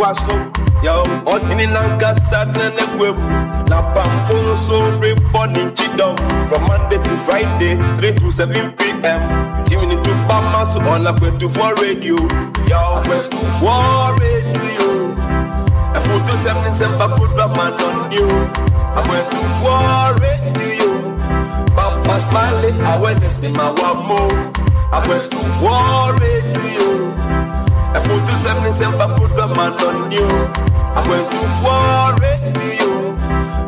kwaso. Yo, on in Nanka Saturn and Web. Napam phone so reporting chidom from Monday to Friday, 3 to 7 p.m. Tuning into Bamasu on Akwantufuo radio. Yo, Akwantufuo radio. A photo 77 put a man on you. Akwantufuo radio. Papa Smiley, awareness in my one more. Akwantufuo radio. A photo 77 put a man on you. Akwantufuo radio.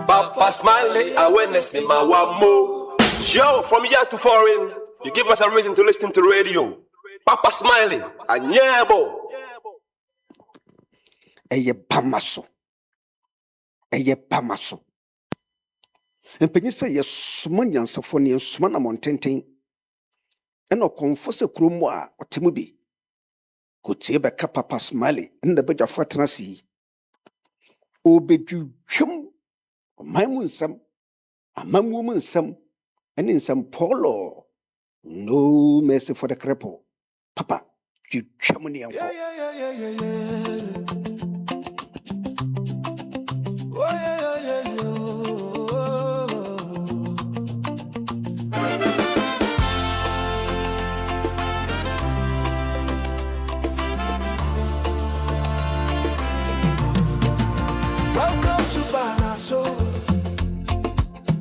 Papa Smiley, awareness in my one more. Yo, from here to foreign, you give us a reason to listen to radio. Papa Smiley, a nyebo. Eye pamaso. Eye pamaso. En penisa ye suman yansafoni en suman amontenten. En o konfose kromo a otemu bi. Kotie be ka Papa Smiley en de beja fatena si. Obedu twem. Maimu nsam. Amamu nsam. En nsam polo. No mercy for the cripple. Papa, you twem ni anko.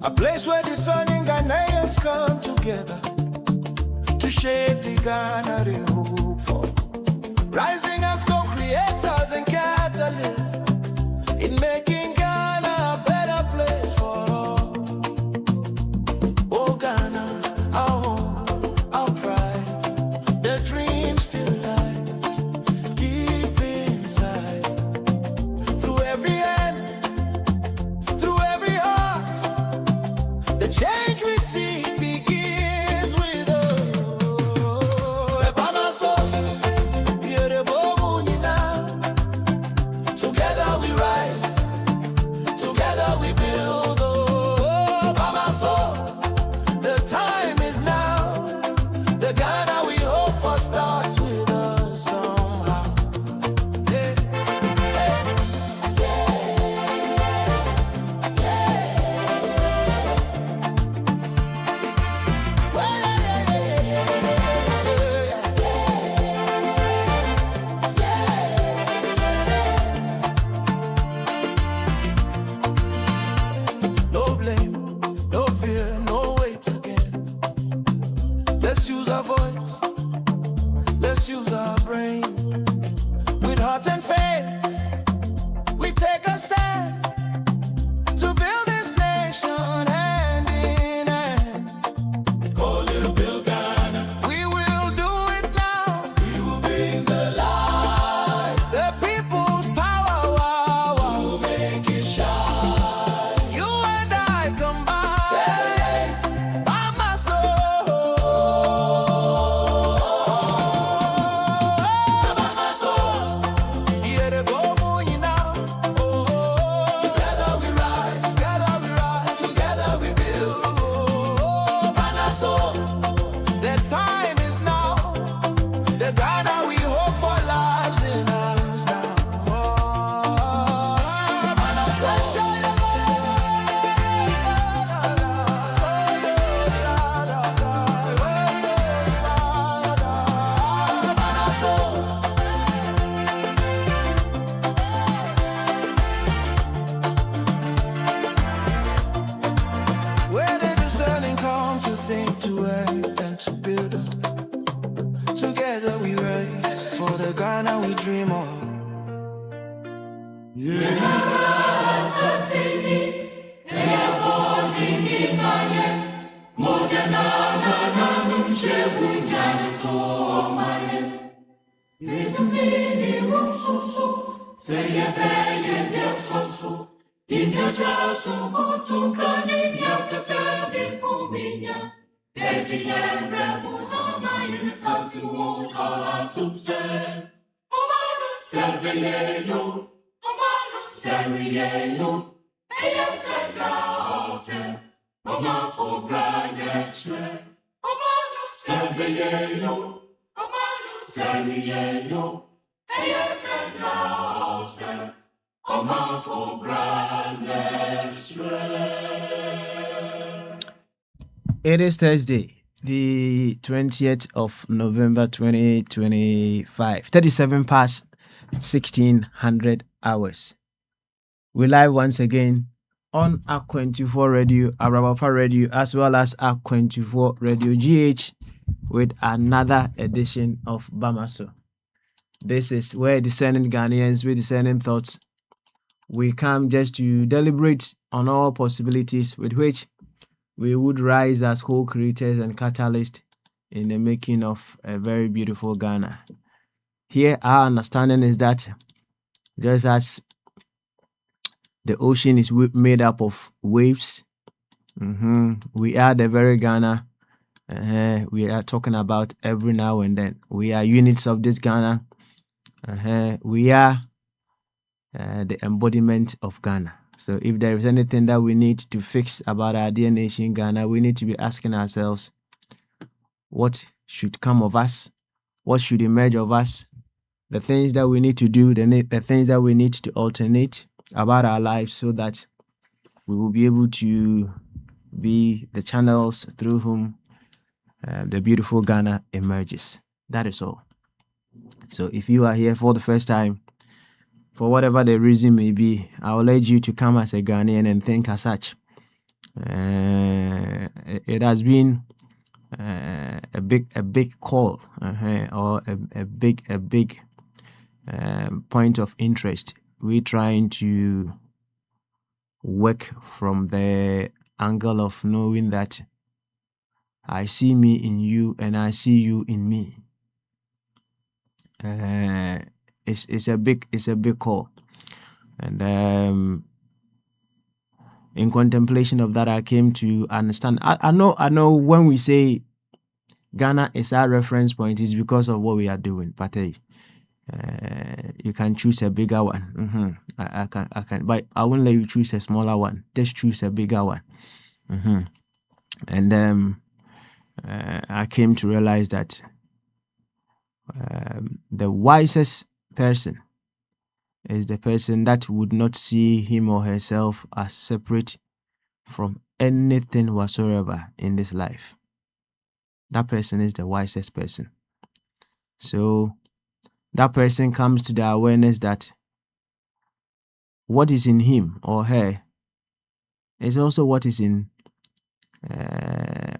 A place where the sun and Ghanaians come together to shape the Ghana they hope for. Rising as co-creators and catalysts in making Ghana a better place for all. Oh Ghana, our home, our pride, the dream still lies deep inside. Through every hand, through every heart, the change we see begins with us. Together we rise, together we build. The time is now. The Ghana we hope for starts with us somehow. Yeah. No blame, no fear, no weight again. Let's use our voice, let's use our brain. With heart and faith, we take a stand to build this nation hand in hand. Call it Build Ghana. We will do it now. We will bring the light. The people's power, wow, wow. We will make it shine. You and I combine. Celebrate by my soul. By my soul. Yeah, the boom, you know. Together we rise, together we build. By my soul. The time is now. The Ghana we hope for lives in us now. By my soul. Where the discerning come to think, to act, and to build up. Together we rise for the Ghana we dream of. Yo, It is Thursday, the 20th of November 2025, 37 past 1600 hours. We live once again on Akwantufuo Radio, Arabapa Radio, as well as Akwantufuo Radio GH with another edition of Bamaso. This is where discerning Ghanaians with discerning thoughts, we come just to deliberate on all possibilities with which we would rise as co-creators and catalysts in the making of a very beautiful Ghana. Here, our understanding is that just as the ocean is made up of waves, we are the very Ghana. We are talking about every now and then. We are units of this Ghana. We are the embodiment of Ghana. So if there is anything that we need to fix about our dear nation, Ghana, we need to be asking ourselves, what should come of us? What should emerge of us? The things that we need to do, the things that we need to alternate about our lives so that we will be able to be the channels through whom the beautiful Ghana emerges. That is all. So if you are here for the first time, for whatever the reason may be, I will urge you to come as a Ghanaian and think as such. It has been a big call or a big point of interest. We're trying to work from the angle of knowing that I see me in you and I see you in me. It's a big call, and in contemplation of that, I came to understand. I know when we say Ghana is our reference point, it's because of what we are doing. But hey, you can choose a bigger one. I can, but I won't let you choose a smaller one. Just choose a bigger one. And I came to realize that the wisest person is the person that would not see him or herself as separate from anything whatsoever in this life. That person is the wisest person. So that person comes to the awareness that what is in him or her is also what is in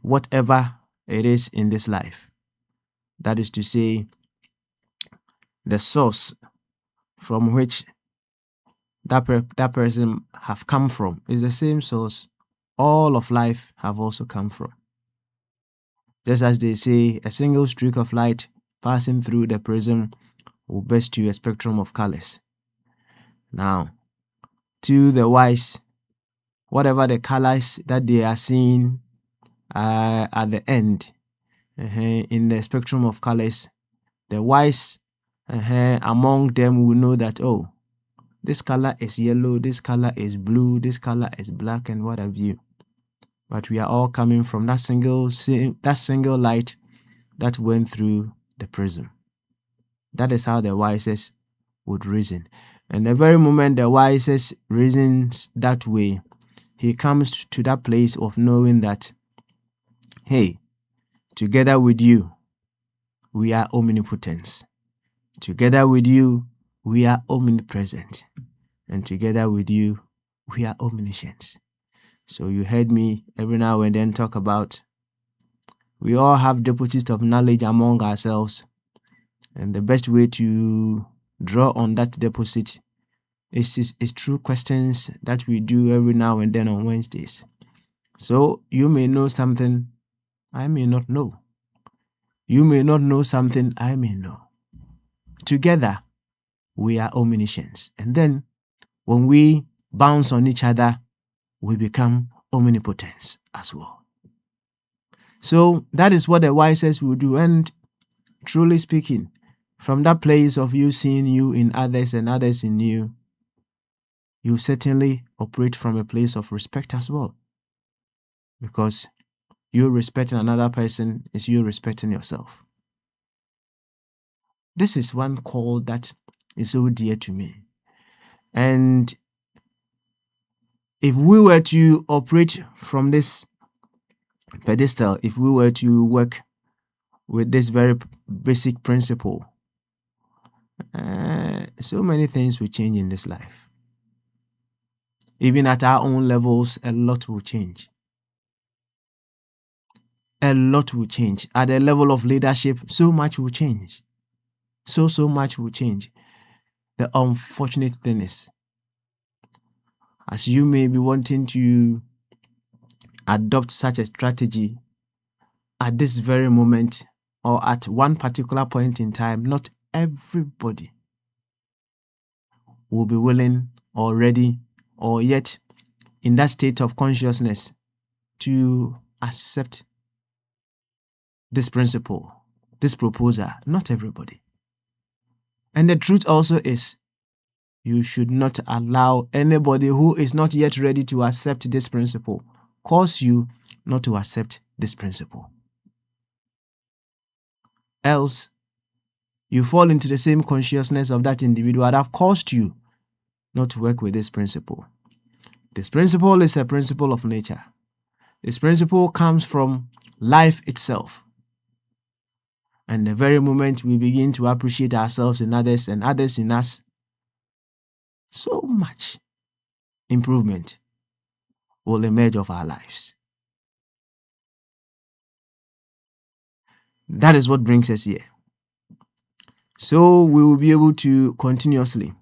whatever it is in this life. That is to say, the source from which that person have come from is the same source all of life have also come from. Just as they say, a single streak of light passing through the prism will burst to a spectrum of colors. Now, to the wise, whatever the colors that they are seeing at the end, in the spectrum of colors, the wise among them will know that, oh, this color is yellow, this color is blue, this color is black, and what have you. But we are all coming from that single light that went through the prism. That is how the wisest would reason. And the very moment the wisest reasons that way, he comes to that place of knowing that, hey, together with you, we are omnipotents. Together with you, we are omnipresent. And together with you, we are omniscient. So you heard me every now and then talk about we all have deposits of knowledge among ourselves. And the best way to draw on that deposit is through questions that we do every now and then on Wednesdays. So you may know something I may not know. You may not know something I may know. Together, we are omniscience. And then, when we bounce on each other, we become omnipotence as well. So, that is what the wisest will do. And truly speaking, from that place of you seeing you in others and others in you, you certainly operate from a place of respect as well. Because you respecting another person is you respecting yourself. This is one call that is so dear to me. And if we were to operate from this pedestal, if we were to work with this very basic principle, so many things will change in this life. Even at our own levels, a lot will change. A lot will change. At the level of leadership, so much will change. So much will change. The unfortunate thing is, as you may be wanting to adopt such a strategy at this very moment or at one particular point in time, not everybody will be willing or ready or yet in that state of consciousness to accept this principle, this proposal. Not everybody. And the truth also is, you should not allow anybody who is not yet ready to accept this principle cause you not to accept this principle. Else, you fall into the same consciousness of that individual that have caused you not to work with this principle. This principle is a principle of nature. This principle comes from life itself. And the very moment we begin to appreciate ourselves in others and others in us, so much improvement will emerge of our lives. That is what brings us here. So we will be able to continuously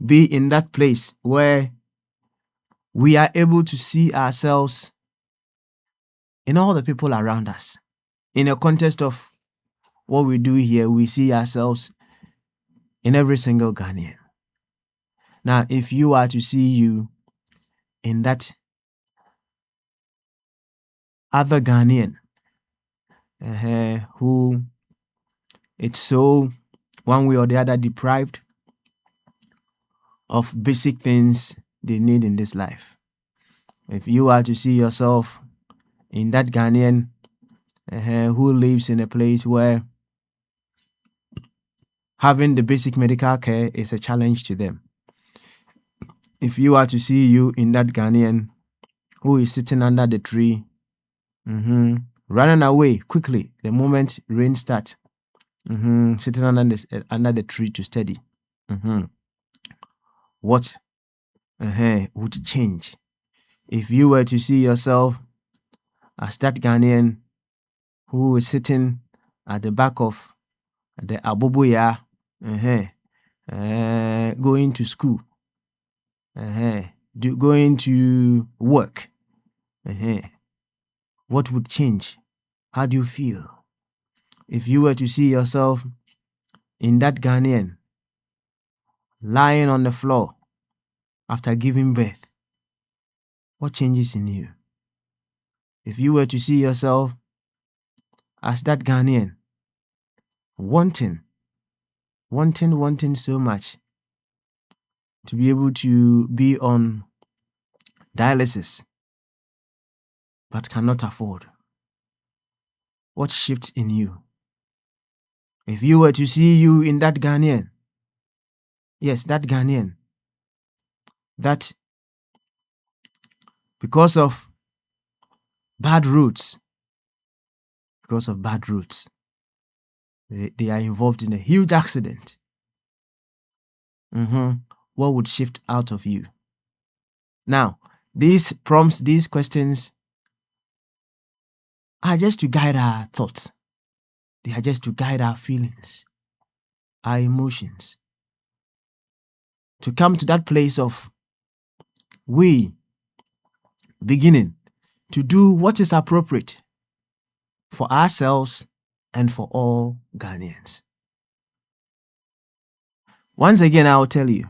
be in that place where we are able to see ourselves in all the people around us. In a context of what we do here, we see ourselves in every single Ghanaian. Now, if you are to see you in that other Ghanaian who it's so one way or the other deprived of basic things they need in this life. If you are to see yourself in that Ghanaian who lives in a place where having the basic medical care is a challenge to them. If you are to see you in that Ghanaian who is sitting under the tree, running away quickly the moment rain starts, sitting under the tree to study, what would change? If you were to see yourself as that Ghanaian who is sitting at the back of the Aboboya, going to school, going to work, what would change? How do you feel? If you were to see yourself in that Ghanaian lying on the floor after giving birth, what changes in you? If you were to see yourself as that Ghanaian wanting so much to be able to be on dialysis but cannot afford, what shifts in you? If you were to see you in that Ghanaian, yes, that Ghanaian, that because of bad routes, they are involved in a huge accident, what would shift out of you? Now, these prompts, these questions are just to guide our thoughts. They are just to guide our feelings, our emotions, to come to that place of we beginning to do what is appropriate for ourselves and for all Ghanaians. Once again, I will tell you,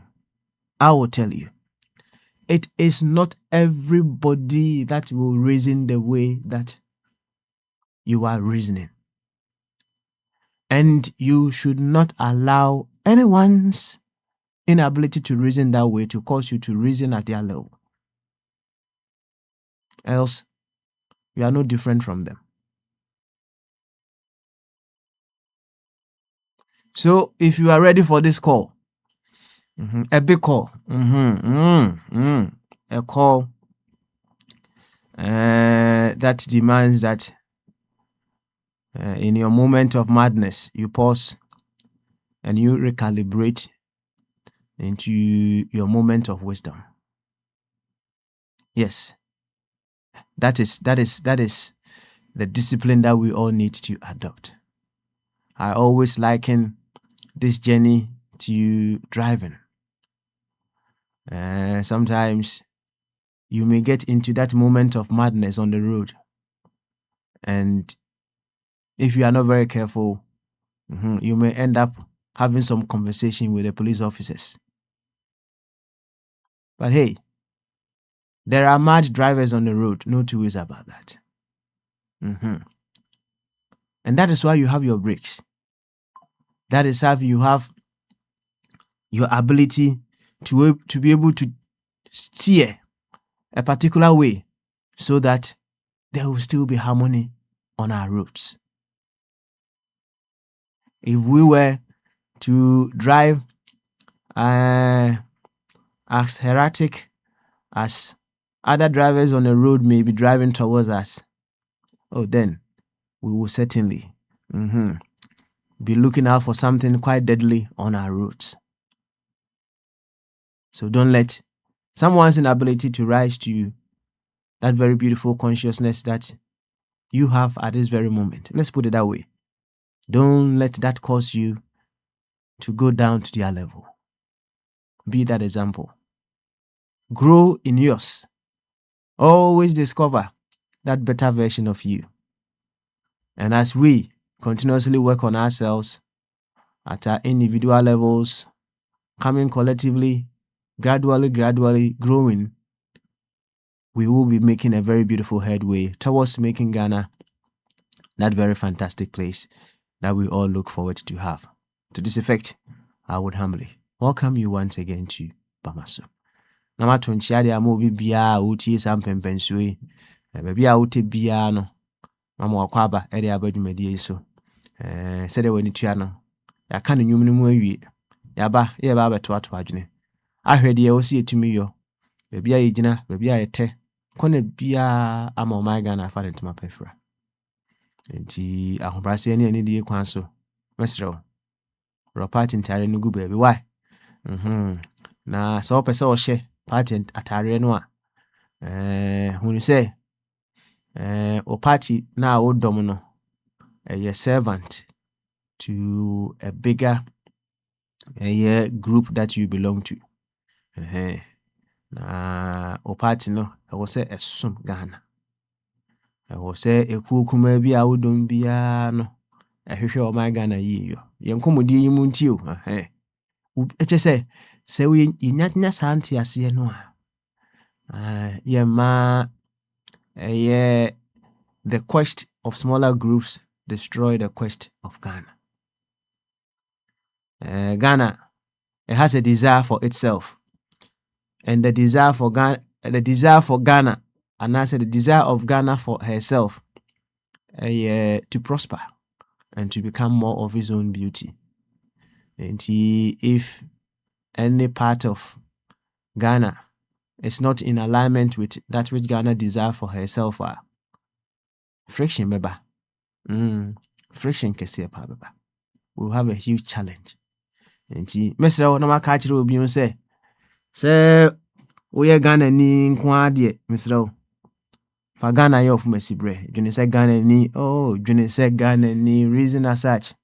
it is not everybody that will reason the way that you are reasoning. And you should not allow anyone's inability to reason that way to cause you to reason at their level. Else, you are no different from them. So, if you are ready for this call, A big call. A call that demands that in your moment of madness, you pause and you recalibrate into your moment of wisdom. Yes, that is the discipline that we all need to adopt. I always liken this journey to driving. Sometimes you may get into that moment of madness on the road, and if you are not very careful, you may end up having some conversation with the police officers. But hey, there are mad drivers on the road, no two ways about that. And that is why you have your brakes. That is how you have your ability to be able to steer a particular way so that there will still be harmony on our roads. If we were to drive as erratic as other drivers on the road may be driving towards us, then we will certainly be looking out for something quite deadly on our roads. So don't let someone's inability to rise to you that very beautiful consciousness that you have at this very moment. Let's put it that way. Don't let that cause you to go down to their level. Be that example. Grow in yours. Always discover that better version of you. And as we continuously work on ourselves at our individual levels, coming collectively, gradually growing, we will be making a very beautiful headway towards making Ghana that very fantastic place that we all look forward to have. To this effect, I would humbly welcome you once again to Bamaso. Namato nchiade ama obi bia utie sam pempensue. Baby a wote bia no. Mama wakwa aba ede abadwumadi so. Sede wani tua no. Ya ka no nwum no mu awie. Ya ba ye ba beto ato adwene. Ahwede ye osi etumi yo. Baby a yegyina, baby a yete. Kone bia ama o my Ghana afa ntoma pefra. Enti ahobrase ne ani die kwan so. Mesrew. Party ntare no gu baby why? Na so pese o hye party atare no a hunu say o party na wo dom no a servant to a bigger group that you belong to. Na o party no I was say esum Ghana. I was say ekukuma bi a wo dom bia no ehwehwe o my Ghana yi yo. Yenkomodi yi mu nti o. Eche say we yinya santi ase no a the quest of smaller groups destroy the quest of Ghana. Ghana, it has a desire for itself, and the desire for Ghana, and I said the desire of Ghana for herself, to prosper and to become more of his own beauty. And if any part of Ghana is not in alignment with that which Ghana desire for herself, friction, beba. Friction kese pa beba. We'll have a huge challenge. And Mr. No catch will be say we are Ghana ni nkwa de Mr. For Ghana you of mercy bre. You say Ghana ni you say Ghana ni reason as such.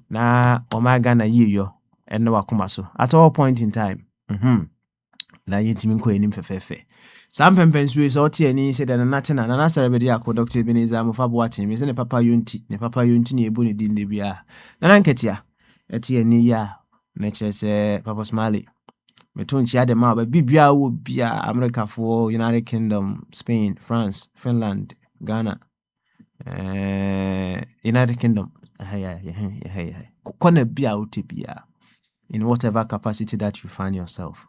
Na o my Ghana yo and no akoma so at all point in time. Na yentimi nko enim fefefe. Sam pempensue so tie ani se na natena na nasare be dia ko Dr. Ebenezer Mofabo atin me se ne papa yonti ne ebu ne din de bia. Na nketia etie ani ya na kire se Papa Smiley. Me to nchia de ma ba bibia wo bia America for United Kingdom, Spain, France, Finland, Ghana. United Kingdom. Kona bia wote bia in whatever capacity that you find yourself.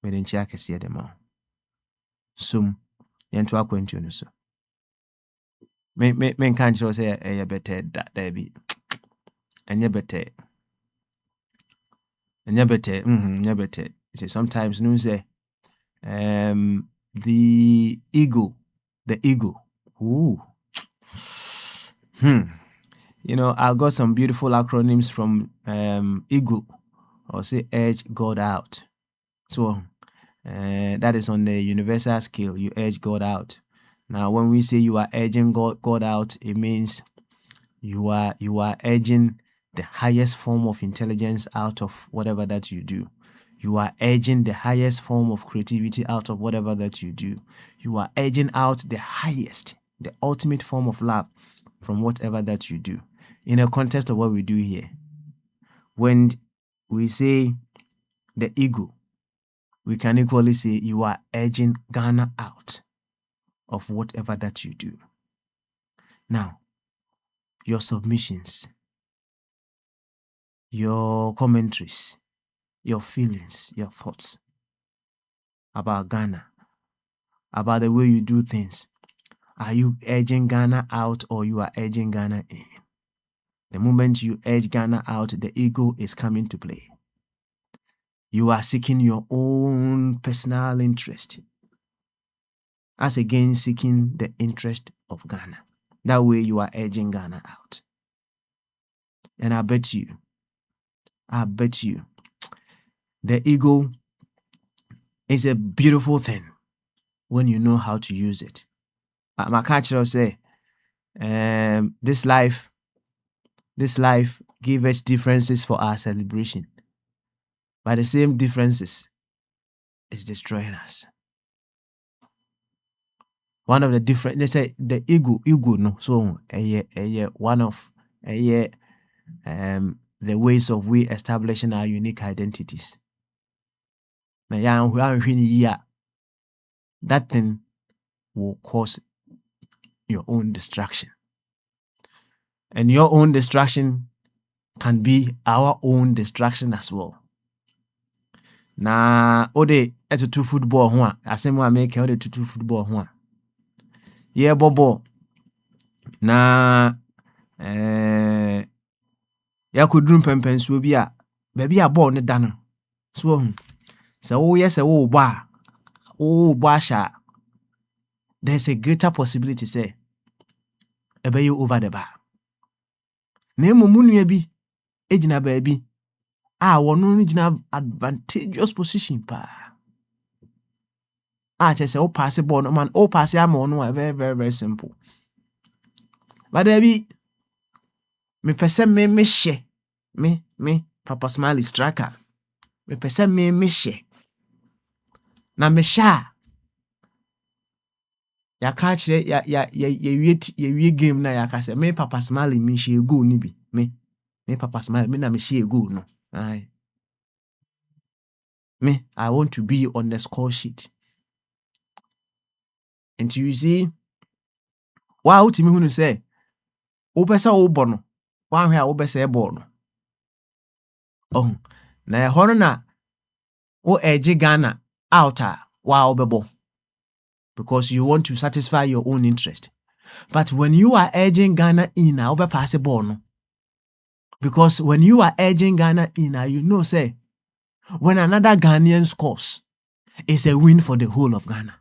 Me den chia kese de ma. Sum yento akwantu no so. Me kan chiro say better that there be. Enye better. Nyabete. Sometimes you say the ego. Ooh. I got some beautiful acronyms from ego. Or say edge God out. So that is on the universal scale. You edge God out. Now, when we say you are edging God out, it means you are edging the highest form of intelligence out of whatever that you do. You are edging the highest form of creativity out of whatever that you do. You are edging out the highest, the ultimate form of love from whatever that you do. In the context of what we do here, when we say the ego, we can equally say you are edging Ghana out of whatever that you do. Now, your submissions, your commentaries, your feelings, your thoughts about Ghana, about the way you do things. Are you edging Ghana out or you are edging Ghana in? The moment you edge Ghana out, the ego is coming to play. You are seeking your own personal interest as against seeking the interest of Ghana. That way you are edging Ghana out. And I bet you, the ego is a beautiful thing when you know how to use it. My culture say, this life give us differences for our celebration. But the same differences is destroying us. One of the different, they say the ego no. So one of the ways of we establishing our unique identities. Now, that thing will cause your own destruction. And your own destruction can be our own destruction as well. Na ode etutu football ho a asem wa make ode tutu football ho a ye bobo na ya koduru pempensuo bi a ba bi a ball ne da no so se wo bo a sha, there's a greater possibility say ebe you over the bar na emomunu bi ejina ba bi wono no gina advantageous position pa. Just say, pass the ball, man. Pass the amount, very, very, very simple. But there be me person me share. Me, Papa Smiley striker. Me person me share. Na me share. Ya catch ya game na ya kase. Me Papa Smiley me share go ni bi. Me Papa Smiley me na me share go no. Aye. Me, I want to be on the score sheet. And you see, wow, Timmy who say, Opesa Obono, one here Opesa Ebono. Oh, na hono na edge Ghana outer wow bebo. Because you want to satisfy your own interest. But when you are edging Ghana in, I'll be pass a bono. Because when you are edging Ghana in, you know, say, when another Ghanaian scores, it's a win for the whole of Ghana.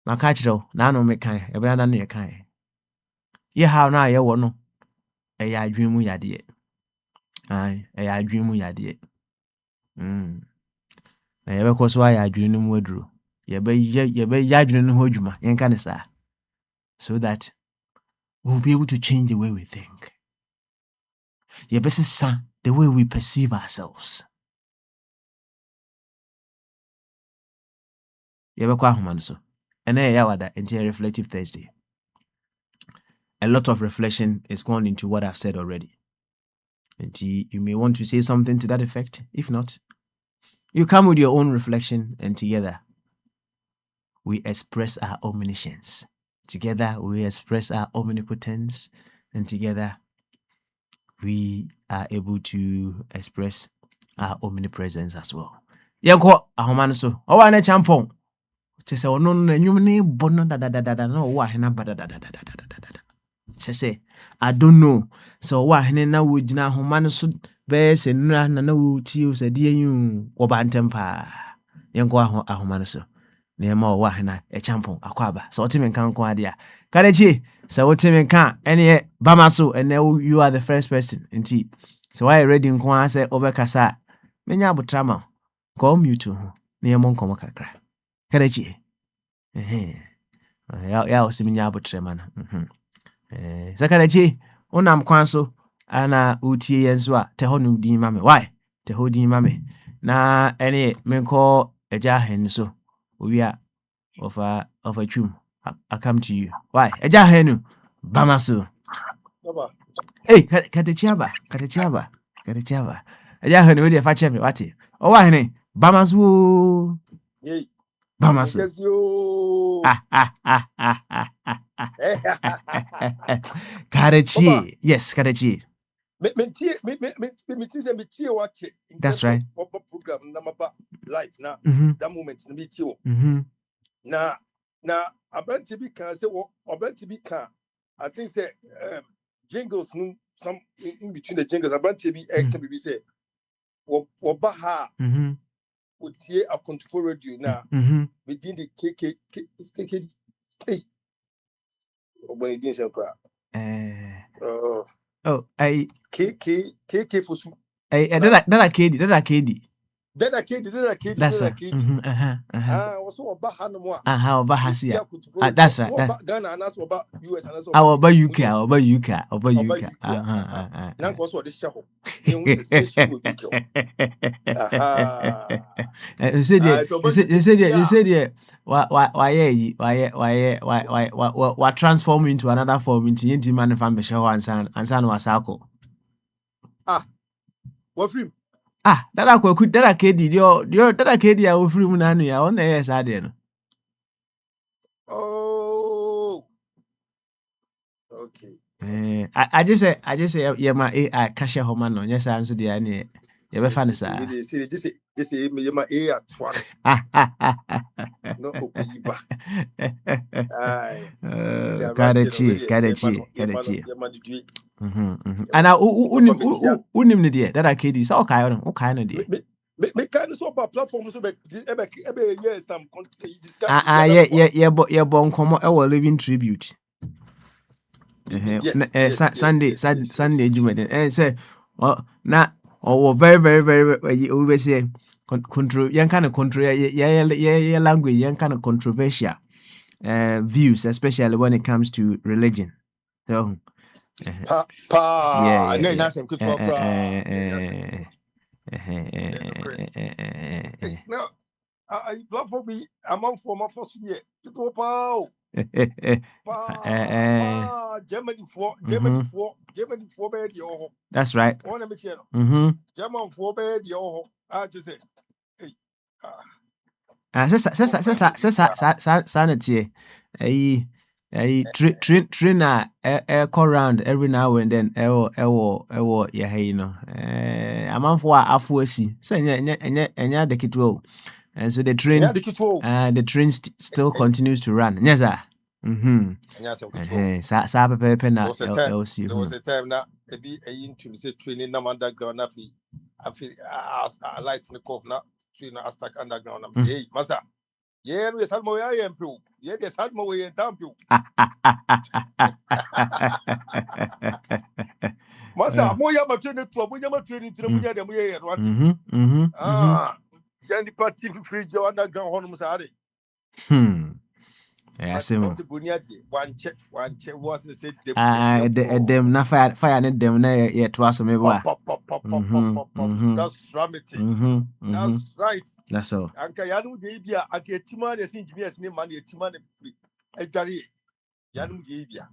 Makachiro, nano me kai, everyone near kai. Ye how na ye wono, ya dream yadie. Aye, ya dream yadie. Na yebe kwa so ya adwene mu aduro. Yebe ya adwene no ho adwuma. Yenka ne saa. So that we'll be able to change the way we think. Yebe sesa the way we perceive ourselves. Yebe kwa ahoma so. Ene ya wada enti reflective Thursday. A lot of reflection is gone into what I've said already. And you may want to say something to that effect. If not, you come with your own reflection, and together we express our omniscience. Together we express our omnipotence, and together we are able to express our omnipresence as well. Yanko ahomano so. Owa na champon. Che se ono no enyum ne bono da no wa hena ba da. Say, I don't know. So why na would na homano so be se nra na would you said you or bantempa. Young go ahomano so. Near more wahina a champon aquaba. So Tim and can't quadia. Karechi, so Tim and can't any bamaso and now you are the first person in tea. So I read in Kwan say over Cassa. Menya butrama. Come you to near Moncomo cry. Karechi. Ya osiminya butrema na. Sakarachi, onam kwan so ana utie yɛn so a te hɔ no din ma me. Why? Te hɔ din ma me. Na ɛne menkɔ agya hen so. Owia of a twum. I come to you. Why? Agya hen bama so. Hey, katechiaba. Agya hen we dey fa che me wate. O wa hen bama so. Yay. Bama so. Karechi. Yes, Karechi. That's right. Program number life now. That moment now about to be can say what about to be can. I think say jingles some in between the jingles about to be can be say what baha would hear Akwantufuo radio now within the KK hey when it didn't say crap. I KK for soup. That KD. That's right. Also about Hanamo. Bahasia. That's right. Ghana and that's about US and that's about UK. Now was what this chapel. You said why transform into another form into inti man fan be show and san wasako. What film? That I could that KD that I KD I will free munanu ya on yes I did. Oh, okay. I just say yeah my AI cash home no yes answer the any you be fan sir. Just say me my AI twat. No okuyiba. Kadechi. And I unim ni there that KD so okay no there. Me kind so about platform so be yes some discussion. Yeah bon come e living tribute. Sunday Juma say na very we say control yan kind of control yeah language yan kind of controversial views, especially when it comes to religion. So Now platform me among for my first year to go pow. Germany for bed yo. That's right. One me channel. German for bed yo. I just say sanity. Trainer call round every now and then. Yeah, you know. A man for afuasi. So nya the kit. And so the train still continues to run. Yes, sir. There was a time now a be a into say training them underground. I feel I lights in the cough now. Train I stuck underground. I'm saying, hey, massa. Yeah, we had more I am too. Yeah, there's had more way and damn you. Massa, more yama training to a yama training to the Muya de Muya and what? Jenny Party free Joe underground homes are it. Yeah, same. One check was the same. Them na fire them na yeah twice maybe what. That's ramity. That's right. That's all. Anka yanu debia aketima the engineers name man etima the free. Egari yanu debia.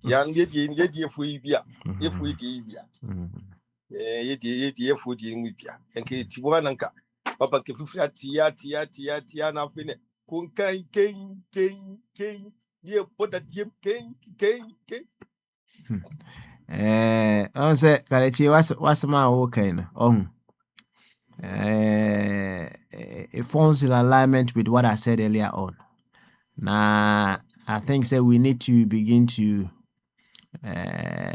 Yan ye fu ibia. If we debia. Ye fu di mubia. Enke tiwa nanka. Papa ke fufra tia na fine. Kun ken ye put that ken. I say Kalechi what's my okay no. It falls in alignment with what I said earlier on. Na I think that we need to begin to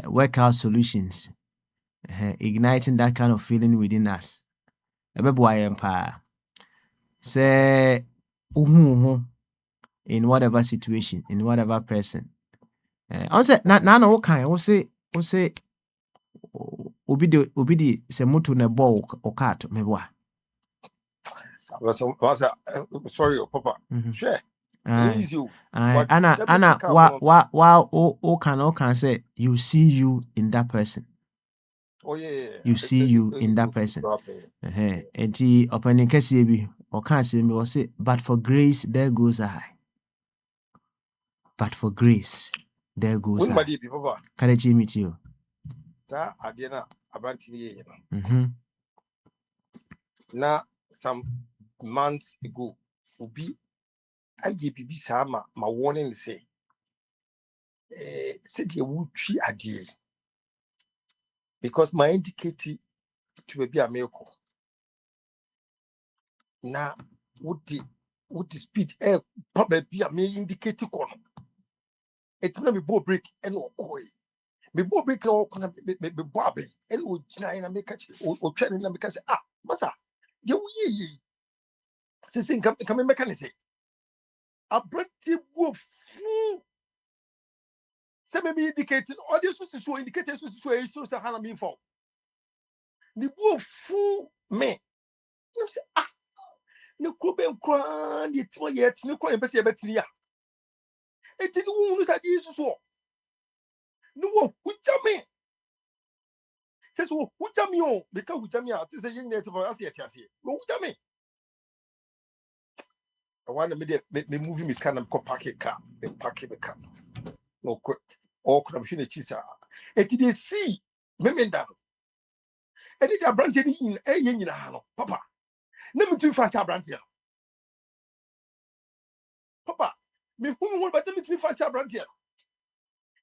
work out solutions, igniting that kind of feeling within us. Say, in whatever situation, in whatever person. I say, na no kind. I say, obi se moto na ball or cat meboa. Sorry, Papa. Share. Easy. Anna, wa can say you see you in that person. Oh yeah. You see you in that person. Enti opening kesi bi or can't see me was say, but for grace there goes I. But for grace there goes I. Can I meet you? Sa adiana abanti ye. Mm-hmm. Na some months ago, ubi IGPB sama ma warning say said you would tree adie because my indicated to be a miracle. Na would the speed probably be a me indicated corner. It's gonna be bow break and no koi. Me bow break or corner be bobby and would try and make or training them because massa, you ye. Sissing coming mechanism. A pretty wolf. Some be indicating all this was so indicated shows the hand me for. The wolf fool me. You say, no cobe cran, the 2 years, no coin, but a better. It's in the wounds that is so. No, who jam me? Just who jam you because who jam out is a young native of us yet. Who jam me? I want to me moving me can go park a car, then park a car. No quick. Or could have seen a cheese. And did they see? Memenda. And it a branch in a yin Papa. Never too fast a branch here. Papa, me who will but me fast a branch here.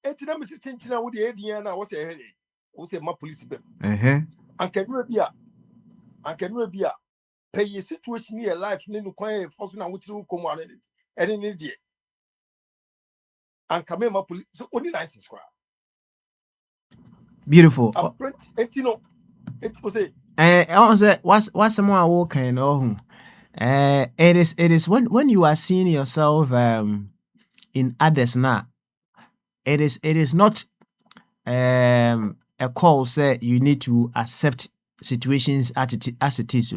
And to them is changing out with the idea and I was a headache. Was a my police bill. And can you be a pay a situation near life, no quiet for now which will come on it. And in India. And come in my police only license. Beautiful. And you know, it was a I was what's some more walking oh. It is when you are seeing yourself in others now. It is not a call say you need to accept situations as it is.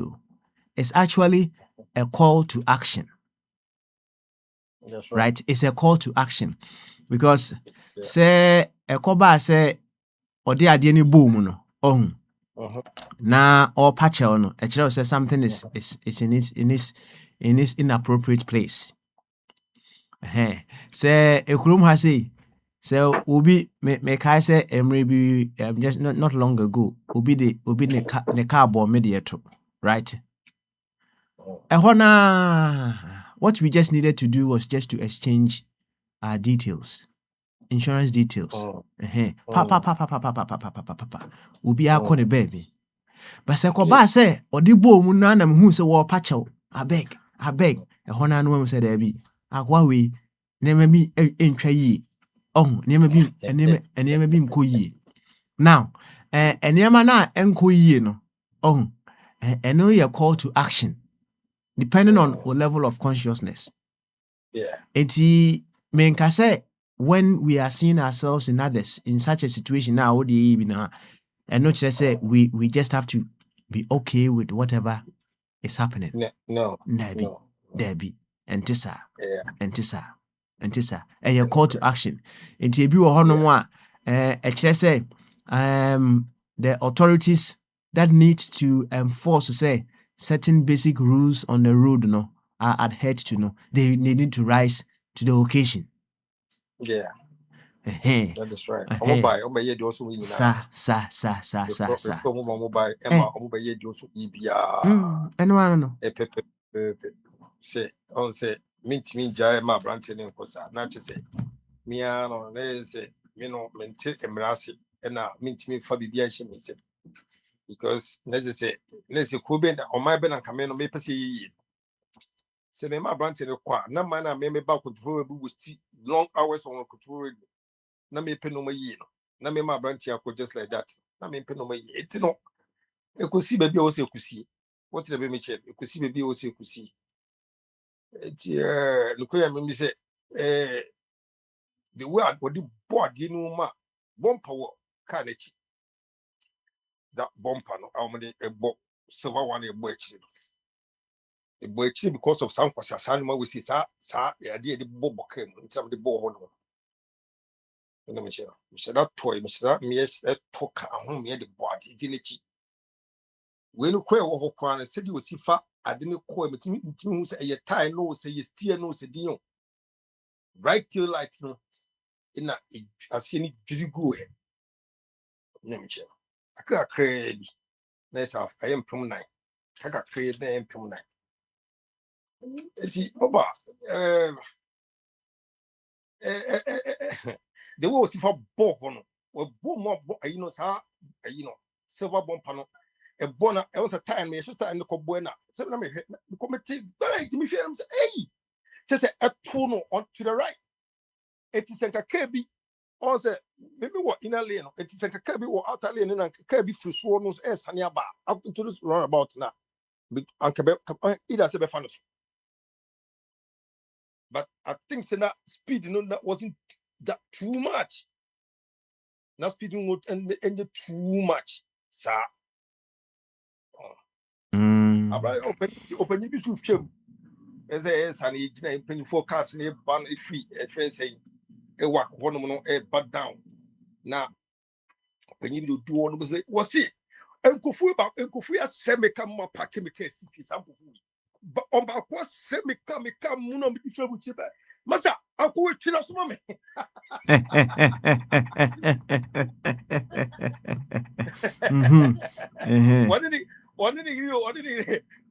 It's actually a call to action. that's right? It's a call to action because say a koba say odi ade ni boom no ohun na or patch no a chiro say something is in its inappropriate place. Say ekrum ha say obi me kai say emre bi just not long ago obi ne car bomb mediato, right? What we just needed to do was just to exchange our details, insurance details. Ubi akone baby. But say koba say odi bo mu na nam hu say wo pacho. Abeg. Ehona no say there be. Akwa we nema bi entwa yi. Oh, nema bi mko yi. Now, enema na enko yi no. Oh, eno your call to action. Depending on your level of consciousness. Yeah. Men can say when we are seeing ourselves in others in such a situation now, and not just say we just have to be okay with whatever is happening. No. Debbie, and Tissa, Yeah. and your call to action. And to be say the authorities that need to enforce to say certain basic rules on the road are adhered to they need to rise to the occasion. Yeah. That is right. Mobile ye also win. Sa. Mobile Emma ye also EBR. No. Say on say me jai ma branch in Kosa. Not to say me no say maintain embrasi and mint me for BBI say because let's say Kuben or my ben and Camino may perceive. Say me ma branch in the qua, no man I may back with long hours on couture. Na me pay no more ye no. Na me ma branti akọ just like that. Na me pay no more ye. Eti no. Ekusi baby o se ekusi. What the baby check? Ekusi baby o se ekusi. Eti look at me say the way I body body no ma bumper wo car echi. That bumper no how many a bo silver one a boy echi. A boy echi because of some kwasa animal we see sa ya dey the bobo came inside the bo no. No me share. Me share that toy, me share me talk ahun me the body di nechi. We no kwe wo ho kwa na said you see fa ade ne ko metimi hu say ye tie no say ye steer no say din right till light no ina asini jiri go e nyamche aka kredi na sa ayem pum nine aka kredi na ayem pum nine eti oba the wo si fa bo ho no wo bo mo bo ayi no sa ayi no silver bumper no e bona e was a time me so time ko bo na se na me ko meti right me hwe am say hey just say a no on to the right it is a kabi on say maybe what in a lane it is a kabi or outer lane and kabi free so no s ania ba up to this run about now either say be fan but I think say that speed no that wasn't that too much now speed no and too much sir open you be so chem as a san e gina penny forecast ne ban e free e friend say e work one no e bad down now when you do one was it enkofu asemeka ma pack me case fi sample but on ba kwa semeka me ka mu no me twa bu chi ba masa akwo twira so ma me one did you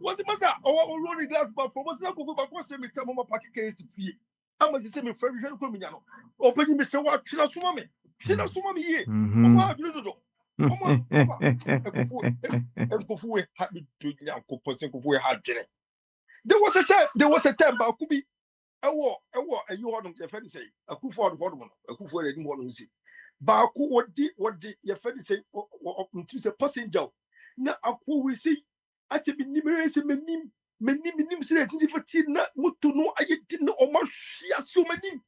was it masa o rolling glass but for masa akwo ba kwa semeka ma pack case fi ama se me friend hwe ko me nya no opanyi me se wa twira so ma me ye o ma do do Akwantufuo had me to Akwantufuo had Jenny. There was a time, but could be a war, you had your friend say, Akwantufuo for one, Akwantufuo didn't want to see. But what did your friend say to the passenger? Now, Akwu we see, I said, menim say, for Tina, to know I didn't know or much, so many.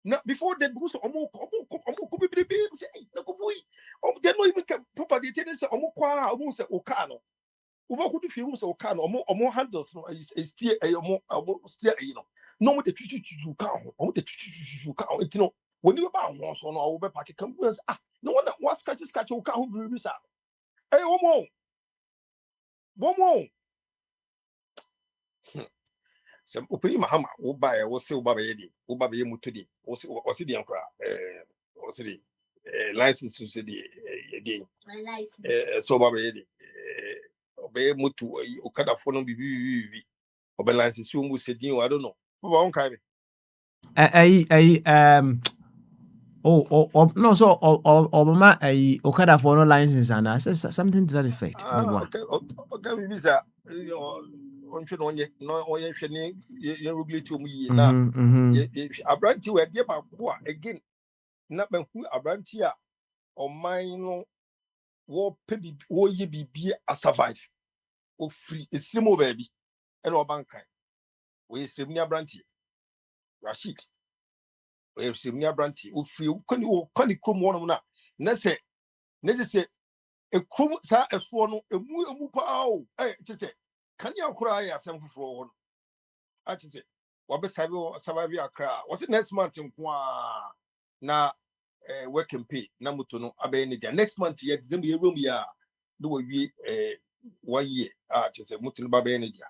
Now, before that, because could be say, no, they're not even property tenants almost Okano. Uba could feel so Okano or more handles is still a more still, no more the to count, or the to count, you know, when you about once on our packet companies, no one that was catch Okano who release out. Hey, one more. Some opening Mahama, who buy a was still Baba Yedi, who Baba Yemutudi, was the Ankara, was the license to the again. So Baba Yedi, obey Mutu, Okada phone be or license, you must say, I don't know. Who no, so Obama Okada for no license and I said something to that effect. Okay, Visa, on your regulatory me now. I brought you a dear again. Not when I brought here or mine war baby, war ye be a survive. O free a small baby and or bankai. We see near Branty Rashid. We have seen near Branty. O free, can you come one of them? Let's say a crum sa a swan, a moo, just say, can you cry as some for one? I just say, what beside you survive your cry? Was it next month in Kwa? Now, working pay, Namutono, Abenija. Next month, yet, Zimbi room, ya do we 1 year. Just a Mutin Babenija.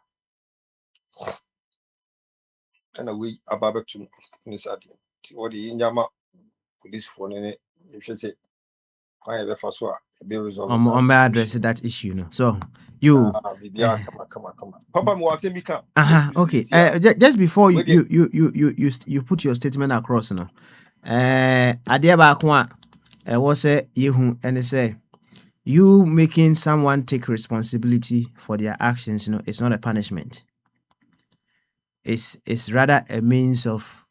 And away about to Miss Adi. What the Yama police for if you say, I have a first one, be resolved. I'm address that issue, no. So you come on. Papa was saying, okay. Just before you put your statement across, no. Adia Bakwa was a yehu and say you making someone take responsibility for their actions, it's not a punishment. It's rather a means of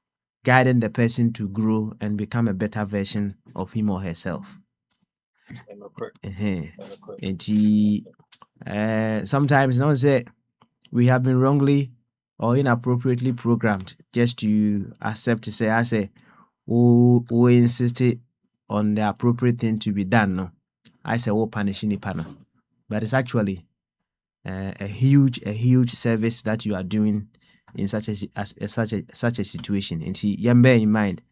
guiding the person to grow and become a better version of him or herself. And sometimes not say we have been wrongly or inappropriately programmed just to accept to say, I say, who insisted on the appropriate thing to be done. No, I say, oh, punishing the panel, but it's actually a huge service that you are doing in such a situation. And you bear in mind.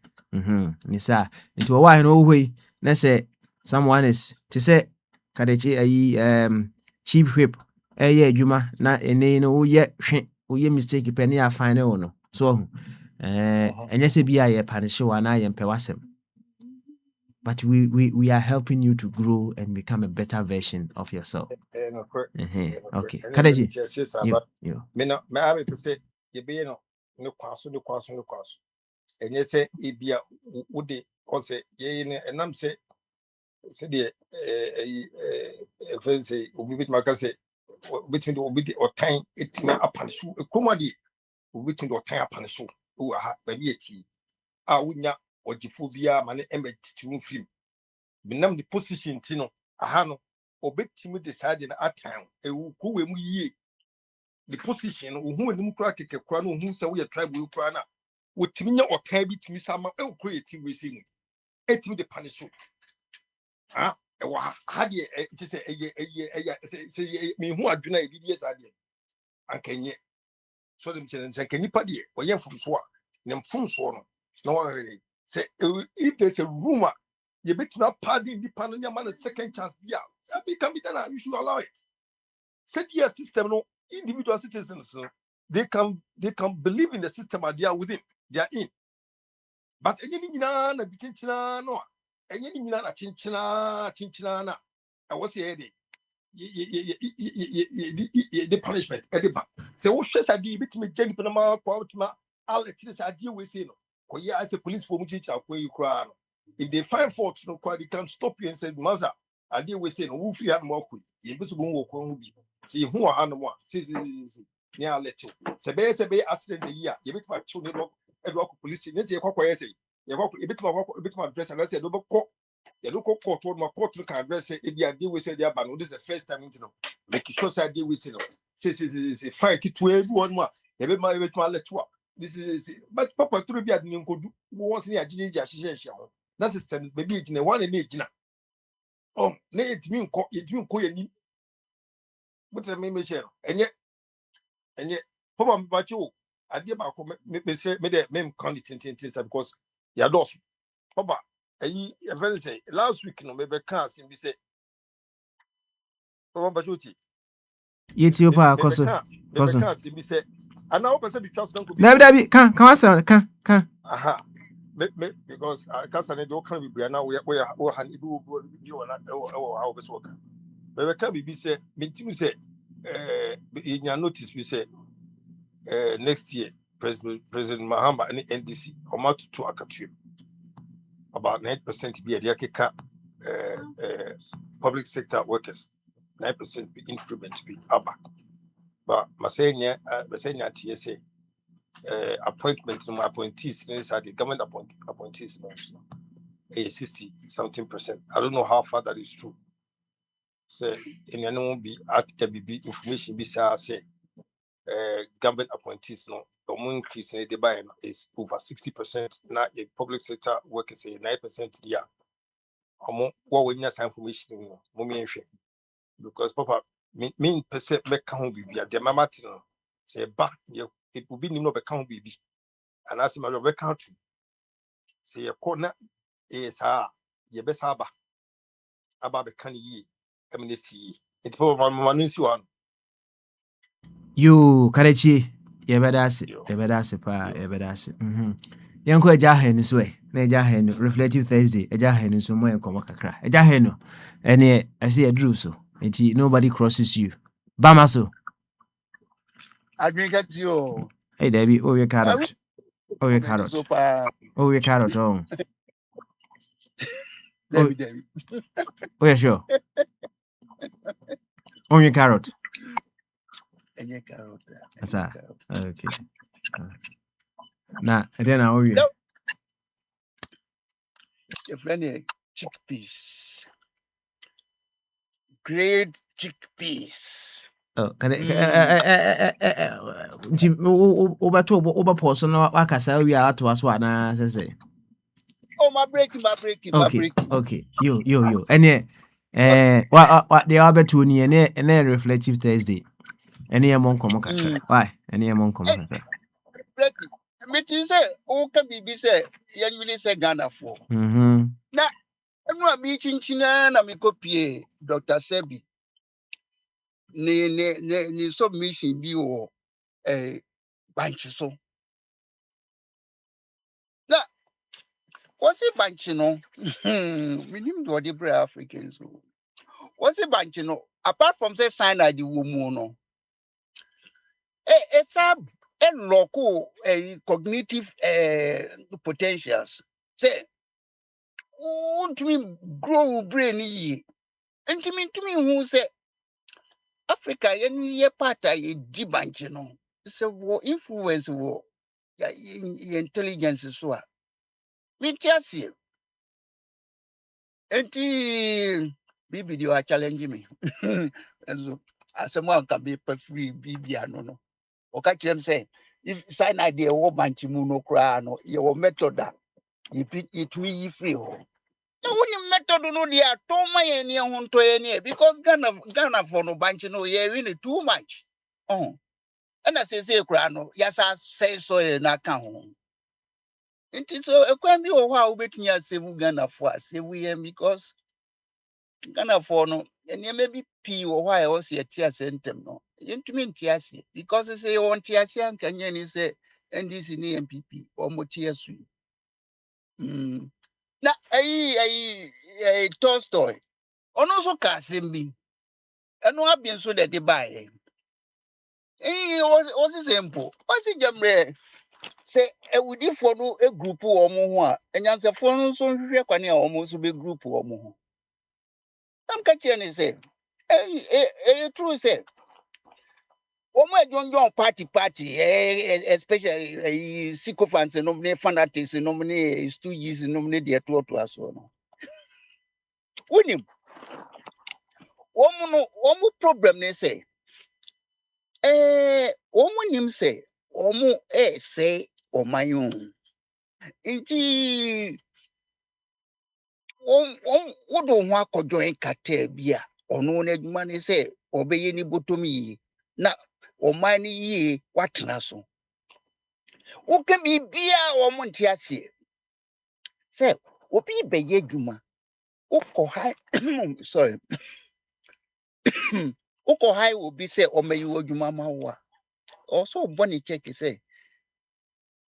Nisa, into a while no way. Let's say someone is to say, Kadechi chief whip. Yeah, Juma, na ene no ye mistake penny I find no. So and yes, be a punish one I am pewasem. But we are helping you to grow and become a better version of yourself. Okay. Kadeji, you. Me have to say, you be no kwaso. And you say, it be a woody, or say, ye, and I'm say, the friend say, we with my say, between the obedi or time, it may upon shoe, a comedy, between the time upon shoe, who are maybe a tea. I would not, or the phobia, man, emmet to film. Benam the position, Tino, a hano, or bet Timmy decided at time, a who ye. The position, who and crack a crown, who say we a tribe will crown up. Would Timmy or Tabby to me some creating with him. It me the punishment. Ah, how do you say, me who are doing years idea? And can ye? So them children can you paddy or young from swat, them from swan. No, say, if there's a rumor, you bet not pardon the panel man a second chance. Yeah, that can be done. You should allow it. Said yes, system, no individual citizens, they can believe in the system and they are within, they are in. But any na chinchina no, any na chinchina na. I was here the punishment. So what should I do? Bit me Jenny Panama, Quatma, I'll let this idea we say no. Yeah, as a police for which where you cry. If they find fault, no, they can stop you and say, Maza, I deal with saying, who free had more quick. You must go see who are more. See, near let you. Sebe accident the year. You bit my children and walk police. Let's say, you walk a bit my dress and I said, no court. You look at court, my court can address it. If you are deal with it, this is the first time you know. Make sure I deal with it. Say, fight it to everyone. You be my let you up. This is, but Papa, to be at the Nko was near Ginger. That's a sense, maybe in a one in age now. Oh, nay, it mean call you. What I mean, Michelle, and yet, Papa, but you, I did about made a meme content because you're lost. Papa, a very say last week, no, maybe can't seem to say, Papa, but you Yet you pa can't seem to say, and now person because don't be. David, can Aha. Because I can't do be now we are hand you and how this work. But can be said, meeting say, in your notice, we say, next year, President Mahama and NDC, amount to Akwantufuo. About 9% be a Yakeka public sector workers, 9% be increment be ABA. But Masenia, TSA. Appointment no appointees inside the government appointees no 60 something percent. I don't know how far that is true. So in your no be information be say government appointees no the more increase in the buy is over 60%. Now the public sector workers say 9% yeah. What we need some information because Papa mean percent make count be the mama say back it will be no account be. And as my other country, say a corner is your best harbor about the canny ye. I mean, it's probably one. you Kadechi, you better pa, you better say. Yanko Jahen is way, Najahen, reflective Thursday, a Jahen is some way and come cry. A Jaheno, and I see a drew so, and nobody crosses you. Bamaso. I drink at you. Hey, Debbie, oh, your carrot. Oh, your carrot. Oh, your carrot. Oh, Debbie. Oh, yeah, sure. Oh, your carrot. And your carrot. That's okay. Na then I owe you. No. Your friend chickpeas. Great chickpeas. Oh, can over person or Wakasa, we are to us one, as I say. Oh, my breaking. Okay. You. And yeah, what the other two near and then reflective Thursday. Any among Comocatra. Why? Any among Comocatra. Breaking. Meeting say, oh, can be say, you really say Ghana for. Mm-hmm. Now, I'm not beaching China, and I'm copy Dr. Sebi. Ni submission bi wo bank so. Na what's a bank no? Minim do the brave Africans. What's a bank no? Apart from say sign the woman no. It's a local cognitive potentials. Say want me grow brain ye. And to me who say Africa ye part ye di bank no. So wo influence wo ya intelligence so a. Me tiase. Enti bibi di wa challenge me. Enzo asemo anka be pa free bibi ano no. O ka kirem say if sign idea wo bank mu no kra no ye wo method a it me free ho. Na woni method no dia to ma ye ne ho nto ye ne because Ghana for no bank no ye really too much. Oh. And I say kra no ya sa say so ye na ka ho. Nti so ekwan bi wo ho a wo betumi asem Ghana for asem ye because Ghana for no and maybe P or why I was a tear sentem no. Intimate tiasi because they say on tiasi and can say NDC ni MPP or motiasu. Na a Tolstoy. On also Kasimbi. And no been so that they buy. Was simple. What's it jamre? Say a would you follow a group or more and answer for so require almost be group or more. I'm catching say. True say. Omo ejonjo party especially sycophants and nominee fanatics and nominee stooges and nominee the to us no. Unim omo problem ne say omo nim say omo say omayun nti wodo ho akojoin kata bia ono na adwuma ne say obeye ni botomi na oman ni yi watena so. Woka bibia omo ntiase say obi beye adwuma ukọ hai sorry ukọ hai obi say omayi adwuma ma wo a also boni check say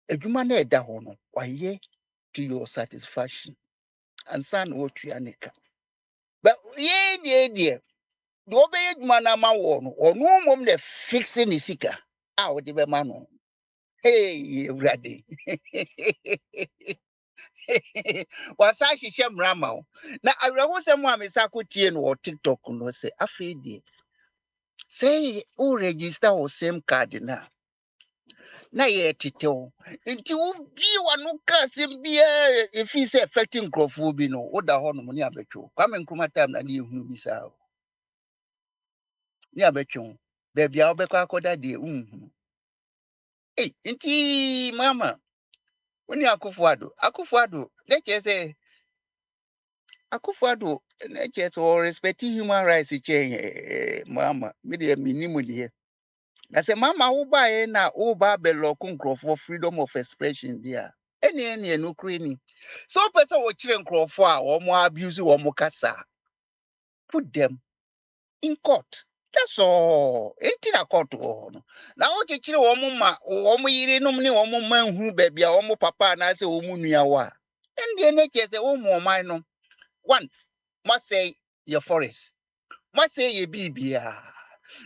adwuma na eda ho no waye to your satisfaction and san wo tua nika but ye do obey adwuma na ma wo no onu mom na fix ni sika a wo de be ma no hey ready wasa hihye mrama wo na awerɛho sɛ mo a mesa kotie no wɔ TikTok no sɛ afei die sɛ wo register wo sim card na yɛ tetew nti wo bi wano ka sɛm biara efi sɛ affecting nkurɔfoɔ bi no woda hɔ nom ne abɛtwo Kwame Nkrumah time na ne ehunu bi saa ne abɛtwo baabi a wobɛkɔ akɔda deɛ nhunu nti mama woni Akufo-Addo ne kyerɛ sɛ Akufo-Addo ne kyerɛ sɛ ɔ respect human rights kyɛn mama me deɛ minnim deɛ na sɛ mama wo bae na wo ba bɛlɔko nkurɔfoɔ freedom of expression dia ɛne no kreni so wopɛ sɛ wɔkyerɛ nkurɔfoɔ a wɔn abuse wɔn kasa put them in court. That's all. Enti na court wɔ no na wo kyekyere wɔn ma wɔn yire nom ne wɔn ma hu baabi a wɔn papa na sɛ wɔn nua wɔ a ɛndeɛ ne kyerɛ sɛ wɔn mu ɔman no one must say your forest must say your bibia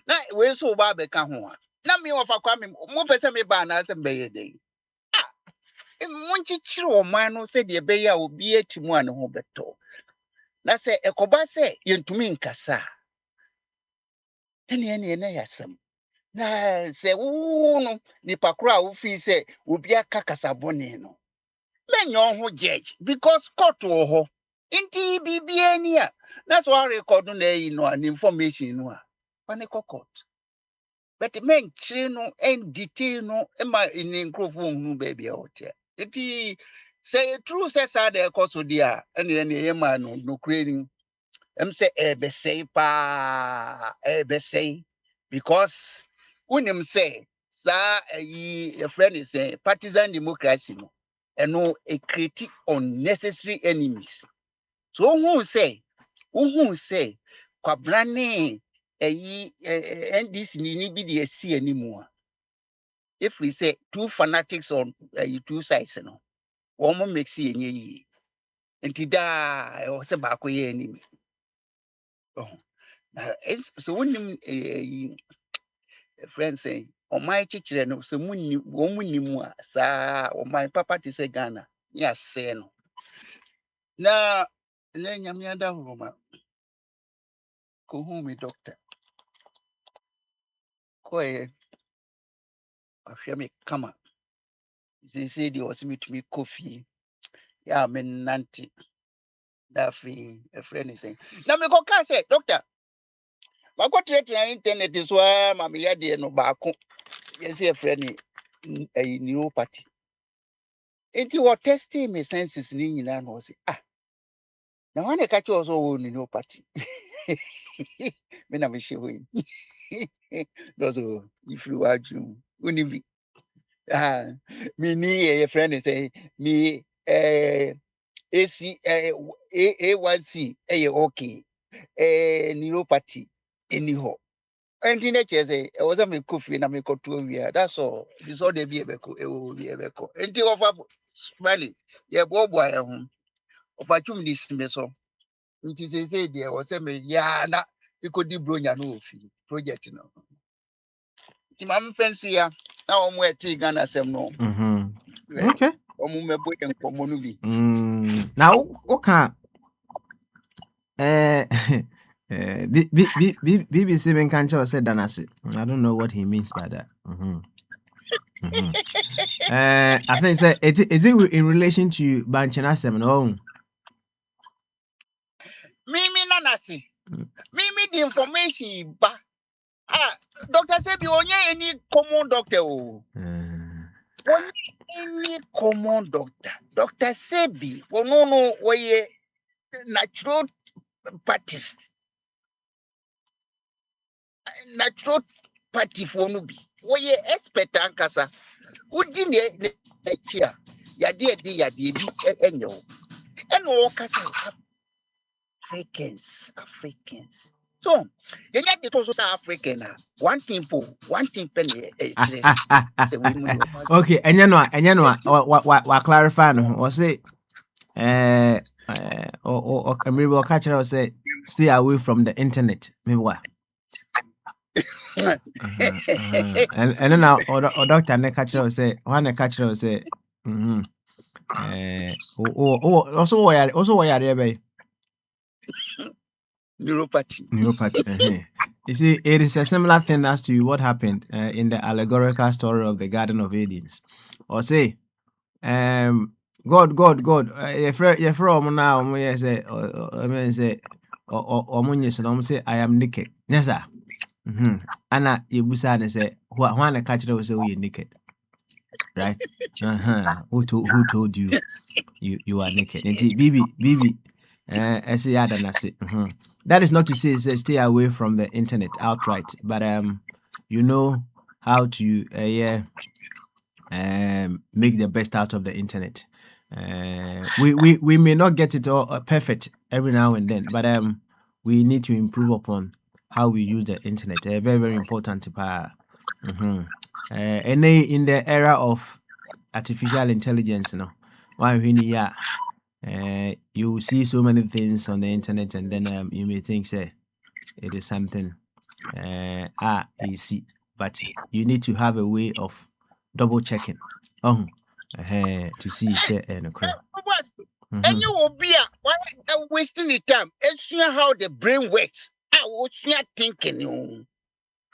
na we nso ba bɛka ho a na me wɔfa kwa me mo pɛ sɛ me ba na sɛ mbɛyɛ den mo nkyekyere ɔman no sɛ deɛ bɛyɛ a obi atimu a ne ho bɛtɔ na sɛ ɛkɔba sɛ yɛntumi nkasa ɛne na yɛasɛm na se no nipa koro a wo fi se obi aka kasabone no menyo ho judge because court wo ho inti bibia ni a that's why record no no an information no a pane court but men chire no en detail no e ma in microphone hu baby a wote inti say true say sad e koso dia ene e ma no creating say say pa say because unim say sa a friend is a partisan democracy no no a create unnecessary enemies so who say kwabrane NDC ni bi de asi animu if we say two fanatics on two sides no one mo make see enye yi enti da o se ba ko ye enemy oh so unim friends say my chichire no so munni wo munni mu a saa my papa te say Ghana ya say no na le nyame ada homa ko hu me doctor ko ahwe me kama say the was me to me coffee ya me nanti da fi a friend is saying na me ko ka say doctor ma ko trade na internet so ma me ya de no ba ko yes a friend a neuropathy enti what testing me senses ni nyina no say na wane ka cho so wo neuropathy me na me shewe dozo if you are you unibi me ni a friend say me AC A1C okay neuropathy anyhow and in nature say I was a me coffee na me ko to wi that's all this all dey be ebeko e wo bi ebeko enti of smiling ye bobo ya ho of achum this me so nti say there was me ya na ikodi bronya no ofi project no nti mam fancy ya na omo eti Ghana sem no Okay. omo mebo enkomo no bi Now, okay. BBC men can't say Danasi. I don't know what he means by that. I think say is it in relation to Banchanasem? No. mimi nanasi mimi the information ba doctor say be onye any common doctor o onye any common doctor say be no oye natural party for no be oye expert ankasa udi ne chia yade bi enyo eno kasa Africans. So, you get it also African. One thing penny say we money. Okay, and you know, what clarify no, or say, or maybe we'll catch it or say, stay away from the internet. Maybe what? And then now, or doctor, and catch it or say, one catch it or say, also, why are there? Neuropathy. You see, it is a similar thing as to what happened in the allegorical story of the Garden of Eden. Or say, God. You're from now. Say, I mean, say, or say, I am naked. Yes, sir. Anna, you busy say, when I catch it, say, you're naked. Right? Who told you you are naked? Bibi. I say, that is not to say stay away from the internet outright, but you know how to make the best out of the internet. We may not get it all perfect every now and then, but we need to improve upon how we use the internet. Very, very important. And in the era of artificial intelligence, you see so many things on the internet, and then you may think, say, it is something easy, but you need to have a way of double checking to see, say, and and you will be wasting the time. It's how the brain works. I was not thinking.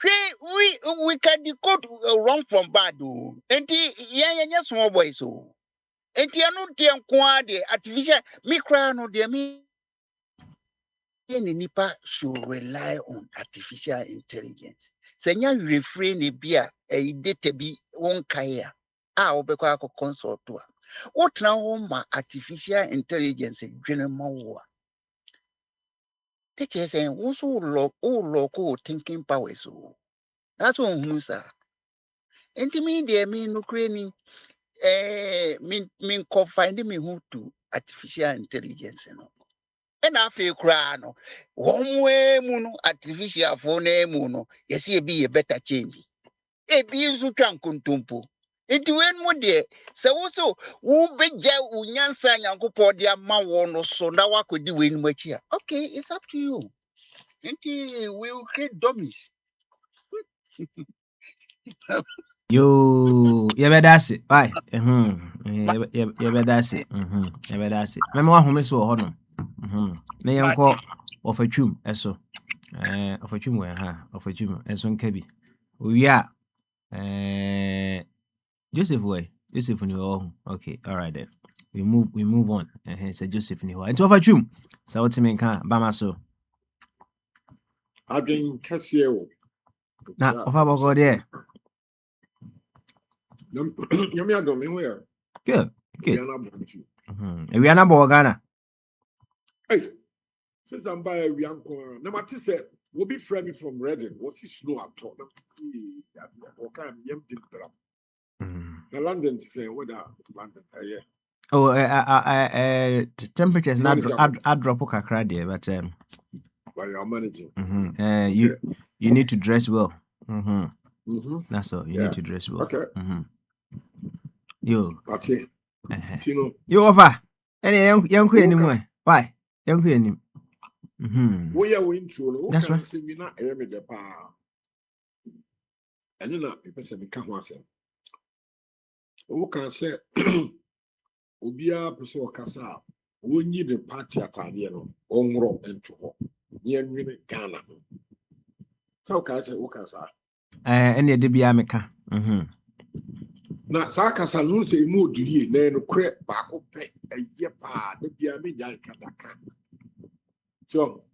We can decode wrong from bad. And yeah, small boys. So, and no dear quad, artificial, me cry no dear me. Any nipa should rely on artificial intelligence. Senya refrain a beer a data be one kaya. Obeko consult to. What now ma artificial intelligence general? Take saying also local thinking powers. That's one who sir. And to me, dear me no cranny, mean confined me who to artificial intelligence. And I feel crano. One way moon artificial for name, yes, be a better change. A be so cankuntumpo. It went more dear. So also, who be jail unyansa and go for their ma so now I could do in which here. Okay, it's up to you. And we'll create dummies. Yo, you better that's it. Bye. You better that's it. You better that's it. Remember what home so honor. Me uncle of a chum, eso. Of a chum, of a chum, and some cabby. We are Joseph way. Joseph in your okay, all right then. We move on. And he said Joseph in your and to of a chum. So what's me can Bama so. I've been Cassio. Now of our God there. Yummy, I don't mean where. Good. We are not born to. And we are not Ghana. Hey, since I'm by a young corner, no matter said, we'll be friendly from Reading. What's his snow at all? Okay, I'm young people. The London to say, what are London? Yeah. Oh, temperatures not add drop kakra there, but But you're managing. You need to dress well. That's all. You need to dress well. Okay. Yo. That's it. Tino. You offer any young queen anymore? Why? Young queen. We are going through. That's right. We not air the power. And you know, people say, "Come on, say." Who can say? Obia person kasa. We need the party at Aniano. Ongro into ho. Near Ghana. So can say, who can say? Any of the Biamica. Na sakasa no se mu duri na no kre ba ko pe aye pa de bia me jan kadaka so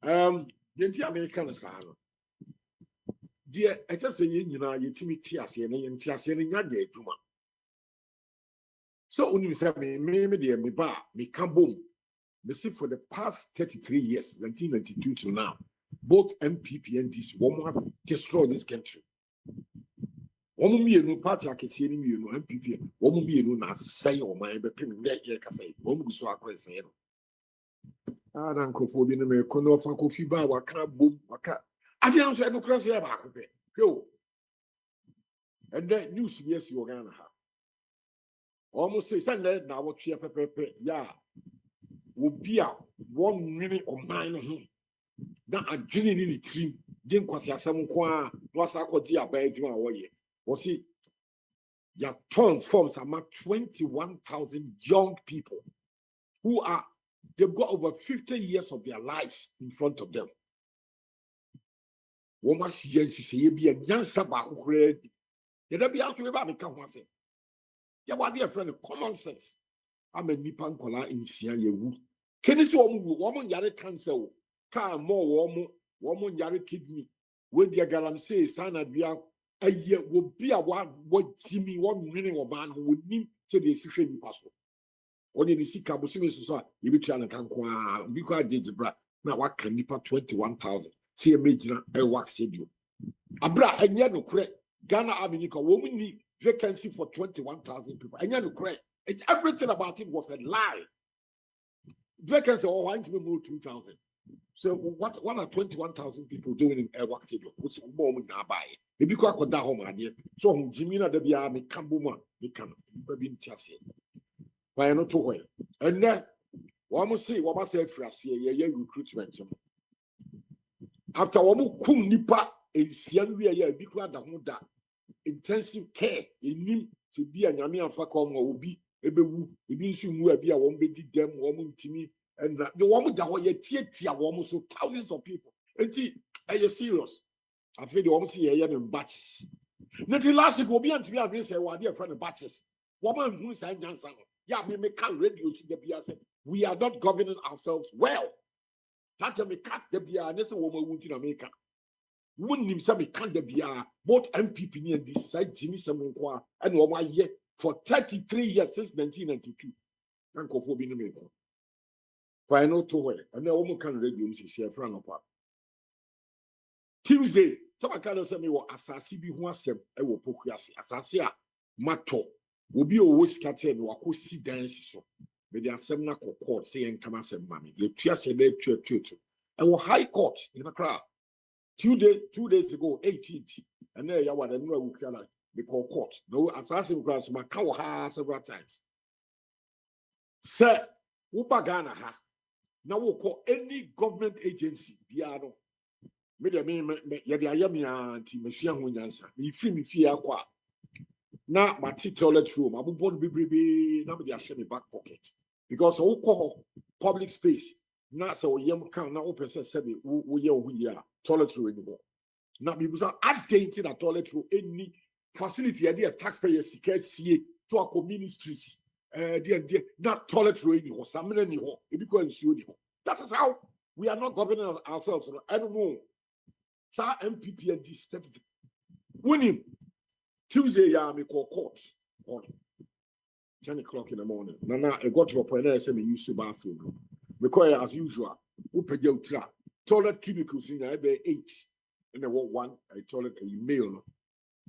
yenti America na sa no de e tse se ye nyina yetimi ti ase na yenti ase na nya de aduma so unim se me de me ba me kan bom me see for the past 33 years 1992 to now both MPP and this woman has destroyed this country. Woman be no party I can see any you know MPP. Woman be no na say or my be pin net here can say woman so akwa say no. Ah dan Akwantufuo bi no me kono fa kofi ba wa kana bom waka. Ade no so e no kra so e ba ko pe. Yo. And the news yes you Ghana ha. Almost say send na what twa pepepe ya. Wo bia one minute of mine ho. Na adwene ni trim de nkwasi asem ko a wasa akodi aba adwuma wo ye. Was it? Your turn forms among 21,000 young people who are, they've got over 50 years of their lives in front of them. Woman, she say, be a young Sabah who created. You'll be out to about me. Come once. You want a friend of common sense. I'm a Nipan Kola in Sia Yewu. Can you see woman yare cancer? Car more woman yare kidney. When the galam say, son, I'd be out. A year will be a one what Jimmy 1 million or man who would need to the situation possible. Only the sick Cabosinis, you be trying to come because did the brat. Now, what can you put 21,000? See a major a wax stadium. A brat and yet no correct. Ghana Aminika woman need vacancy for 21,000 people. And yet no correct. It's everything about it was a lie. Vacancy or why to move 2,000. So what are 21,000 people doing in a wax stadium? What's more than I buy? If you go that home idea, so Jimina de Bia me Kambuma, me can be chassis. Why not to way? And then one must say, what must say for us here, recruitment. After one kum nipa in Sian, we are big lad that intensive care in him to be a Yami and Facom or be a bewu, it means you will be a one bedi them, woman to me, and the woman that were a tia, almost so thousands of people. And are you serious? I feel the almost here in batches. Nothing last week will be until we have been say, well, dear friend, batches. Woman who is Johnson. Yeah, we can't reduce the BS. We are not governing ourselves well. That's a cut the BR, and that's a woman who in America. Wouldn't himself be can't the BR, both MPP and this side, Jimmy Samunkwa, and 1 year for 33 years since 1992. Uncle for being America. For I know to where, and no woman can reduce his here front of her. Tuesday, some kind of say me what assassin be who asem e wo pokuase asase a mato obi o wo sika te me wakosi dance so me dey asem na court say en kama asem ma me dey tua se dey tua e wo high court in Accra 2 days ago 18th and there ya wada no awu kala the court no assassin class ma ka wo ha several times sir wo bagana ha na wo call any government agency bia no me yadi ayami anti me fia ho nyansa me free me fia akwa na ma toilet room abobon bebrebe na me dey share me back pocket because wo call public space na so yem kan na wo person say me wo ye wo here toilet room anymore na be busa identity that toilet room any facility yadi a taxpayer sika sie to a ministries there that toilet room anymore samene ni ho e bi ko nsuo ni ho. That is how we are not governing ourselves anymore. Sa MPP and this winning Tuesday, yeah, me call court on 10 o'clock in the morning. Nana, I got to a point I said me used to bathroom. Because as usual, we pay your trap. Toilet chemicals in there, 8. And I want one, I toilet a male.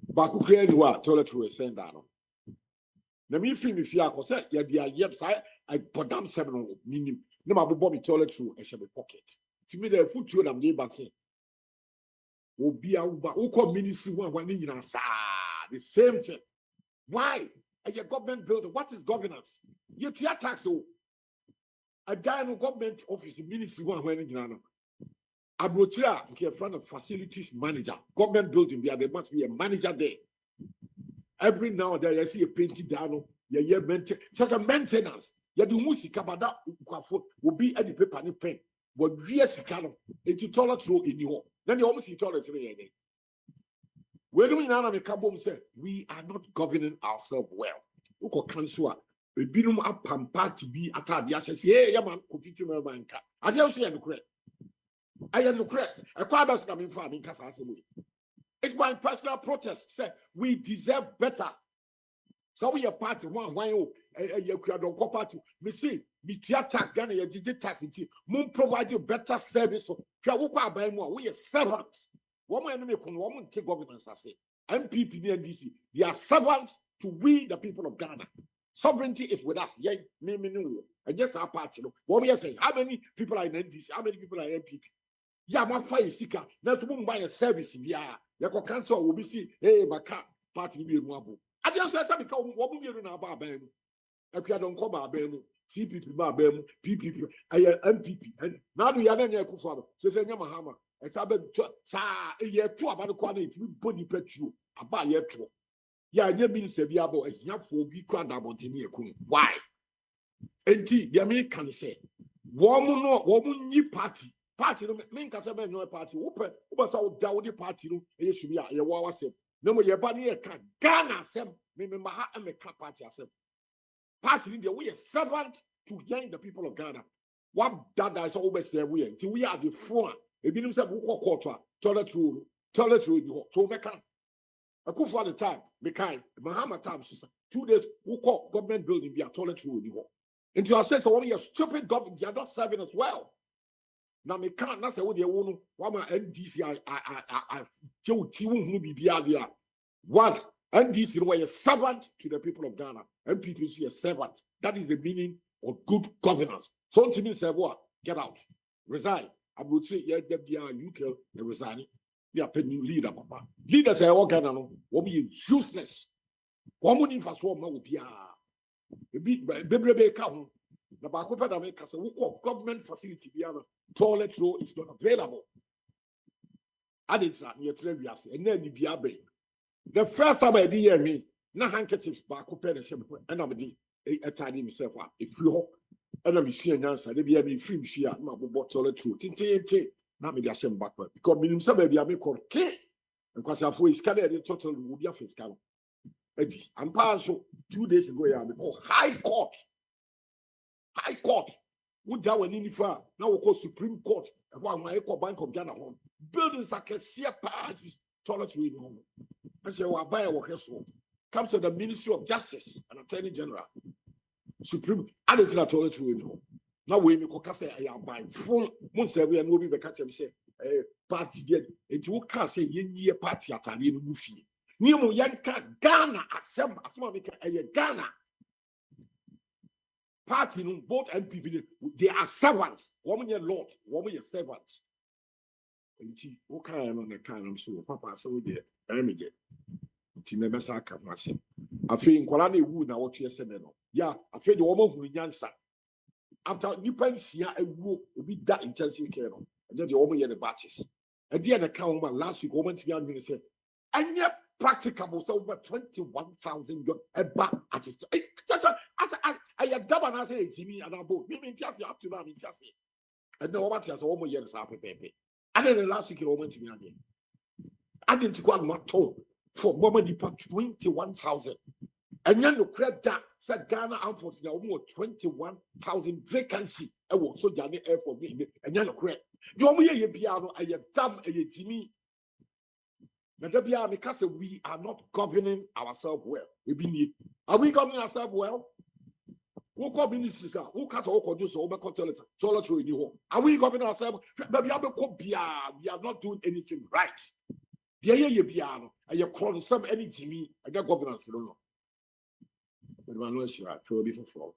But who create what toilet to send down. Now me free me fear cause yeah, dear yeps, I put down 7 minimum. No matter Bobby toilet through a shabby pocket. To me, the food to them, they but say. Obi Auba, Uko ministry one in the same thing. Why? A government building. What is governance? You pay tax. A guy in government office, ministry one when in Abrochia, in front of facilities manager, government building there must be a manager there. Every now and then you see a painting down, you maintain such a maintenance. You do music about that will be at the paper and pen. But yes, kind of it's toilet through in your then you almost see toilet again. We're doing now make a say we are not governing ourselves well. Uko kansua a binum up party be at the ashes. Hey, yaman, computer banka. I just say I'm correct. I am correct. A quabas coming from in Casa. It's my personal protest. Say we deserve better. So we are party one you don't go party. Me see, me tax Ghana you did tax it. Moon provide you better service for we are servants. Woman woman take governance. I say MPP and DC, they are servants to we the people of Ghana. Sovereignty is with us. Yeah, me no. And just our party. What we are saying, how many people are in NDC? How many people are in MPP? Yeah, my fire seeker. Now to buy a service. Yeah, you can cancel. Will be see. Hey, my car party be more. I just said something because what we are in our bar. If you don't come our bam, CPP bar bam, PPP, MPP. And now we are not here to follow. So say Yamahama. It's about a year 2 about the quality. We body pet you about year 2. Yeah, you mean severe about a year for we can't about why? And the American say, woman, ye party. Party, no, men can say no party. Open, so down the party, no, it should be a war. No more your body can Ghana, Sam, remember how I'm a party. Party in the way a servant to young the people of Ghana. What that is always there, we until we are the front. If you say, quarter, toilet room, so make a coup for the time, Mekai, Mahama time, 2 days, who call government building be a toilet room. Until I say, so what your stupid government, they are not serving us well. Now, me can't not say what you want. One NDC, I be one NDC were a servant to the people of Ghana. MPP is a servant. That is the meaning of good governance. So to me, say what? Get out, resign. I would say, yeah, you kill the resigning. We are paying new leader, papa. Leaders say, oh, Ghana, will be useless. One money for swap, will be a bit baby count. The Bacopa America, so government facility, toilet roll is not available. I didn't yet, and then be a bay. The first time I did me, no handkerchiefs, Bacopa, and I'm a tiny himself, if you and I'm seeing answer, they be a free, my toilet roll, not me the same backward, because me himself, maybe I may call K, because I for scan the total will be a fiscal. Eddie, I'm passing 2 days ago. I call High Court. High Court. Would that one in far now we call Supreme Court. One my Bank of Ghana home. Buildings like a sea pass toiletry home. I say, well, buy a worker so. Come to the Ministry of Justice and Attorney General. Supreme, and it's not toiletry home. Now we make a say I am buying from Monsevi and will be the catch and say, party did it will can't say ye party at a little movie. Nimu yanka Ghana asem asema make a Ghana party no both MPP they are servants. Woman your lord, woman your servant. Enti o kan no ne kan no so papa say we dey am get. Enti na besa aka masem. Afi nkwala na ewu na wotu ese ne no. Ya afi de woman hunu nyansa. After nipa nsia ewu obi da intensive care no. And then the woman the batches. And then the count last week woman to be and say and yet practicable so over 21,000 a back at his I had double and I say Jimmy and about me up to now and no one has almost years up pepe. And then the last week woman to me again. I didn't go on my toe for woman depart 21,000. And then the credit that said Ghana unfortunately almost 21,000 vacancy. I was so Johnny air for me and then the credit. You want me a piano, I have dumb a Jimmy. Because we are not governing ourselves well. Are we governing ourselves well? Who call ministers? Who cast all conduce over toiletry in the home? Are we governing ourselves? We are not doing anything right. The year piano, and you're calling some any Jimmy, I got governance. Don't know. But my you are truly for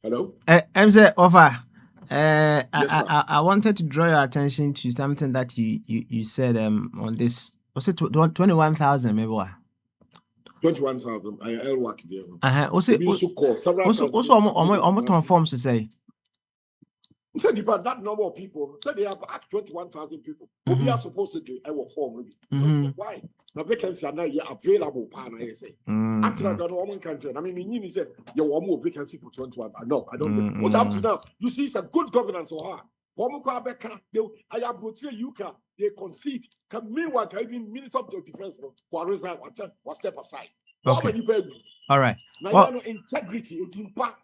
hello? I'm say offer. Yes, I wanted to draw your attention to something that you said on this. Was it 21,000 maybe? 21,000. I work there. Also, almost forms to say. So that number of people, so they have asked 21,000 people. We are supposed to do our form. Why? The vacancies are not yet available. I say. After I don't know one country. I mean, you said you want more vacancy for 21. No, I don't know. What's up to now? You see, it's a good governance for her. I have brought you can they concede. Meanwhile, even Minister of Defense for resign or step aside. Okay. All right. Now, integrity, impact.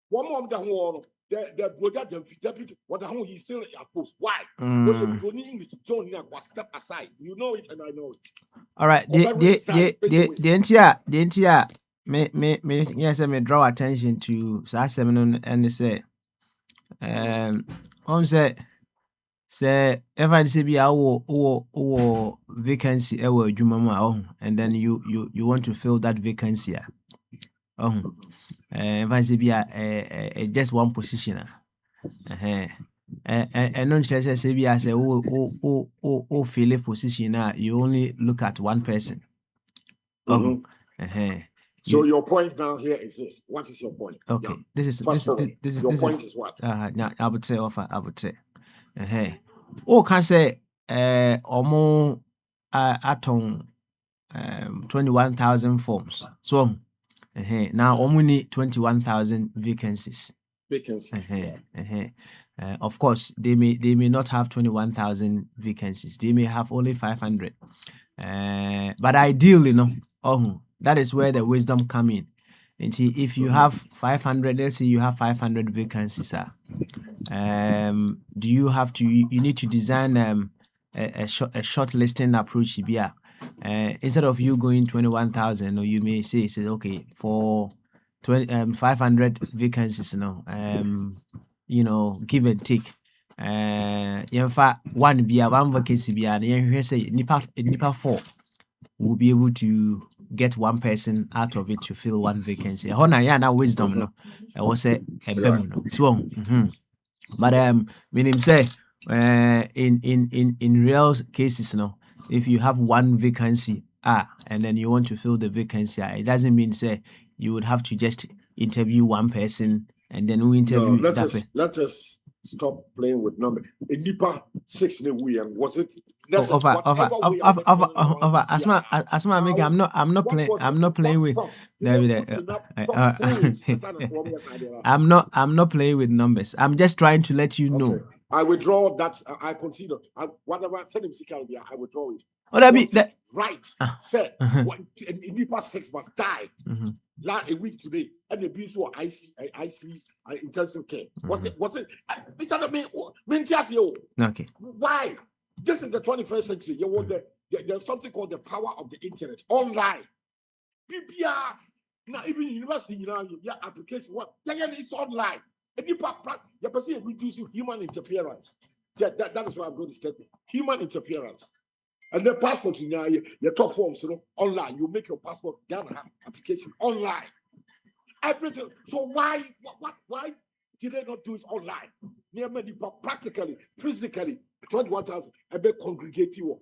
One more than one. The deputy, what the hell he's still at post. Why? Well, we don't English don't step aside. You know it and I know it. All right. The entire yes, I may draw attention to Sassemon and say say if I say our vacancy and then you want to fill that vacancy. If I say just one position. And non say say fill a position you only look at one person. So your point now here is this. What is your point? Okay, yeah. this is your point is what? Now I would say offer. I would say, can say almost at 21,000 forms. So now only 21,000 vacancies. Of course, they may not have 21,000 vacancies. They may have only 500. But ideally, that is where the wisdom come in. And see, if you have 500, let's say you have 500 vacancies, do you have to? You need to design a short listing approach. Instead of you going 21,000, or you may say, okay, for 500 vacancies, give and take. In fact, one vacancy, and say nipa 4 will be able to get one person out of it to fill one vacancy. Now wisdom, I was say so. But meaning say in real cases, if you have one vacancy, and then you want to fill the vacancy, it doesn't mean say you would have to just interview one person and then we interview. No, let us stop playing with numbers. In Nipa 6 was it? I'm not playing with I'm not playing with numbers. I'm just trying to let you know I withdraw that. I consider whatever send him I withdraw it. Oh, that be Was that. it right? Say what in the past 6 months die. Last a week today, and the bills were IC intensive care. What's it? It doesn't mean just you. Okay. Why? This is the 21st century. You want there's something called the power of the internet online. PPR now even university, you know, your application what? Yeah, it's online. And you person reduce human interference. That is what I'm going to state. Human interference. And the passport, you know, your top forms, you know, online. You make your passport Ghana application online. Everything. So why did they not do it online? Near many, but practically, physically, 21,000. I bet congregate you.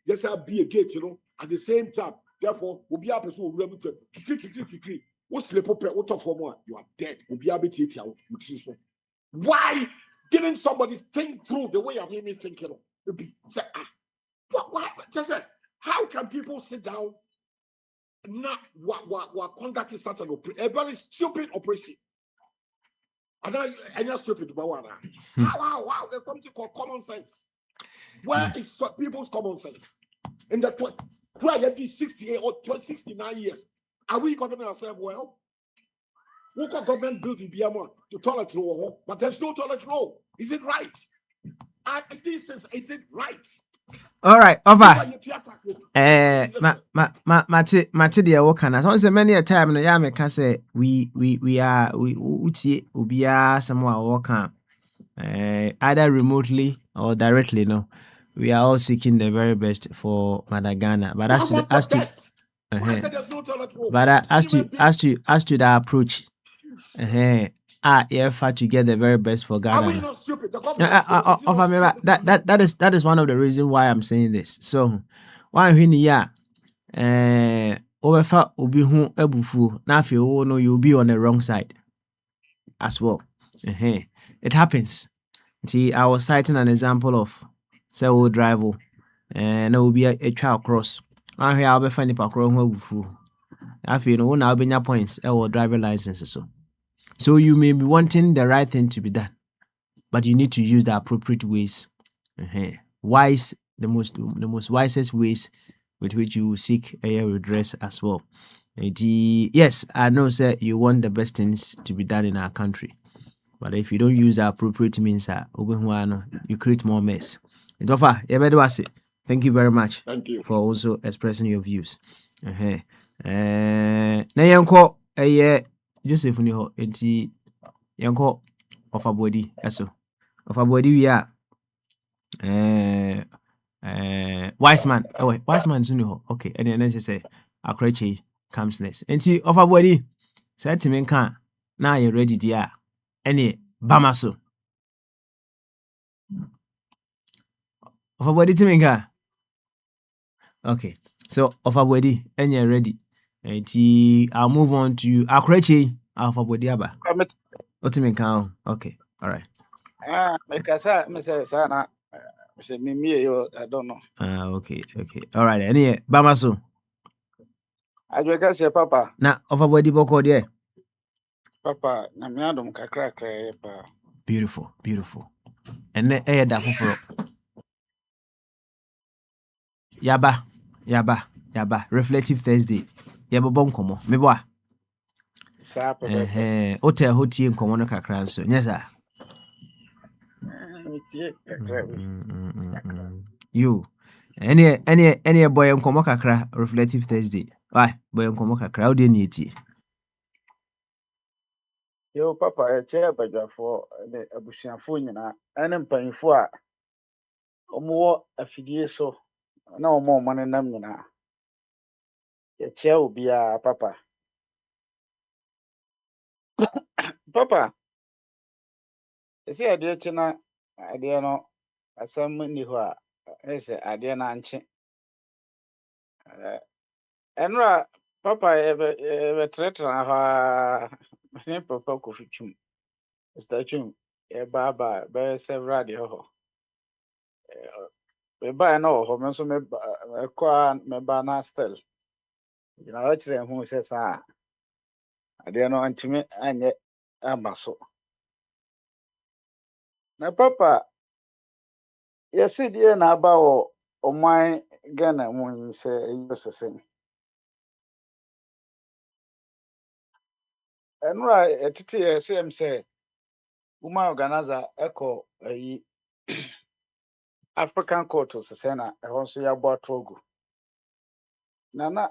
Yes, I'll be a gate, you know, at the same time. Therefore, we'll be able to remember to what's the proper what for more? You are dead. We'll be able to why didn't somebody think through the way I'm thinking? Say, why? Just say, how can people sit down? Not what conducting such an operation, a very stupid operation. And you're stupid about what? Wow, there's something called common sense. Where is people's common sense? In the 68 or 69 years, are we governing ourselves well? What government building BMO to toilet roll, but there's no toilet roll. Is it right? At this sense, is it right? All right, over. Mate deɛ wɔka na sɛ many a time no yɛ meka sɛ we wotie obiara asɛm a wɔka either remotely or directly, no, we are all seeking the very best for Ghana. But as to the approach, to get the very best for Ghana. Are we not stupid? That is one of the reasons why I'm saying this. So, why overfa obi hu ebufu na afi no you'll be on the wrong side as well. It happens. See, I was citing an example of say we drive and there will be a child cross. I hear I'll be finding parkour who ebufu. Afi no now be your points or driver license so you may be wanting the right thing to be done, but you need to use the appropriate ways. The most wisest ways with which you seek a redress as well. Yes, I know, sir, you want the best things to be done in our country, but if you don't use the appropriate means, you create more mess. Thank you very much. Thank you for also expressing your views. Joseph ni ho enti yanko of a body eso of a body we are wise man suni ho okay and then say akreche comes next enti of a body say timi kan na you ready dia any bamaso of a body timi kan okay so of a body and you ready. I'll move on to Akreche Alpha Bodiaba. Okay, all right. I don't know. Okay. All right. Any Bamaso. I just say Papa. Now, of a body boko there. Papa, Namiadum Kakra. Beautiful. And then air that for Yaba. Reflective Thursday. Yaba bonkomo. Meboa. Hotel hoti nkomo no kakra so. Yes sir. You. Any boy nkomo kakra reflective Thursday. Why? Boy nkomo kakra how dey nieti. Yo Papa, chair badwafo ne abusuafo nyina ene mpanyifo a omo afidie so na omo ne nam nyina. Ye chair obia Papa. Papa, ese ade chena ade no asam ni ho a ese ade na anche. Enra Papa ebe tretra ha ne Papa ko fitum. Statue e baba be several de ho. Me ba na ho me so me kwa me ba na still. You know what them who says ade no antime anye amaso. Na Papa Yes, dear, na about my Ghana when say USSN. And right, at TSM say, Uma organizer echo a African court to Sena, I also about Togo. Nana,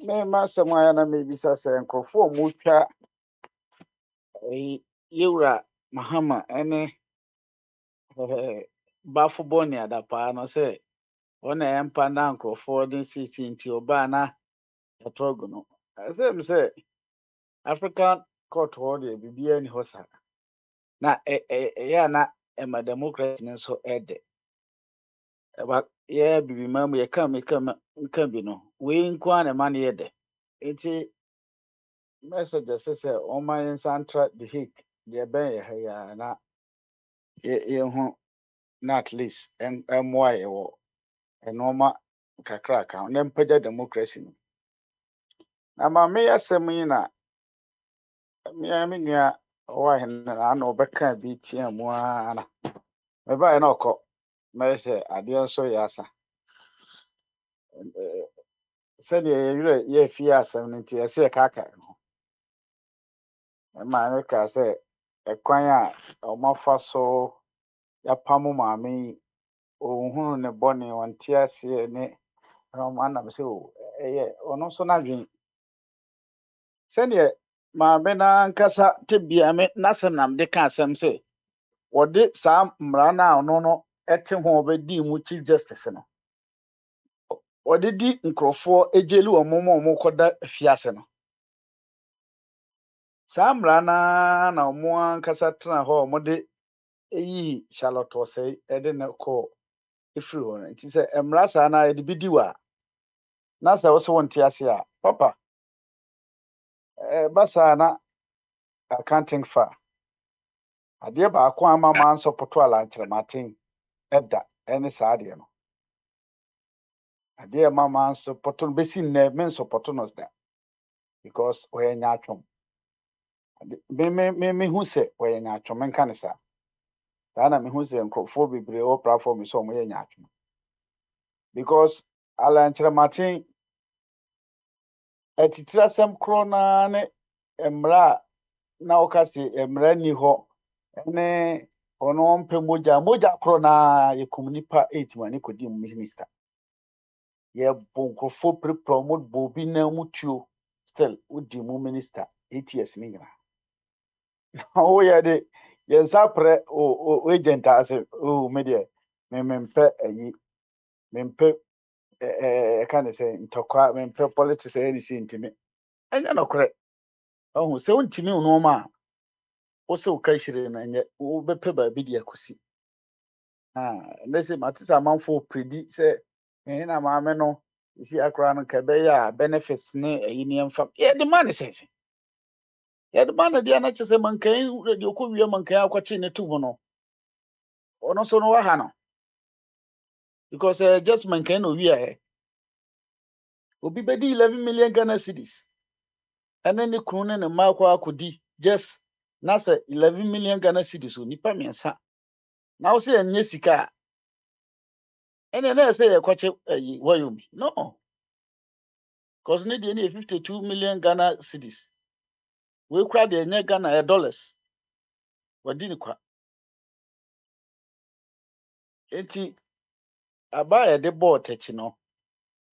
me master my maybe Sasa and Crofo Mucha a Yura Mahama, any Bafubonia da pa no say, one empire uncle for the CC into Obana a Togo. No, as them say, African court order be any hosa. Na ya na ema democracy nso ede ba ya bibi mam ya kam nka bi no we nkwa na ma na yede enti message say o man santra the hick the ben ya na ye ho na at least en mwa ye wo enoma kakra ka na mpaja democracy no na ma me yasem yi na me nua wa hen na na obeka bi tia mu ana me ba na okọ me say ade nso ya asa sɛdeɛ yɛwerɛ yɛafie asɛm no nti ɛsɛ yɛkaka ho ɛma ne ka sɛ ɛkwan a ɔmafa so yɛapamo maame yi ɔnhunu ne bɔne ɔnte aseɛ ne anam sɛ ɛyɛ ɔno nso n'adwen sɛdeɛ maame n'ankasa tebea me n'asɛm nam de ka asɛm sɛ wɔde saa mmara no a ɔno no ɛte ho ɔbɛdii mu chief justice no wɔde di nkurɔfoɔ egyeli wɔn mo a wɔkɔda afiase no saa mmara na ɔmo ankasa tena hɔ a ɔmo de eyi Charlotte Osei ɛde ne kɔ efiri hɔ no nti sɛ mmara saa na yɛde bi di wa na sɛ wɔsɛ wɔnte ase a papa ɛba saa na accounting fa adeɛ baako a ama maa nsɔpoto alankyerɛmaten ɛda ɛne saa adeɛ no adeɛ a ama maa nsɔpoto no besi nnɛ me nsɔpoto no da because ɔyɛ nyaatwom me hu sɛ ɔyɛ nyaatwom menka ne saa saa na mehu sɛ nkurɔfoɔ bebree wɔ platform sɛ ɔmo yɛ nyaatwom because alankyerɛmaten atitiri asɛm korɔ naa ne mmara a na ɔka sɛ mmara ni hɔ ne ɔno ɔmpɛ mogya korɔ naa yɛkum nipa ɛtima ne kɔdi mu minista yɛbɔ nkurɔfoɔ piripira ɔmo bɔ obi na mu tuo still wodi mu minista 8 years ne nyinaa woyɛ de yɛnsa prɛ o agent ase o me deɛ mempɛ ayi mempɛ ɛka ne sɛ ntɔkwa mempɛ politics ɛyɛ ne sɛ ntimi ɛnyɛ nokorɛ ɔhu sɛ wontimi wo nneɔma a wo sɛ wo ka hyire no ɛnyɛ wobɛpɛ baabi de akɔsi ɛnɛ sɛ mate sɛ amanfoɔ predi sɛ ɛhe na maame no ɛsi akora no ka ɛbɛyɛ a benefits ne ɛyi ne ɛmfa yɛde ma ne sɛsɛ yɛde ma no deɛ na kyɛ sɛ mankan deɛ ɔkɔ wie mankan akɔkye ne to mu no ɔno nso no waha no because just mankan na owie ɛ obi bɛdi 11 million Ghana cedis ɛne ne kunu ne ne mma akɔ akɔdi just na sɛ 11 million Ghana cedis o nipa mmiɛnsa na wo sɛ ɛnyɛ sika a ɛne na ɛsɛ yɛkɔkye ayi wɔyɛ obi no because ne deɛ ne yɛ 52 million Ghana cedis wei kora deɛ ɛnyɛ Ghana ɛ dollars wɔdi ne kwa enti aba a yɛde bɔɔ tɛkyi no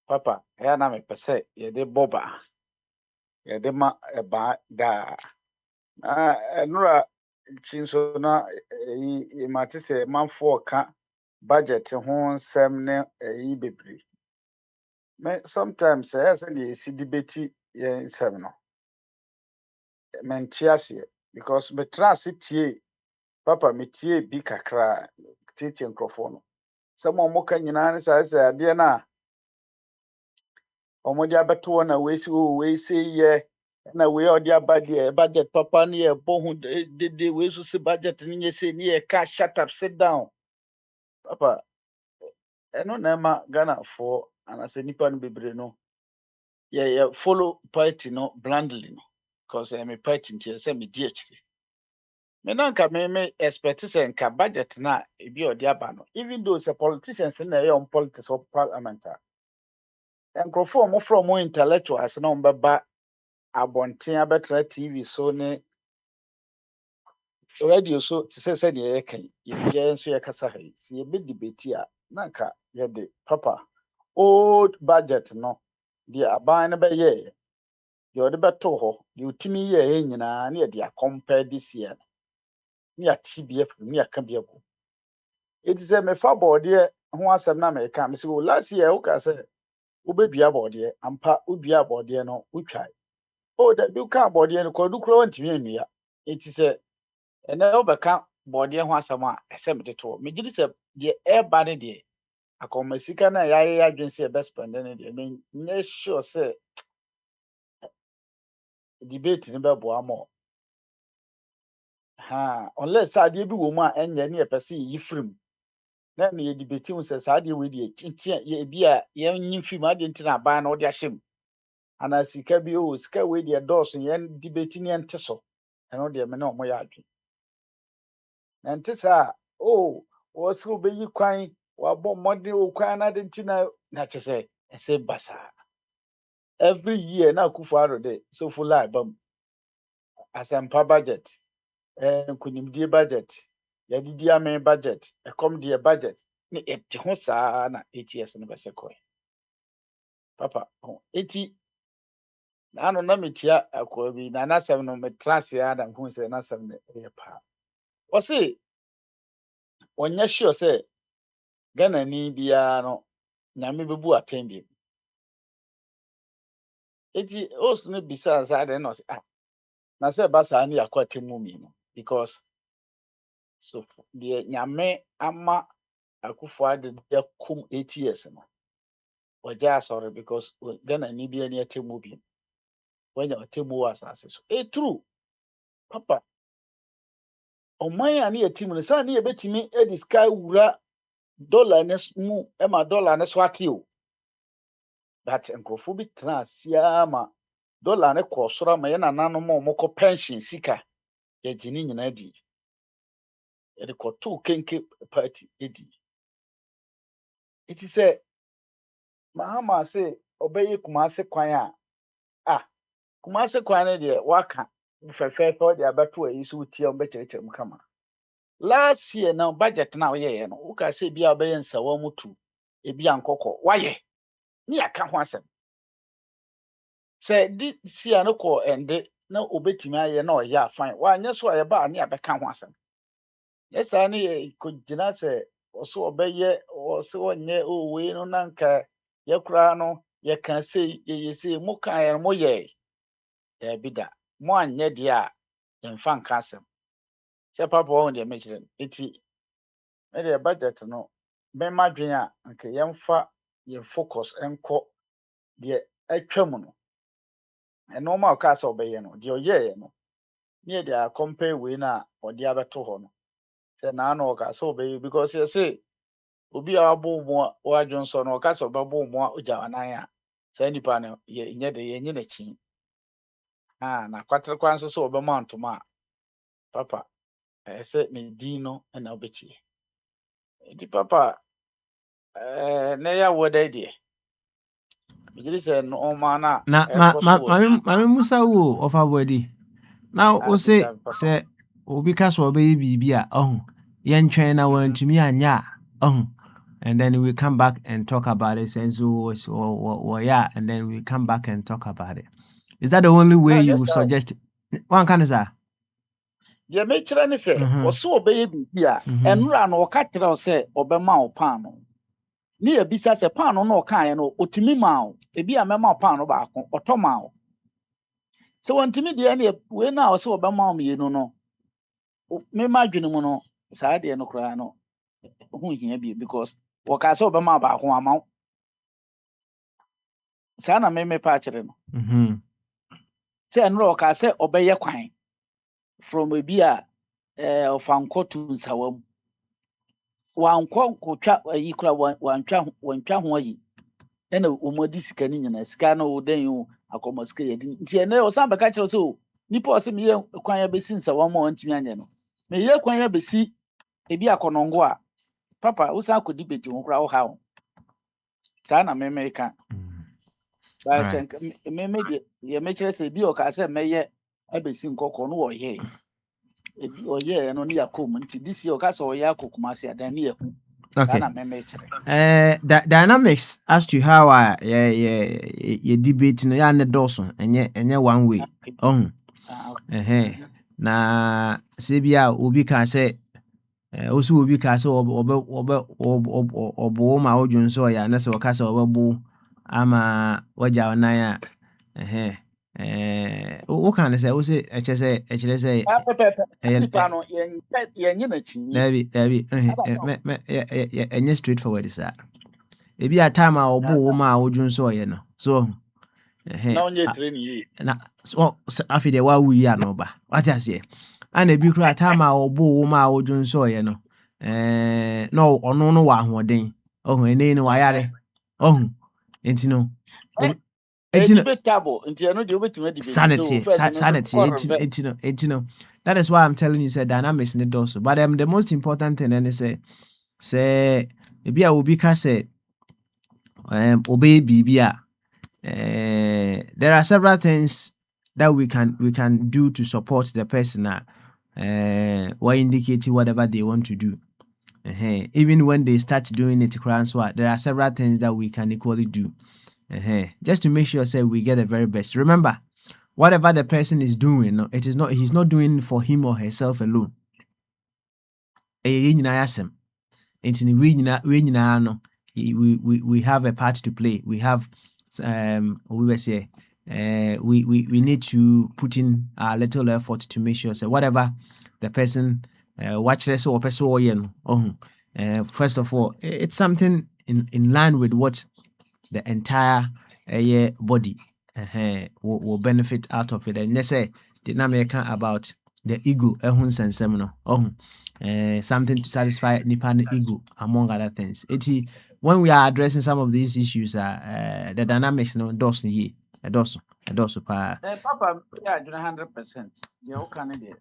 papa ɛyɛ na mepɛ sɛ yɛde bɔ baa yɛde ma ɛbaa daa na ɛnora kyi nso na ɛyi mate sɛ manfoɔ ka budget ho nsɛm ne ɛyi bebree me sometimes ɛyɛ sɛ deɛ yɛsi debate yɛn nsɛm no mente aseɛ because metena ase tie papa metie bi kakra tietie nkurɔfoɔ no sɛm a ɔmo ka nyinaa ne saa sɛ adeɛ no a ɔmo de abɛto hɔ na wei sɛ yɛ na wei a ɔde aba deɛ budget papa ne yɛbɔ ho dede wei so sɛ budget no nyɛ sɛ ne yɛka shut up sit down papa ɛno na ɛma Ghanafoɔ anaasɛ nipa no bebree no yɛ follow party no blindly no because ɛyɛ me party nti ɛsɛ medi akyiri Me nanka me expect say nka budget na ebi odi aba no, even though say politicians na on politics or parliament. Nkrofo mo from mo intellectuals na on beba abonten abetra TV so ne radio so to say de ye kan ye nso ye kasa ha si ye be debate a nanka ye de papa old budget no de aban ne be ye ye odi beto ho de utimi ye nyina na ye de compare this year ne ya TBF ne ya ka biabo it is a me fa board ho asem na me ka me say last year wo ka say wo bedua board ampa wo dua board no wo twai oh that you ka board no ko du kro ntimi anua it is a ene wo beka board ho asem a esem de to me gidi say de e ba ne de akoma sika na ya adwen say best spend ne de me nye sure say debate ne be bo amo ha unless ade bi wo mu a enye ne e pese yi frim na me ye debate un say ade we de chinchi ye bi a ye nyi fim ade ntina ba na wo de ahyem ana sika bi o sika we de dɔɔso yɛn debate ne ente so ɛno de me na ɔmo yɛ adwe na ente sa o wo se obeyi kwan wabɔ mmɔden o kwan na de ntina na kyɛ sɛ ɛsɛ basa every year na Akufo Addo de so full album asɛmpa budget nkonimdie budget yɛdidi amen budget ɛkɔm deɛ budget ne ɛte ho saa na 8 years no bɛsɛ kɔɛ papa ho eti ano na metia akwa bi na nasɛm no me class ya da hu sɛ nasɛm no ɛyɛ pa ɔse ɔnyɛ sure sɛ Ghana ni bia no nyame bebu atɛn bi eti os no bisa sa de no sɛ na sɛ ba saa ne yakɔ atɛmu mi no because so de nyame ama Akufo Addo de kum 8 years no ɔgya asɔre because Ghana ni bia ne atɛmu bi wɔnya atɛmu wɔ asase so true papa ɔman a ne yɛtim no sɛ ne yɛbɛtumi edi sky wura dollar ne mu ma dollar ne so ate o that nkrofo bi tena asia ma dollar ne kɔ soro ma yɛ nananom a ɔmokɔ pension sika yɛgye ne nyinaa di yɛde kɔtoo kenke party edi iti sɛ mahama sɛ ɔbɛyɛ Kumase kwan a Kumase kwan ne deɛ waka fɛfɛɛfɛ ɔde abɛto ayi so wotie ɔmbɛkyerɛkyerɛ mu kama last year na budget na ɔyɛɛ no woka sɛ bi a ɔbɛyɛ nsawa mu tu ebi ankɔkɔ wayɛ ne yɛaka ho asɛm sɛ di sia no kɔ ɛnde na obetumi ayɛ na ɔyɛ afan wanyɛ so a yɛba ne abɛka ho asɛm yɛsa ne yɛ kogyina sɛ ɔso ɔbɛyɛ ɔso ɔnyɛ owei no nanka yɛkora no yɛka sɛ yɛyɛ sɛ mo ka yɛ mo yɛ ɛbi da mo anyɛ deɛ a yɛmfa nka asɛm sɛ papa wɔn deɛ mekyerɛ no eti ɛdeɛ budget no bɛma dwen a nka yɛmfa yɛn focus nkɔ deɛ atwa mu no ɛnɔɔma a ɔkaa sɛ ɔbɛyɛ no deɛ ɔyɛɛ no ne yɛde akɔmpare wei no a ɔde abɛto hɔ no sɛ naano ɔkaa sɛ ɔbɛyɛ because yɛse obi a wabɔ mu a wadwo nsɔ no ɔka sɛ ɔbɛbɔ mu a ogya anan a saa nipa no yɛnyɛ de yɛnyɛ n'akyi na kwatere kwan nso sɛ ɔbɛma ntoma a papa ɛyɛ sɛ ne din no ɛna ɔbɛtie nti papa na ɛyɛ awɔ da deɛ megye sɛ nɔɔma no a na ɛkɔ so wɔ mame musa wo ɔfa bɔdi na wo se sɛ obi ka so ɔbɛyɛ biribi a yɛntwɛn na wantumi anyɛ a and then we come back and talk about it and so yeah and then we come back and talk about it. Is that the only way you suggest one kind of that? Yeah, me kyerɛ ne sɛ ɔso ɔbɛyɛ biribi a ɛnora no ɔka kyerɛ wo sɛ ɔbɛma wo paano ne yɛbisa sɛ paano no ɔkaeɛ no ɔtumi ma wo ebi a mɛma wo paano baako ɔtɔ ma wo sɛ wɔntumi deɛ ne wei no a ɔsɛ ɔbɛma wo mmienu no mema adwene mu no saa deɛ no koraa no ho hia bi because wɔkaa sɛ ɔbɛma baako ama wo saa na mepa akyerɛ no sɛ ɛnora ɔkaa sɛ ɔbɛyɛ kwan from ebi a ɔfankɔ to nsawa mu wankɔ kotwa ayi kora wantwa ho ayi ɛna wɔmɔdi sika ne nyina sika no wodan o akɔmɔ sika yɛdi nti ɛnɛ ɔsan bɛka kyerɛ sɛ o nipa ɔsɛ meyɛ kwan yɛbɛsi nsawa mu a ɔntumi anyɛ no me ye kwan ya besi ebi akonongo a papa usa akodi beti wo kra wo ha wo ta na me ka ba All se right. me de ye me kire se bi o ka se me ye abesi nkoko no wo ye ebi o ye no ne yakom nti this year o ka se o ye akokuma se adan ne yahu ta Okay. na me kire Dynamics as to how yeah debate no ya ne dawson enye one way. Oh. okay. Na sebia obi ka say osu obi ka say obo ma odwun so ya na se o ka say obo ama waja onan a o kan say o say eche say Nipa no yenye na chinyi Dabi enye straightforward is that ebi a time a obo wo ma odwun so ye no so na onye training yi na so afi de wa wu ya no ba what I say ana ebi kura time a obo wo ma odwun so ye no no ono no wa ahoden ohun ene ni wa yare ohun enti no enti no debatable nti eno de obetuma debate so sanity first no so enti no that is why I'm telling you say dynamics need also but the most important thing and say ebi a obi ka say obey bibia there are several things that we can do to support the person or indicate whatever they want to do. Even when they start doing it, there are several things that we can equally do. Just to make sure say we get the very best. Remember, whatever the person is doing, no, he's not doing it for him or herself alone. We have a part to play. We have we were say we need to put in a little effort to make sure say whatever the person watch this or person or first of all it's something in line with what the entire body will benefit out of it. And they say the American about the ego something to satisfy nipa ego among other things. When we are addressing some of these issues the dynamics no does ye does pa papa ya adwene 100% ye o kan de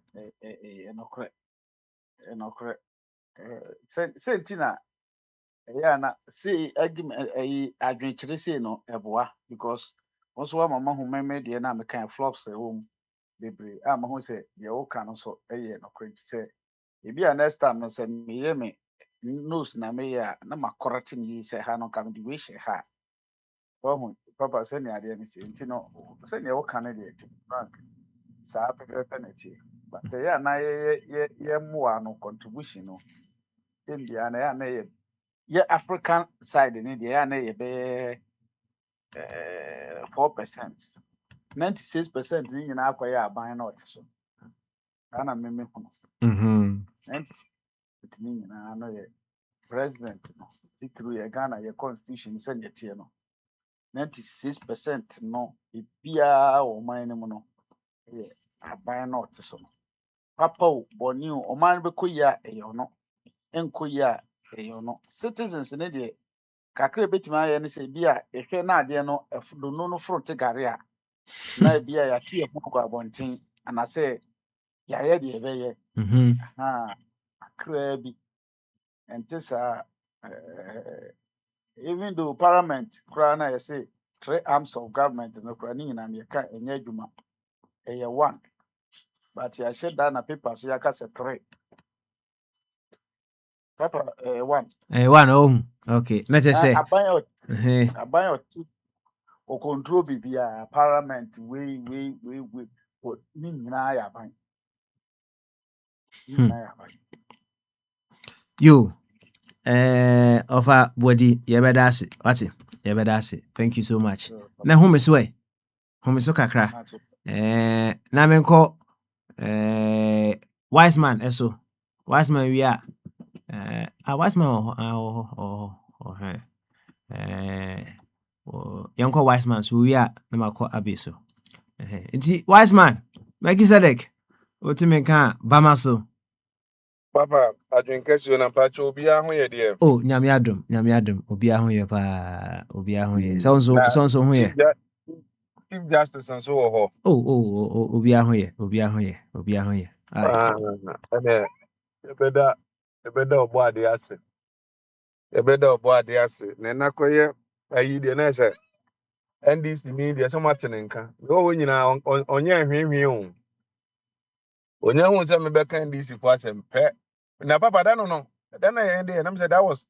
enokre sentina ya na say argument adwene kire say no eboa because also wa mama hu meme de na me kan flops e wo bebre ama hu say ye o kan no so eye enokre nti say ebi a next time no say me ye me news na me ya na ma correct ni say ha no kam di we share ha oh papa say ni ade ni say nti no say ni o kan de bank sa pepe na ti but ya na ye mua no contribution no India na ya na ye African side in India ya na ye be 4%. 96% ni nyina akwaye aban na ote so. Ana meme hu. 96% ni nyina no ye president no. Titru ye Ghana ye constitution se nyetie no. 96% no ebia o man ni mu no ye aban na ote so. Papa o boni o man be koya eyo no. Enkoya eyo no. Citizens ne de kakra betima ayɛ ne sɛ bi a ehwɛ na adeɛ no ɛfodo no fronte gare a na bi a yɛate yɛ ho kɔ abɔnten anasɛ yɛayɛ deɛ ɛbɛyɛ kakra bi ɛnte saa even though parliament koraa na yɛsɛ 3 arms of government no koraa ne nyinaa yɛka ɛnyɛ adwuma ɛyɛ 1 but yɛahyɛ da na paper so yɛaka sɛ 3 papa 1 one okay let us say aban o control bibia parliament we o ni nyinaa yɛ aban yo offer body yebedase wati yebedase thank you so much na home so kakra na menko wise man wise man we are wise man yanko wise man so we are na makọ abeso nti wise man Melchizedek otime kan bamaso Papa, adwenkasi na mpacho obi ahụ yɛ deɛ. oh nyame adom obi ahụ yɛ pa obi ahụ yɛ so ho yɛ Chief Justice nso wɔ hɔ. oh obi ahụ yɛ Ɛnɛ Ebeda obo ade ase. Ebeda obo ade ase. Na nakoye ayi de na se NDC media so matene nka. Wo nyina onye hwehwe o. Onye hu se me be kan NDC for asem pe. Na papa da no. Da na ye de na say that was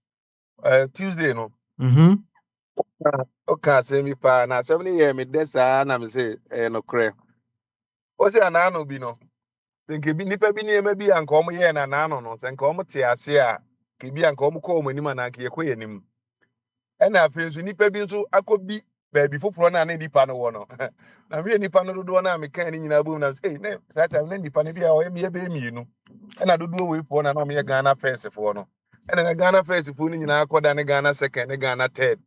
Tuesday no. Okay, say me pa na 7 year me desa na me say no kre. O se ana no bi no. Nke bi nipa bi niema bi anka omo ye na na no no. Se nka omo te ase a ke bi anka omo ko omo ni ma na ke yekoye nim. Ena afi so nipa bi nso akobi baabi foforo na na nipa no wo no. Na me nipa no dodo na me kan ni nyina bom na say na sa ta na nipa ne bi a o ye be mienu. Ena dodo we fo na me ye Ghana first fo no. Ena na Ghana first fo ni nyina akoda ne Ghana second ne Ghana third.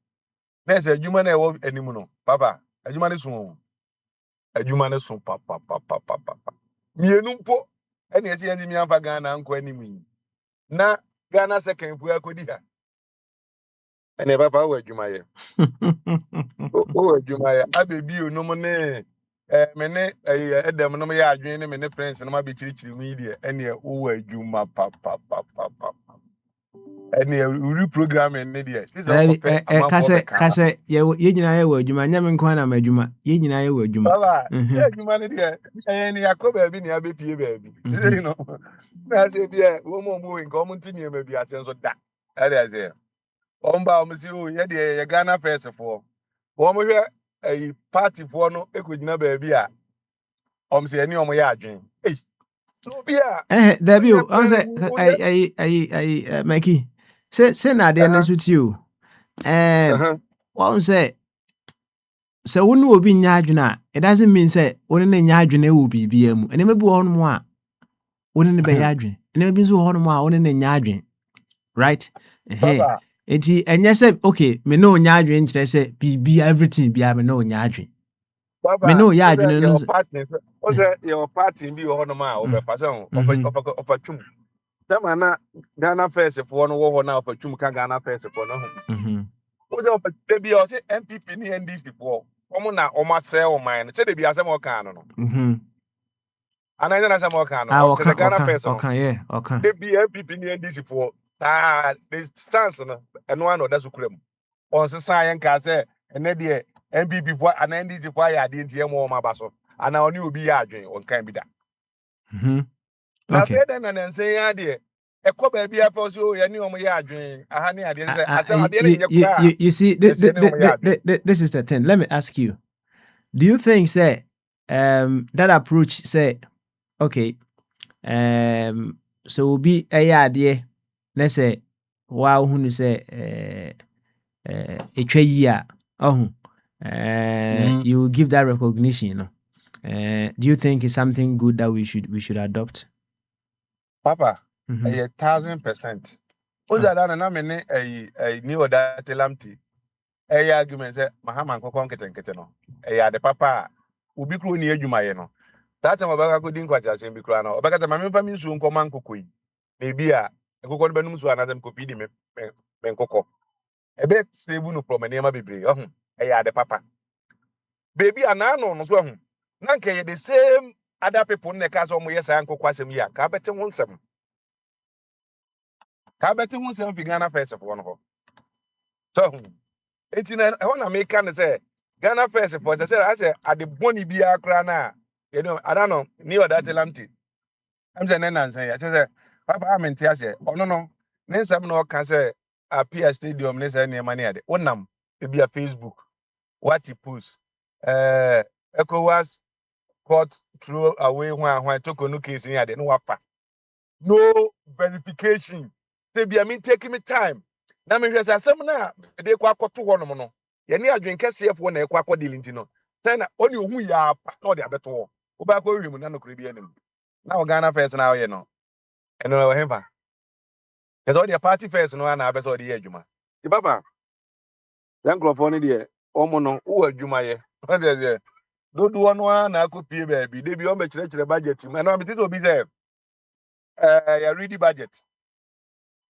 Na se adwuma na e wo animu no. Papa, adwuma ne so. Adwuma ne so papa. Mienu mpo ene esi enti mi amfa Ghana nko animu yi. Na Ghana second fu akodi ha. Ene papa wo adwuma ye. O adwuma ye. Abebi onom ne me ne edem no me ya adwen ne me ne prince no ma be chirichiri mu yi de ene o adwuma papa. Ene uri program ne de. This is all pe amamfo be ka. Kase ye nyina ye wo adwuma nyame nko na ma adwuma ye nyina ye wo adwuma Baba, adwuma ne de ni yakoba bi ni abepie baabi. You know. Na say bia wo mo nka o mo ntini ma bi ase nso da. Ade say omba o msi o ye de ye Ghana first for. Wo mo hwe party for no ekogina baabi a o msi ani o mo ya adwen. Eh. So bia Debi o on say ai Maki say na de no so ti o won say wonu obi nya adwene a it doesn't mean say wonu na nya adwene wo bibia mu ene mebi wo hono mu a wonu ne be ya adwene ene mebi so wo hono mu a wonu na nya adwene right Baba, enti enye say okay me no nya adwene nkyere say bibia everything bia me no nya adwene me Baba, no ya adwene no your party bi ho no ma o be pa so of twum. Sama na Ghana first for no wo na of twum ka Ghana first for no. O je of bi o se MPP ni NDC for. Omo na omo asɛ o man no. Che de bi asɛm o kan no. Ana ina na asɛm o kan no. O se Ghana first no. Okay. De bi MPP ni NDC for. The stance no eno an oda so kuram. On se san yen ka sɛ ene de MPP for ana NDC for ya de ntie mo ma ba so. Ana oni obi ya adwen on kan bi da. Na be den na nse ya de ekọ ba bia pa so ye ni omo ya adwen aha ni ade se asem ade na nye kura. You see this is the thing. Let me ask you. Do you think say that approach say okay so obi ade let's say wow hunu say etwa yi a you give that recognition, you know. Do you think it's something good that we should adopt? Papa, 1,000%. Uzada na me ne ni oda telamti. Argument say mahama nkokon kete no. De papa ubi kru ni adwuma ye no. That time obaka ko din kwacha asem bi kru na. Obaka ta mame fami nsu nkoma nkokoi. Na bi a nkokon be num su anadem ko fidi me nkokon. Ebe sebu no problem na bebre. De papa. Baby anano no so na nke ye the same other people na ka so mo yes an kokwa sem ya ka bete ho nsem fi Ghana first for no so enti na ho na me kan say Ghana first for say I say ade boni bia kra na you know I don't know ni oda telamti am say na nsan ya say papa amenti ase ono no ne nsem na o ka say apia stadium ne say ne mani ade wonam e bia Facebook what he post ECOWAS court throw away when toko no case in ade no wafa no verification say be me taking me time na me hwese asem na de kwa akoto ho no no ye ne adwen kesefo na ekwa akodi linti no say na oni ohu ya pa na ode abeto wo ba kwa wimu na no kure bi anim na o Ghana first na ye no eno o hemfa keso ode party first no na abeso ode ye adwuma di baba yan grofo ni de omo no wo adwuma ye ode dodo ono na akopie baabi de bi o me kire budget ma na me tito bi say ya ready budget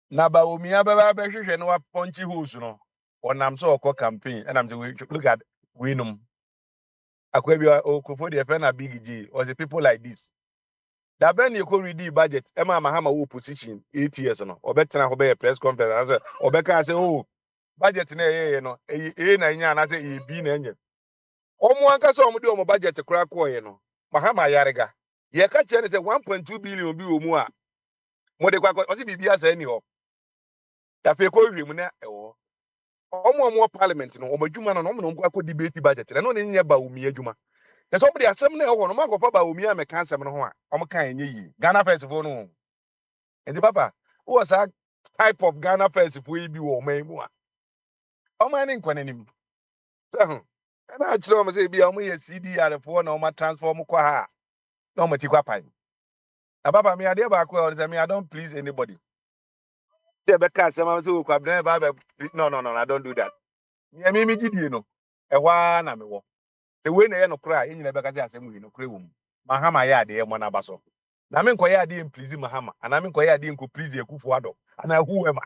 na ba omi ababa be hwehwe no wa punchy holes no onam so okọ campaign and am say look at we num akwa bi okofo de fe na big G or the people like this da ben you could read budget Emma Mahama wo position 8 years no obetena ho be press conference say obeka say oh budget na no na nya na say e bi na enye omo anka say omo de omo budget kura ko ye no Mahama yarega ye ka kire say 1.2 billion bi omu a mo de kwa o se bibia say ni ho da fe ko wi mu na ewo omo parliament no omo adwuma no omo no kwa debate budget na no ne nya ba omi adwuma the somebody asem na ewo no makofa ba omi a me kan asem no ho a omo kan enye yi Ghana first for no and the papa who was a type of Ghana first for you be wo man mu a omo ani nkwa nanim so and I tell omo say bia omo ye CDR for na omo transform kwa ha na omo ti kwa pan na papa me ade ba kwa say me I don't please anybody say be ka asem am say o kwa ba no I don't do that me gidie no ehwa na me wo the way na ye no kra enyi na be ka say asem wi no kra wo mu Mahama ya ade mo na ba so na me nkoye ade please Mahama and me nkoye ade nko please Akwantufuo and whoever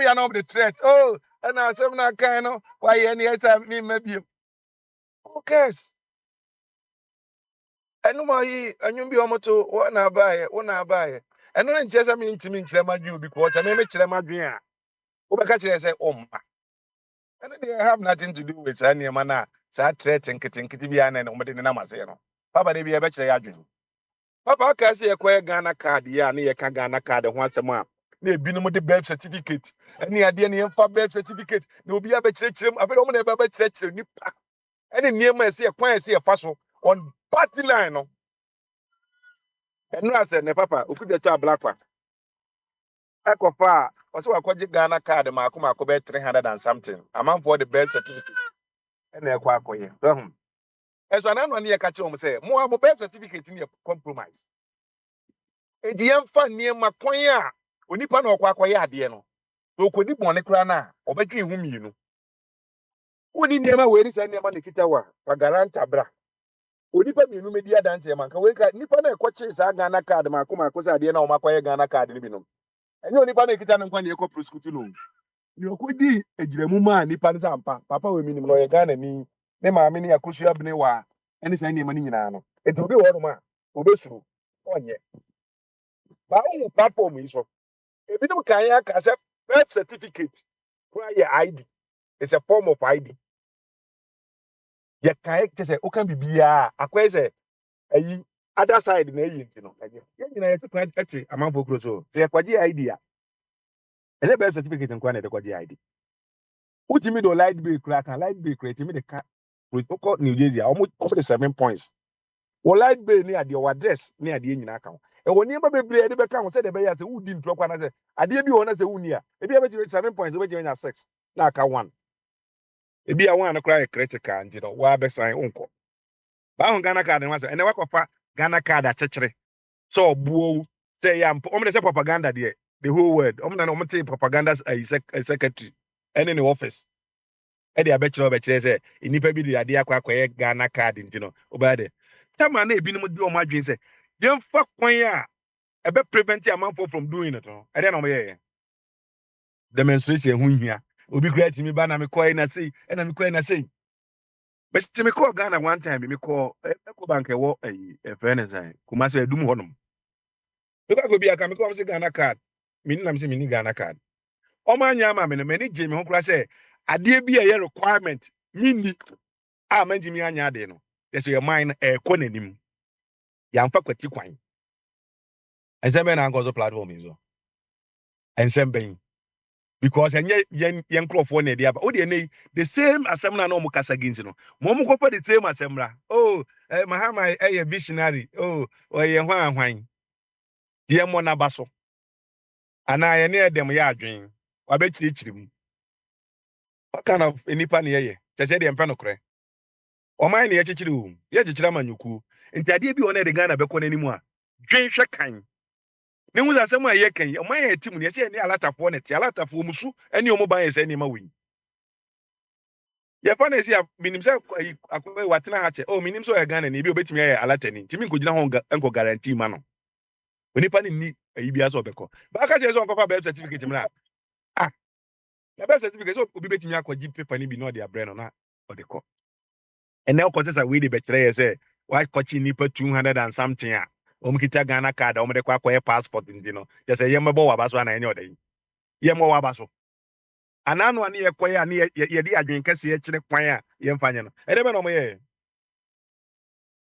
ya na the threat oh and asem na kan no why any time me maybe who cares enu mo yi anyum bi omoto wona abaye enu na nche say me ntimi nkyere madwen because me kyere madwen a wo be ka kyere say omma and they have nothing to do with any man na sa threat nkiti bi ana na omde na mase no papa de bi e be kyere ya adwen papa ka say ekwe Ghana card ya na ye ka Ghana card ho asem a na ebinom de birth certificate ani ade na yemfa birth certificate na obi a be kyerem afele omo na be kyerem nipa ani niema ese ekwan ese efa so on party line no enu ase ne papa okude to blackwa ekofa o se wakoje Ghana card maako be 300 and something amount for the birth certificate ena ekwa akoye so eso na no ne ye ka kire omo se mo abo birth certificate ni compromise edi yemfa niema kwan a onipa na okwa akoye ade no so kodi bone kra na obetwe hu mienu woni niema we ni se niema ne kita wa garanta bra onipa mienu medi adanse man ka we ka nipa na ekoche sa Ghana card maako se ade na o makoye Ghana card ni binom enye onipa na kita no nkwa ne ekọ prosecute no ni okodi ejiremu ma nipa ne sampa papa we minim no ye Ghana ni ne maame ne yakosua bene wa ene se niema ni nyina no eto bi wo no ma obesuru onye ba o platform yi so ebinom kan ya ka se birth certificate for your ID is a form of ID ye kan te se o kan bibia akwa se ayi other side na yi ntino ye nyina ye tukwa ete amanfo kro so se ye kwaje ID a ele birth certificate nkwa na de kwaje ID utimi do light bill kra kan light bill kra timi de ka protocol New Jersey almost 7 points o light bill ni ade o address ni ade nyina kan e woni ba bebre de be kan se de be ya se udi ntro kwa na se ade bi wona se wuni a e bi be 7 points be nya 6 na aka 1 e bi a 1 na kra critical ntino wa be sign unko ba hon Ghana card nwa se ene wakofa Ghana card achechire so obuo say ya omde say propaganda there the whole world omna no mte propaganda secretary ene ne office e dey abechire say inipa bi dey ade akwa Ghana card ntino obade tama na ebinom di o madwen say dem fa kwan a ebe prevent amanfo from doing it no e dey na mo ye demonstration hu hia obi create me ba na me koy na sei e na me koy na sei but me call Ghana one time me call Eco Bank e wo friend say kuma say edum honum me go bi aka me come say Ghana card me nam say me ni Ghana card o ma nya ma me no me ni je me ho kura say ade bi e requirement mini a manji mi anya ade no yes your mind e ko nanim ya mfa kwati kwan ensemble na ngozo platform izo ensemble because yen crofo na dia ba o de nei the same assembly na o mukasa ginzi no mo kopa the same assembly oh Mahama visionary oh ye hwan ye mo na baso ana ye ne dem ya adwen wa be chirichirim what kind of enipa na ye tese de mpa no kre o man na ye chichiri o ye chichira manyuku nti ade bi ona de Ghana be ko nanimu a dwen hwe kan ne hu asem a ye kan o man ye tim ne ye ne alatafo ne ti alatafo musu ene o mo ban ye se ne ma wi ye fa na esi minim se akwa watena ha che oh minim so ye Ghana ni bi obetimi ye alatani timi nkogina ho enko guarantee ma no onipa ni ayi bia so obeko ba ka je so onkofa birth certificate mra ah na birth certificate so obi betimi akwaji paper ni bi no de abre no na odeko ene o kontesa we de be kire ye say why coaching nipa 200 and something kita Ghana card de kwa passport ndi no je say yembo waba so na enye odan yembo waba so anano ani yekoya ani ye di adwen kase ye kire kwan a yemfanye no ede be no mo ye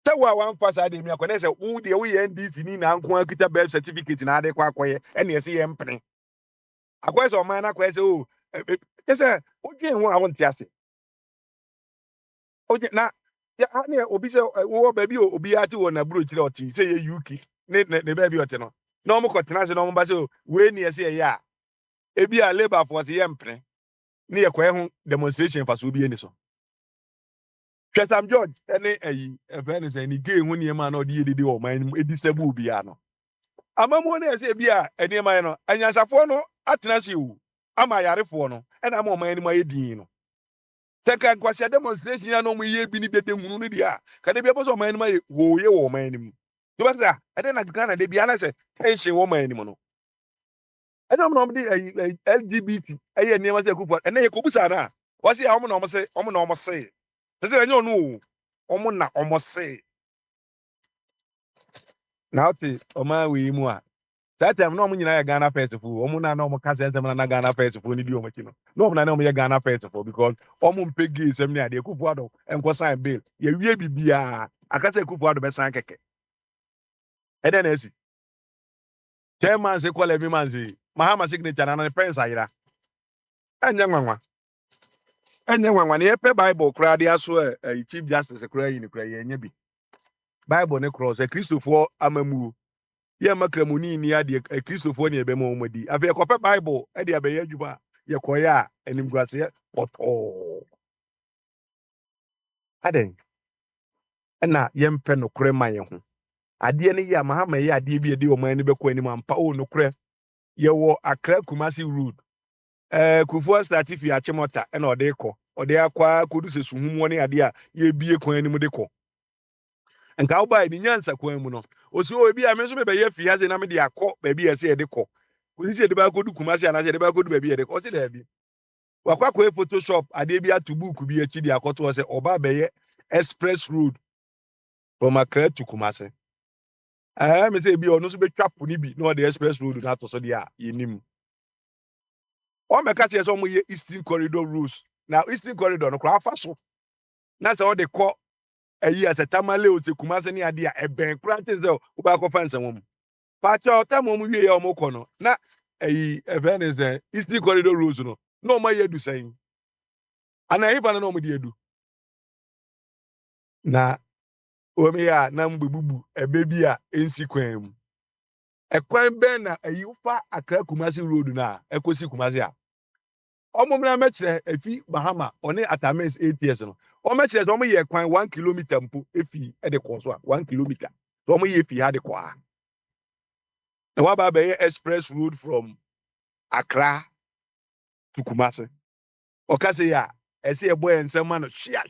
se wa wan fa sa de mi akone se wo de wo ye NDC ni na nko akita birth certificate na ade kwa akoye ene ye se ye mpene akoye se o man na akoye se o je se o dwen ho a wonte ase o na ya ani obi se wo ba bi obi ati wo na bro kire oti se ye UK ne ba bi oti no na o mo ko tena se no mo ba se we ni ye se ye a ebi a labor force ye mpene ne ye kwa ho demonstration fa so bi eni so Sam George ene ayi efene se ni gay hu ne ma na odi yedede o man edi sabu bia no amamu na se bia ene ma no anyansafo no atena se wu ama yarefo no ena ma o man ni ma yedin no se kan kwase demonstration ya no mo ye bi ni bede hunu no dia ka de bia bo so man ni ma ye hoye wo man ni mu to ba sa ede na Ghana de bia na se tension wo man ni mu no ena mo no di LGBT aye ne ma se kufu ene ye kobusa na wase ya omo na omo se Tese enyo no omo na omo se na oti oma we mu a that time no omo nyina ya Ghana first fu omo na omo ka se na Ghana first fu ni di omo ki no no omo na omo ya Ghana first fu because omo mpegi sem ni ade kufu ado enko sign bill ye wie bibia akase kufu ado be sign keke ede na esi 10 months e call every month mahama signature na na pens ayira enya nwanwa ne ye pe bible kra de aso chief justice kra yi ni kra ye nya bi Bible ne cross Christopher amamu ye makramuni ni ade Christopher ne ebe ma omadi afi ekope Bible e de abeya djuba ye koya animguase poto aden na ye mpe no kre ma ye ho ade ne ye mahama ye ade bi ede o man ne beko anim ampa o no kre ye wo Accra Kumasi road Kufuor start fi achimota e na ode akwa kodu se suhum woni ade a ye bie kwan anim de ko nka oba ni nyansa kwan mu no osi obi a me so be ye fi haze na me de akọ ba bi ese de kọ osi se de ba kodu Kumasi ana se de ba kodu ba bi de kọ osi de bi wakwa ko Photoshop ade bi atu book bi achi de akoto se oba be ye express road from Accra to Kumasi me say bi ono so be twapo ni bi no de express road na to so de a yenim o me ka se so mo ye Eastern Corridor rules na Eastern Corridor no kwa afa so na se o de kọ ayi asetamale ose Kumasi ni ade a eben kura tin se o ba ko fansa won pacho tamo mu wie ya omukọ no na ayi evenize Eastern Corridor rules no ma yedu sen ana ifa na no mu de edu na omi ya na mbebubu ebe bi a ensi kwan mu ekwan ben na ayi ufa Accra Kumasi road na ekosi Kumasi a omumna mekire efi Bahama one Atames 8 years no o mekire so mo ye kwan 1 kilometer mpo efi e de ko so a 1 kilometer so mo ye fi ha de ko a na wa ba be express road from Accra to Kumasi okase ya ese e boy ensema no hia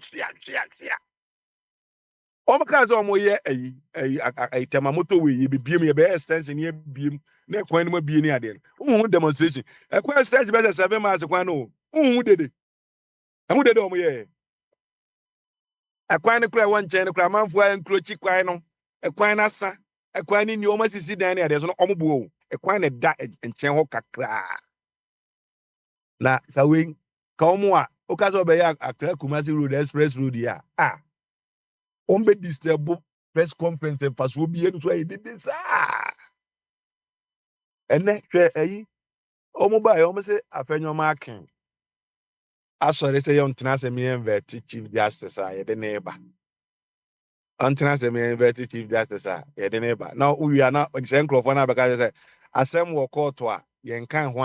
o maka zo mo ye ayi tema moto we ye bibiem ye be extension ye bibiem na kwan no ma bie ni ade no demonstration e kwan stretch be 7 miles kwan no dede o mo ye e kwan no kura won chen no kura manfo an krochi kwan no e kwan na sa e kwan ni o ma sisi dan ni ade so no o mo buo e kwan na da enchen ho kakra na sawe ka o mo a o ka zo be ya Accra Kumasi road express road ya on be disturb press conference and faso bi enu so did sa ene hwe ayi o mo ba o mo se afenyo ma aken asore se yon tena se me invert chief justice a ye de neighbor on tena se me invert chief justice a ye de neighbor now we are now on the nkrofo na beka say asem wo court a ye nkan ho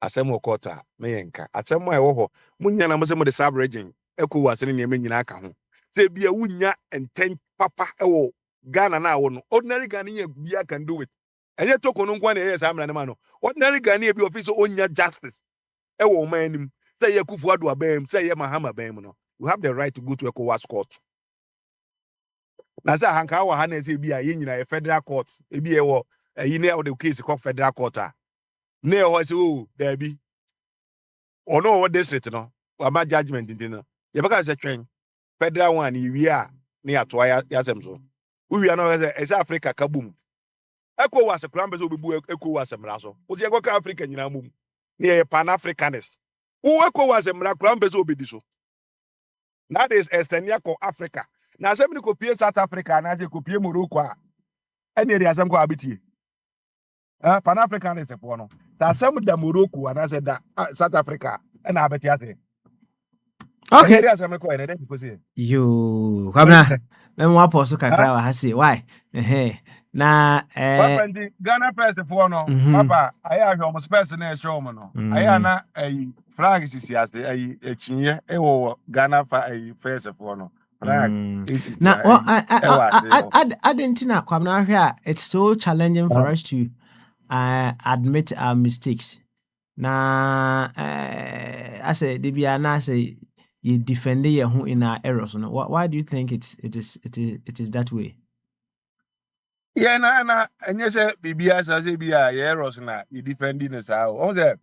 asem wo court a me ye nka asem a wo ho munya na mo se mo de sub region eko wa se ne me nyina aka ho se bia wunya enten papa ewo Ghana na wo no ordinary Ghanaian bia can do it enye toko no nkwa na yes amra ne ma no ordinary Ghanaian bi office onya justice ewo man nim say ye Kufuor ado abam say ye Mahama bam no you have the right to go to ECOWAS court na say hanka wa ha na say bia ye nyina ye federal court e bi e wo yi na the case called federal court a na e ho say oh there be ono wo district no wa ma judgment din no ye baka say twen federal one wi a na ya to ya sem so We are not as Africa kaboom. Echo was a crambe will be echo was a mraso. Was your African in a mum? Near Pan Africanist. Who echo was a mracrambe will be this. That is Esteniaco Africa. Now, somebody could South Africa and as you could Morocco. Any area some cohabiti. Pan African is a pono. That some of the Morocco and I said that South Africa and I bet you. Okay. You. Kwabna. Memo aposo kakra wa hasi. Why? Na Papa ndi Ghana first for no. Papa, I have almost person e show no. I na flag sisi ase echinye wo Ghana first for no. Flag now I didn't know Kwabna here. It's so challenging for us to admit our mistakes. Na I say Dibiana say you defend your in our errors. No? Why do you think it is that way? Yeah, na and you say Bibia say bia errors na you defending us how. O say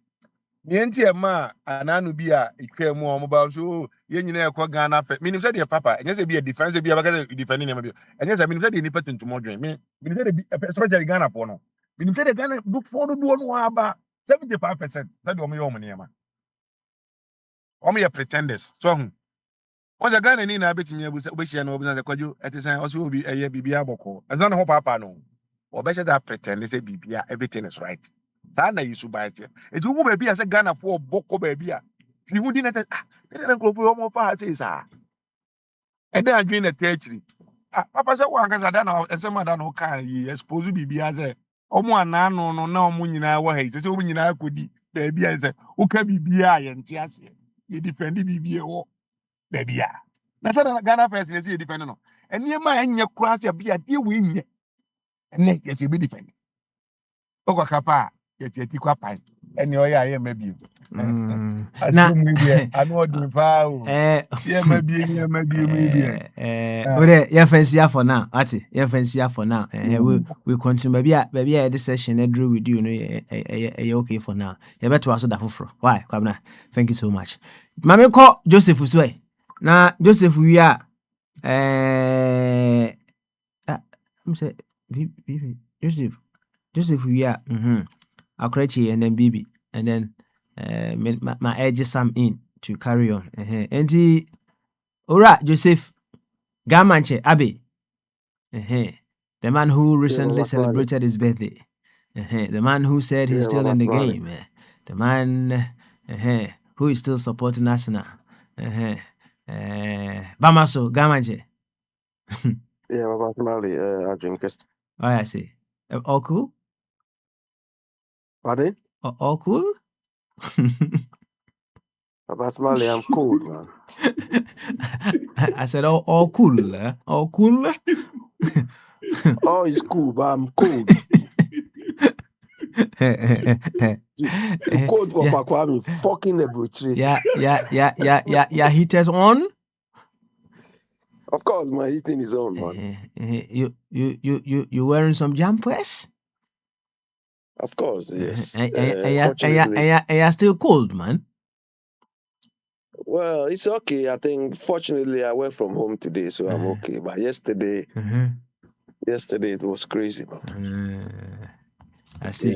nienti e ma ananu bia etwa mu o mobile so ye nyina e ko Ghana fe. Minim say the papa, and you say bia defense bia baka defending them bia. And you say minim say the nipa tuntum odwen. Minim say the especially Ghana for no. Minim say the Ghana book for do no aba 75%. That do me yo money ma. Omo ye pretenders. So once a Ghana ni na betimi abusa obehia na obusa kwadwo etisan also obi eye bibia boko. As no papa no. Obehia that pretend say bibia everything is right. Sana yisu baite. Eti wo baby say Ghana for boko baby a. Fi hu di na na ko bu omo fa say sa. E dey adwin na techiri. Papa say wo anka da na esema da no kan yi expose bibia say omo ana no na omo nyina wo ha. Say omo nyina akodi baby a say wo ka bibia ye nti ase. You defend bibia wo. Baby, na say Ghana first you defend no. And you ma enye kura say bia dey we nye. And yes you be defend. Okwa kapa yeti kwa pan. Eni oya ye mabi. Na media anu odin fa o. Ye mabi media. Ore ye fancy for now. Ati ye fancy for now. We continue baby this session drew with you no okay for now. You better also da foforo. Why? Kwabna. Thank you so much. Mame ko Joseph Uswe. Na Joseph we are I'm say Joseph we are Akrechi and then Bibi and then my edge Sam in to carry on. And Ora Joseph Gamanche Abe. The man who recently celebrated his birthday. The man who said he's still in the game. The man who is still supporting Arsenal. Bamaso Gamanche. Yeah, Baba Smiley, I drink it. Oh, I see. All cool? Pardon? All cool? Baba Smiley, I'm cold, man. I said all cool, all cool. Oh, it's cool, but I'm cold. To cold for Fakwami, fucking the butchery. Yeah, heaters on. Of course, my heating is on, man. You wearing some jumpers? Of course, yes. And you're still cold, man. Well, it's okay. I think, fortunately, I work from home today, so I'm okay. But yesterday it was crazy, man. I see.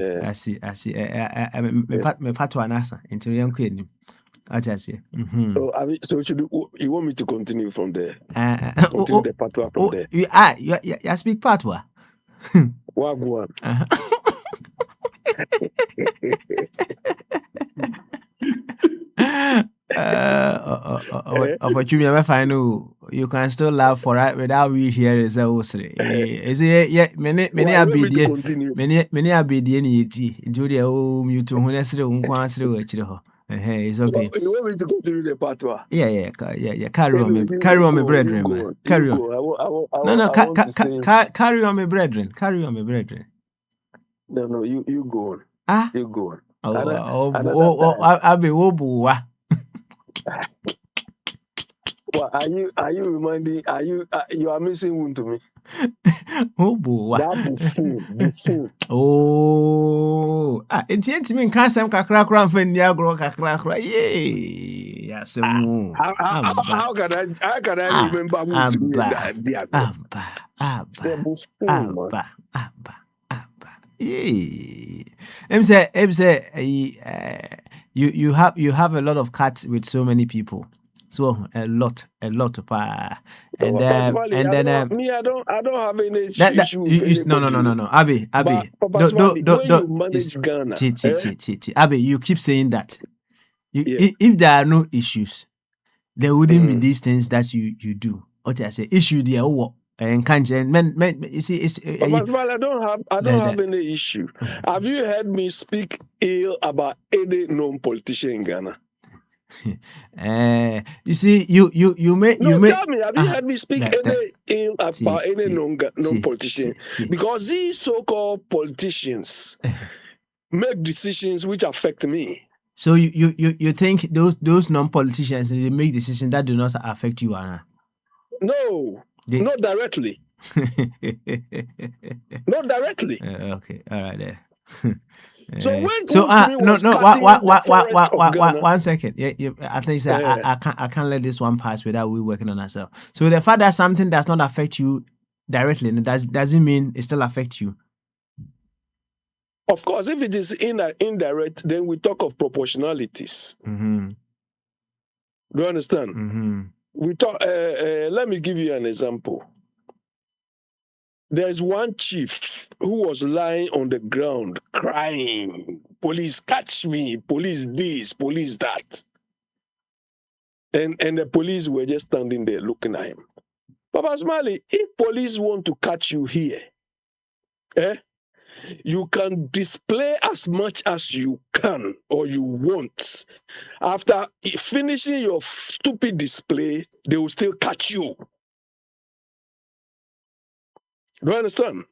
Me part one answer until young kid. I see. So you want me to continue from there? Continue the patois from there. You speak patois. Wagwan. Opportunity you can still laugh for it without we hear is many abidi into the you to when it's okay. You want me to continue the patois? Yeah. Carry on, my brethren, man. Carry on. No. Carry on, my brethren. No. You go on. You go on. I'll be wobuwa. Well, are you reminding? You are missing one to me? Wobuwa. That buffoon. Oh, it's me in Kassam Kakra and Fendia Gro Kakra. Yay. yeah, so more. How can I remember who to me that the Yeah. You have a lot of cats with so many people. So a lot pa. And personally, and then I don't have any that issue with anybody. no. Abby. But Don't personally, when you is manage Ghana, Abby, you keep saying that. Yeah. If there are no issues, there wouldn't be Mhm. these things that you do. What I say, issue there, and can't men, you see, it's But personally, I don't have any issue. Have you heard me speak ill about any known politician in Ghana? You see, you may Tell me, have you heard me speak any ill about any known politician? Because these so-called politicians make decisions which affect me. So you think those non-politicians, they make decisions that do not affect you, Anna? No, not directly. Not directly. Okay, all right then. So when So Kumi was cutting the forest of Ghana, 1 second. Yeah, I think I can't let this one pass without we working on ourselves. So the fact that something does not affect you directly doesn't mean it still affects you. Of course, if it is indirect, then we talk of proportionalities. Mm-hmm. Do you understand? Mm-hmm. We talk. Let me give you an example. There's one chief who was lying on the ground crying, "Police catch me! Police this! Police that!" And the police were just standing there looking at him. Papa Smiley, if police want to catch you here, you can display as much as you can or you want. After finishing your stupid display, they will still catch you. Do you understand?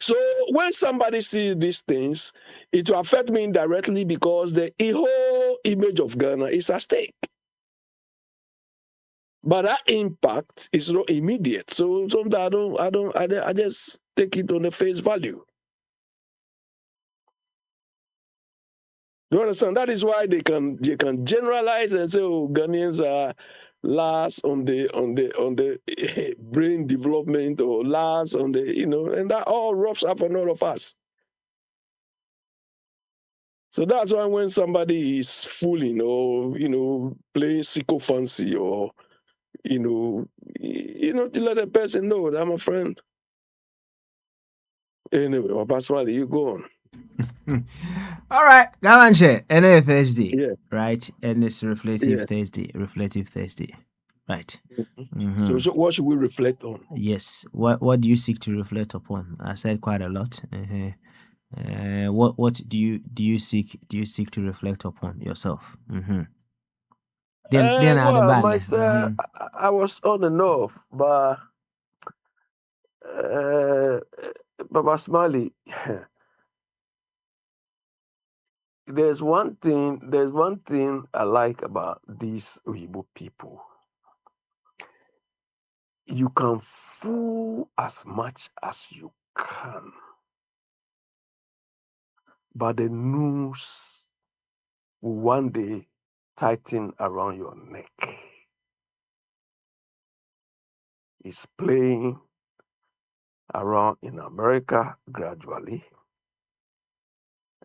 So when somebody sees these things, it will affect me indirectly because the whole image of Ghana is at stake. But that impact is not immediate. So sometimes I just take it on the face value. You understand? That is why they can generalize and say, "Oh, Ghanaians are last on the brain development or last on the and that all rubs up on all of us." So that's why when somebody is fooling or playing sycophancy or to let a person know that I'm a friend. Anyway, personally, you go on. All right, that one share. And Thursday, Yeah. right? And it's reflective Yeah. Thursday. Reflective Thursday, right? So what should we reflect on? Yes. What do you seek to reflect upon? I said quite a lot. What do you seek to reflect upon yourself? Well, myself, I was on and off, but Baba Smiley, there's one thing I like about these Oyibo people. You can fool as much as you can, but the noose will one day tighten around your neck. It's playing around in America gradually,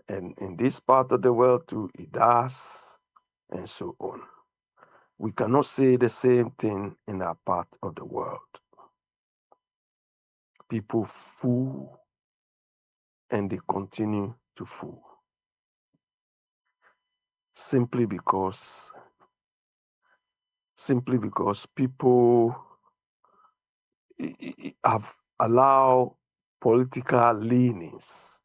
and in this part of the world too, it does, and so on. We cannot say the same thing in our part of the world. People fool and they continue to fool simply because people have allowed political leanings,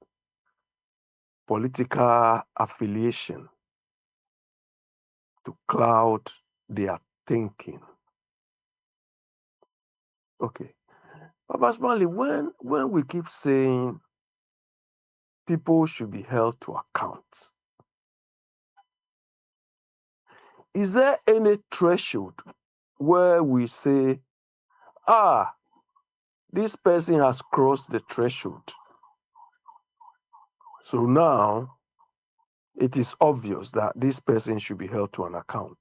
political affiliation to cloud their thinking. Okay. But Smiley, when we keep saying people should be held to account, is there any threshold where we say, this person has crossed the threshold, so now it is obvious that this person should be held to an account?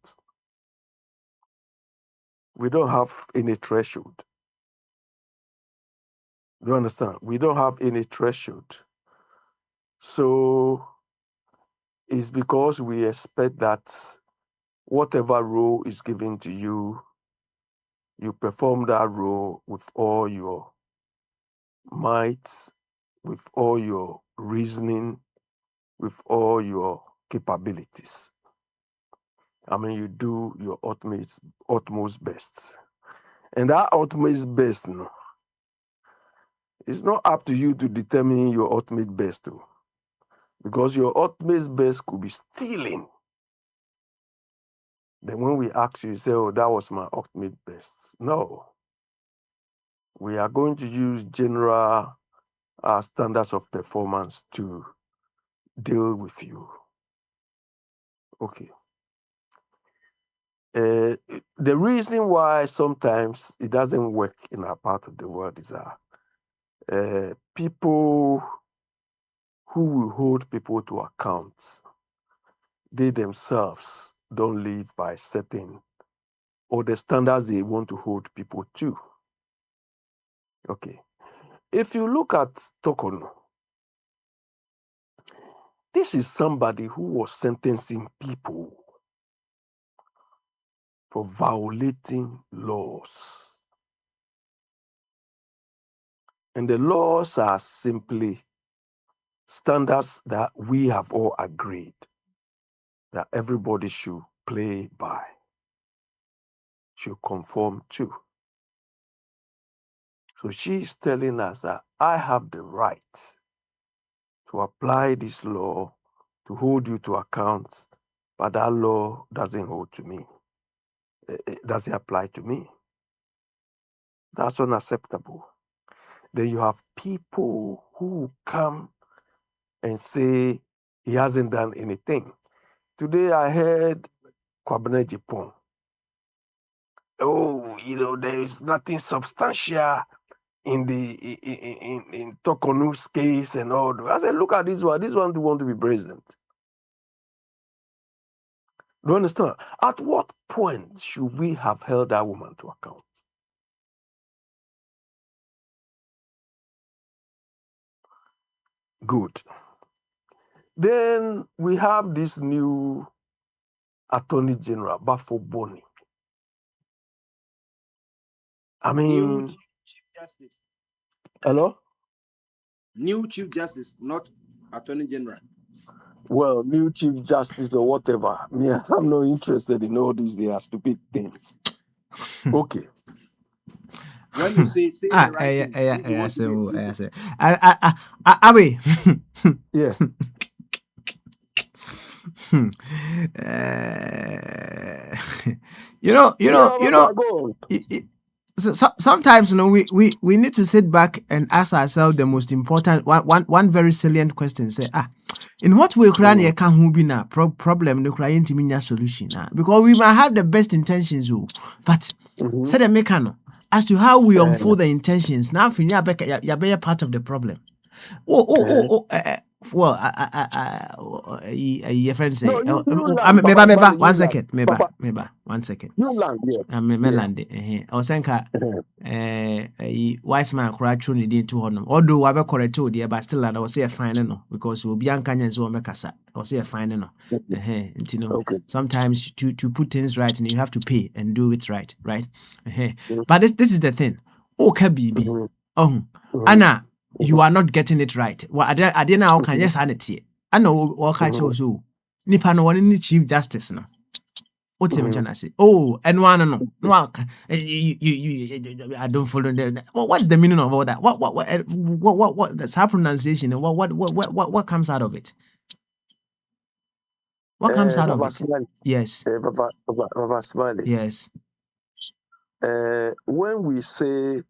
we don't have any threshold. You understand? We don't have any threshold. So it's because we expect that whatever role is given to you, you perform that role with all your might, with all your reasoning, with all your capabilities. I mean, you do your utmost best. And that utmost best, no, it's not up to you to determine your ultimate best, too. Because your utmost best could be stealing. Then when we ask you, say, oh, that was my ultimate best. No. We are going to use general standards of performance to deal with you. Okay. The reason why sometimes it doesn't work in our part of the world is that people who will hold people to account, they themselves don't live by certain or the standards they want to hold people to. Okay. If you look at Tokono, this is somebody who was sentencing people for violating laws. And the laws are simply standards that we have all agreed that everybody should play by, should conform to. So she is telling us that I have the right to apply this law to hold you to account, but that law doesn't hold to me. It doesn't apply to me. That's unacceptable. Then you have people who come and say he hasn't done anything. Today I heard Kwabena Jipon. Oh, there is nothing substantial in the in Tokonu's case and all. I said, look at this one. This one want to be president. Do you understand? At what point should we have held that woman to account? Good. Then we have this new Attorney General, Bafo Boni. I mean, Chief Justice. hello? New Chief Justice, not Attorney General. Well, new Chief Justice or whatever. Me, I'm not interested in all these stupid things. Okay. When you say the right thing, you want to be a say. Abi. Yeah. Sometimes we need to sit back and ask ourselves the most important one very salient question. Say, in what way can who be na problem no crying to me solution? Because we might have the best intentions, but say the mechano as to how we unfold the intentions. Now, you're part of the problem. Well, your friend say, maybe 1 second, maybe 1 second. You land, yeah. Melande, or Sanka, wise man, cry truly didn't to honor. Although I be correct to dear, but still I will say a fine no, because we'll be uncanyons or make us or say a fine no. Sometimes to put things right, and you have to pay and do it right. But this is the thing. Okay, baby. Anna. You are not getting it right. Well, I didn't know can yes sanity. I know all kinds of so. Nipa no one Chief Justice no. What's the mention I say? Oh, and one no. I don't follow the. What's the meaning of all that? What that's her pronunciation? What comes out of it? What comes out of it? Smiley. Yes. Baba Smiley. Yes. When we say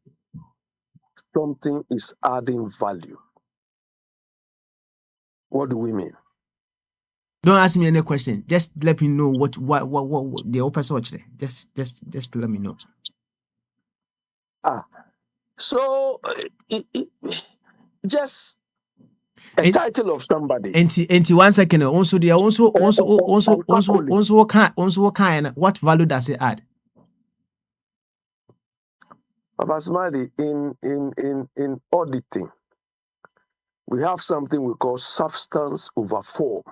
something is adding value, what do we mean? Don't ask me any question. Just let me know what the open source. Just let me know. So just a title of somebody. And 1 second. Also what kind? What value does it add? Papa Smiley, in auditing, we have something we call substance over form.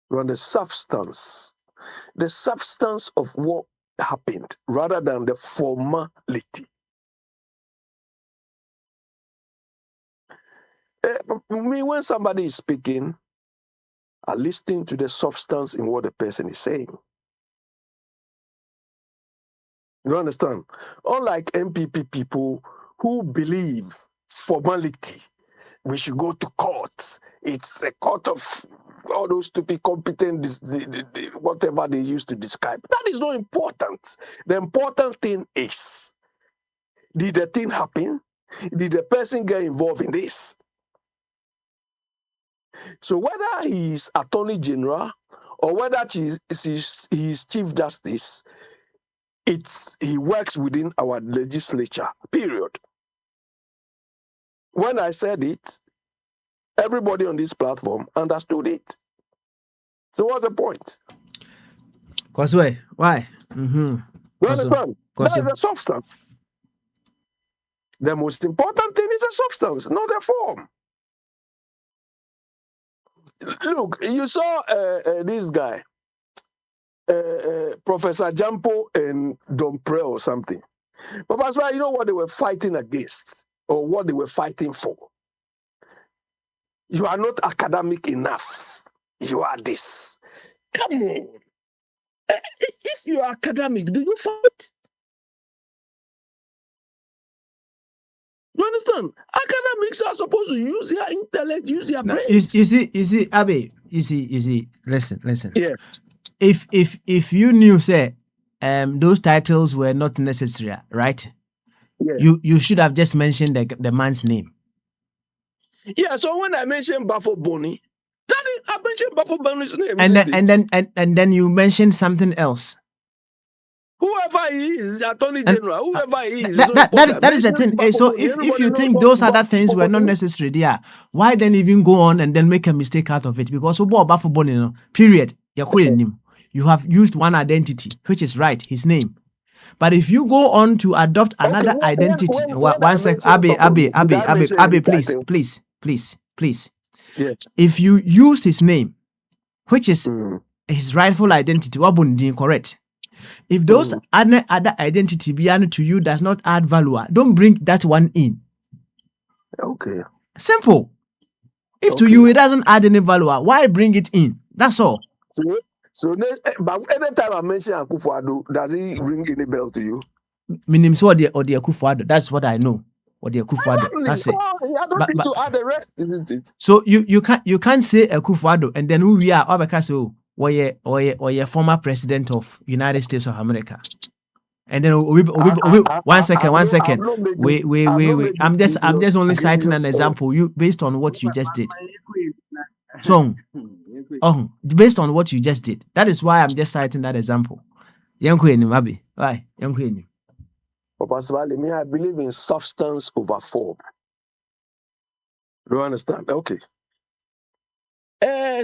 Run the substance of what happened rather than the formality. When somebody is speaking, I listen to the substance in what the person is saying. You understand? Unlike MPP people who believe formality, we should go to court. It's a court of all those stupid competent, whatever they used to describe. That is not important. The important thing is, did the thing happen? Did the person get involved in this? So whether he is Attorney General or whether he is Chief Justice, he works within our legislature, period. When I said it, everybody on this platform understood it. So what's the point? Cosway, why? You understand? That is the substance. The most important thing is the substance, not the form. Look, you saw this guy, Professor Jampo and Dompre or something. But that's why you know what they were fighting against or what they were fighting for. You are not academic enough. You are this. Come on. If you are academic, do you fight? You understand? Academics are supposed to use their intellect, use their brains. You see, Abe, you see, listen. Yeah. If you knew, say, those titles were not necessary, right? Yeah. You should have just mentioned the man's name. Yeah, so when I mentioned Buffalo Bonnie, I mentioned Buffalo Bonnie's name. And then you mentioned something else. Whoever he is, Attorney General, whoever he is, that is the thing. So if you think those other things were not necessary there, why then even go on and then make a mistake out of it? Because period. You have used one identity, which is right, his name. But if you go on to adopt another identity, one sec, Abe, please. Yes. If you use his name, which is his rightful identity, correct. If those other identity beyond to you does not add value, don't bring that one in. Okay. Simple. If to you it doesn't add any value, why bring it in? That's all. But anytime I mention Akwantufuo, does he ring any bell to you? Meaning so the Akwantufuo. That's what I know. Or the Akwantufuo. That's it. I don't need to add the rest, isn't it? So you can't say Akwantufuo and then who we are because or a former president of United States of America. And then one second. Wait. I'm just only citing an example. You based on what you just did. So, based on what you just did. That is why I'm just citing that example. Why? Papa Swale, me, I believe in substance over form. Do you understand? Okay.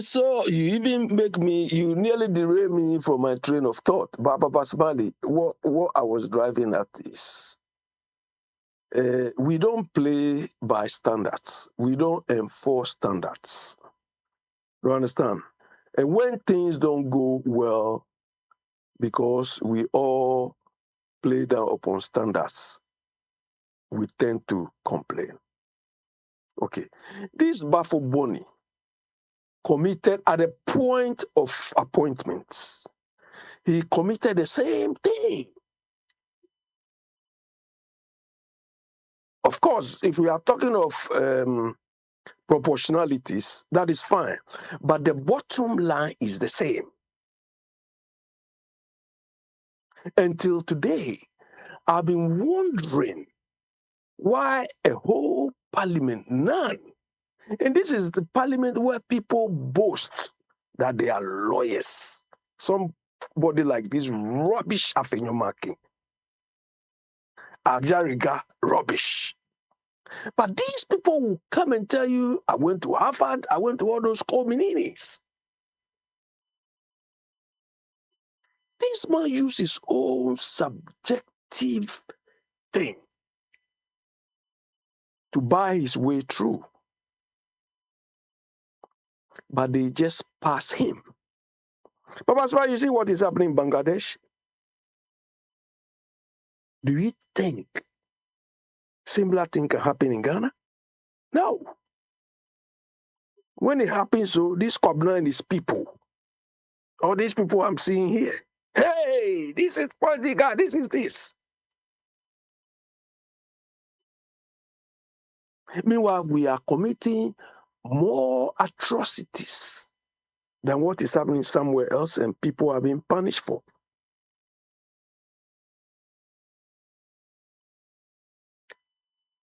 So you nearly derailed me from my train of thought. But Papa Swale, what I was driving at is, we don't play by standards. We don't enforce standards. You understand? And when things don't go well, because we all play down upon standards, we tend to complain. Okay. This Buffalo Bonnie committed at the point of appointments. He committed the same thing. Of course, if we are talking of proportionalities, that is fine. But the bottom line is the same. Until today, I've been wondering why a whole parliament, none. And this is the parliament where people boast that they are lawyers. Somebody like this rubbish Afenyomaki. Ajariga, rubbish. But these people will come and tell you, I went to Harvard, I went to all those communities. This man uses his own subjective thing to buy his way through. But they just pass him. But that's why you see what is happening in Bangladesh. Do you think similar thing can happen in Ghana? No. When it happens, so this Kwabena and his people, all these people I'm seeing here, hey, this is political, this is this. Meanwhile, we are committing more atrocities than what is happening somewhere else, and people are being punished for.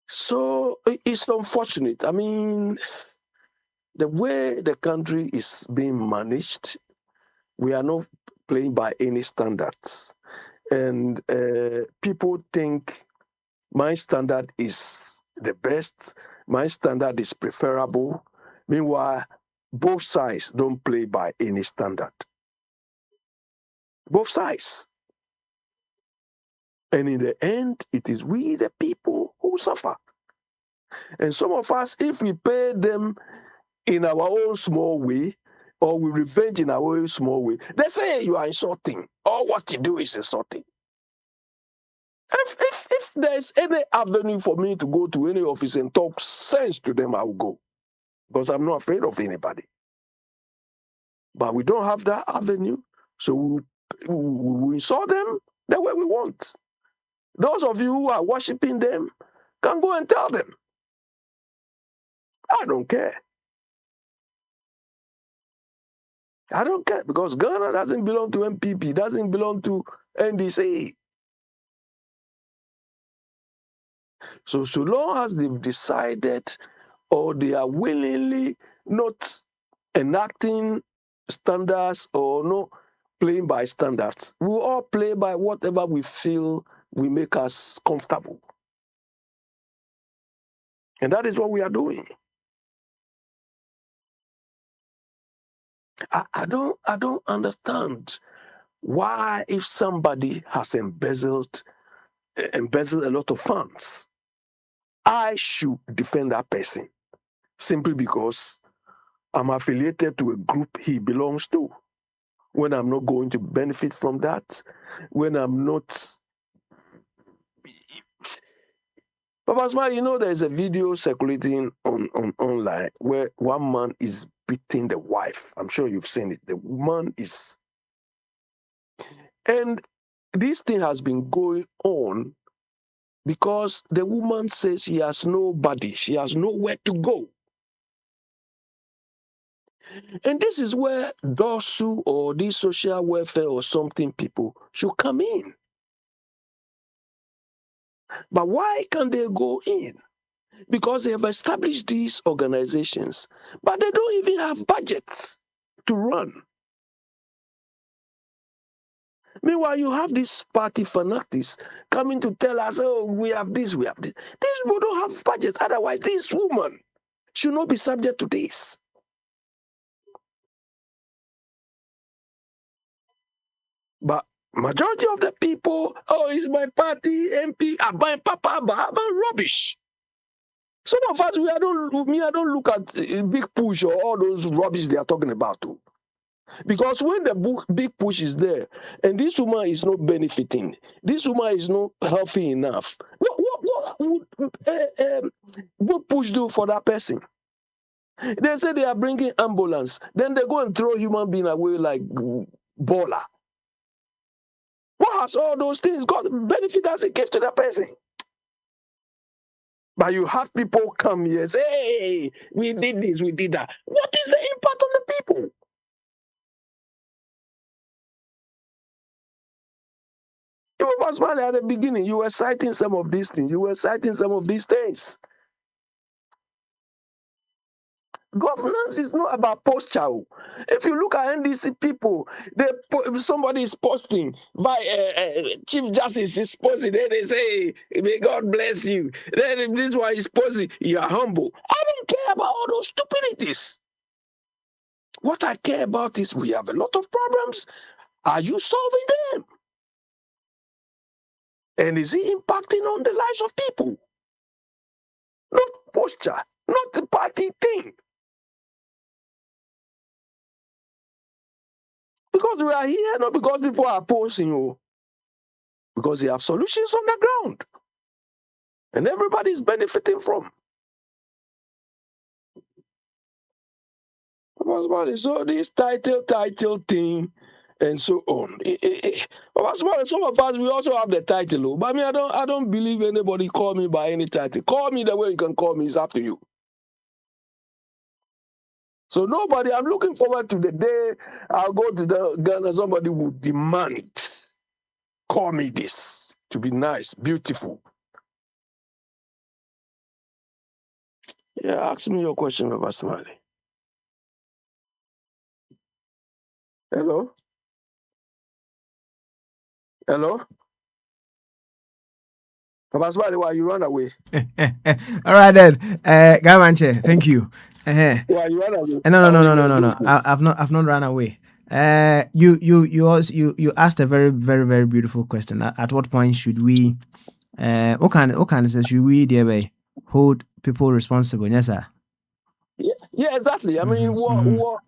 So it's unfortunate. I mean, the way the country is being managed, we are not playing by any standards. And people think my standard is the best, my standard is preferable. Meanwhile, both sides don't play by any standard. Both sides. And in the end, it is we, the people, who suffer. And some of us, if we pay them in our own small way, or we revenge in our own small way, they say you are insulting, or what you do is insulting. If there's any avenue for me to go to any office and talk sense to them, I will go. Because I'm not afraid of anybody. But we don't have that avenue, so we insult them the way we want. Those of you who are worshiping them can go and tell them. I don't care. I don't care, because Ghana doesn't belong to MPP, doesn't belong to NDC. So long as they've decided or they are willingly not enacting standards or not playing by standards, we will all play by whatever we feel will make us comfortable. And that is what we are doing. I don't understand why, if somebody has embezzled a lot of funds, I should defend that person simply because I'm affiliated to a group he belongs to. When I'm not going to benefit from that, when I'm not. Papa Smile, you know there's a video circulating on online where one man is beating the wife. I'm sure you've seen it. The woman is. And this thing has been going on because the woman says she has nobody, she has nowhere to go. And this is where DOSU or this social welfare or something people should come in. But why can't they go in? Because they have established these organizations, but they don't even have budgets to run. Meanwhile, you have these party fanatics coming to tell us, oh, we have this, we have this. These people don't have budgets. Otherwise, this woman should not be subject to this. But majority of the people, oh, it's my party, MP, Abba, Papa, Abba, rubbish. Some of us, I don't look at big push or all those rubbish they are talking about too. Because when the big push is there, and this woman is not benefiting, this woman is not healthy enough, what would push do for that person? They say they are bringing ambulance, then they go and throw human being away like baller. What has all those things got benefit as a gift to that person? But you have people come here and say, hey, we did this, we did that. What is the impact on the people? You was smiling at the beginning. You were citing some of these things. Governance is not about posture. If you look at NDC people, if somebody is posting, Chief Justice is posting, then they say, may God bless you. Then if this one is posting, you are humble. I don't care about all those stupidities. What I care about is we have a lot of problems. Are you solving them? And is he impacting on the lives of people? Not posture, not the party thing. Because we are here, not because people are opposing you. Because they have solutions on the ground. And everybody is benefiting from. So this title thing, and so on. Some of us, we also have the title. But I don't believe anybody call me by any title. Call me the way you can call me. It's up to you. So nobody, I'm looking forward to the day I'll go to the Ghana, somebody will demand, call me this, to be nice, beautiful. Yeah, ask me your question, Baba Smiley. Hello? Hello? Baba Smiley, why you run away? All right then, Gamanche, thank you. Why you run away? No. I've not run away. You asked a very, very, very beautiful question. At what point should we, what kind of should we hold people responsible? Yes, sir. Yeah, exactly. I mean, what?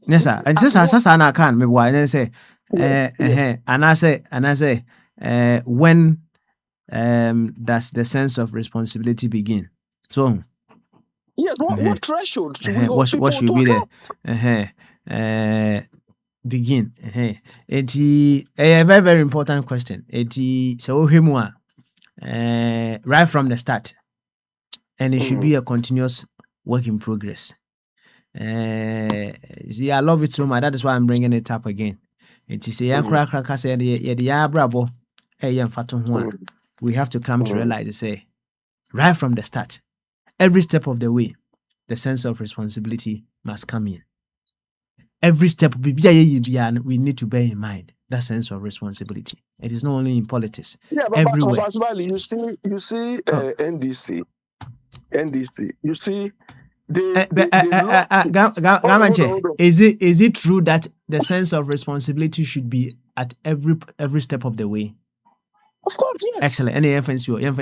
Yes, sir. And since I can't, maybe why then say, and I say, when does the sense of responsibility begin? So. Yes, what threshold should we hold people what should to be account? Begin. It's a very, very important question. So right from the start, and it should be a continuous work in progress. See, I love it so much. That is why I'm bringing it up again. It is we have to come to realize, say, right from the start, every step of the way, the sense of responsibility must come in. Every step we need to bear in mind that sense of responsibility. It is not only in politics. Yeah, but everywhere. you see, NDC. You see, is it true that the sense of responsibility should be at every step of the way? Of course, yes. Excellent. Any reference here? But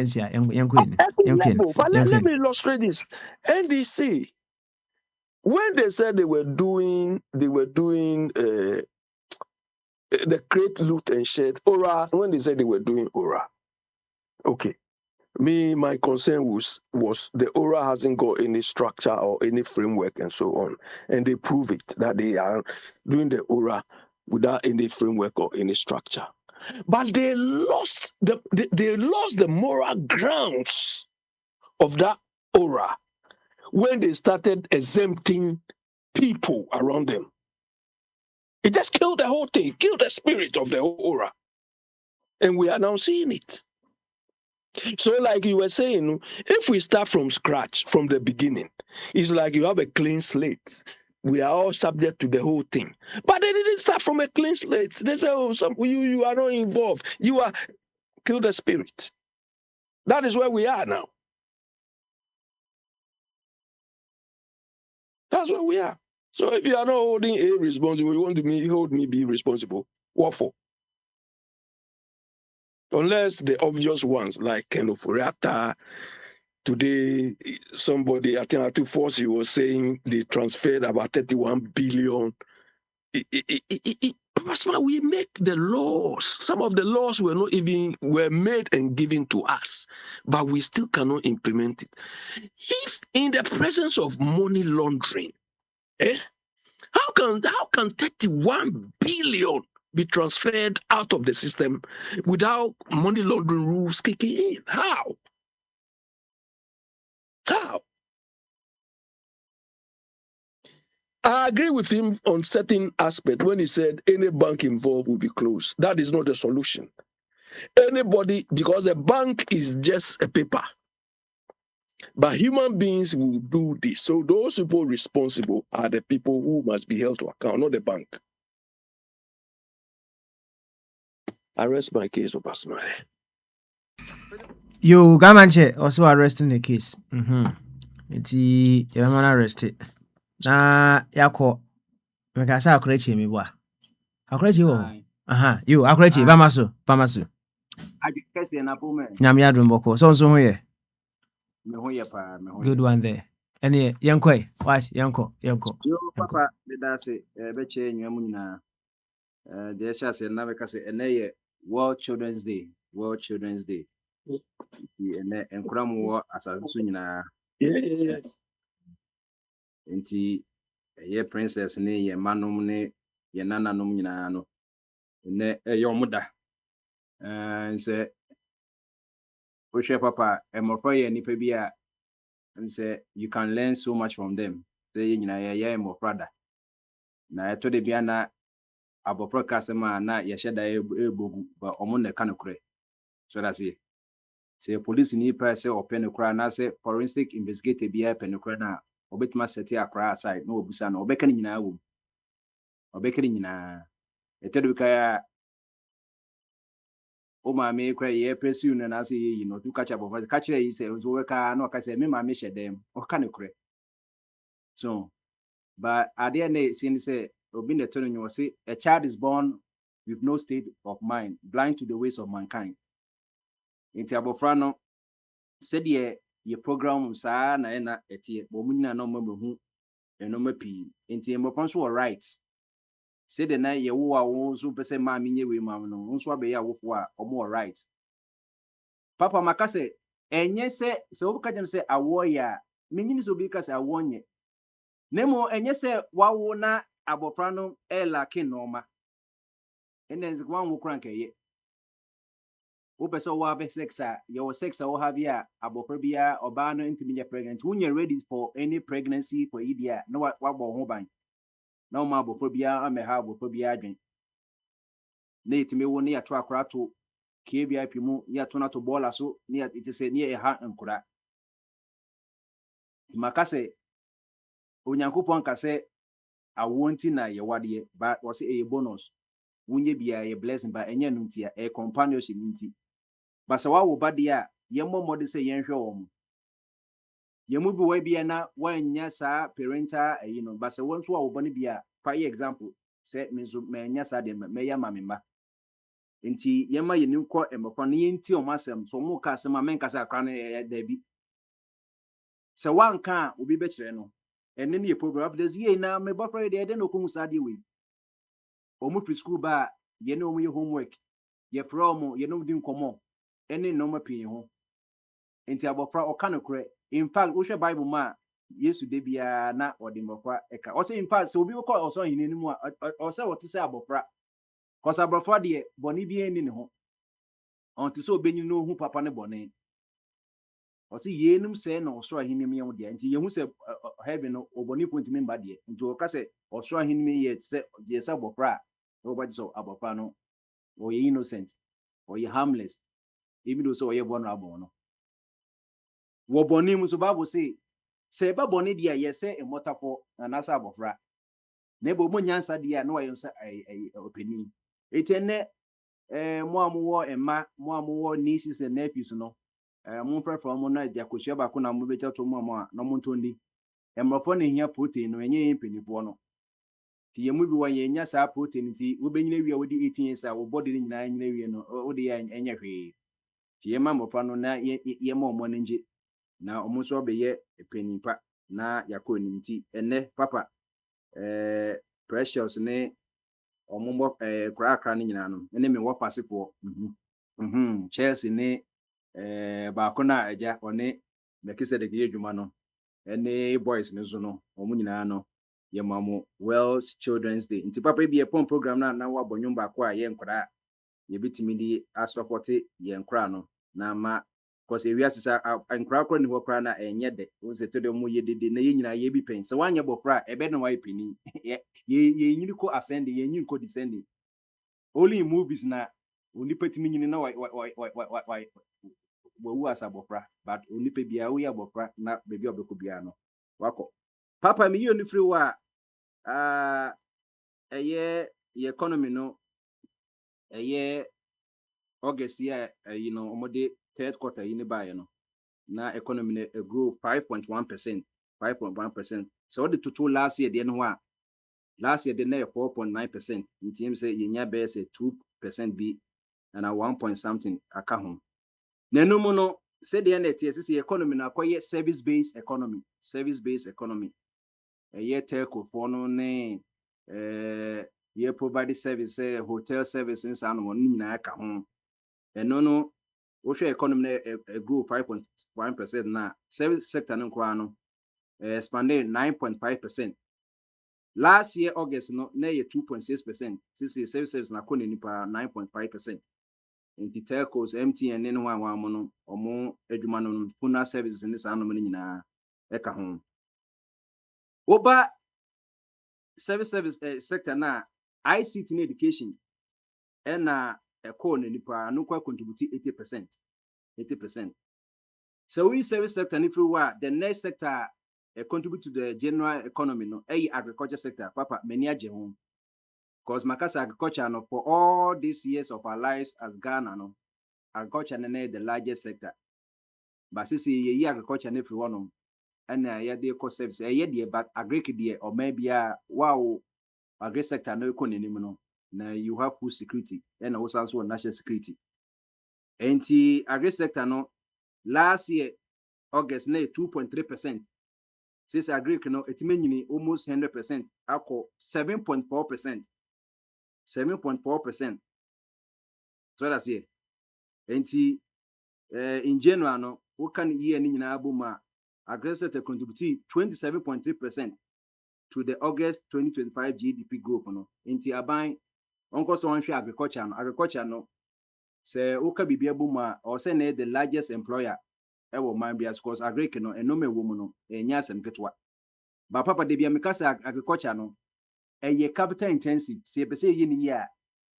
let me illustrate this. NDC, when they said they were doing the create, loot, and shed, Aura, when they said they were doing Aura, okay. My concern was the Aura hasn't got any structure or any framework and so on. And they prove it, that they are doing the Aura without any framework or any structure. But they lost the moral grounds of that Aura when they started exempting people around them. It just killed the whole thing, killed the spirit of the Aura. And we are now seeing it. So like you were saying, if we start from scratch, from the beginning, it's like you have a clean slate. We are all subject to the whole thing. But they didn't start from a clean slate. They say, oh, you are not involved. You are kill the spirit. That is where we are now. That's where we are. So if you are not holding A responsible, you want to hold me B responsible. What for? Unless the obvious ones like Kenofuriata. Today, somebody, I think Akwantufuo was saying they transferred about 31 billion. We make the laws. Some of the laws were made and given to us, but we still cannot implement it. If in the presence of money laundering, how can 31 billion be transferred out of the system without money laundering rules kicking in? How? I agree with him on certain aspect when he said any bank involved will be closed. That is not the solution. Anybody, because a bank is just a paper. But human beings will do this. So those people responsible are the people who must be held to account, not the bank. I rest my case, Obasma. You Gamanche also arresting the case. It's your man arrested. Na yako mekasa akrechi mi bwa. Akrechi wo. You akwachi pamaso. Adwekase na po me. Nyame adom boko. So ho ye. Me ho ye pa, me ho ye. Good one there. Any yankoi. Watch yanko. Yo papa de da se be che enwa mu nyina. De sha se na be ka se ene ye World Children's Day. World Children's Day. Ene enkura mu wo asaso nyina. Yeah. Nti ye princess ne ye manom ne ye nananom nyina no. Ene ye omuda. Nse o hwe papa emofo ye nipa bi a nse you can learn so much from them. Say nyina ye emofrada. Na eto de bia na abofra kasema na ye hyeda ebogu ba omo ne kanokre. So that's it. Say police ni pa say openokra na say forensic investigator bia penokra na obetima set akra aside na obusa na obeka nyina wo. Obeka nyina eto de bia o ma me kra ye pursue na say yi no to catch abofra catch yi say so we ka na o ka say me ma me hyedem o kanokre. So but at the end they say obi ne to no say a child is born with no state of mind, blind to the ways of mankind. Inti abofra no said ye program sa na na etie bo munyina no mabehu enoma pi inti mbopon so rights said na ye wo a wo so pese ma menye we ma no nso abe ya wofo a omo rights papa makase enye se obuka jem se awo ya menyini so bi ka se awo nye nemo enye se wawo na abofra no ela kinoma enenzi kwa wo kran keye wo pese wo have sex a your sex wo have ya abofra bia oba no ntimi get pregnant when you're ready for any pregnancy for idia no wa bo ho ban na ma abofra bia ame ha abofra bia adwen na itimi wo ne ya to akora to KBIP mu ya to na to bola so ne ya itise ne ya ha nkura makase onyankopon kase awonti na ye wade ba wo se e bonus wunye bia ye blessing ba enye no ntia e companionship nti basa wa wo bade a ye mmomode se ye nhwe wo mu ye mu bi wa bia na wanya sa parental basa won so a wo bone bia for example se mezo manya sa de me ya mamema nti ye ma ye nimko emokwa ne ye nti o masem so mu ka se ma menka sa akra ne da bi se wanka obi be kire no ene ne ye program this ye na me bofre de no ko musa de we o mu fi school ba ye no mu ye homework ye from ye no di nkomo ene no ma pin ho nti abofra o kanokre in fact wo hwe bible ma yesu de bia na odi mbofra eka o say in fact so obi ko o so hin nimu a o say what say abofra cause abofra de boni bia ni ne ho on ti so obenyi no hu papa ne boni o say yenum say na o so hin nimu ye de nti ye hu say heaven no oboni point me mba de nti o ka say o so hin nimu ye say je say abofra o ba so abofra no o ye innocent o ye harmless even though so o ye vulnerable no wo boni mu so bible say se ba boni dia ye se emotafo na sa abofra na ebo mo nyansa dia na wayo sa openi etene mo amuwo emma mo amuwo nieces and nephews no mo prefer mo na dia kosia ba ko na mo becha to mo a na mo ntondi emrofo na hia protein no enye penifo no ti ye mu bi wa ye nya sa protein ti wo benyina wi a wodi 18 years a wo body ni nyina nyina wi no wo de ya enye hwe ti ye ma mofra no na ye ma omo nje na omo so be ye penipa na yakọ nimti ene papa precious ne omo kra ne nyina no ene me wo passport Chelsea ne ba ko na aja one me kise de ye dwuma no ene boys ne zo no omo nyina no ye mamo World Children's Day nti papa bi e pon program na wa bonyum ba ko a ye nkra ye bitimi di asopporte ye nkra no na ma because we asisa nkra kro ni ho kra na enye de wo se to de mu ye dede na ye nyina ye bi pen se wanye bofra ebe na wa peni ye nyini ko ascend ye nyini ko descend only movies na oni petimi nyini na wa wu asa bofra but oni pe bia wo ya bofra na bebi obeko bia no wako papa mi yoni free wa eye economy no eye August year omode third quarter yi ne bae no na economy na grow 5.1%. So the total last year the no last year the net 4.9%. In terms say yenya base 2% B and a 1 point something account. Nenumo no say the NTS economy na kwaye service-based economy. Service-based economy. A year telco for no ne ye provide service hotel services and one na account. And no what's your economy grew 5.1% na service sector no kwano expanded 9.5%. Last year August no na 2.6%. Since services na kone nipa 9.5%. In the telcos MTN ne one no omo adwuma no phone services ne sa no nyina eka ho. Oba service sector na ICT and education na call nipa no kwa contribute 80%. 80%. So we service sector if you are the next sector contribute to the general economy no agriculture sector papa many aje ho. Because Makasa agriculture no for all these years of our lives as Ghana no agriculture is the largest sector. But since ye agriculture if you want and the cost service but agriculture or maybe wow agri sector no no na you have food security and also national security. And the agri sector no last year August na 2.3%. Since agri no it mean almost 100%. Ako 7.4%. 7.4%. So that's it. And in general no what can year ni nyina abuma agri sector contribute 27.3% to the August 2025 GDP growth no. Inti aban onko so onhwe agriculture no say uka bibia buma or say na the largest employer ewo man bias cause agric no enome wo mu no enya asem ketwa ba papa de bia mekasa agriculture no eye capital intensive say be say yini ya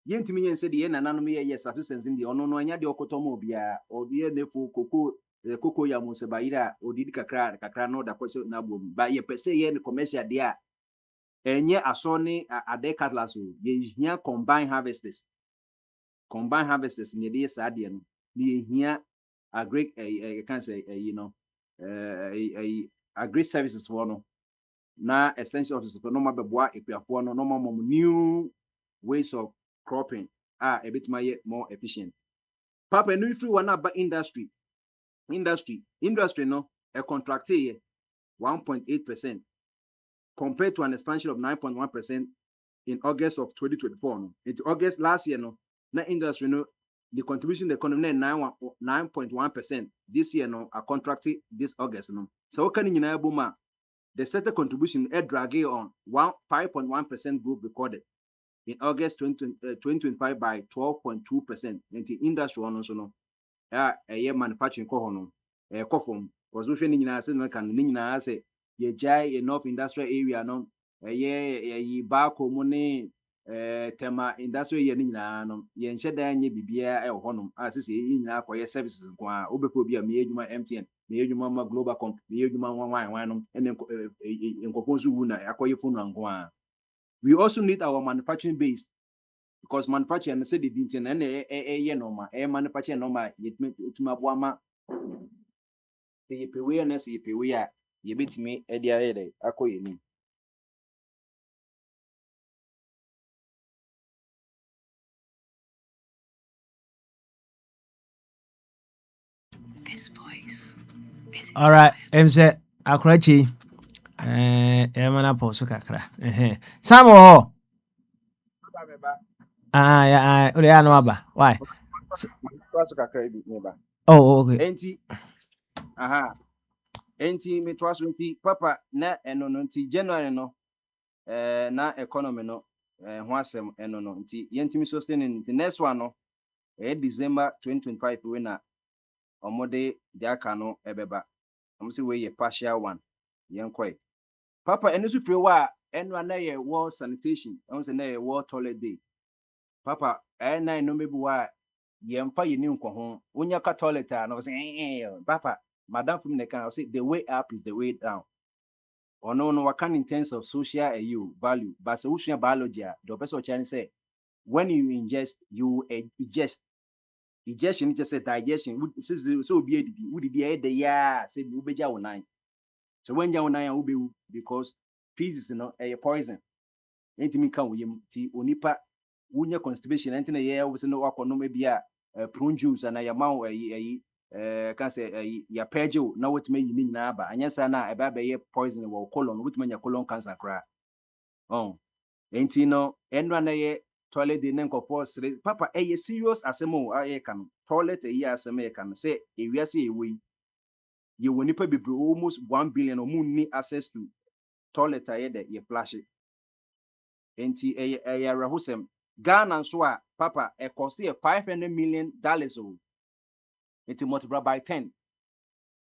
yentimi yen say de nananom ye subsistence ndi ono no anya de okotomo bia obi nefu koko ya mu se ba ira odidi kakra no da kwese na bom ba ye pese ye ne commercial dia enye asone ade catlas ye hia combine harvesters ne de saade no ye hia agri can say agri services for no na essential offices for no ma beboa epiafo no ma new ways of cropping a bit more efficient. Papa no free one about industry no a contracted 1.8% compared to an expansion of 9.1% in August of 2024 no. Into August last year no na industry no the contribution to the economy 9.1%. This year no a contracted this August no. So what can you know the sector contribution drag on 5.1% growth recorded in August 2025 by 12.2%. Into industry one also no year manufacturing no kofom because we feel nyina say no can nyina say ye jai enough industrial area no ye ba ko mu ne tema industrial ye nyina no ye nhye dan nye bibia honom asese ye nyina akoye services nko a obepo bia me edwuma MTN me edwuma ma global company me edwuma wan no ene nkofo nso wu na akoye phone nko a. We also need our manufacturing base because manufacturing say the dintin na ye normal manufacturing normal yetuma boama ye pewe na se ye pewe a ye betimi e dia ye de akoye ni. All right, MZ Akrachi. Emana poso kakra. Samo. Yeah, ule ano aba. Why? Twaso kakra bi neba. Oh, okay. Enti me twaso nti papa na eno no nti January no na economy no ho asem eno no nti yentimi sustain the next one no December 2025 we na omode diaka no ebeba omse we ye partial one yenkoi papa eno su prewa eno na ye war sanitation onse na ye war toilet day papa na no mebu wa yemfa ye ni nkoho wonya ka toilet a no say papa madam from the can say the way up is the way down or no what can in terms of social value but social biology the person can say when you ingest you ingest ingestion just say digestion so be would be the ya say ubeja wonan so when ya wonan ubewu because feces a poison entimi ka wo yam ti onipa wunya constipation enti na ye wo se no akɔnom bi a prune juice na ya ma wo ayi ka se ya pageo na wotuma yi ni nyina ba anya sa na eba be ye poison wo colon wotuma nya colon cancer kra enti no enra na ye toilet de nenkɔfo sere papa ye serious asɛm o aye ka no toilet ye asɛm ye ka no se ewiase ewe ye woni pa bebre almost 1 billion o mu ni access to toilet aye de ye flash enti eye rahosem Ghana nso a papa cost ye $500 million o enti multiply by 10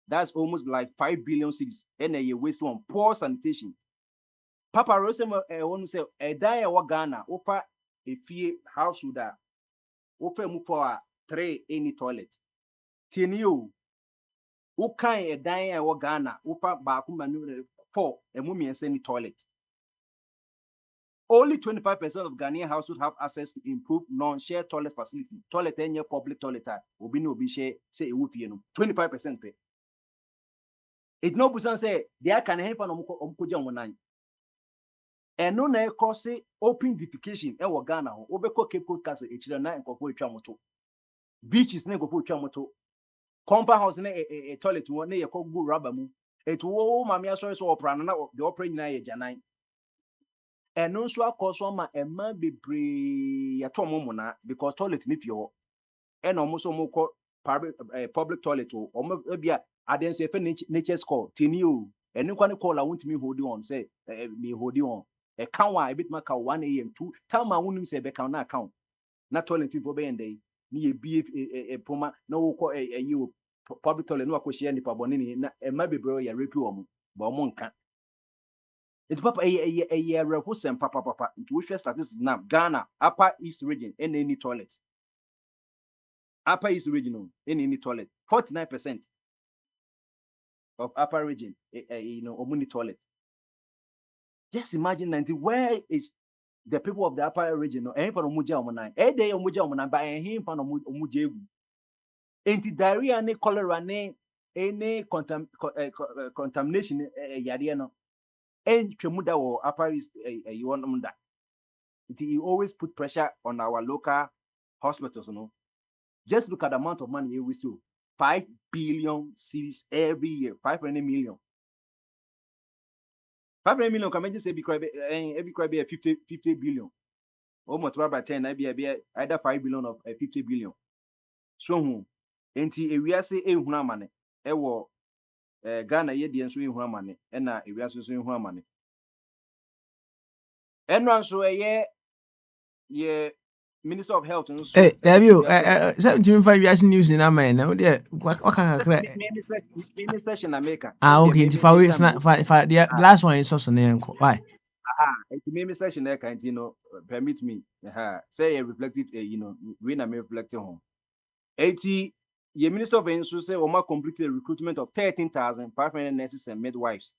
that's almost like 5 billion cedis and ye waste on poor sanitation papa rosem wonu say dan e wo Ghana opa efie household a opa mu po a 3 any toilet tieni o wo kan dan e wo Ghana opa ba ku manu 4 emu miense ni toilet. Only 25% of Ghanaian households have access to improved non-share toilet facility. Toilet any public toilet obi no obi share say ewu fie no 25% pe. It no busan say they can help on omkoja onan. Eno na e cause open defecation e wo Ghana ho. Obeko Cape Coast Castle e chire na nkofo etwa moto. Beaches na nkofo etwa moto. Compound house na toilet wo na ye kogu rubber mu. Etu wo mama asori so opera na the opera nyina ye janan. Eno nso akọsọ ma ema bebre yato omo na because toilet ni fie ho e na omo so mo kọ public toilet o omo bia adenso efe nature's call tini o eno kwa ne call a wontimi hold on say me hold on e kan wa e bit ma ka 1 am 2 time a wonim say be kan na account na toilet fo be endai ni ye bie poma na wo kọ yi o public toilet no akohia nipa bone ni na ema bebre ya repi omo ba omo nka. It's papa a represent papa into which statistics now Ghana upper east region in any toilets. Upper east region in any toilet 49% of upper region omuni toilet. Just imagine 90 where is the people of the upper region no any for omuja omunai e dey omuja omunai by him for omuja egu enti diarrhea and cholera ne any contamination yare no and Chemuda or upper east you want that. It always put pressure on our local hospitals, you know. Just look at the amount of money we still 5 billion cedis every year, 500 million. 500 million can just say because every crab be 50 billion. Almost by 10, I be either 5 billion or 50 billion. So enti we are say ehuna money. Ewo Ghana ye di enso ehuna money. E na we are so ehuna money. Enran so ye Minister of Health and so have you 75 years news in America? There, what mini session America. Okay, if I will snap the last one is also name. Why? Mini session there can permit me. Say a reflective, when I'm reflecting home. 80 the Minister of Health say Oma completed the recruitment of 13,500 nurses and midwives.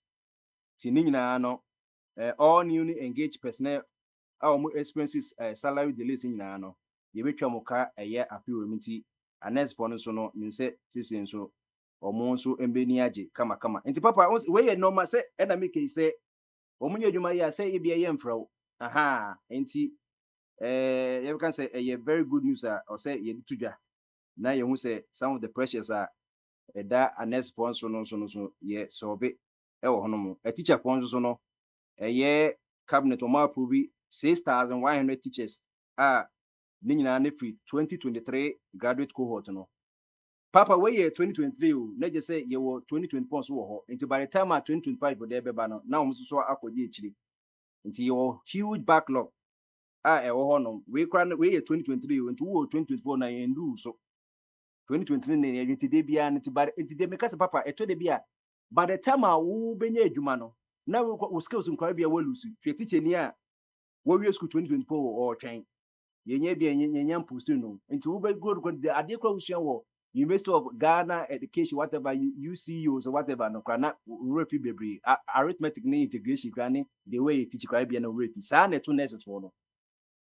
Tinina all newly engaged personnel our expenses salary delays in no ye betwa moka eye appeal remiti anes bono so no min se sisi so omo so embeni age kama enti papa we ye normal say e na make say omunye adwuma ya say e bia ye mfra aha enti you can say a very good news or say ye tudwa na ye hu say some of the pressures are that anes for so no ye so be e wo hono mo a teacher for so no ye cabinet o ma approve 6,100 teachers ninyina ne free 2023 graduate cohort no papa we year 2023 o na je say ye wo 2024 so wo ho into by the time at 2025 for there beba no na so akodi echiri into ye wo huge backlog e wo ho no we year 2023 into wo 2024 na ye ndu so 2023 na ye ntide bia ntide me kase papa eto de bia by the time wo benya adwuma no na wo skills nkwa bia wo lose teacher ni a we school 2024 or train yenye bia yenye post no nti wo be go the ade kwa usua wo University of Ghana education whatever UCU or whatever no kwa na rep bebre arithmetic na integration kwa ni the way you teach kwa bia na rep sa na two nurses for no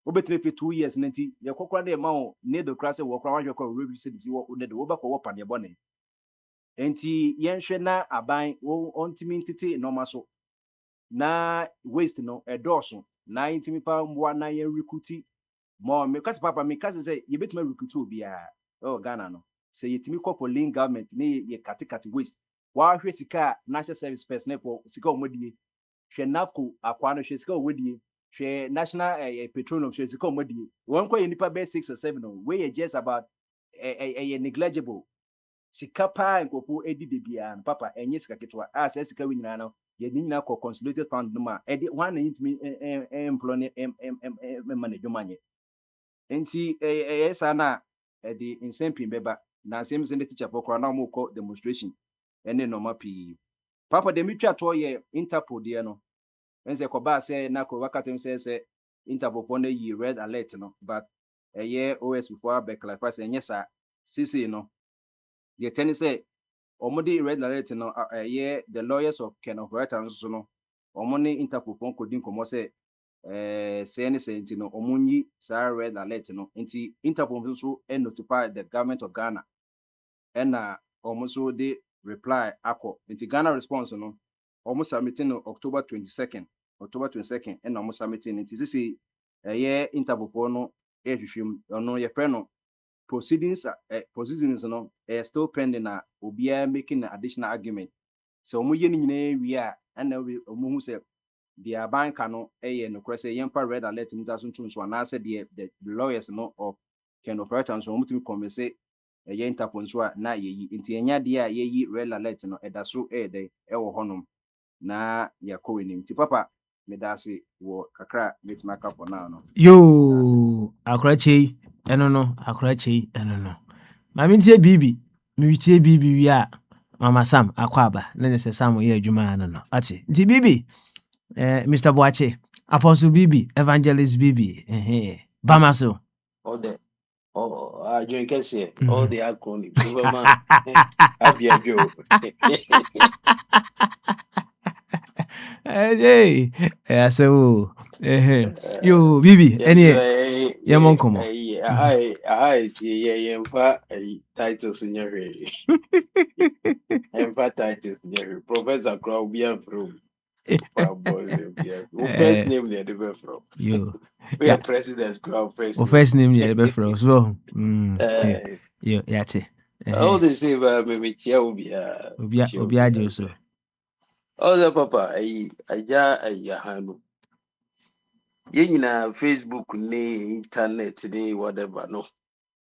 wo be 2 years nanti ye kokora de ma wo ne do class wo kwa wadwe kwa rep se di wo ne de wo ba ko wo pa de bone enti yenhwe na aban wo ontimi ntete normal so na waste no edoso na intimi pa mboa na ye recruit more me kasi papa me kasi say ye betuma recruit obi a Ghana no say yetimi call for lean government ne ye kate waste wa hwe sika national service personnel for sika omodie hwe NAFCO akwa no hwe sika omodie hwe national petroleum hwe sika omodie won kwa ye nipa be 6 or 7 no we just about negligible sika pa nkofo edide bia papa enye sika ketwa a say sika we nyina no ye ni nyina kɔ consolidated fund no ma edi one na yintimi employ manage manye enti esa na edi insempin beba na same send teacher for kora na mo kɔ demonstration ene normal pi papa de mitwa to ye Interpol de no ense kɔ ba say na kɔ wakatem say Interpol for na yi red alert no but OS before back like say enye sa CC no ye tell say omodi red alert no the lawyers of Ken of Right and so no omoni Interpol phone coding komo say say any say no omunyi sa red alert no nti Interpol so notify the government of Ghana and so they reply akọ nti Ghana response no omo submitting no October 22nd and omo submitting nti say Interpol for no ehwehwem no ye frɛ no proceedings no still pending na obia making an additional argument so omo ye ni nyina wi a na omo hu say the bank no no say yempa red alert nta so ntun so na say the lawyers no of Ken of Right and so omo timi convince Interpol so na ye nti enya de a ye red alert no eda so de wo honom na yakɔ enim nti papa me da se wo kakra metima ka for now no yo akorache eno no akorache eno no ma mintie bibi mi witie bibi wi a mama Sam akwaba na ne se Sam ye adwuma no no ati nti bibi Mr. Boache Apostle Bibi Evangelist Bibi Bamaso All the I drink all the acronyms. Superman, Abia Joe. Hey, so yo Bibi any yamon komo I titles in your titles in your Professor Growh be from first name near the from yo we are president Growh first name near the from so yo yate all the same me chia obi ajo so all the papa I hanu Facebook internet whatever no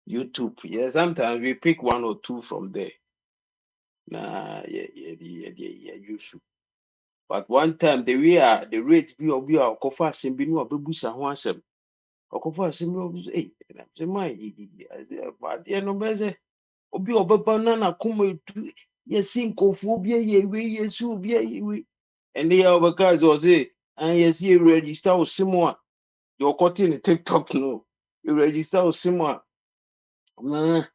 YouTube yeah sometimes we pick one or two from there nah YouTube but one time the rate be our kofa asem bi no obebusa ho asem okofa asem bi say my but no beze obi obeba na kuma etu yesi nkofo obi ye yesu obi ye and they are because was say and yes you register with someone you're cutting the TikTok no you register with someone na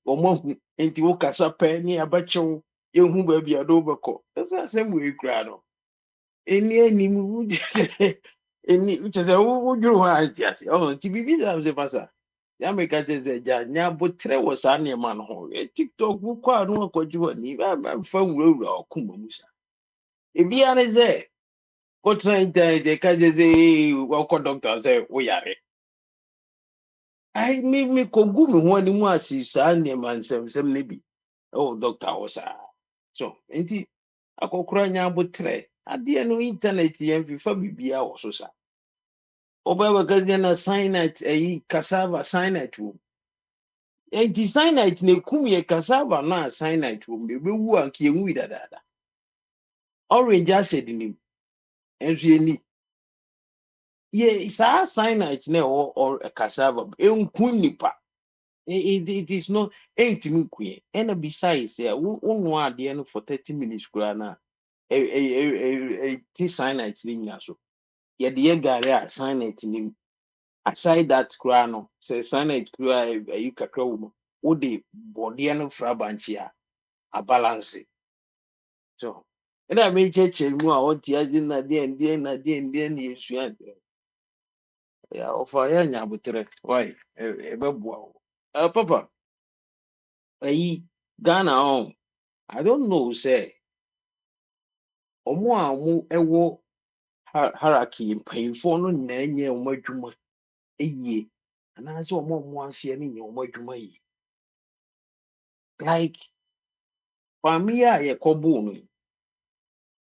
omo enti wo kasa pa ni abachew yehu ba bia do beko esa asem we kra no eni mu eni uchese wo dwuru ho anti ase ti bibi za se pasa ya me ka che ja nya botre wo sa ne man ho TikTok wo kwa no akwaji ni ba fa nwura okuma musa ebi ane ze ko train de ka je ze wo ko doctor ze wo yare ai me ko gu me ho ani mu asi sa ne man sem ne bi doctor wo sa so enti akokora nya botre ade no internet yɛn fifa bibia wo so sa oba ka na cyanide cassava cyanide wo enti cyanide na kum ye cassava na cyanide wo be wu anke enwu dadada orange acid ni enso yeni ye sa cyanide na or cassava enkun nipa it is not entimi kuye and besides wo no ade no for 30 minutes kura na cyanide ni nya so ye gare a cyanide ni aside that kura no say cyanide kura kakra wo de body no fra banchi a balance so and I mean cheche mu a on ti adi na de na yesu an ya ofa ya nya butere why e be boa papa Ghana on I don't know say omo a mu ewo hierarchy mpanyinfoɔ no nyinaa nyɛ wɔn adwuma yie anaasɛ wɔn a wɔn aseɛ no nyɛ wɔn adwuma yie like maame yi a yɛkɔboo no yi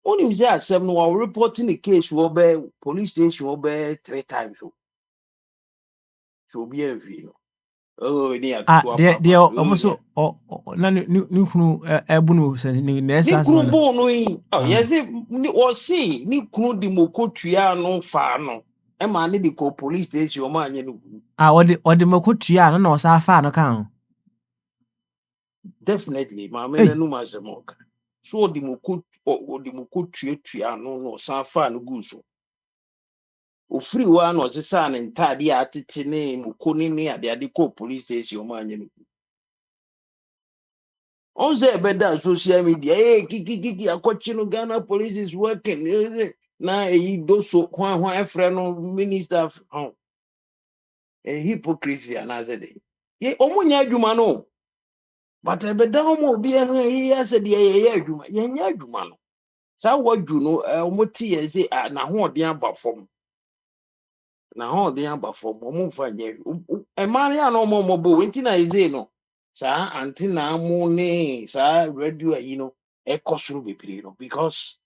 wonim sɛ asɛm no wɔn report ne case wɔ bɛɛ police station wɔ bɛɛ 3 times o so obi amfi no ne atoto aba deɛ ama ɔmo so na ne kunu ɛbu no sɛ ne ne ɛsa kunu asɛm no boo no yi yɛsɛ wɔse ne kunu de moko tua no faa no ɛma ne de kɔ police station ɔmo anyɛ no gu ɔde mako tua no na ɔsa faa no ka ho definitely maame ei n'anum asɛm ɔka so ɔde moko tua no na ɔsan faa no gu so ofiri hɔ a na ɔsesaa ne ntaade a atete ne moko ne ade kɔ police station ɔmo anyɛ no gu ɔn sɛ ɛbɛda social media kikikiki akɔkye no Ghana police is working na eyi doso hwan ɛfrɛ no minister hypocrisy anaasɛ de ɔmo nyɛ adwuma no but ɛbɛda ɔmo obi ɛyɛ asɛ deɛ yɛyɛ adwuma yɛnyɛ adwuma no saa wadwu no ɔmo te yɛ sɛ n'ahoɔden aba fam ɔmo mfa nyɛ mmaa no yɛ na ɔmo bɔ nti na ɛsɛ no saa antena mo ne saa radio ayi no ɛkɔ soro bebree no because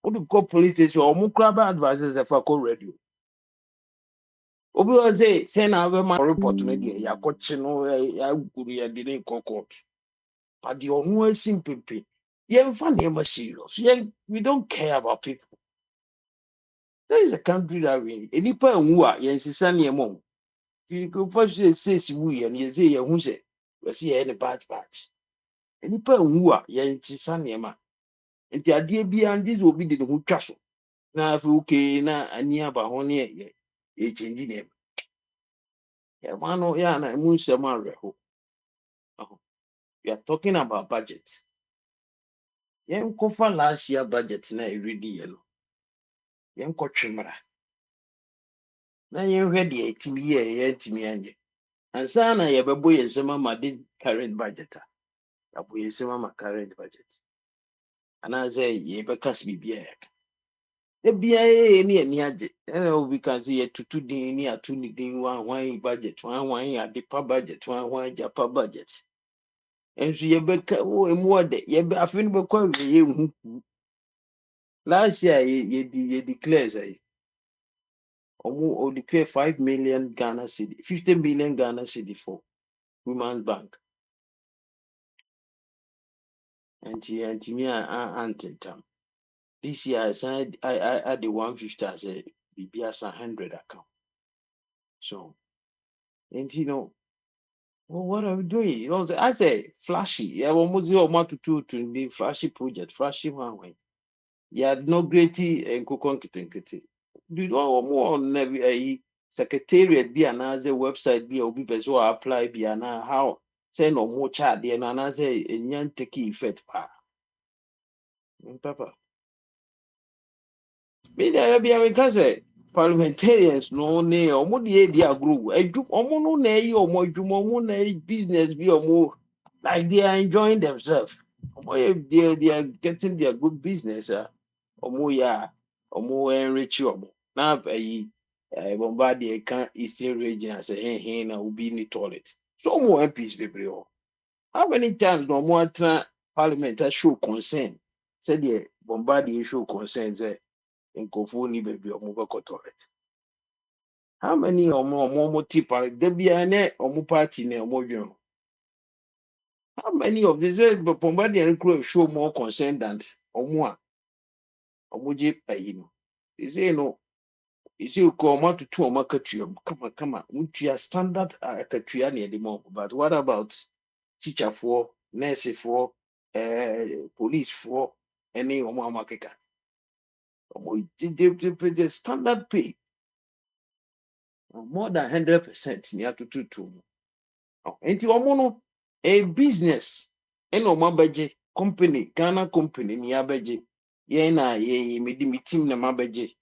wode kɔ police station ɔmo kora ba advice sɛ fa kɔ radio obi wɔ sɛ na wobɛma report no deɛ yɛakɔkye no yɛaguru yɛde ne kɔ court but deɛ ɔno asi mpepe yɛmfa nneɛma serious we don't care about people. That is a country that we nipa nwu a yɛnsesa nneɛma o nkurɔfoɔ sɛsi wu yɛ no yɛsɛ yɛhu sɛ wɔsi yɛyɛ ne batch nipa nwu a yɛnsesa nneɛma nti adeɛ biara ngye sɛ obi de ne ho twa so na afei okay na ani aba ho ne yɛkyɛngyi nneɛma yɛma no yɛ ana ɛmu nsɛm awerɛho we are talking about budget yɛnkɔfa last year budget na ɛredi yɛ no yɛnkɔtwe mmara na yɛnhwɛ deɛ ɛtumi yɛ yɛntumi anyɛ ansa na yɛbɛbɔ yɛn nsɛm ama de current budget a yɛabɔ yɛn nsɛm ama current budget anaasɛ yɛbɛka sɛ biribiara yɛka ebiara yɛyɛ ne ani agye ɛna obi ka sɛ yɛtutu din ne ato ne din hwan budget hwan adepa budget hwan gyapa budget nso yɛbɛka emu ɔdɛ afei no bɛkɔ awie yɛnhu ku last year yɛ declare sɛ or declare 5 million Ghana cedi 50 million Ghana cedi for Women's Bank and me antentam this year I the 150 as a BBS 100 account so and well, what are we doing? You know, I say flashy. Yeah, almost to the flashy project, flashy one. Yeah, no greaty and cookon kitty. Do you know more on every secretariat be an as a website be or be bezo apply be an how say no more chat the and as a yan take effect pa. Papa. Me there be a parliamentarians no ne or more the idea grew. A group or no nay or more business be or more like they are enjoying themselves. They are getting their good business. Omo ya omo enrich omo na ayi Bombardier can Eastern region as a hen na will be in the toilet. So more MPs bebree o. How many times no more parliament show concern? Said the Bombardier show concern say nkofo ni baby omo go toilet. How many omo tip there be ane omo party na omo dwen. How many of these Bombardier show more concern than omo je ayi no. They say no. You see, come out to two makatuum. Come on. We standard katuya near the mom. But what about teacher for, nurse for, police for, any omo makeka? The standard pay more than 100% near to two. Enti omo no a business. Eno mabaje company, Ghana company ni abaje. Ye na ye me di team na mabaje.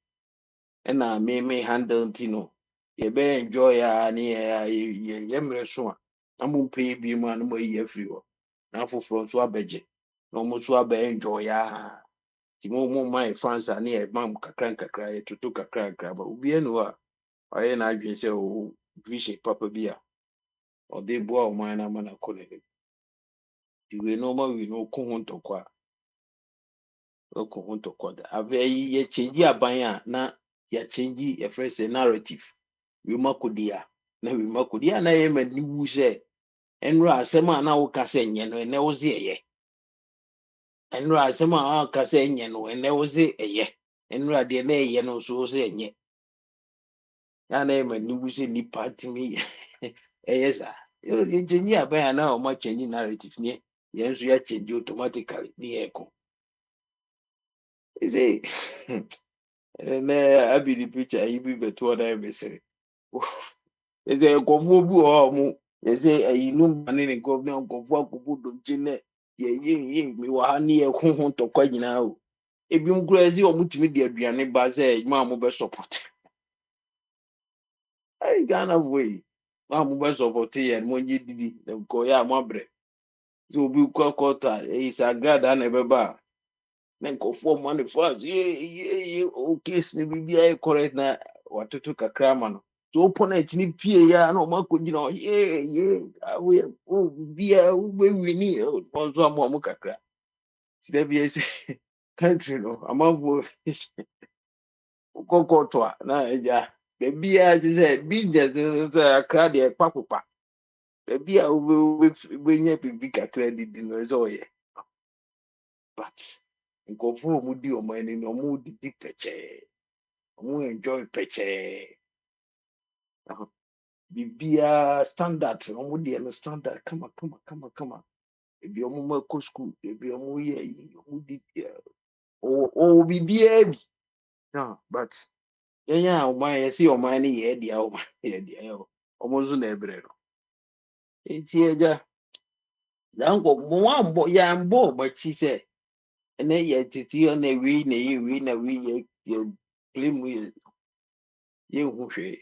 Ena me handle ntino. You be enjoy ya ni yemre so a na mo pay bi mu an mo yi afiri ho na foforo so abeje na mo so abe enjoy ya Ti mo my fans are near mam kakran kakra to kakra kakra but obi enu a ɔyɛ na adwene sɛ o vision papa bi a ɔde boa o man na ma na kɔ ne di we no ma we no ko ho ntɔkwa ko ho ntɔkwa da ave yi ye change aban a na ya change your first narrative we makodia na we makodia na ye ma ni wu sɛ enro asɛm a na wo ka sɛ nyɛ no ene wo ze ɛyɛ enro asɛm a wo ka sɛ nyɛ no ene wo ze ɛyɛ enro ade na ɛyɛ no so wo ze ɛnyɛ ya na ye ma ni wu sɛ nipa timi ɛyɛ sa yo ye change aban a na o ma change narrative ne yɛn nso ya change automatically ne yɛ ko say na abi the picture yi bi beto na emesere ese nkɔfoɔ bi wɔ hɔ a ɔmo yɛsɛ ayi lumba ne ne nkɔfoɔ nkɔfoɔ akɔbɔ dɔnkye nɛ yɛyɛ mi wɔ ha ne yɛ ho ntɔkwa nyinaa o ebi nkura ɛsɛ ɔmo tumi de aduane ba sɛ mo a mo bɛ support ayi ghana foɔ yi mo a mo bɛ support yɛ mo nye didi na nkɔyɛ a mo abrɛ sɛ obi kɔ kɔta ɛyi sɛ agradaa na ɛbɛba a na nkɔfoɔ mo ne fast ye o case ne bibi ayɛ correct na watoto kakra ama no so opponent ne pie ya na ɔmo akɔgyina hɔ ye awo o bia wo be wini ɔnso amo ɔmo kakra ti da bia sɛ country no amanfo kɔkɔtɔ a na agya baabi a te sɛ business sɛ akra deɛ kpapopa baabi a wobɛnya biribi kakra didi no ɛsɛ ɔyɛ but nkɔfoɔ a ɔmo di ɔmo ani no ɔmo didi pɛkyɛɛ ɔmo enjoy pɛkyɛɛ bibia standard ɔmo deɛ no standard kama ebi ɔmo ma kɔ school ebi ɔmo yɛ yi ɔmo di ɔwɔ bibia bi but yɛn a ɔman yɛsi ɔman ne yɛ deɛ ɔman yɛ deɛ ɛwɔ ɔmo nso na ɛbrɛ no eti ɛgya dankɔ mo ambɔ yɛambɔ ɔmo akyi sɛ ɛnɛ yɛ tete hɔ na wei na yɛ wei na wei yɛ play mu yɛ nhu hwee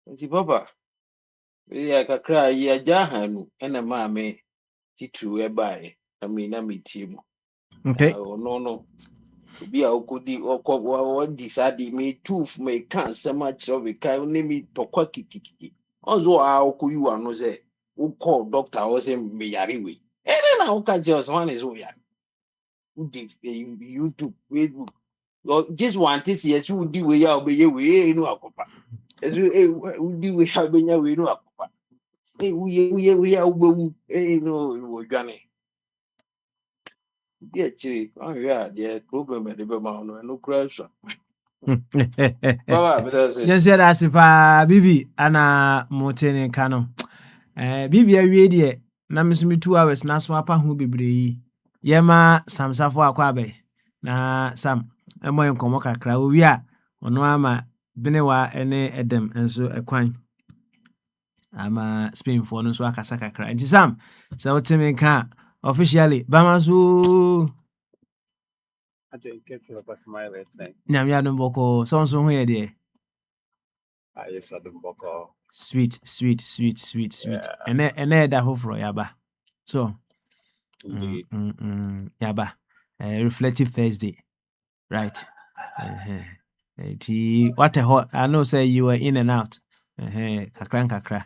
nti papa yɛ kakra a yɛagya ahanu ɛna maame titiriw ɛbaeɛ na metie mu Okay. ɔno no obi a wɔdi saa de meka nsɛm akyerɛ bɛka ne mi tɔkwa kikikiki ɔnso a wokɔyi w'ano sɛ wokɔɔ doctor hɔ sɛ meyare wei ɛne na woka kyerɛ sɛ wane sɛ woyare wode youtube facebook gye so wante sɛ yɛsɛ wodi wei a wobɛyɛ wei no akɔpa ɛso wodi wei a wobɛnya wei no akɔpa woyɛ wei a wobɛwu no wɔdwane di akyire ahwɛ a deɛ problem ɛde bɛma wo no ɛno koraa sua baba bɛdɛ sɛ Yes, yeah, that's Bibi, ana motene kano. Bibi, awie deɛ na me so me 2 hours na so apa ho bebree. Yɛma Sam Safo akwabe. Na Sam, ɛmɔ yɛ nkɔmmɔ kakra. Owi a ɔno ama Benewa ɛne Edem nso ɛkwan. Ama Spainfoɔ no nso akasa kakra. Nti Sam, sɛ wote me ka officially, bama so I didn't get to the smile thing. nyame adom bɔkɔ. So nso ho yɛ deɛ. I just had the book. Sweet. Yeah, And that for yaba. So, indeed. yaba. Reflective Thursday, right? What a hot! I know, say you were in and out. Kakra.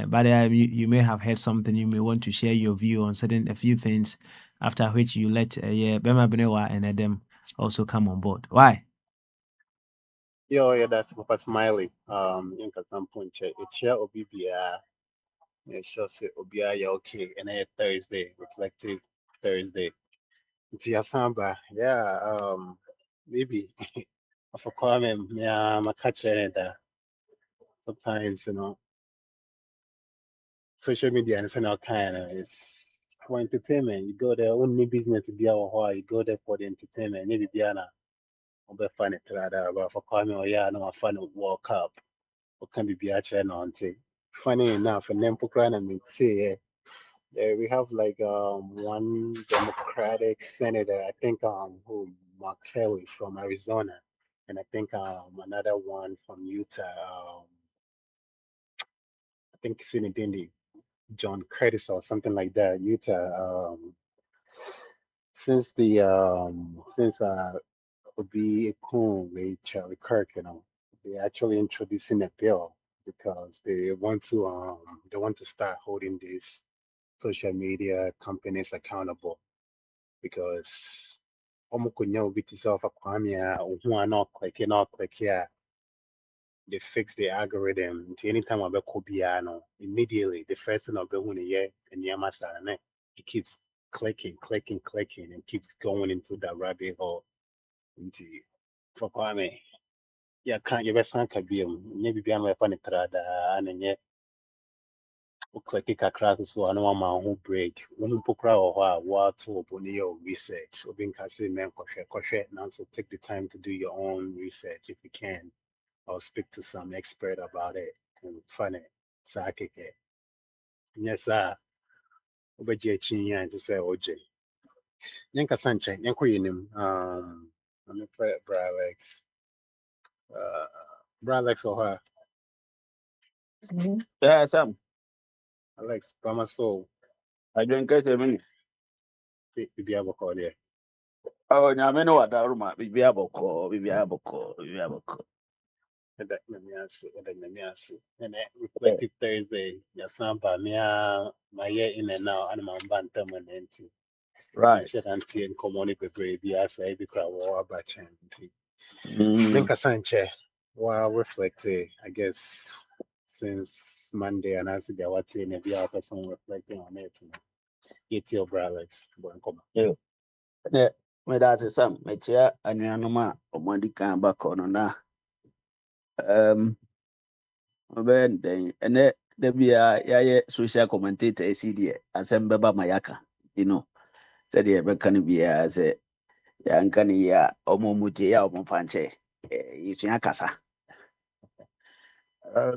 But you may have heard something. You may want to share your view on a few things. After which you let Bema Benewa and Adam also come on board. Why? Yeah, that's Papa Smiley. In some point, it's here Obibia. Yeah, sure, say Obia, yeah, okay. And then Thursday, reflective Thursday. It's Yasamba. Yeah, maybe for comment, yeah, my catcher and sometimes, social media and all kind of is for entertainment. You go there, only business to be our you go there for the entertainment. Maybe be an fun it rather, but for coming or yeah, no fun World Cup. What can be actually no funny enough, and then Pukran and me say we have like one Democratic senator, I think who Mark Kelly from Arizona, and I think another one from Utah, I think Sinidindi, John Curtis or something like that, Utah. since Obi Kun with Charlie Kirk, they actually introducing a bill because they want to start holding these social media companies accountable because omukunya obi ti self akwami a ohu a na click here they fix the algorithm nti anytime abeko bia no immediately the first thing obehu ne ye enema sara ne it keeps clicking and keeps going into that rabbit hole nti for kwame ya kan ye besan ka biam nye bibia no efa ne trada na nye o click kakra so ano ma ho break wo pokra ho a wa to oboni your research obi nka say men kohwe now so take the time to do your own research if you can or speak to some expert about it and find it so I could get yes obeje chin yan to say OJ yanka sanche yanko yinim I'm afraid Bralex Bralex or her Yeah, Sam. Alex Bama so I don't get a minute. be able to call there. Oh, nyame no wada ruma bibi aboko. Let me ask you. And that reflective Thursday, your samba, my year in and now, and my bantam and empty. Right. Shit, auntie and common baby, I say, because war about chanty. Mm. Minka Sanche, well, reflective, I guess, since Monday, and I see that what's in a VR person reflecting on it. Get your bralex, Yeah. Ne me that is Sam. Me chia anuanoma omodi kan ba kono na. Ben then ene da bia ya social commentator esi asem beba mayaka. You know. Said the American bia say ya nkani ya omomuti ya omofanche. Yitua kasa.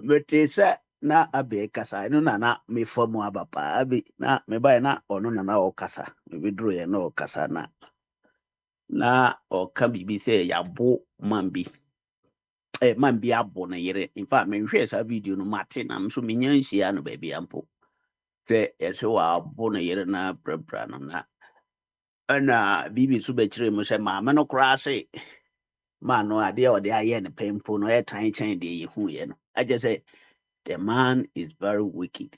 Metesa na abe kasa no na me famu abapa abi na me bai na ono na o kasa me bidro ye na o kasa na o ka bibi se yabo mambi mambi abo na yere in fact me hwe sa video no mate na so me nyanhia no ba bia mpo hwe ye wa abo na yere na brabra no na ana bibi so be kire mo se ma me no kra se ma no ade o de aye ne pempo no e tan chen de ye hu ye no I just say the man is very wicked.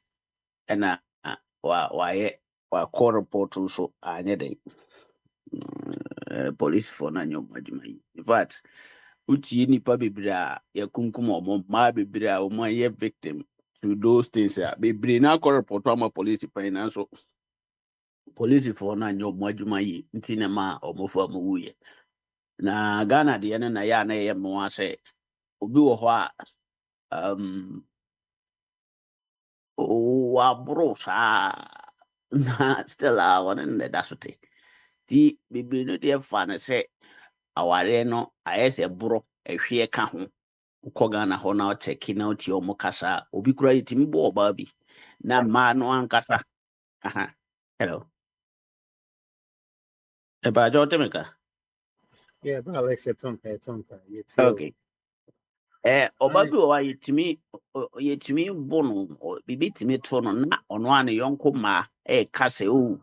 And wa call report so anya the police for na nyom adwuma yi. In fact, utie nipa bebre a yakunkum omo ma bebre a omo ye victim to those things a bebre na call report am police pan so police for na nyom adwuma yi nti na ma omo fo am wuye. Na Ghana de na ya na ye mo ase obi wo ho a waboro saa na still a wɔne no da so te nti bebree no deɛ fa no sɛ awareɛ no ayɛ sɛ borɔ ɛhweɛ ka ho wokɔ Ghana hɔ na ɔkyɛke na wotie ɔmo kasa a obi kora yɛtumi bɔ ɔbaa bi na mmaa no ankasa hello ɛbaagye wote me ka yeah, Bralex, it's on, it's okay ɔba bi wɔ hɔ a yɛtumi bo no biribi tumi to no na ɔno a ne yɔnko mmaa ɛɛka sɛ o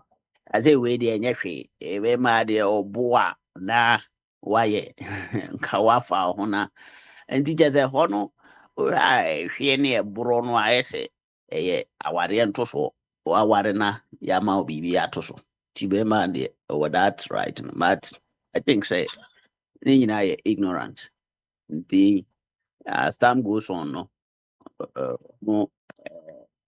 asɛ wei deɛ ɛnyɛ hwee ɛbɛma deɛ ɔbo a na wayɛ nka wafa ho na nti kyɛ sɛ hɔ no hwee ne ɛborɔ no ayɛ sɛ ɛyɛ awareɛ ntosoɔ waware na yɛama wo biribi ato so nti bɛma deɛ ɛwɔ that right no but I think sɛ ne nyinaa yɛ ignorant nti as time goes on no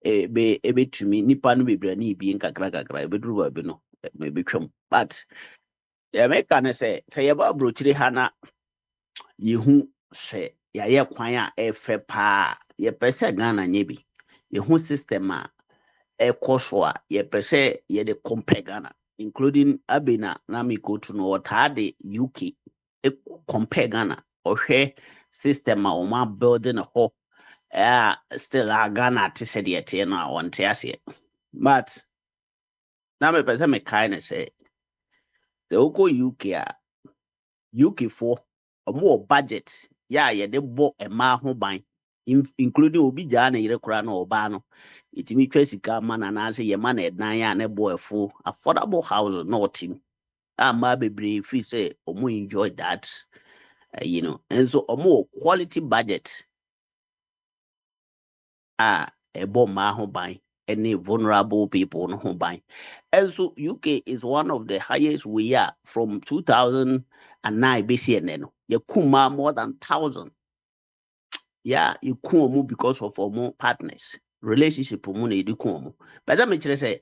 ebetumi nipa no bebree na ebie nkakra ebeduru baabi no ebetwam but meka ne sɛ yɛba aburokyire ha na yehu sɛ yɛayɛ kwan a ɛfɛ paa yɛpɛ sɛ Ghana nyɛ bi yehu system a ɛkɔ so a yɛpɛ sɛ yɛde compare Ghana including Abena na meko to no ɔtaa de UK compare Ghana ɔhwɛ system a wɔn build no hɔ still Ghana te sɛ deɛ teɛ no a wɔnte aseɛ but na mepɛ sɛ mekae ne sɛ sɛ wokɔ UK a UK for ɔmo budget ya yɛde bɔ ɛmaa ho ban including obi gyaa ne yere koraa na ɔbaa no yɛtumi twa sika ma na anaasɛ yɛma na ɛdan a ne bɔ ɛfo affordable house na ɔtim ama bebree feel say omo enjoy that, and so omo quality budget ebo ma ho ban any vulnerable people no ho ban. And so UK is one of the highest we are from 2009 BCN no. You kuma more than 1,000. Yeah, you kuma because of more partners. Relationship mu na edu kuma. But that means say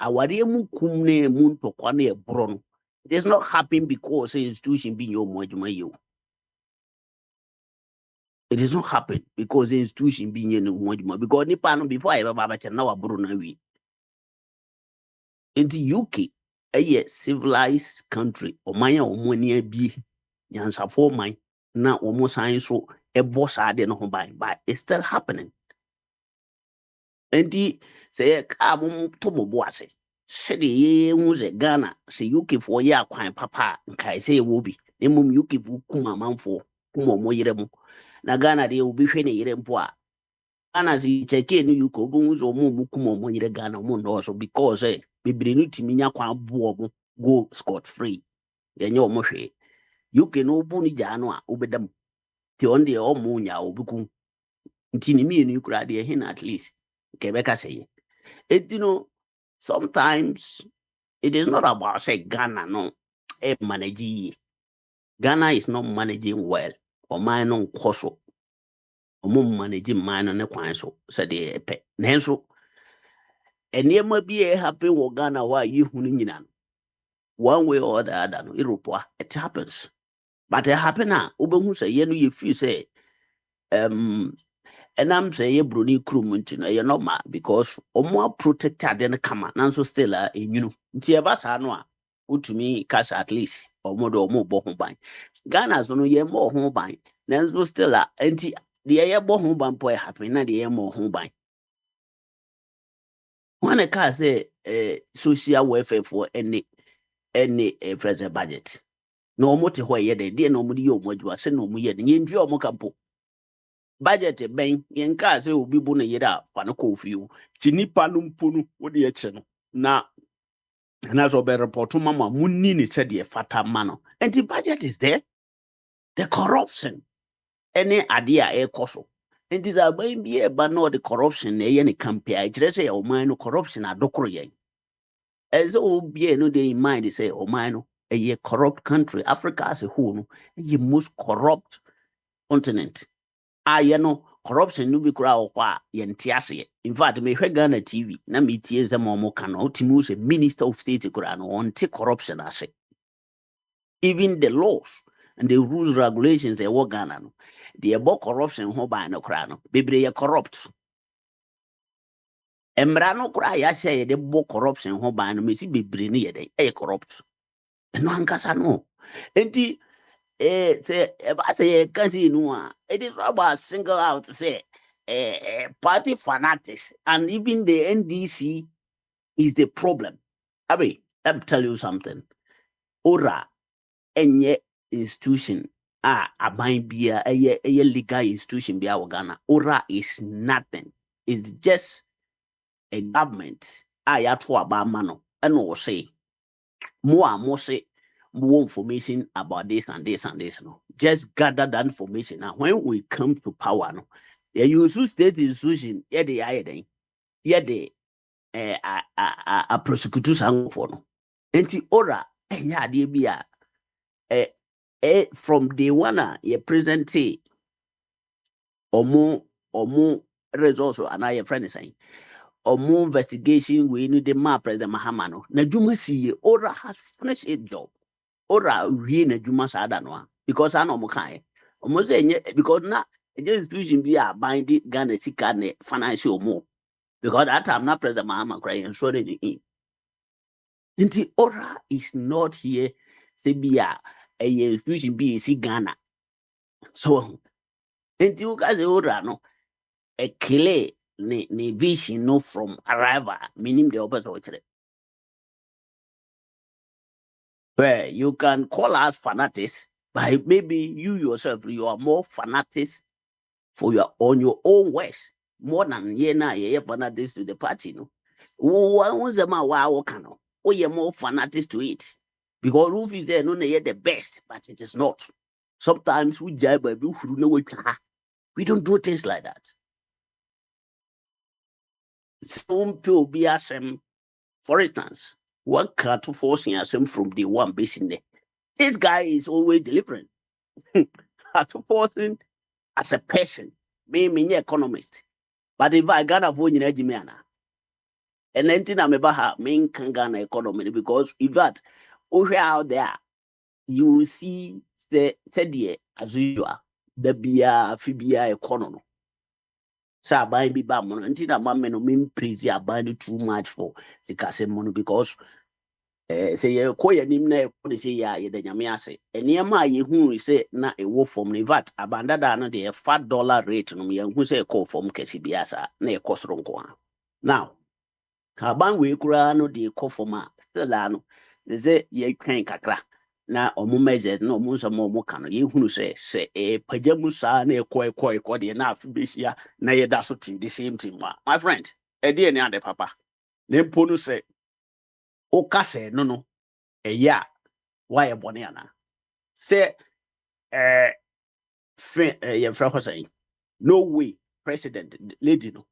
awari mu kum ne mu ntokwa na ebro no. It is not happening because the institution being your adwuma you. It is not happening because the institution being your adwuma, because nipa no before I ever baba na wabro na wi. In the UK, a civilized country, or my own near be Yansa for mine, now almost science so a boss I didn't know by, but it's still happening. And the say, Kabum Tomo Boise, said the was a Ghana, say UK for ya quine papa, and Kai say will be, Emum UK Kuma man for Kumo Moyeremo. Na Ghana they will be fini Yerempoa. Ghana si check in you could go or Mukumo Moyere Ghana Mundo also because bibiri to minya kwa buomo go scot free yenye omhwe you can obu ni jano a obedam ti on de omunya obuku ntini mi ni kura de hin at least kebeka say it sometimes it is not about say Ghana no manage. Ghana is not managing well or mine on koso or managing mine on the kwan so said the pe nenso enema bi happen wo Ghana wa yi hunu nyina one way or the other, Europe, it happens. But it happen now. Ubehu say you feel say and I'm say Bruni Krumuntin, you're not mad because more protected than come and so still Tiabasa no to me cash at least or more bohum bang. Ghana's no ye more home bang. Then so still anti the air bohum bang boy happen, not the air more home bang. When a car say social welfare for any fresh budget. No omo te hɔ yɛ de na omo de yɛ omo adwuma sɛ na omo yɛ de yɛntwi omo kampo budget bɛn yɛnka sɛ obi bu ne yere a fa no kɔ ofie wo ti nipa no mpo no wo de yɛkyɛ no na sɛ ɔbɛ report mama munni ne sɛ de fata ma no nti budget is there, the corruption ɛne ade a ɛkɔ so nti sɛ aban bi ɛba na ɔde corruption na ɛyɛ ne campaign a ɛkyerɛ sɛ ɔman no corruption adokoro yɛn ɛsɛ obi no de in mind sɛ ɔman no a corrupt country. Africa as a whole, the most corrupt continent. Corruption no be crowd yentiase. In fact, me Ghana TV, na me tie zamomo kano timus a minister of state kurano on take corruption as even the laws and the rules regulations they work Ghana no. The about corruption ho by no crano. Bebre corrupt. Embrano cry I say the bo corruption ho by no me si bebre ni ye corrupt. No ankasa no enti say I say kasi no it is about single out to say party fanatics and even the NDC is the problem. Abi, let me tell you something. Ora enye institution aban bia a legal institution bia Ghana. Ora is nothing. It's just a government ya to about mano and will say more say more information about this and this and this. No, just gather that information. And when we come to power, no, you use state institution, they are the a prosecutors for no. Enti ora enya de bia from day one ye present omo results and I friend saying omo investigation we need the map President Mahamano. Na juma see ora has finished its job. Ora wie na juma sada no because I know mo kan omo say because na institution be a bind Ghana sika ne financial mo because that time na President Mahama crying so they in nti ora is not here say be a institution be si Ghana so nti you guys ora no a clear ne vision no from arrival meaning the opposite. Well, you can call us fanatics, but maybe you yourself, you are more fanatics for your on your own ways, more than ye fanatics to the party. No, one was a wow cano, or you're more fanatics to it. Because roof is there, no, the best, but it is not. Sometimes we jibe, we don't do things like that. Some people be asem, for instance, what Akwantufuo asem from the one basing there. This guy is always delivering. Akwantufuo as a person, me economist. But if I got a phone in Ejimiana, and then I'm about main Ghana economy because if that over out there, you will see the as usual, the beer, fibia economy. So I buy be bad money until my man no mean praise I buy too much for the cash money because say you call your name na say ya the nyame and near my who say na a wolf from the vat abanda no the $5 rate no me who say call from kesi biasa na e cost ronko now kaban we kura no de call from a still no they ye twen kakra na omo measures no omo so mo kan ye hunu say e pajamu sa na e koi de na afbesia na ye da so tin the same thing my friend e de ni ade papa ne ponu say o kase no yeah, why a boniana? Say, your friend saying, no way, President, lady no.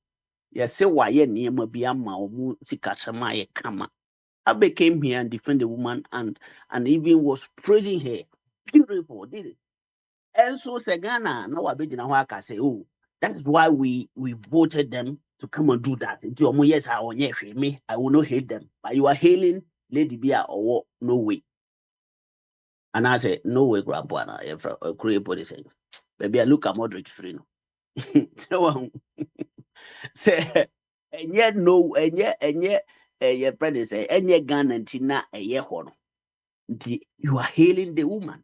Yes, say why ye near me be a mau tikasama kama. I became here and defend the woman and even was praising her. Beautiful, did it? And so Sagana, now I begin a say, oh, that is why we voted them to come and do that. Yes, I will me, I will not hate them. But you are hailing Lady Bia or no way. And I said, no way, grandpa, if a create body saying, baby, I look at moderate free. So, say, and yet, no, and yet, your brother say, and yet, gun and tina a year horn. You are hailing the woman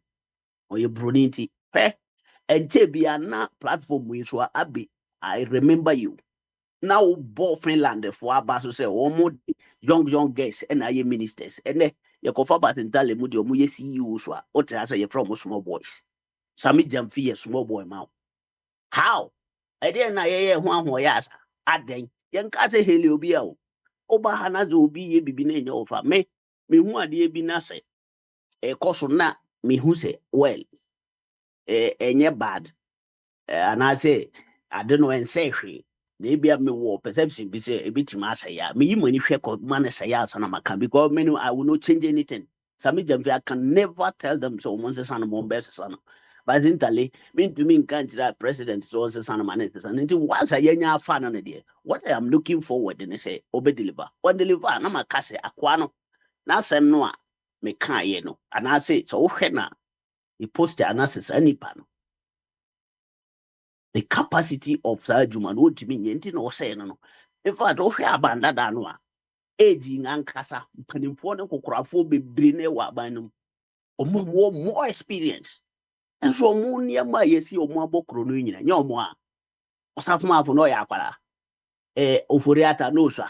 or your brunity. And Jebiana platform with your Abbey. I remember you. Now, both Finland for Abaso say, almost young girls and I ministers. And then you go for and tell them, you see you, so what as you from small boys. Sammy jump fear small boy mouth. How? I didn't know one who yas. I then young cat a helio be out. Oba Hanazo be ye be over me. Me who are dear be nase. A caution na me who say, well, bad. And I say, I don't know and say, maybe I may war perception be say a bit masaya. Me when you shake man say yes and I can because many I will not change anything. Some of I can never tell them so once a son of one best son. But in Italy, mean to me can't that president so as a son of man and until once a young fan on idea. What I am looking forward and say obey deliver. One deliver, no my case aquano. Now some no me can't ye no. And I say so henna. He posted analysis any panel. The capacity of Sajuman would to mean anything or say no. In fact, oh, abanda danwa. Aging and cassa, can inform Kokrafo be brine wa banum. Or more experience. And so more near my yes, or more bocronin, and your more. Or stuff ma for no yapala. Oforiata no, sir.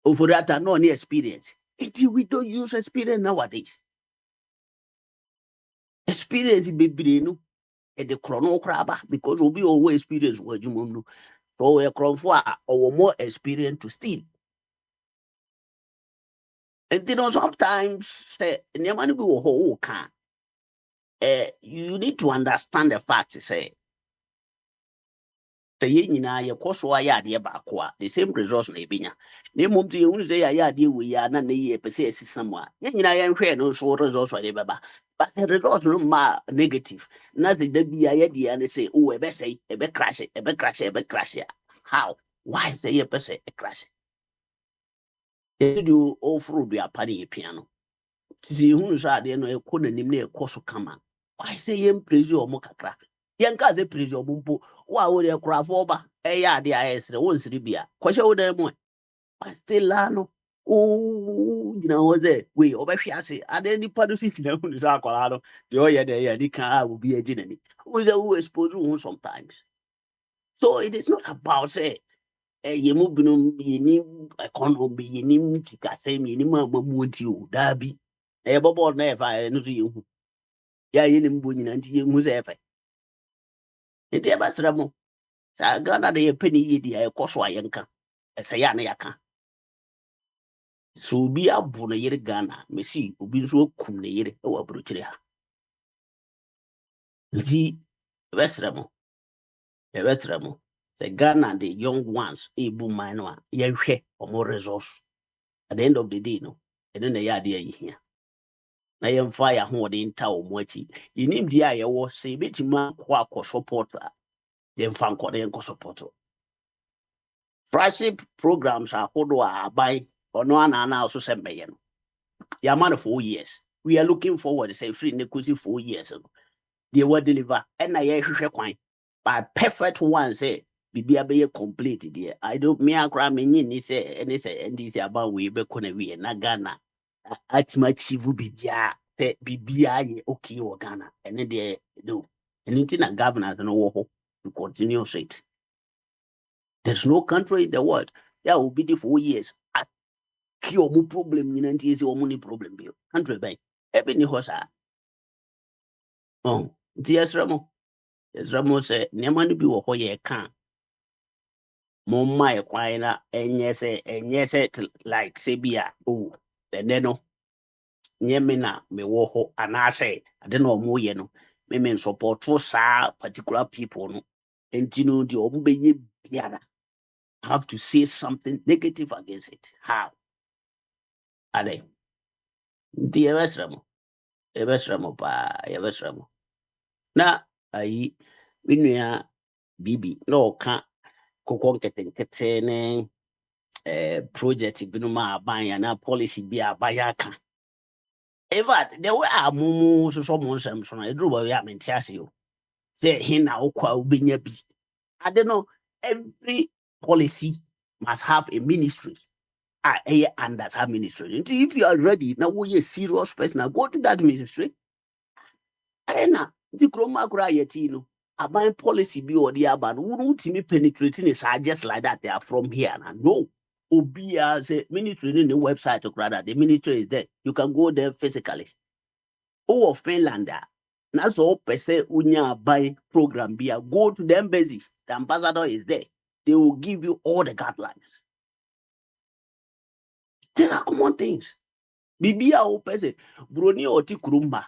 Oforiata no any experience. We don't use experience nowadays. Experience be brino. The chrono crabber because we'll be always experience what you want. So a crop or more experience to steal. And sometimes say money be whole can. You need to understand the fact say you know your course why the same results may be. Name mum to you say I we are not the per somewhere. You know I am fair no so results why but the results no negative. Nothing they be idea and they say, oh, a best say a bit crash it, a bit crash it, a bit crash it. How? Why say a person a crash? You all through the party piano. See who's out there no a couldn't name a course come on. Why say you praise your mokakra? Young guys, they praise your bumbo. Why would you craft over? Yeah, the eyes, the ones to be a question with them. But still, Lano. Oh, you know what they we over here say, are there any part of it? Who's our colado? The oil there, the car will be a genie. Who expose you sometimes. So it is not about say, you move no meaning economy, you need to say, minimum would you, Darby. A bubble never, I know you. Ya yin bunyin anti yin hu efe e de basra mo sa gana de penny yi dia e koso ayenka e sa ya na yaka So obi abu ne yere Ghana, me see obi nso kum ne yere e wa brochire ha. Nti besremo, the Ghana the young ones ebu man no a yehwe omo resource. At the end of the day no, and then the yade ayi here. Na yemfa ya ho de nta omo achi. Yinim dia ye wo say betima kwa support a yemfa nkode enko support. Flagship programs are hodo by or no ana also send me. Yeah, man, 4 years. We are looking forward to say free negotiation 4 years. They will deliver. And I hear quite by perfect one say Bibia be complete dear. I don't me akra me ni say and this about we be kona we na Ghana. At my chivu Bibia Bibia ye okay or Ghana. And then they do anything a governor no to continue straight. There's no country in the world that will be the 4 years. Cure more problem in NTS or money problem bill. Country by every new horse. Oh, dear Ramo said, Nemani be what ye can. Mumma quina, and yes, like Sabia. Oh, and then no. Nyemina, me woho, and I say, I don't know more, you know. Me support for particular people, no. And you know, the obey yada. Have to say something negative against it. How? Are they? Dear Ramo. Ebesramo pa, ebesramo. Na ayi minua bibi na oka kokon ketenkete ne project binu ma aban na policy bi abaya ka. Eva the way amumu so mo nsem so na edru ba ya menti ase yo. Say hin na okwa obenya bi. I don't know, every policy must have a ministry. And that's our ministry. If you are ready, now we a serious person, now go to that ministry. Ena the chroma cry no aban policy be or the aban won't me penetrating is just like that. They are from here and no. Obia say ministry in the website to rather the ministry is there. You can go there physically. Oh, of Finland. That's all per se unya buy program be go to the embassy. The ambassador is there. They will give you all the guidelines. These are common things. Bibia o pese broni oti kurumba.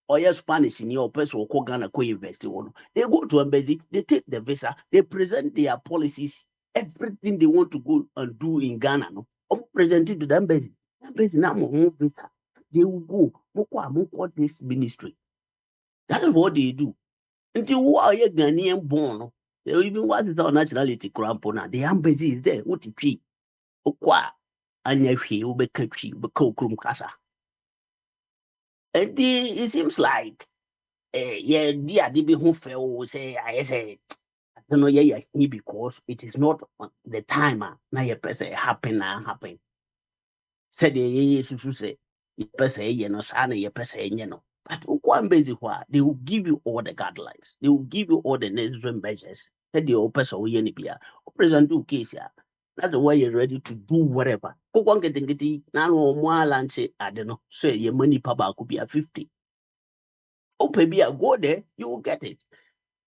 Or yes, Spanish in your person or Ghana co-invest. They go to embassy, they take the visa, they present their policies, everything they want to go and do in Ghana. No, present it to the embassy. Embassy now visa. They will go. Moko this ministry. That is what they do. Until who are you Ghanaian born? They even what is our nationality crampona. The embassy is there. What to tree? Okwa anya hwe ubekatwi ubekokrum kasa. It seems like yeah, dear, they be who fell say I say I don't know yeah because it is not the time now your person happen. Said the yeah say your person you know sana your person you know. But one basic why they will give you all the guidelines, they will give you all the necessary measures. Said the person we any be present do case ya. That's why you're ready to do whatever. Go one getting now more lunch I don't know. Say your money papa could be 50. Oh, baby, I go there, you will get it.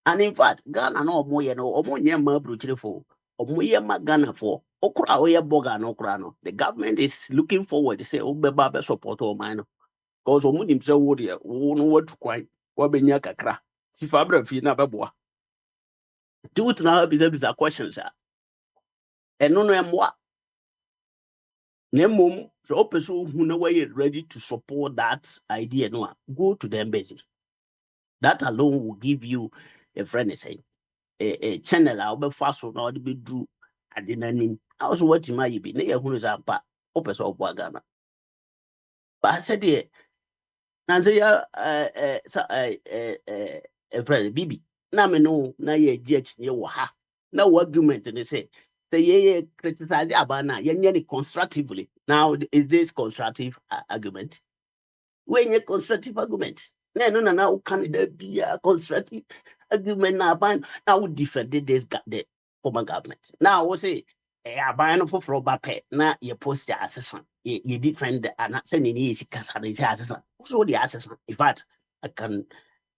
And in fact, Ghana no more, you know, or more yama brutal or more yama Ghana for okra or ya boga no crano. The government is looking forward to say, oh, baba support or mine. Because Omun himself would here, won't what to quite what be nyaka cra. Si fabra fina babwa. Do it now, is a question, sir. And no, moi. Nemum, so person who know where you're ready to support that idea, no, go to the embassy. That alone will give you a friend saying a channel I'll be fast or not be do I didn't I was watching my be near who is up opus of Wagana. But I said yeah Nancy a friend Bibi. Now me no na ye judge near ha. No argument and they say the ye criticize the abana ye constructively. Now is this constructive argument? When you constructive argument. No, can it be a constructive argument now? Now defended this the former government. Now we say a ban for back now you post the assessment. You defend and not sending easy assessment. Also the assessment. In fact, I can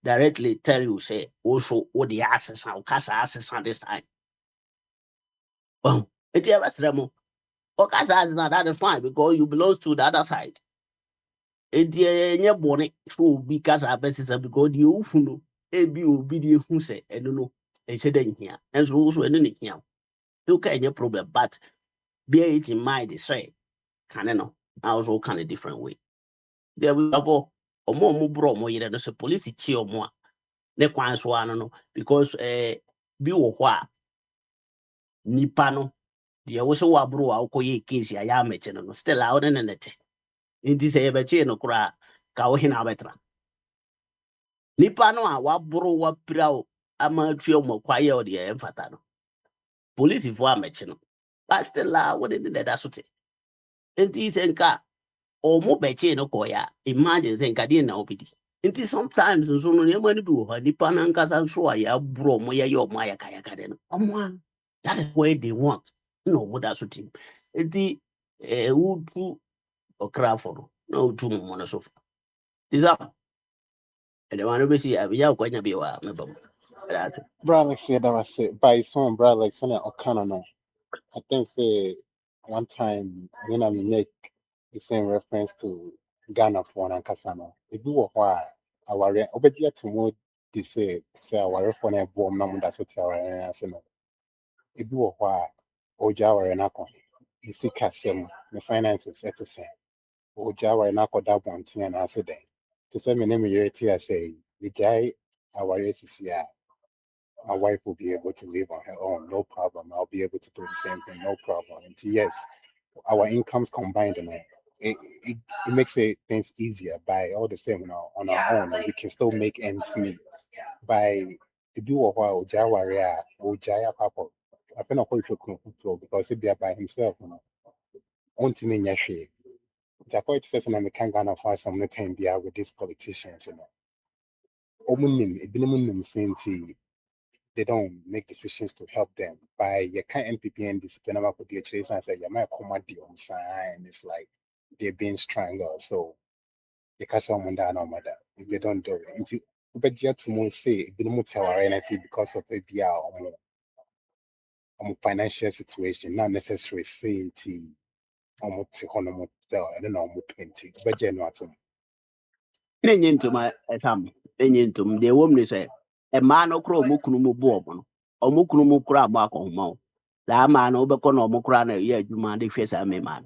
directly tell you say also what the assessment casa assessment this time. Oh, it's a remo. Okay, that is fine because you belong to the other side. Enti bone so be kasa person because you no ebi obi dey hu say eno no enche den hia. Enso so eno ne hia. You can problem but bear it in mind say can no also can a different way. There we have omo bro omo yere no say police chi omo a ne kwan so ano no because bi wo ho a nipa no de wo so wa bro a ukoye case ya ya meche no still out in net. Nti say be chi no kura ka wo hina betra. Nipa no a waboro wapira o ama tue mo kwaye o de emfata no. Police fo ameche no. But still what did that so te. Nti say nka o mo beche no koya imagine say nka de na obidi. Nti sometimes nso no ne mani bi wo ha nipa na nka sa so a ya bro mo ye yo mo ayaka de no. Omo that is what they want. No mo da so te. Nti wutu okra for no. No tu mo no so. Is up. And the one we see ya kwanya bi wa mebam. Brother said that was it. By some brother like Sonny O'Connor. No. I think say one time when I make the same reference to Ghana for an Kasano. If you were why our obedient to what they say our phone a bomb number that's what our answer. If you were why Oja or an akon, the sick castle, the finances at the same. Oja or an akon that one thing and answer them. To say my name I say the guy our ACCI. My wife will be able to live on her own, no problem. I'll be able to do the same thing, no problem. And yes, our incomes combined, and it makes things easier by all the same on our own. We can still make ends meet by the do of our Jawarea or Jaya Papa. I cannot call it because it be by himself, On to me, Yashi. Jacoit says, and I can't gonna find some time be with these politicians, Omunim, a minimum saying they don't make decisions to help them. By your kind NPP and discipline about the chase and say, you might come at the on sign. It's like they're being strangled. So they catch someone down on mother if they don't do it. But yet to more say, it don't tell our energy because of ABR or financial situation, not necessarily saying tea or honorable tell, I don't know, plenty. But you know, Nenye ntoma esam enye ntom de wom ni se e ma no kro mo kunu mo bo no o mo kunu mo kura ma ko ma o la ma no be ko no mo kura na ye adwuma de hwe sa me ma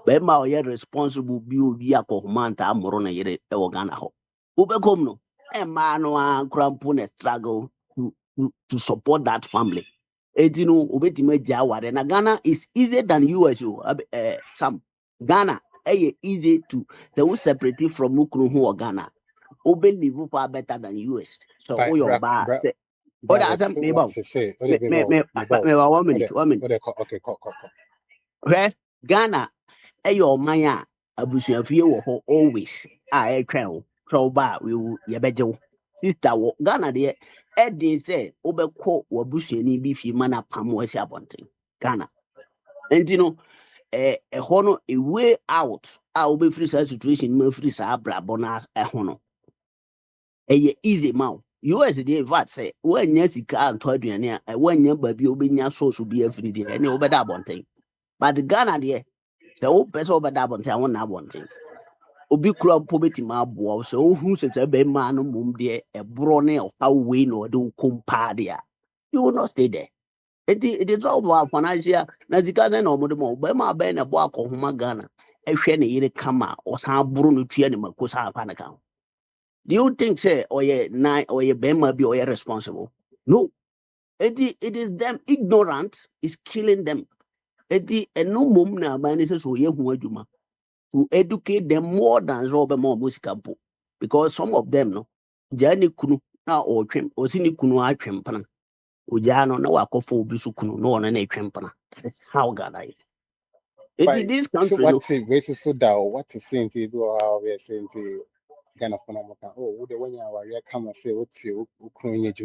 be ma o ye responsible bi o bi akoma nta amoro na yere e wo Ghana ho wo be kom no e ma no a kura mpo na struggle to support that family eti no obetima gya ware na Ghana is easier than US o some Ghana easy to they will separate it from Mukuru who or Ghana. Oben live far better than US. So by oh your bar. Oh Brother, that's so me what about to say? me 1 minute. Okay, call. Okay, Ghana your maya abusua wo ho always twen o. So ba we ye beje wo. Sister wo Ghana de e say obekọ wabusua ni bi fi mana pam wo si abonten. Ghana. And ɛhɔ no a way out a wobɛfiri saa situation ma firi saa abrabɔ no ɛho no ɛyɛ easy ma wo US deɛ infact sɛ woanya sika antɔ aduane a woanya baabi a wobɛnya source bi afiri deɛ ɛne wobɛda abɔnten but Ghana deɛ sɛ wopɛ sɛ wobɛda abɔnten a wonna abɔnten obi kura mpo bɛtumi aboa wo sɛ wohu sɛ sɛ bɛmaa no mmom deɛ ɛborɔ ne ɔhaw wei na ɔde wo kom paa deɛ a you will not stay there. It is all about financial. Na zika na omo mo be ma be na bo akohoma Ghana ehwe ne yire kama o san buru no tua ne makosa apa na kan. Do you think say oye be ma be oye responsible? No. It is them ignorant is killing them. No mum na ba ne so ye hu adwuma to educate them more than so be more musical po because some of them no jani kunu na o twem o sini kunu atwem pana Ujano na wakofo obi so kunu no ono na etwempana. That's how Ghana is. It is By this so country no. what races so that what is saying to do how we are saying to Ghana for no oh the when you are come and say what's you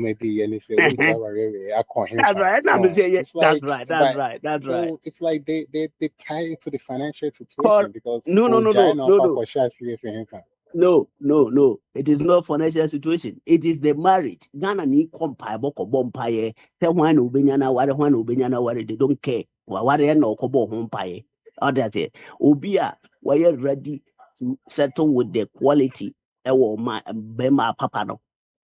may be and say oh Jawari I call him That's right. Now me so say yeah, it's that's like right. but That's right. so it's like they tie into the financial Call situation because no oh no no no Jai no no for no. share see if him No, no, no. It is not financial situation. It is the marriage. Ghana ni compare boko bompaye. Say one ubenyana ware one ubenyana ware. They don't care. Ware no kobo hompaye. Other day, Obia, were you ready to settle with the quality? Ewo ma bema papa no.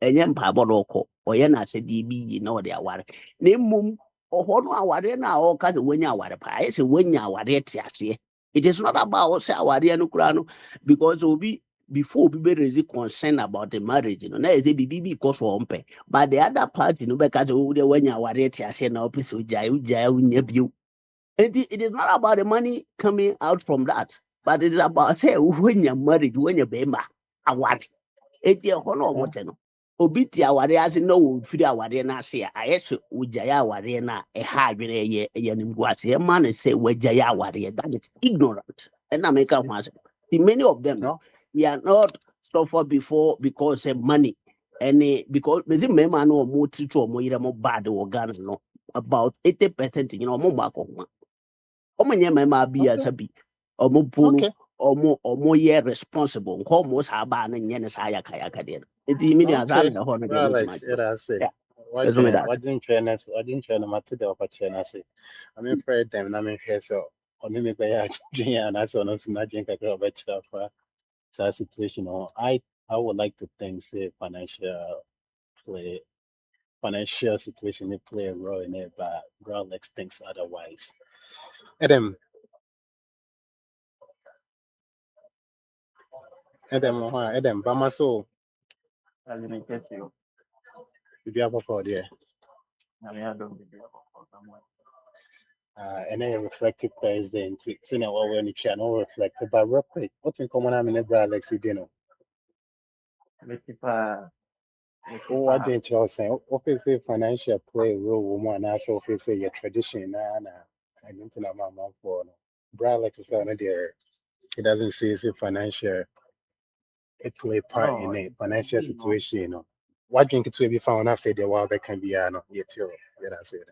Enye mpabo no ko. Oye na se DB no de aware. Ne mum ohono aware na o ka de wenya aware pa. Ese wenya aware te ase. It is not about say aware no kura no because obi before people raise concern about the marriage, you know, now say bibi because one pay. But the other party, you know, because oh, they when you are ready, I say now, please, you. It is not about the money coming out from that, but it is about say when you're married, when you're bema, I want. Eti ɛhɔ na ɔmo te no obi te aware ase na wɔmfiri awareɛ no ase a ayɛ sɛ wogyae awareɛ no a ɛha adwene ɛyɛ nimguase ɛma no sɛ wagyae awareɛ that is ignorant ɛna meka ho asɛm many of them no they are not suffer before because of money ɛne because mɛsi mmarima no ɔmo tiri ɔmo yerɛ mo bad wɔ Ghana no about 80% you know ɔmo mbɔ akɔnoma ɔmo nyɛ mmarima bi Okay. asa bi ɔmo po no Okay. ɔmo yɛ responsible nka ɔmo saa baa no nyɛ ne saa yaka deɛ no nti mi nua saa Okay. na ɛhɔ no deɛ Well, mɛtumi like agye said, I say, yeah ɛso me da what didn't train them to the opportunity. I say, I'm afraid them, I'm here, so only me by drink, and I saw no not drink a girl better for that situation. Or I would like to think, say, play, financial situation, they play a role in it, but Rolex thinks otherwise. Adam, Adam, Bamaso, Alimentation. if you have a for there. I mean, I don't believe for someone. And then reflective Thursday and seeing what we're in the channel reflective. But real quick, what's in common? I'm in the Alex Dino. Oh, I Mekipa, didn't you saying, obviously, financial play a role, woman, and also obviously your tradition. And I didn't know my mom for Alex is on there. It doesn't say it's a financial, it play part in no, it, it's financial you know, situation. You know, what drink it will be found after the while that can be, no, yet, yeah, that's it.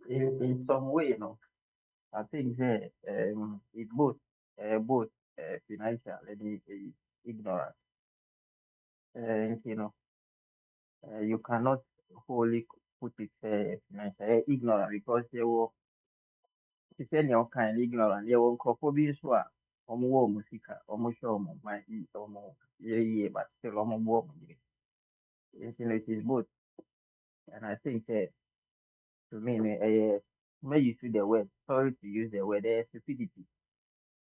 in some way, you know, I think that it both financial and ignorant. You know, you cannot wholly put it financial ignorant because they were defend your kind ignorant. They were nkurɔfoɔ so a wɔwɔ wɔn sika, wɔhwɛ wɔn man yi, wɔn yɛ yie, but still wɔn bɔ wɔn yere. You know, it is both, and I think to me, may use the word. Sorry to use the word. Stupidity.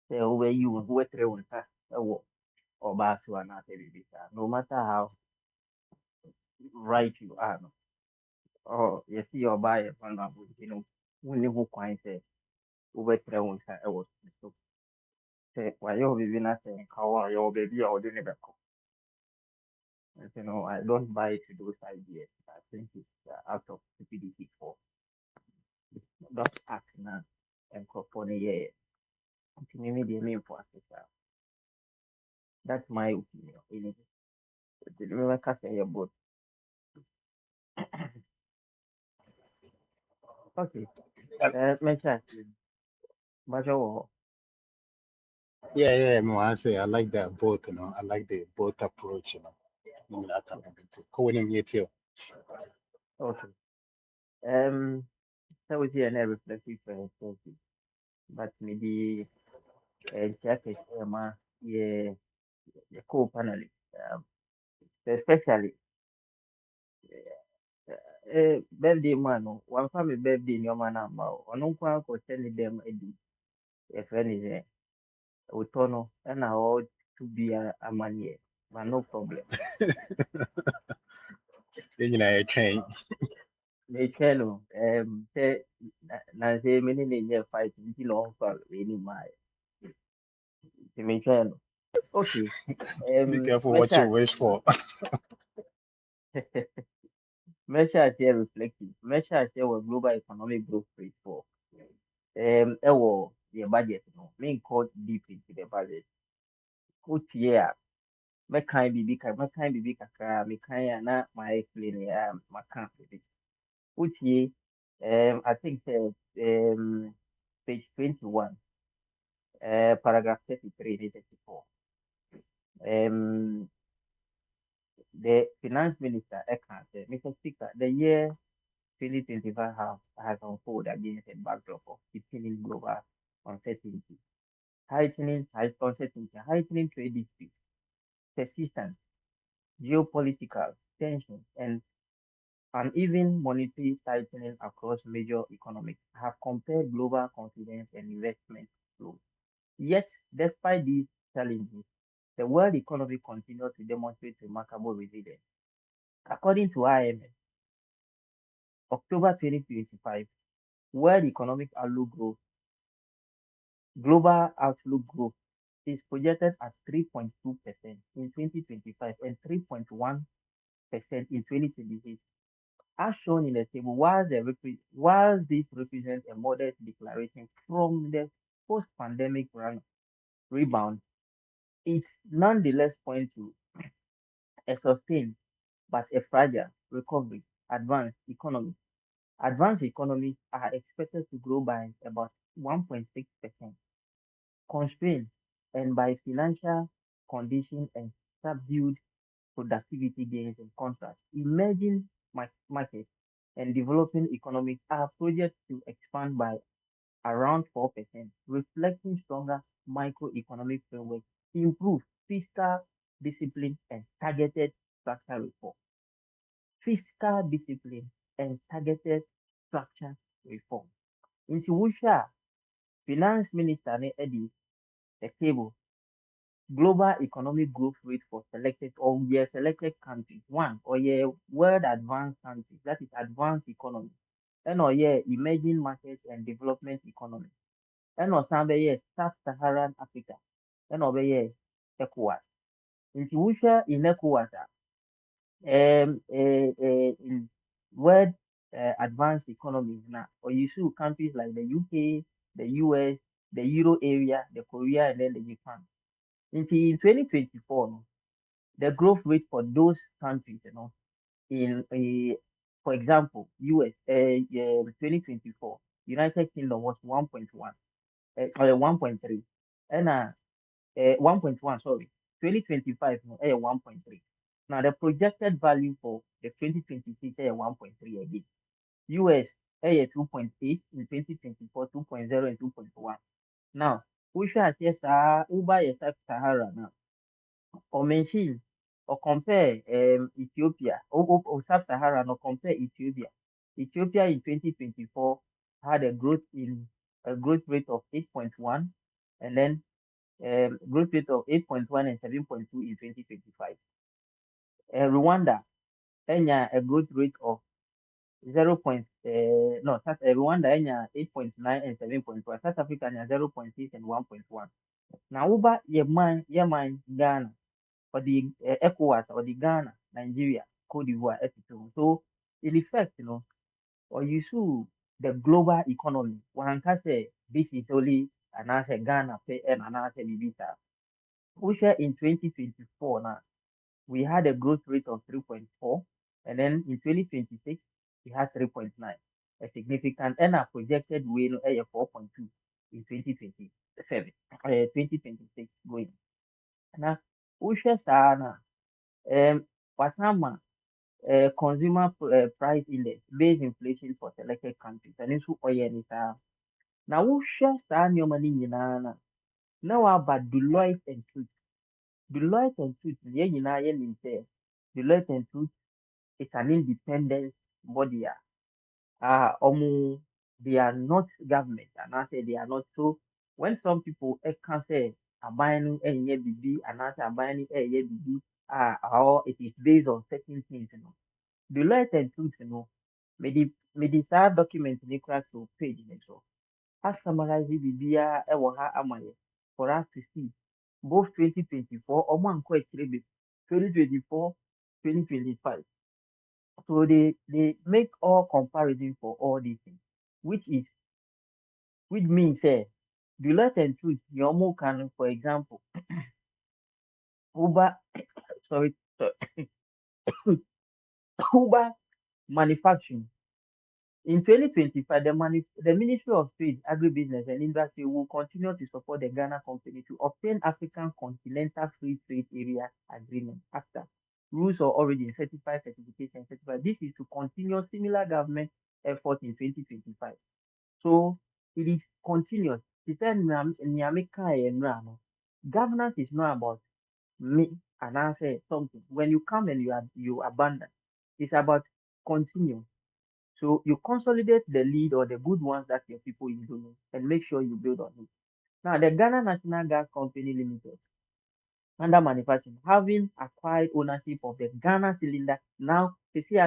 Say where you who throw on her, or back to another baby. No matter how right you are, no. Or you see your buyer, you know, when you quite say, who throw on her, I was so. Say, why you be not saying, how are your baby or the never come? You know, I don't buy to those ideas. I think it's out of stupidity for that act now and for the year. Maybe the main for us. That's my opinion. Remember, cast your boat. Okay. Mention Bajo. Yeah, no, I say I like that both, I like the both approach, I mean, I can be too. Cool, you too. Okay. So we see an reflective thinking, but maybe check it, yeah, the co-panelist, especially birthday man. One family birthday in your man number. On uncle send them a friend is a utono and I ought to be a man here, but no problem. Then, you know, I train. Mechelo, say, na say many name fight until long for really my Mechelo. Okay. Be careful what you Mesha, wish for. Mesha here reflecting. Mesha here was global economic growth rate for the budget no. Main called deep into the budget. Put here, me kind bibi kakra, me kind na my explain my can't be. Put here, I think page 21, paragraph 33 and 34. Um, the finance minister, Mr. Speaker, the year 2025 has unfolded against a backdrop of deepening global uncertainty, heightening trade disputes, persistent geopolitical tensions, and uneven monetary tightening across major economies have compared global confidence and investment flows. Yet, despite these challenges, the world economy continues to demonstrate remarkable resilience. According to IMF, October 2025, World Economic Outlook growth, global outlook growth is projected at 3.2% in 2025 and 3.1% in 2026. As shown in the table, while this represents a modest declaration from the post-pandemic rebound, it nonetheless points to a sustained but a fragile recovery. Advanced economies are expected to grow by about 1.6%, constrained and by financial conditions and subdued productivity gains. In contrast, emerging markets and developing economies are projected to expand by around 4%, reflecting stronger microeconomic framework, improved fiscal discipline, and targeted structural reform. Fiscal discipline and targeted structural reform. Nti wohwɛ a finance minister ne de the table global economic growth rate for selected countries. One, or world advanced countries, that is advanced economy. And or emerging markets and development economy. And or some sub-Saharan Africa. And or ECOWAS. Nti wohwɛ in ECOWAS in world advanced economies now, or you see countries like the UK, the US, the Euro area, the Korea, and then the Japan. In 2024, no, the growth rate for those countries, in for example, US, 2024, United Kingdom was 1.1, or 1.3, and 1.1, sorry, 2025, no, 1.3. Now, the projected value for the 2026 is 1.3 again. US 2.8 in 2024, 2.0 and 2.1. Now, we shall say Uber is Sahara now, or mention or compare Ethiopia or Sub-Saharan or compare Ethiopia. Ethiopia in 2024 had a growth rate of 8.1, and then growth rate of 8.1 and 7.2 in 2025. Rwanda, a growth rate of 0. No, Rwanda 8.9 and 7.1. South Africa 0.6 and 1.1. Now, Uber, your mind, Ghana, or the ECOWAS, or the Ghana, Nigeria, Cote d'Ivoire, etc. So, in effect, or you see the global economy, one can say this is only an answer Ghana pay and an answer Libita. We share in 2024 now, we had a growth rate of 3.4, and then in 2026, we had 3.9, a significant, and a projected win of 4.2 in 2027, 2026 going. Now, we share Sana, Wasama, consumer price index, base inflation for selected countries, and this is now we share Sana money now about Deloitte and Truth. Deloitte and Truth, Deloitte and Truth is an independent body. They are not government, and I say they are not. So when some people can say abiding a BB and I say abiding a BB, or it is based on certain things, Deloitte and Truth, maybe start document in the to page so. As summarize BB, for us to see both 2024 or 2024, 2025. So they make all comparison for all these things, which means Deloitte and Truth, Yomo can, for example, Uber, sorry, Uber manufacturing In 2025, the Ministry of Trade, Agribusiness and Industry will continue to support the Ghana company to obtain African Continental Free Trade Area Agreement after rules of origin certification certified. This is to continue similar government effort in 2025. So it is continuous. She said, governance is not about me and I say something. When you come and you abandon, it's about continue. So you consolidate the lead or the good ones that your people is doing and make sure you build on it. Now, the Ghana National Gas Company Limited, under manufacturing, having acquired ownership of the Ghana Cylinder, now, you see,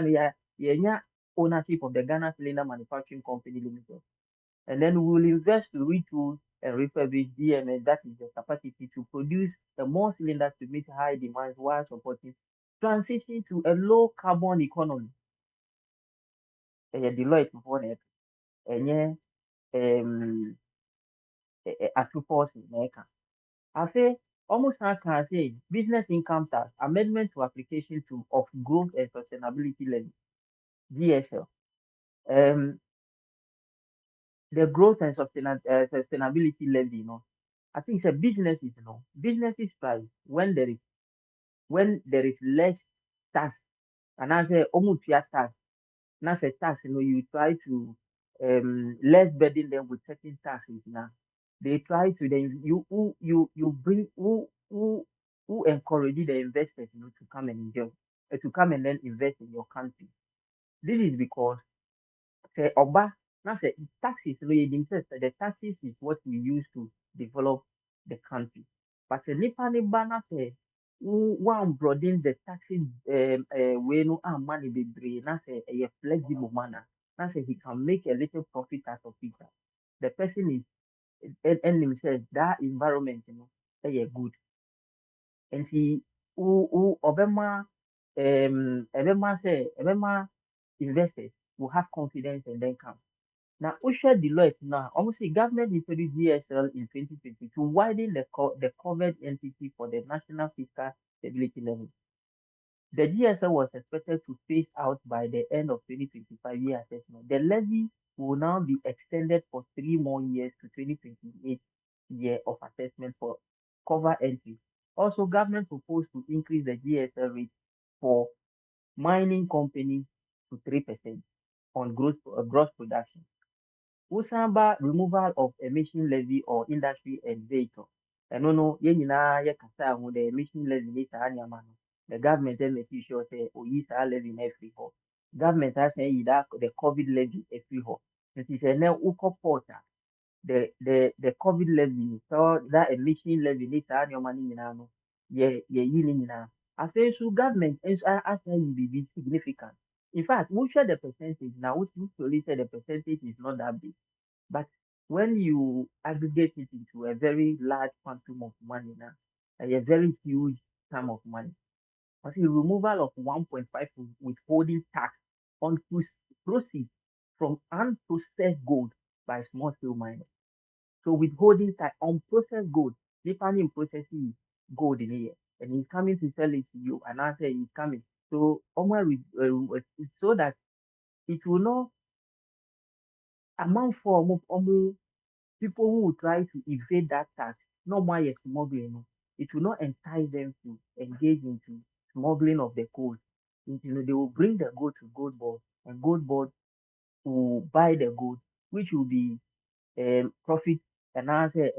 ownership of the Ghana Cylinder Manufacturing Company Limited. And then we will invest to retool and refurbish DMS, that is the capacity to produce the more cylinders to meet high demands while supporting transition to a low carbon economy. Deloitte before that, um, Akwantufuo na ɛka. Afei, almost san kan say business income tax amendment to application to of growth and sustainability levy GSL. The growth and sustainability levy, I think it's a businesses, businesses thrive when there is less tax, and I say almost tax. Now say tax, you try to less burden them with certain taxes now. They try to then you bring who encourage the investors, to come and enjoy, to come and then invest in your country. This is because say Oba, now say taxes, the taxes is what we use to develop the country. But the Nipa Nibana say one broaden the taxes we no money be brave, now say a flexible manner. Now say he can make a little profit out of it. The person is and himself that environment, good. And he who Obama investors will have confidence and then come. Now, Usha Deloitte now, almost the government introduced GSL in 2020 to widen the covered entity for the national fiscal stability level. The GSL was expected to phase out by the end of 2025 year assessment. The levy will now be extended for 3 more years to 2028 year of assessment for cover entry. Also, government proposed to increase the GSL rate for mining companies to 3% on gross production. Usamba removal of emission levy or industry and vehicle. And no, kasa the emission levy ni saa niyama no. The government then make sure say oyi saa levy na free ho. Government has say that the COVID levy free ho. It is a now uko porter. The COVID levy, so that emission levy ni saa niyama ni nyina no. Ye yi ni nyina. I say so government is as be significant. In fact, we share the percentage now. We usually say the percentage is not that big. But when you aggregate it into a very large quantum of money now, a very huge sum of money, I see removal of 1.5 withholding tax on proceeds from unprocessed gold by small scale miners. So withholding tax on processed gold, if any processing gold in here, and he's coming to sell it to you, and I say he's coming. So so that it will not amount for people who will try to evade that tax, no more yet smuggling, it will not entice them to engage into smuggling of the gold. They will bring the gold to gold board, and gold board will buy the gold, which will be profit. And I say,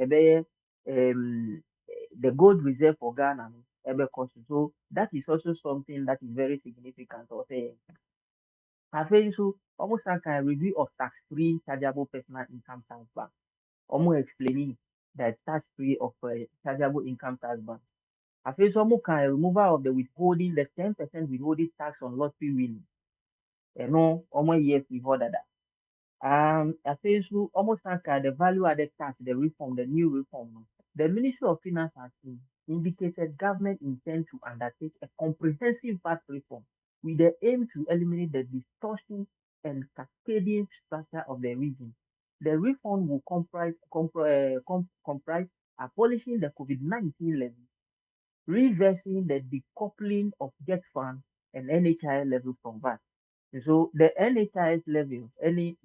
the gold reserve for Ghana, cost. So that is also something that is very significant. Or say, I feel so almost like a review of tax-free chargeable personal income tax ban. Almost explaining the tax-free of chargeable income tax ban. I feel some kind removal of the withholding, the 10% withholding tax on lottery winnings. No, almost years before that. I feel so almost like the value added tax, the reform, the new reform. The Ministry of Finance has indicated government intends to undertake a comprehensive VAT reform with the aim to eliminate the distortion and cascading structure of the region. The reform will comprise abolishing the COVID-19 levy, reversing the decoupling of jet funds and NHI level from VAT, And so the NHIS level, any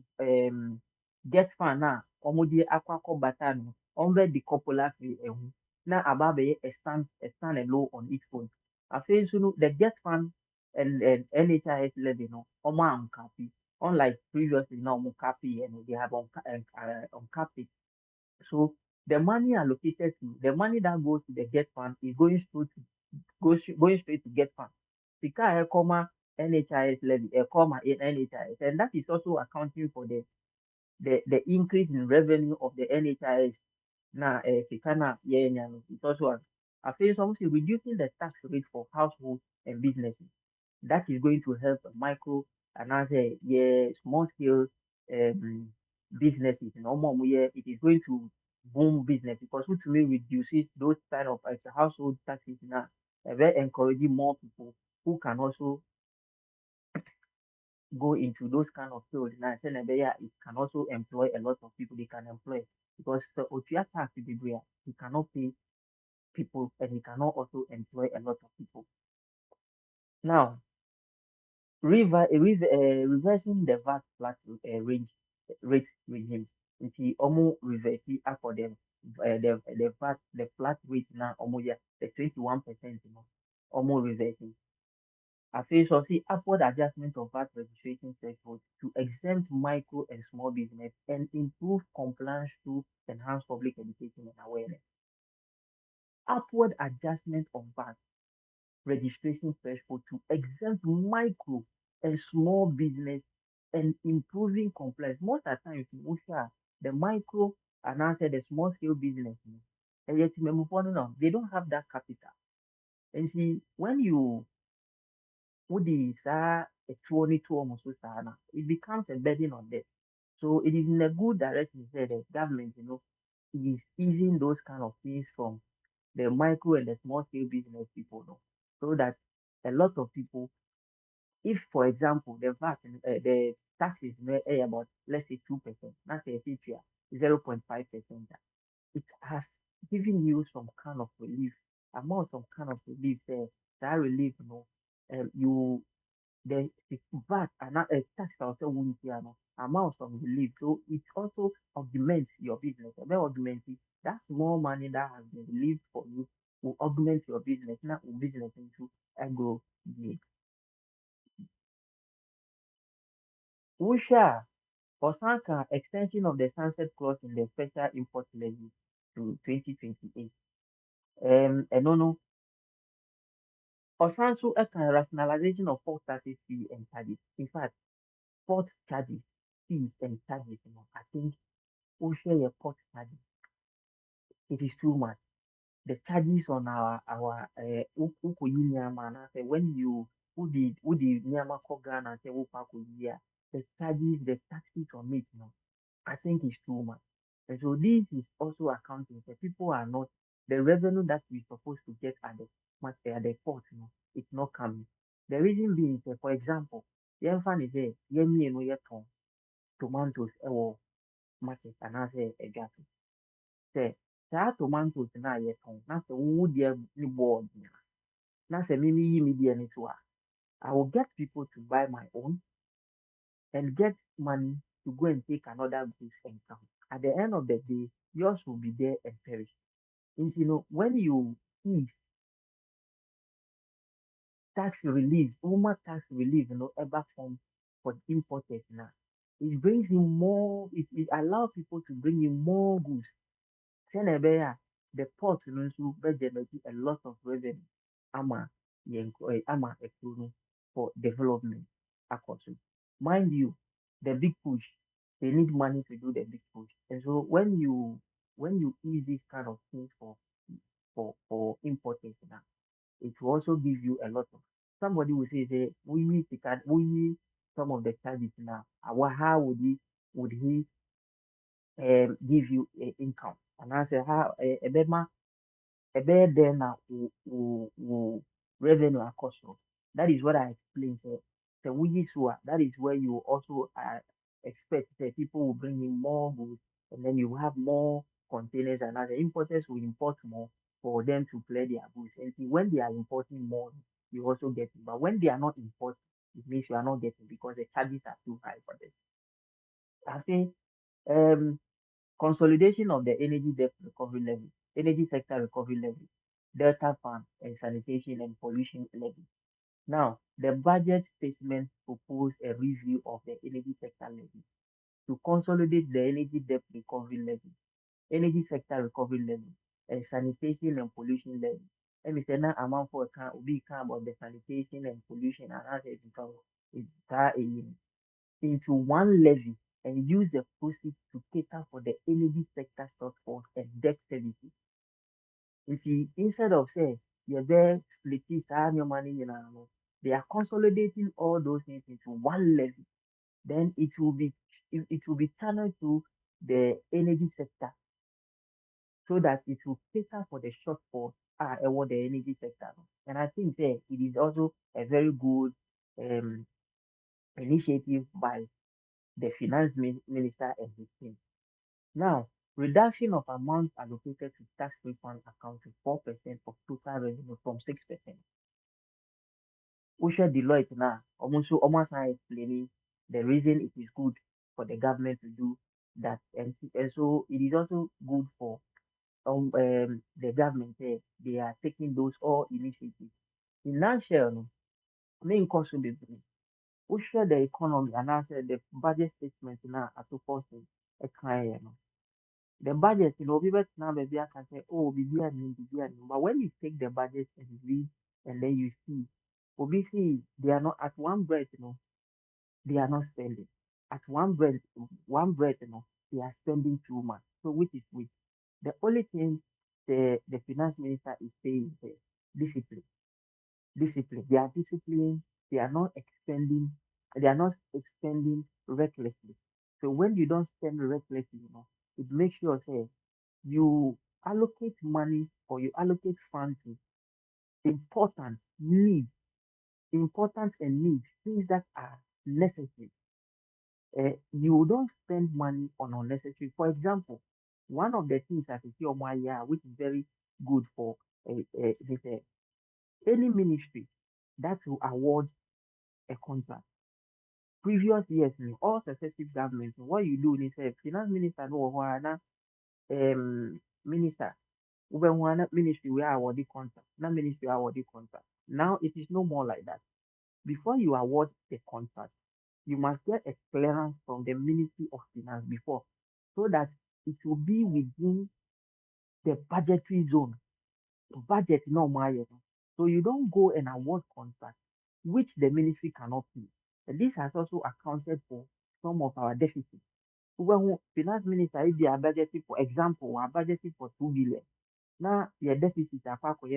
get fund na omudi aqua bata no ombe the coppola free na ababe a stand alone on its own. I feel so no the get fund and NHIS level no omo am copy. Unlike previously now omo copy and they have on copy. So the money allocated to the money that goes to the get fund is going straight to get fund. Sika comma NHIS levy, comma in NHIS, and that is also accounting for the increase in revenue of the NHIS. Now, sika na yeah, it's also I feel something reducing the tax rate for households and businesses. That is going to help micro and other yeah small scale um businesses. More yeah, it is going to boom business because which will reduces those kind of household taxes now. Very encouraging more people who can also go into those kind of fields now. Yeah, it can also employ a lot of people. They can employ because the OTR tax is where you cannot pay people and you cannot also employ a lot of people. Now, reversing the VAT flat rate regime. Nti omo reverse for them the VAT the flat rate now almost the 21% no almost reversing. I feel so see upward adjustment of VAT registration threshold to exempt micro and small business and improve compliance through enhanced public education and awareness. Upward adjustment of VAT registration threshold to exempt micro and small business and improving compliance. Most of the time, the micro and I said the small scale business, and yet they don't have that capital. And see, when you put this a 22 almost it becomes a burden on them. So it is in a good direction that the government, is easing those kind of things from the micro and the small scale business people, so that a lot of people, if for example the VAT, the taxes about let's say 2%, that's a feature 0.5%, it has given you some kind of relief, amount some kind of relief there. That relief, you the VAT and tax also won't amount of relief. So it also augments your business. And then augment it, that small money that has been relieved for you will augment your business, not will business into a grow. Usha Osanka extension of the sunset clause in the special import levy to 2028. And no, Osanso a rationalization of port taxes fee and charges. In fact, port charges, fees and charges, I think we share your port charges. It is too much. The charges on our Nyama, say when you who did Nyama Kogana say the charges, the taxes on it, I think it's too much. And so this is also accounting for people are not the revenue that we're supposed to get at the port, it's not coming. The reason being, for example, the fan is there, tomatoes, market, and I say a gap. Say, saa tomatoes na yɛtɔn na sɛ wo deɛ ne bɔɔ dea na sɛ mimi yi me deɛ no so I will get people to buy my own and get money to go and take another goods and come. At the end of the day, yours will be there and perish. And when you see tax relief, former tax relief, ever form for importers now, it brings in more, it allows people to bring in more goods. Sɛnea ɛbɛyɛ a the port no nso bɛgenerate a lot of revenue ama ama ɛkurow no for development akɔ so. Mind you, the big push, they need money to do the big push. And so when you ease this kind of things for importers now, it will also give you a lot of somebody will say we need some of the charges now. How would he give you income? And I say how ɛbɛyɛ dɛn na wo revenue akɔ so. That is what I explained. So woyi so that is where you also expect that people will bring in more goods and then you have more containers and other importers will import more for them to clear their goods. And see, when they are importing more, you also get it. But when they are not importing, it means you are not getting because the charges are too high for this. I think um consolidation of the energy debt recovery levy, energy sector recovery levy, Delta Fund, and sanitation and pollution levy. Now, the budget statement proposed a review of the energy sector levy to consolidate the energy debt recovery levy, energy sector recovery levy, and sanitation and pollution levy. Let me say now amount for account will be about the sanitation and pollution and as it becomes into one levy and use the proceeds to cater for the energy sector shortfalls and debt services. If you instead of say you're there splitting your money, they are consolidating all those things into one levy. Then it will be channeled to the energy sector so that it will cater for the shortfall what the energy sector. And I think it is also a very good um, initiative by the minister and his team. Now, reduction of amounts allocated to tax refund account to 4% of total revenue from 6%. Usha Deloitte now almost now explaining the reason it is good for the government to do that, and so it is also good for the government. They are taking those all initiatives. In nutshell, no, main cost will be Usha the economy and after the budget statement now at the first a client. The budget, people now maybe I can say, oh, BBN. But when you take the budget and read and then you see, obviously they are not at one breath, they are not spending. At one breath, they are spending too much. So which is which? The only thing the finance minister is saying is discipline. Discipline. They are disciplined, they are not expending, they are not expending recklessly. So when you don't spend recklessly, it makes sure say you allocate money or you allocate funds to important needs, important and needs, things that are necessary. You don't spend money on unnecessary. For example, one of the things that is here, which is very good for this, any ministry that will award a contract. Previous years, all successive governments, what you do is finance minister no minister wobɛhu ministry where award the contract, na ministry award the contract. Now it is no more like that. Before you award the contract, you must get a clearance from the Ministry of Finance before, so that it will be within the budgetary zone. Budget no more. So you don't go and award contract which the ministry cannot pay. And this has also accounted for some of our deficits. When finance minister if they are budgeting, for example, are budgeting for 2 billion. Now your deficit are far 6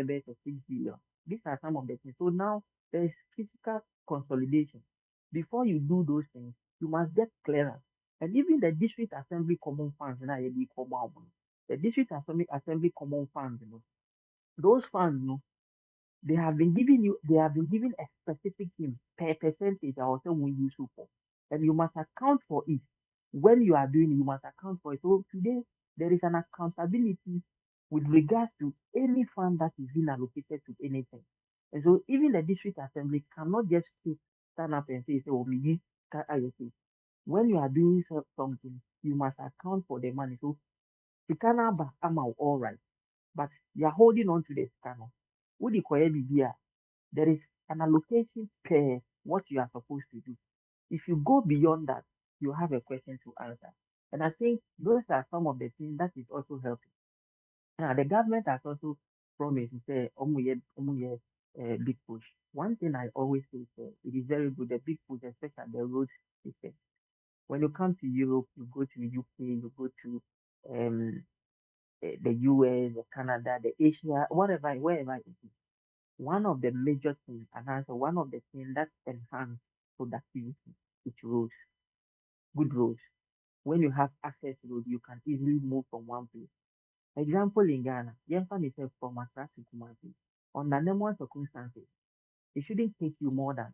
billion. These are some of the things. So now there is fiscal consolidation. Before you do those things, you must get clearance. And even the district assembly common funds now the district assembly common funds, those funds, they have been given a specific thing per percentage I also will use for. And you must account for it. When you are doing it, you must account for it. So today there is an accountability with regards to any fund that is being allocated to anything. And so even the district assembly cannot just stand up and say, oh, maybe when you are doing something, you must account for the money. So you cannot all right. But you are holding on to the scanner. Would you call it there is an allocation per what you are supposed to do. If you go beyond that, you have a question to answer. And I think those are some of the things that is also helping. Now, the government has also promised to say, big push. One thing I always say is it is very good, the big push, especially the road system. When you come to Europe, you go to UK, you go to um, the US, the Canada, the Asia, wherever it is. One of the major things, and also one of the things that enhance productivity is roads, good roads. When you have access to road, you can easily move from one place. Example in Ghana, Yenfan is from Accra to Kumasi. Under normal circumstances, it shouldn't take you more than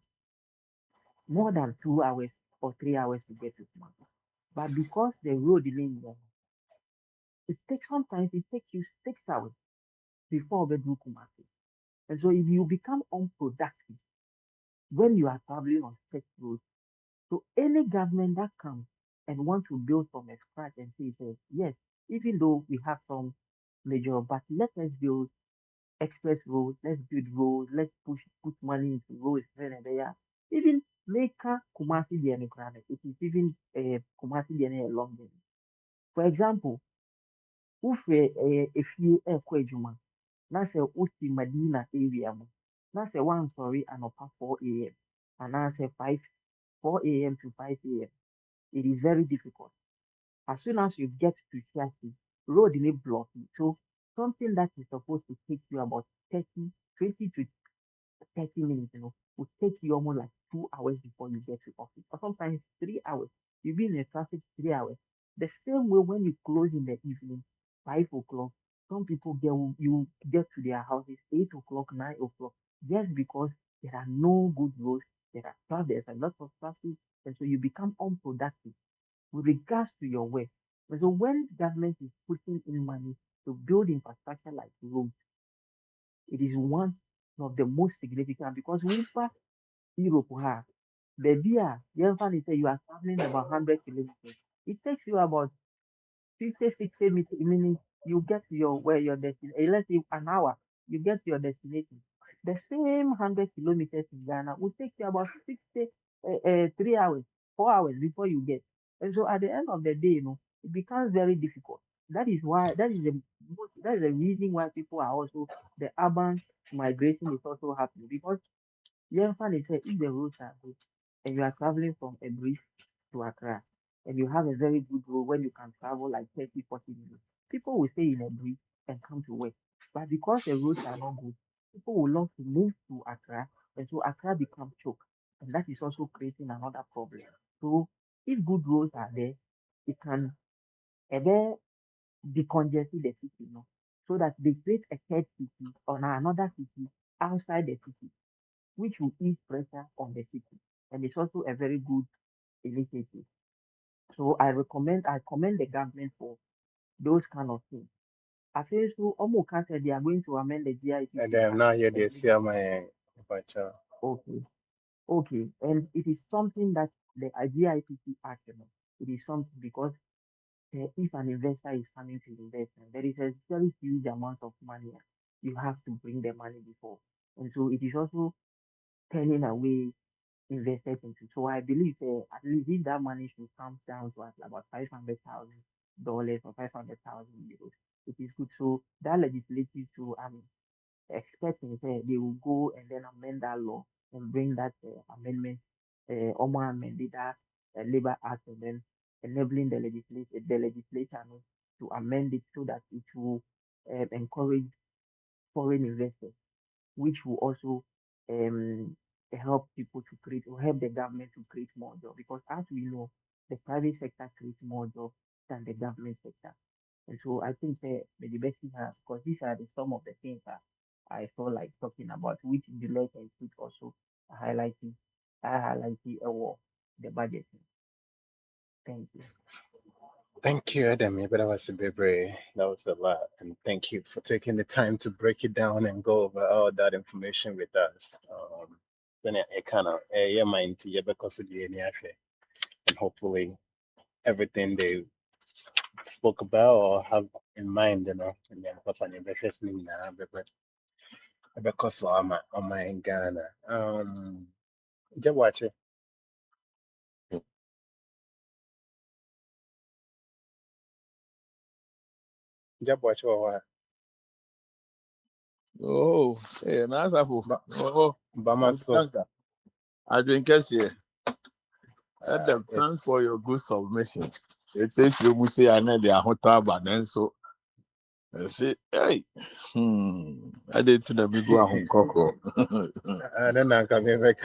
2 hours or 3 hours to get to Kumasi. But because the road is in there, sometimes it takes you 6 hours before we do Kumasi. And so if you become unproductive, when you are traveling on such roads. So any government that comes and wants to build from a scratch and says, yes, even though we have some major, but let us build express roads, let's build roads, let's put money into roads here and there. Even make Kumasi the it is even Kumasi the long journey. For example, wofɛ efie ɛrekɔ adwuma na sɛ wosi Madina area mu na sɛ woansɔre anɔpa 4 a.m. anaasɛ 4 a.m. to 5 a.m. It is very difficult. As soon as you get to Chiasi, road may block you. So something that is supposed to take you about 20 to 30 minutes, will take you almost like 2 hours before you get to office, or sometimes 3 hours. You'll be in the traffic 3 hours. The same way when you close in the evening, 5 o'clock, some people you get to their houses 8 o'clock, 9 o'clock, just because there are no good roads, there's a lot of traffic, and so you become unproductive with regards to your work. And so when government is putting in money to build infrastructure like roads, it is one of the most significant because we pass Europe ha, baby, you find say you are traveling about 100 kilometers. It takes you about 50, 60 minutes. You get to your destination. Let's say an hour, you get to your destination. The same 100 kilometers in Ghana will take you about 3 hours, 4 hours before you get. And so at the end of the day, it becomes very difficult. That is the reason why people are also the urban migration is also happening because Yenfan said if the roads are good and you are traveling from a bridge to Accra and you have a very good road when you can travel like 30, 40 minutes, people will stay in a bridge and come to work. But because the roads are not good, people will love to move to Accra and so Accra becomes choke. And that is also creating another problem. So if good roads are there, it can decongest the city, so that they create a third city or another city outside the city which will ease pressure on the city. And it's also a very good initiative. So I commend the government for those kind of things. I feel so almost said they are going to amend the And GIPC I'm Act. not here And to see my bacha. okay, okay. And it is something that the GIPC Act, it is something because if an investor is coming to invest, there is a very huge amount of money. You have to bring the money before. And so it is also turning away invested into. So I believe at least if that money should come down to at about $500,000 or 500,000 euros, it is good. So that legislative too, I'm expecting they will go and then amend that law and bring that amendment, Omar amended that Labor Act and then enabling the legislature to amend it so that it will encourage foreign investors which will also um, help people to create or help the government to create more jobs. Because as we know, the private sector creates more jobs than the government sector. And so I think the best thing because these are some of the things that I feel like talking about, which the Deloitte and Fitch also highlighting, the budget. Thank you. Thank you, Adam. But that was a bit brave. That was a lot. And thank you for taking the time to break it down and go over all that information with us. Then it kind of, yeah, mind to you because of the NFA. And hopefully everything they spoke about or have in mind, and then Papa and breakfast now, because I'm my Ghana. Just watch it. Just watch it. Oh, hey, nasa po. But Oh, Bama so Anka. I drink here. uh, Adam, thanks for your good submission. It takes you say I know the hotel, but then so I say, hey, I did to the big one cocoa. I don't know, can be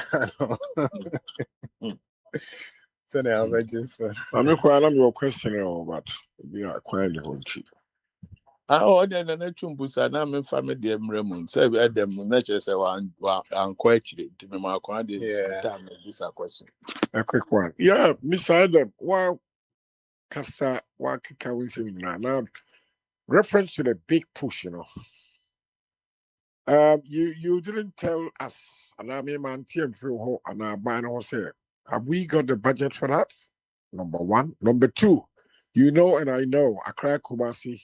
so now I just I'm not quite your question about we are quite the whole cheap. I ordered an actual bus and I'm in family, dear Raymond. Say, Adam, nature say, I'm quite cheap to me. My quantity yeah. sometime this a question. A quick one. Yeah, Mr. Adam, wow, Kasa, what can we say now? Now, reference to the big push, You didn't tell us, and I mean, man, and I have we got the budget for that? Number one. Number two, you know, and I know, Accra Kumasi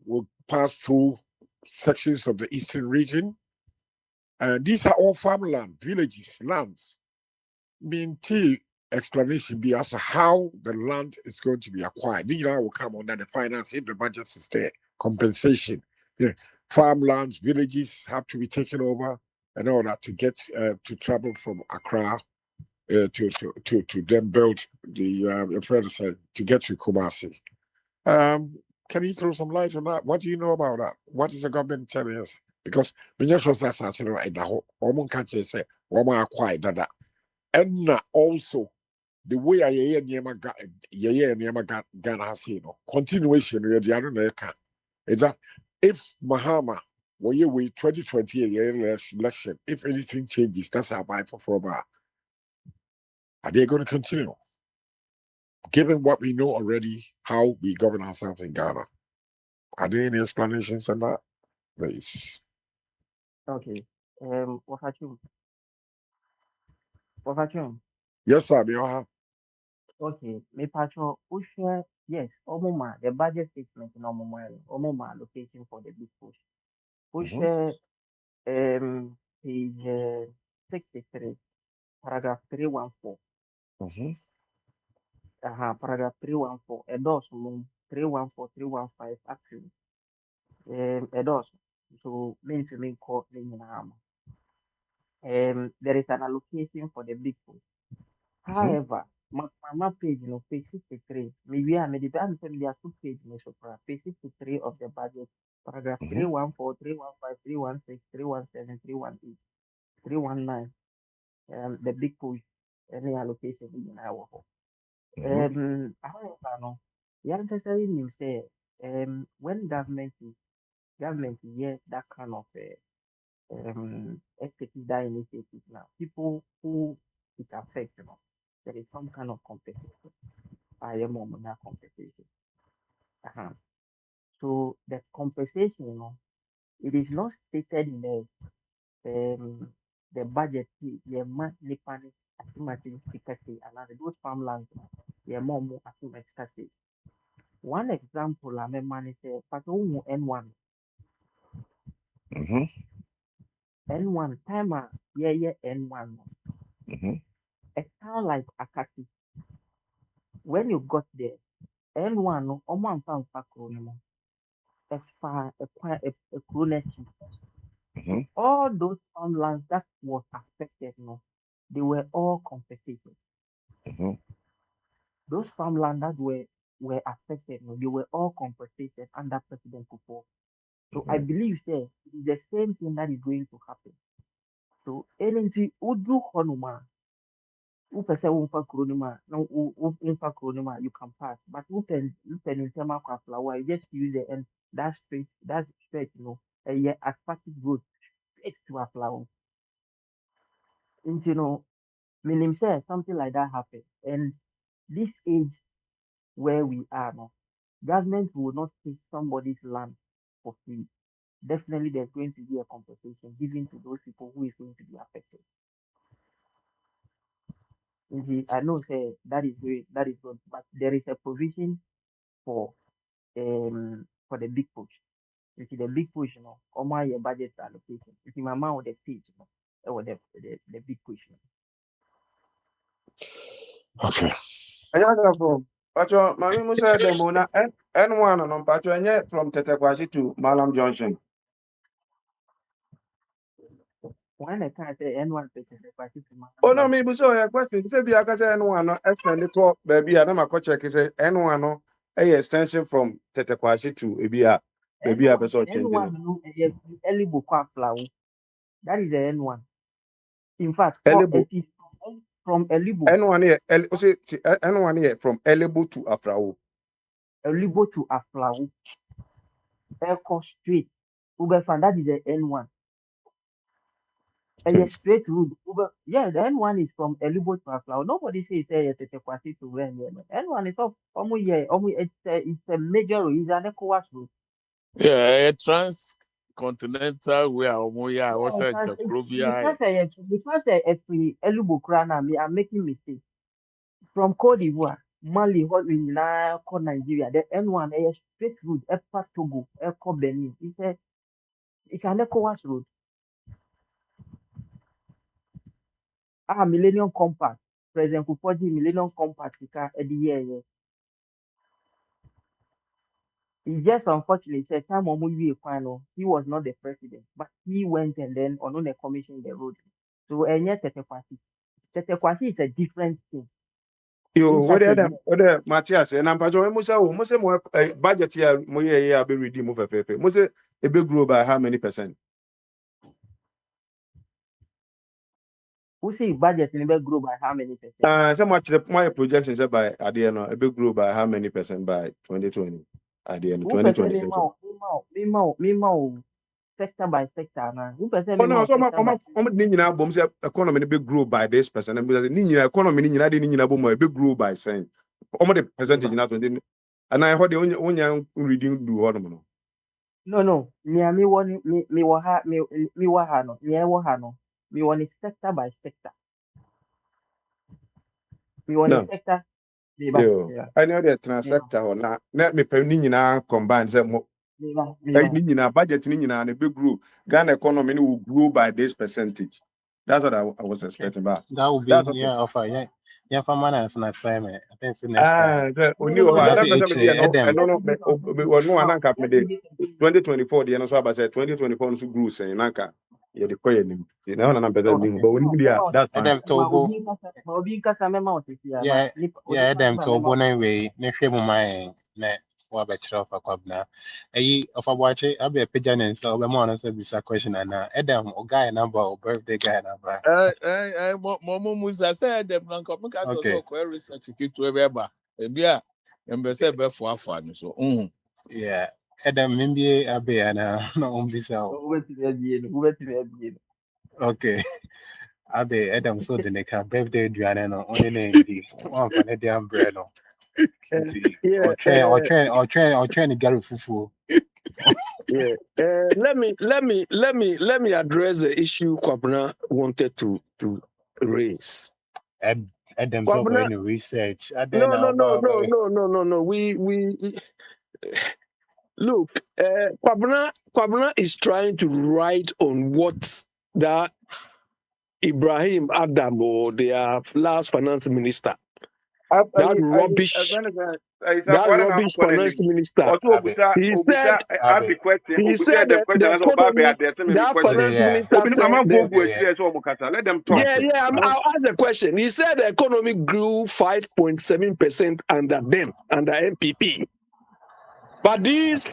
will pass through sections of the eastern region. These are all farmland, villages, lands. Mean explanation be as to how the land is going to be acquired. You know, will come under the finance if the budget is there. Compensation. Yeah. Farmlands, villages have to be taken over and all that to get to travel from Accra to then build the to get to Kumasi. Can you throw some light on that? What do you know about that? What is the government telling us? Because when you trust that, I know the whole country say, "Woman acquired that." And also the way I hear Niama Ghana has seen continuation of the other is that if Mahama were you with 2020 election, if anything changes, that's our buy for bar. Are they going to continue? Given what we know already, how we govern ourselves in Ghana, are there any explanations on that? Please. Okay. Wafachum. Yes, sir. We all have. Okay. Me pacho, share, yes, omoma, the budget statement in omoma allocation for the big push. Share, page 63, paragraph 314. Paragraph 314. Endorsed 314, 315 actually. Endorsed. So, means to mean court, there is an allocation for the big push. However, my page, page 63, maybe I made it answer me two page, page 63 of the budget, paragraph 314, 315, 316, 317, 318, 319, the big push, any allocation in our home. However, no, the necessary means say, when government hear that kind of execute that initiative now, people who it affects, there is some kind of compensation. I am on that compensation. So the compensation, it is not stated in the budget. The money nipani estimated efficacy and those farmlands, the more efficacy. One example, I mean, man is but N1, N1 timer, yeah, N1. A town like Akati, when you got there, N1, no, Oman found Fakro, a far a crooner all those farmlands that was affected, they were all compensated. Those farmland that were affected, they were all compensated under President Kufuor. So I believe say it is the same thing that is going to happen. So anything udu honuma, upese umfa kronima, no umfa kronima, you can pass. But upen in tema kwa flower, you just use the end that's straight, a yeah, asphalt road straight to a flower. And meaning say something like that happened. And this age where we are now, government will not take somebody's land for free. Definitely there's going to be a compensation given to those people who is going to be affected. I know say that is good, but there is a provision for the big push. You see the big push, or my budget allocation. You see my mouth the page, or the big push. Okay. Ayagafo, Pacho, Mami Musa de Mona, N1 on Pacho, and yet from Tetequashi to Malam Junction. When I can't say anyone takes the party to my Oh, no, me, so a question. Say, be a N1 extend the talk, baby, I don't know, check is N1 a extension from Tetequashi to Ebia, baby, I was changing. N1 eligible flower. That is the N1. In fact, Elibu. it is from eligible. N1 here, N1 here from eligible to Afrao. Eligible to Afrao. Echo Street. Uber that is the N1. A straight route. Yeah, the N1 is from eligible to Afrao. Nobody says it's a quasi to run. N1 is off almost it's a major road. It's an ECOWAS road. Yeah, a trans continental way or moya or Yeah, was because a Krobia. Elubo Krana, I'm making mistakes. From Cote d'Ivoire, Mali, what we now call Nigeria, the N1 is straight route, Epa Togo, Eco Benin. It's an ECOWAS road. Millennium Compact. President Kufuor Millennium Compact, at the year. It's just unfortunate. Said time Omuyi Ekwano, he was not the president, but he went and then on the commission the road. So Tetekwasi is a different thing. Yo, Inside whether Matthias and I'm Pajo Musa, Musa budget here, Moya be redeemed of Fefe. Musa a big grow by how many percent? who see budget in the group by how many percent? So much my projections by Adiano, a big grow by how many percent by 2020? Adiano, Who percent 2020. sector by sector now? Who percent Oh no, so sector by I'm thinking about say economy big grow by this percent. And because the economy ni a big grow by saying almost the percentage na 20. And I heard the only reading do one. No. Me want me wa ha me wa ha no. Me wa ha no. Me want it sector by sector. Me want it No. sector. Yo, Yeah. I know that sector or not. Let me pay ni combine say mo. Ni budget ni na big grow. Ghana economy will grow by this percentage. That's what I was expecting. But That would be that's okay. offer. Yeah, for man as an assignment. I think it's the next time. Only over. And I That's say what I'm saying. No, Adam. no, I can't me 2024. The answer about say 2024 no grew saying nanka. Yeah, the coin him. Now na better me. But when you that's fine. Adam Tobo. Yeah, Adam Tobo na way. Ne hwe mu mai na wa be kire ofa kwabna. Eyi ofa boache abe pagya ne nsa obe mo na so bisa question na Adam o guy number o birthday guy number. Momo Musa said them Lanka because Okay. also research to ever. Ebia, embese be for so. Yeah. Adam mbie abe ana na umbisa. Okay. Abe Adam so the next birthday duane no only name di one for the umbrella no. Yeah, Or train the Gary Fufu. yeah. Let me address the issue Kwabena wanted to raise. Adam so Kwabena, any research. Then no. We look. Kwabena is trying to write on what that Ibrahim Adam or their last finance minister. That rubbish finance minister. He said that the economy, that finance minister said let them talk. I'll ask the question. He said the economy grew 5.7% under them, under MPP. But this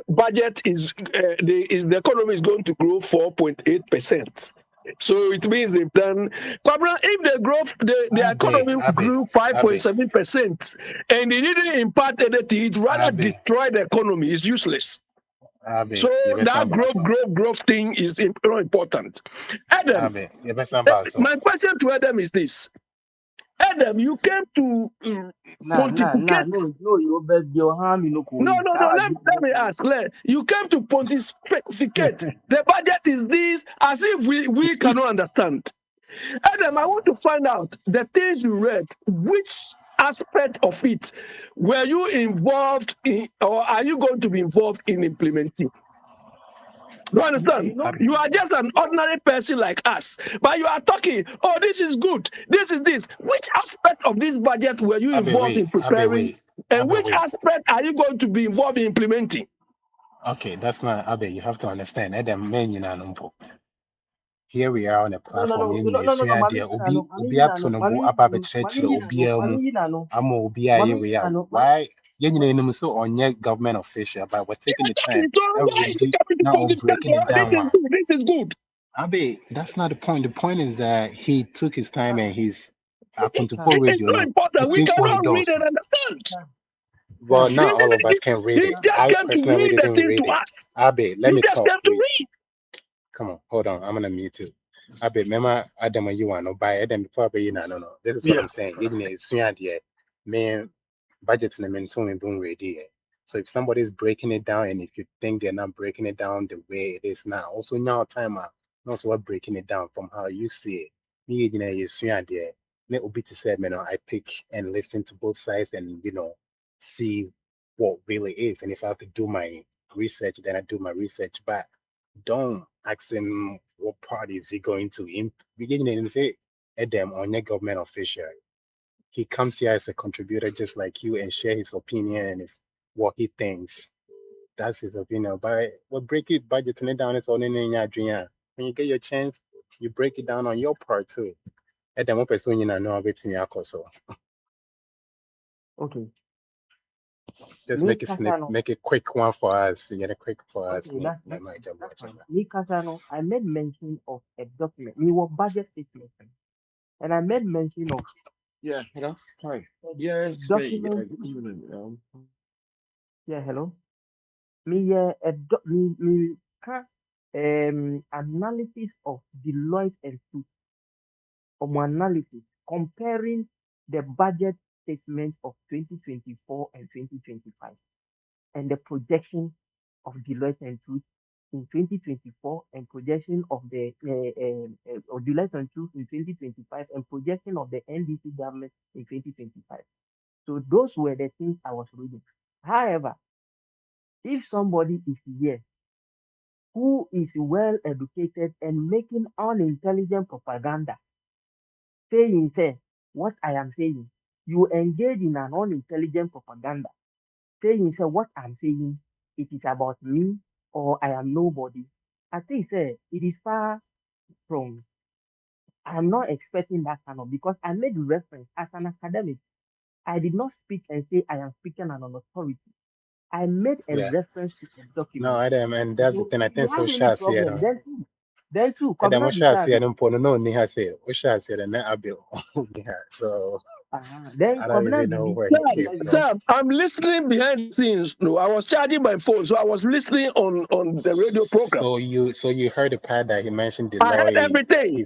budget the economy is going to grow 4.8%. So it means they've done. If the economy grew 5.7% and it didn't impact anything, it rather destroyed the economy. It's useless. So that growth thing is important. Adam, my question to Adam is this. Adam, you came to pontificate. No. Let me ask. You came to pontificate. The budget is this, as if we cannot understand. Adam, I want to find out the things you read. Which aspect of it were you involved in, or are you going to be involved in implementing? Do you understand? You are just an ordinary person like us, but you are talking, oh, this is good, this is this. Which aspect of this budget were you involved in preparing? And which aspect are you going to be involved in implementing? Okay, that's not Abe. You have to understand. Here we are on a platform. Why? Government official, but we're taking the time. Now breaking it down. This is good. Abe, that's not the point. The point is that he took his time and he's Akwantufuo radio. It's so important. We cannot read and understand. Well, not all of us can read it. I personally didn't read it. Abe, let me talk, please. Come on, hold on. I'm gonna mute you. Abe, remember Adam and you want to buy Adam before Abe, no. This is what I'm saying. Man, budget and maintain don't ready. So if somebody is breaking it down, and if you think they're not breaking it down the way it is now, also now time not what breaking it down from how you see it. Me, you see there. Let Obi to say, I pick and listen to both sides and see what really is. And if I have to do my research, then I do my research. But don't ask him what party is he going to beginning and say them on your government official. He comes here as a contributor just like you and share his opinion and what he thinks. That's his opinion. But what break it budgeting it down is on in your dream. When you get your chance, you break it down on your part too. And then one person you know about me so Okay. just Me make Kasano. make a quick one for us. You get a quick for us. Okay, Me, that's my job that's watching. fine. Me Kasano, I made mention of a document. Me was budget statement. And I made mention of Yeah, hello. Hi. a Yeah, it's me. Yeah, document. good evening. Yeah, hello. Me me ka analysis of Deloitte and Touche analysis comparing the budget statement of 2024 and 2025 and the projection of Deloitte and Touche in 2024 and projection of the of Deloitte and Touche in 2025 and projection of the NDC government in 2025. So those were the things I was reading. However, if somebody is here who is well educated and making unintelligent propaganda, saying, say, what I am saying, you engage in an unintelligent propaganda, saying, say, what I'm saying, it is about me or I am nobody. I think, say, it is far from, I'm not expecting that kind of, because I made reference as an academic. I did not speak and say I am speaking on an authority. I made a Yeah. reference to a No, document. Adam, and that's the So thing. I if you think so. have any Shall see it. problem, then too, Adam, Kobina what shall see Bisa, it? No, ni has it. What shall see it? And I bill. Yeah. So then I don't Kobina even know Bibi, where he Sam, came you from. know, Sam, I'm listening behind the scenes. No, I was charging my phone, so I was listening on the radio program. So you heard the part that he mentioned I heard Deloitte. everything.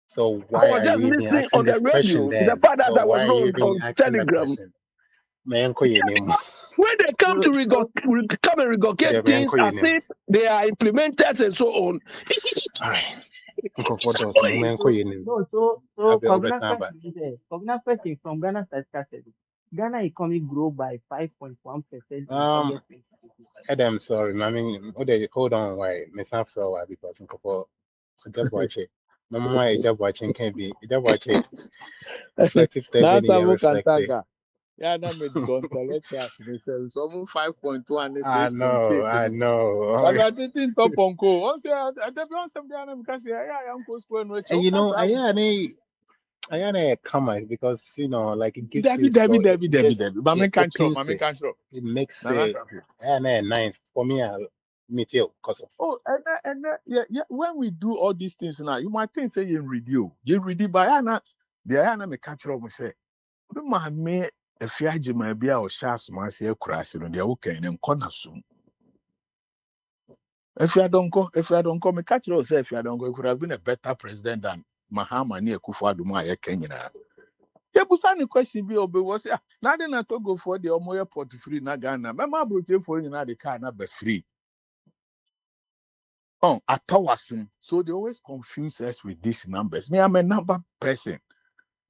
So I why was are just you even listening asking on the this question radio. The then? part that So I was why are you not even on asking that Telegram. question? Man, call your name. When they come to so come and Yeah, regurgitate man, things call your as name. if they are implementers and so on. All right. Uncle for those, no man, call your name. no, I'll so be over Kobina Samba. question is there. Kobina question from Ghana Statistical Service. Ghana economy grew by 5.1% in August 2025. Adam, sorry, I mean, hold on, why? Miss Afro, because Uncle for job watching. No more a job watching can be a job watching. Reflective Now, Tebini, Samu reflective. Kantanka. Yeah, no, me don't let us. They say so 5.2 and I know, 6.8. I know. But I didn't top on go. Once you are at the beyond some day, because yeah, I'm going square no And choke. I had a comment because like it gives Debbie, you Debbie, so Debbie, it Debbie, gives Debbie. Mamma it can't show, opens Mamma it, can't show. it makes Nana it Safi. nice for me. Me too, cause of Oh, and yeah. When we do all these things now, you might think say you read by Anna. The Anna me catch up and say, "My me if you had my be our shas man say crash no the okay and corner soon. If you don't go, me catch up say if you don't go, it could have been a better president than Mahama near Kufuor Duma Kenya." Yeah, but any question be obe was yeah. Now then I to go for the Omoya port free na Ghana. My broke for you now the car na be free. Oh, atawasum. So they always confuse us with these numbers. Me, I'm a number person.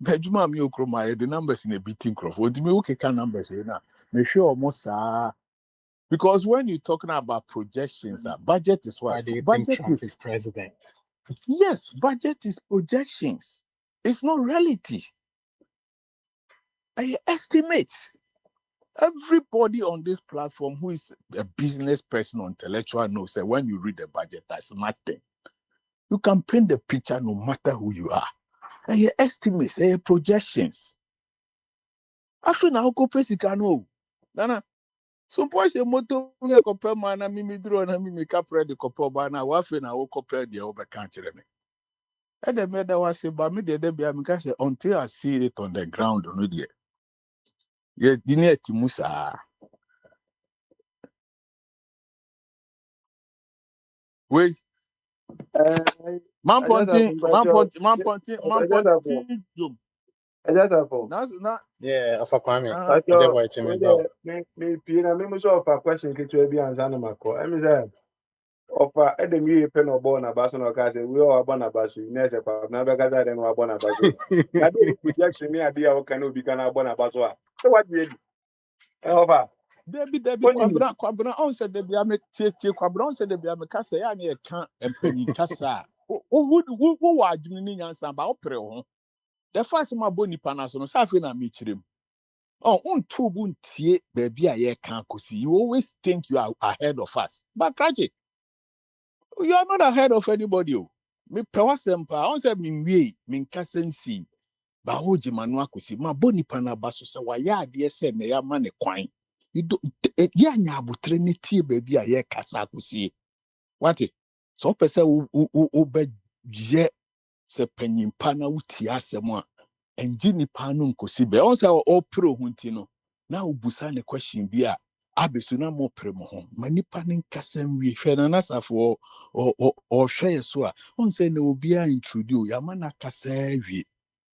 Bejuma mi okroma the numbers in a beating crop. What do me okay can numbers right now? Make sure almost because when you're talking about projections, budget is what? why do you think Budget Trump is is president? yes, budget is projections. It's not reality. I estimate. Everybody on this platform who is a business person or intellectual knows that when you read the budget, that's nothing. You can paint the picture no matter who you are. And your estimates, and your projections. After now, go pay no. Nana. So boys, your motto me compare man, and me draw and me capre the couple bana. Wafe na wo compare the over country me. And the matter was say, but me the be because until I see it on the ground, no dear. Yeah, dinner timusa. Wait. Man Agenda ponting, for Mpacho. Agenda for jump. Is that a phone? That's not. Yeah, of a Kwame. Uh, But I just your watch him with go. me Pina, me so of a question to be answer no mako. I mean that of a me pen or born a bason or case, we all born a basu, never now because I don't know born a basu. That projection me idea how can be can born a basu. So what we over? Debbie, Quabra, on said the Biame Tia Quabron said the Biame Cassa, and you can't and penny Cassa. Who are doing answer about opera? The first my bony panason, Safina Mitchrim. Oh, on two boon tea, baby, I can't see. You always think you are ahead of us. But, Cratchit, you are not ahead of anybody. Me Pewasempa, on said me, mean Cassan see. Bahoji Manuakusi, my bony panabaso, so why ya dear said, may a man a quine. You do ya trinity baby a ye casacusi. What it? So pesa ube ye se penin pana utia semua. And Jimmy Panum Kosibe, also all pro huntino. Now Busan a question be a abesuna more premo. Many panning casem we fenanasa for or share so. On say no be a introduce Yamana Casavi.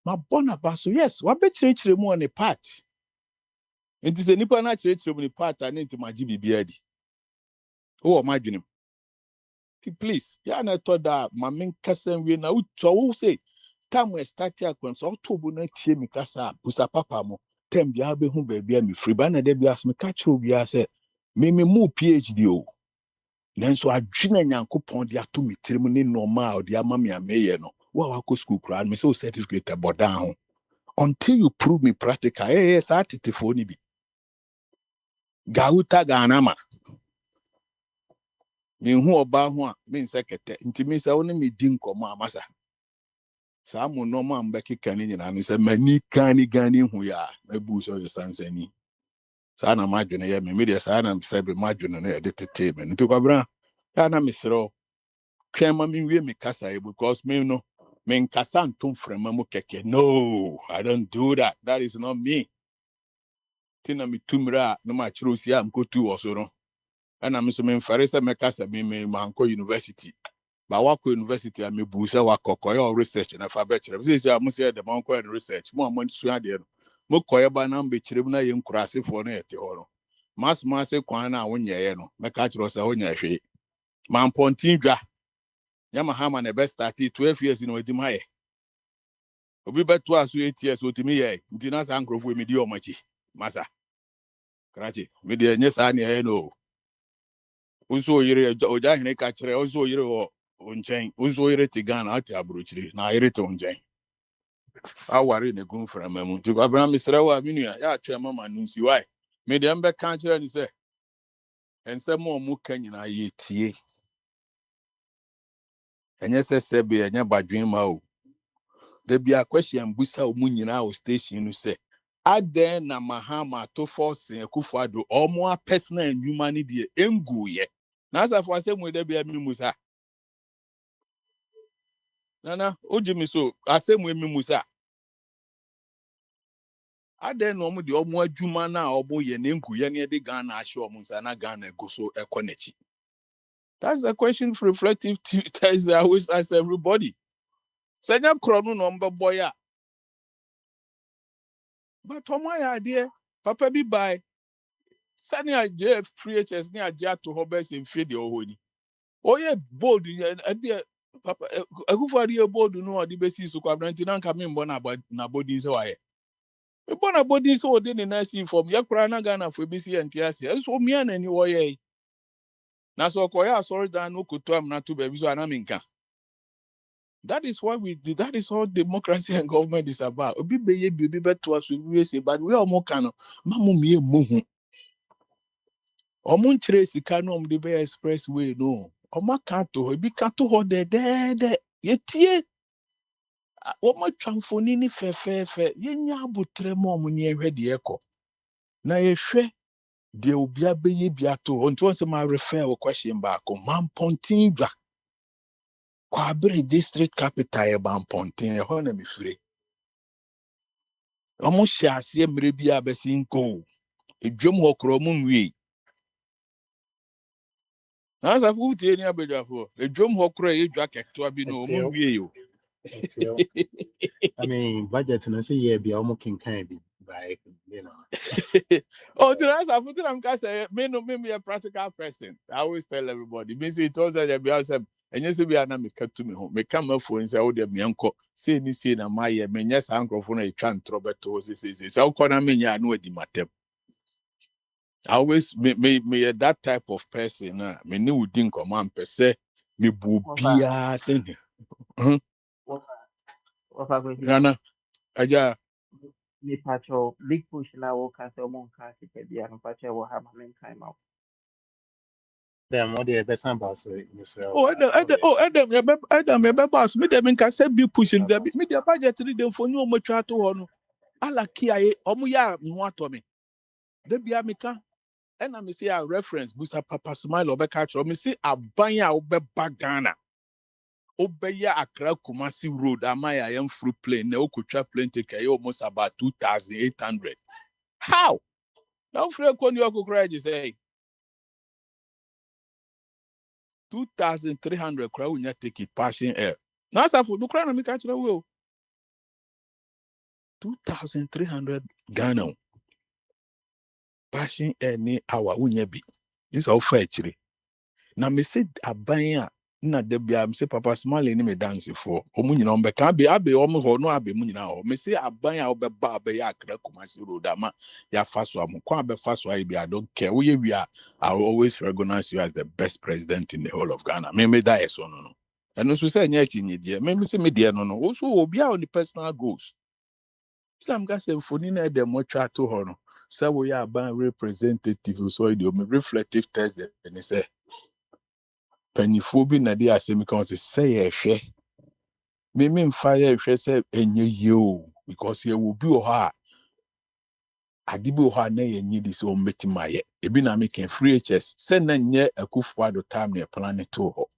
Ma bona baso, yes, what bet church remo on a part. It is a nippana church on a part and into my GBBD. Oh, my dream. Please, Yana thought that my main cousin we now to say, time we start here, when so to bonnet me casa, Busa Papa mo, tem biabe who baby me free banner de bias me catch you be say, me more PhD. Then so I dream and yanko pon dia to me termini normal, dia mammy and mayor no. Wow, I school crowd me so certificate about down. Until you prove me practical, yes, I tell phone be. Gauta ganama. Me who about one means secretary. Intimacy only me dinko masa. Some no man back canning and say many canny gani who ya my boots or the sans any. Sana imagine ya me media sana said imagine an entertainment. To Cabra. Yana Mr. Chama me casa because me no men casan tum from keke. No, I don't do that. That is not me. Tina mi tumra no ma chrusia am go to also no. And I'm so farisa me casa me manko university. But wako university am busa wako koyo research na fa bachelor. This is am say the manko and research. Mo am so ade no. Mo koyo ba na mbechire na ye nkurase fo na ete ho no. Mas kwan na wonye ye no. Me ka chro sa wonya hwe. Man pontin dwa. Yama hama na best start 12 years no edim haye. Obi beto aso 8 years otimi ye. Nti na sa nkrofo mi di o machi. Masa. Krachi. Me de nyesa na ye no. Uzo yire oja hene ka kire uzo yire o nchen uzo yire tigana ati abrochire na yire to nchen aware ne gun fra mamu nti Abraham Misrawa minua ya atwa mama nunsi why me de mbe ka kire ni se ensem o mu ka nyina ye tie enye se be enye badwen ma o de bia question busa o mu nyina o station no se aden na mahama to force akufado omo a personal human de enguye na asafo asem we de bia mimusa Nana, ojimi so asem we mimusa. Ade no mu de omo adwuma na omo ye ne nku ye ne de Ghana ahye omo nsa na Ghana go so ekonechi. That's the question for reflective test I always ask everybody. Senya krono no mbebo ya. But omo ya de papa bi buy. Sani aje FHS ni aje to hobes in feed your honi. Oye bold ade papa agufari e bold no odi besi so kwa branti na nka me mbo na body nse wa ye. Me bona body so de ne nice inform ya kura na Ghana for bisi entiase so mi ana ni wo ye na so koya sorry dan no kuto am na to baby so ana minka. That is what we do. That is all democracy and government is about. Obi be ye bi beto aso we say but we all more can mamu mi emu hu omo nchire sika no de be expressway no omo ka to bi ka to ho de ye tie omo twamfoni ni fe ye nya abotre mo omo ni ehwe de ekọ na ye hwe de obi abeye bia to onto onse ma refer o question back o Mampontin dwa Kwabere district capital e Mampontin e ho na mefire omo hye ase emre bia besinko edwom ho kro mo nwie na sa fu tie ni abedwafo edwom ho kro e dwa keto abi no mo nwie yo I mean, budget and I say, yeah, be almost can be by, you know. Oh, to us, I put it. I'm say, me a practical person. I always tell everybody. Me say it was a be awesome. And yes, we are not make to me home. Me come up for and say, oh, dear, me uncle. Say this, say na my year. Me yes, uncle for a chant trouble to say. So, can I mean, ya know the matter. I always me that type of person. Me new think command per se. Me bubia send. What Nana, aja. me patrol big push now will cancel one class if be an patrol will have a time out. Then what the best about Mr. Oh, Adam, me boss. Me dem can say be pushing. Me the budget read them for no much at all. Ala kia omuya me ho ato me. De bia me ka. And I say a reference booster papa smile obeka tro. Me say aban a obeba Ghana. Obeya Accra Kumasi Road amaya yam free plane. Na okotwa plane take almost about 2,800. How? Now free kon you go cry say 2,300 crowd when you take it passing air. Now for do cry na me catch the 2,300 Ghana passing any hour unya bi. This all fair actually. Now me say abanya na de bia me say papa small ni me dance for. Omu nyina on be kan be abe omu ho no abe mu nyina ho. Me say abanya obeba abe ya Accra Kumasi Road ama ya faso am kwa be faso I be I don't care. We I will always recognize you as the best president in the whole of Ghana. Me die so no. And also say nya chi ni die. Me say me die no no. Also obi a on the personal goals. Islam gas phone na dem mo twa to ho no. Say we are ban representative so e dey me reflective test and say panifo bi na dey asem kan say ehwe me mfa ehwe say enye ye o because ye will be o ha ade bi o ha na ye nyi di so metima ye ebi na make free HS say na nye Akufo-Addo time na plan to ho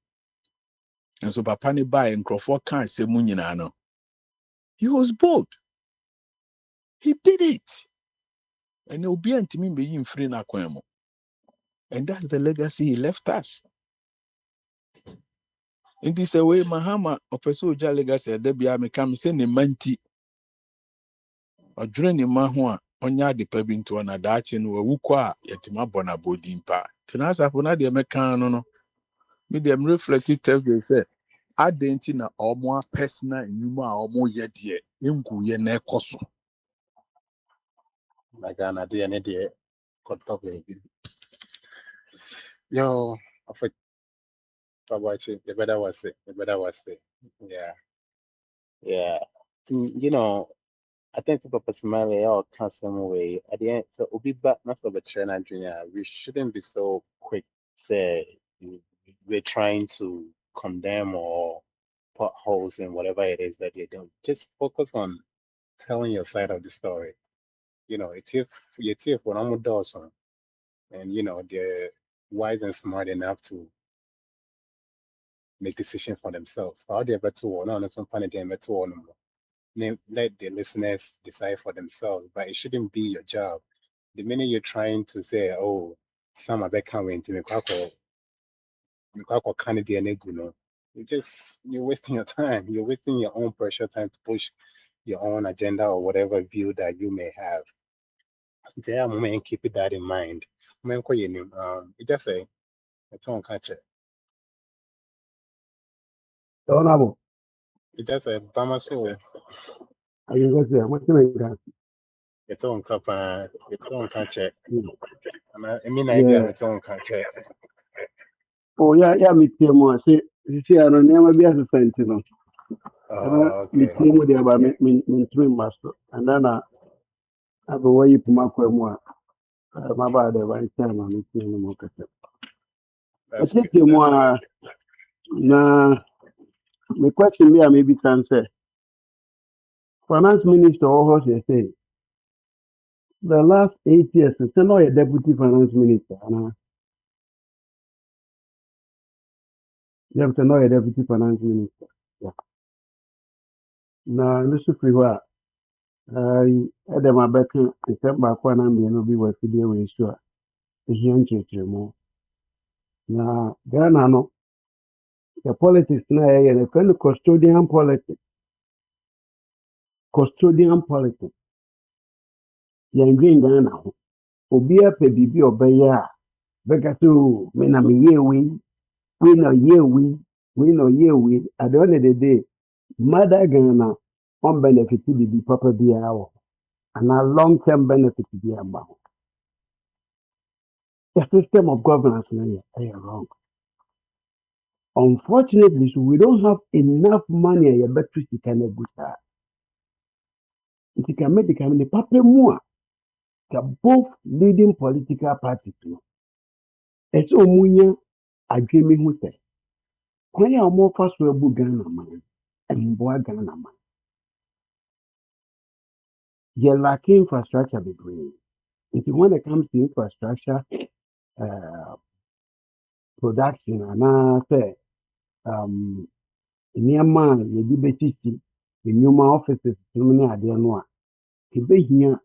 and so papa ne buy nkrofo kan say mu nyina no he was bold, he did it, and obi antimi be yin free na kwan mo. And that's the legacy he left us. In this way, Mahama opeso ja legacy de bia me kam say ne manti odwene ne ma ho a onya de pa bi nto na daache no awukọ a yetima bona bodimpa tenasa fo na de meka no no me dem reflective tell they say adenti na omo personal nyuma a omo ye de engu ye na ekoso Like Ghana, the any day, cut off baby. Yo, I forgot about it. The better was it. The better was it. Yeah, yeah. You know, I think for personally, or some way at the end, so Obi back not so much Nigeria. We shouldn't be so quick. Say we're trying to condemn or put holes in whatever it is that you do. Just focus on telling your side of the story. You know, it's if when I'm Dawson, and you know they're wise and smart enough to make decisions for themselves. How they better or not, some funny they better or no. Let the listeners decide for themselves, but it shouldn't be your job. The minute you're trying to say, "Oh, some of that can't wait to make candidate," you're wasting your time. You're wasting your own precious time to push your own agenda or whatever view that you may have. There, moment, keep that in mind. It just say, "It's on catch it." Honorable, It just say, "Bama so." I can go there. What's the name? It's on catch it. I mean, I be Yeah. a on catch it. Oh, yeah, yeah, me too. More. See, I don't know. Maybe as a sentinel. Oh, Me okay. too. There, but me three master. And then I go where you put my more. My bad. Right time, me too. No more. I That's think good. you That's good. more. Na me question me, I maybe can say. Finance minister, or how say. The last 8 years, it's not a deputy finance minister. You have to know a deputy finance minister. Yeah. Now, listen to what I my back in September, and be with video with sure. The young children. Now, Ghana, no, the politics now, and a kind of custodian politics. custodian politics. Yɛn dwen Ghana ho. Obiara pɛ biribi a ɔbɛyɛ a bɛka sɛ o me na meyɛ wei na ɔyɛ wei na ɔyɛ wei. At the end of the day, mother Ghana on benefit bibi papa biara wɔ hɔ. Anaa long term benefit biara ba ho. The system of governance no yɛ wrong. Unfortunately, so we don't have enough money a yɛbɛto sika no agu saa. Nti ka medical no papa mu a ka both leading political parties no ɛsɛ ɔmo nya adwene ho sɛ kwan a ɔmo fa so abu Ghana man mboa Ghana man. Yɛ lack infrastructure bebree. Nti when it comes to infrastructure production anaasɛ nneɛma a yɛde bɛsisi nneɛma offices no ne adeɛ no a ɛbɛhia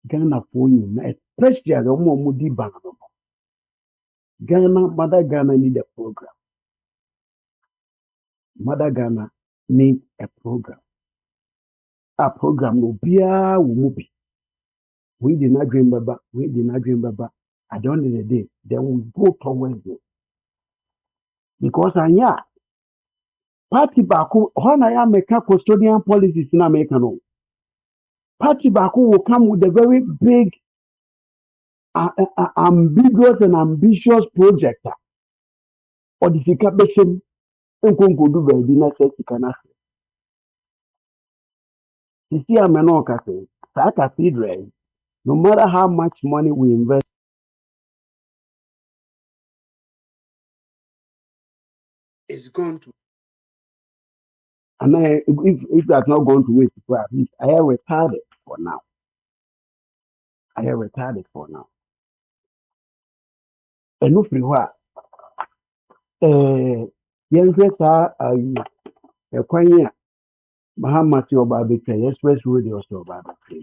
Ghanafoɔ nyinaa especially ɔmo a ɔmo di ban no. Mother Ghana need a program. Mother Ghana need a program. A program no biara wɔ mu bi. We did not dream baba. We did not dream baba. At the end of the day, then we go towards it. Because party baako, when I am making custodian policies in America, no. Party baako will come with a very big, ambiguous and ambitious project. Or the sikabeshem, enkonkodu baby na se sikana. Sisi ameno kase, sa cathedral. No matter how much money we invest, it's going to. And if that's not going to waste, at least I have retarded for now. I have retarded for now. And no free what? Young a quanya, Mahamat your barbecue, express road also barbecue.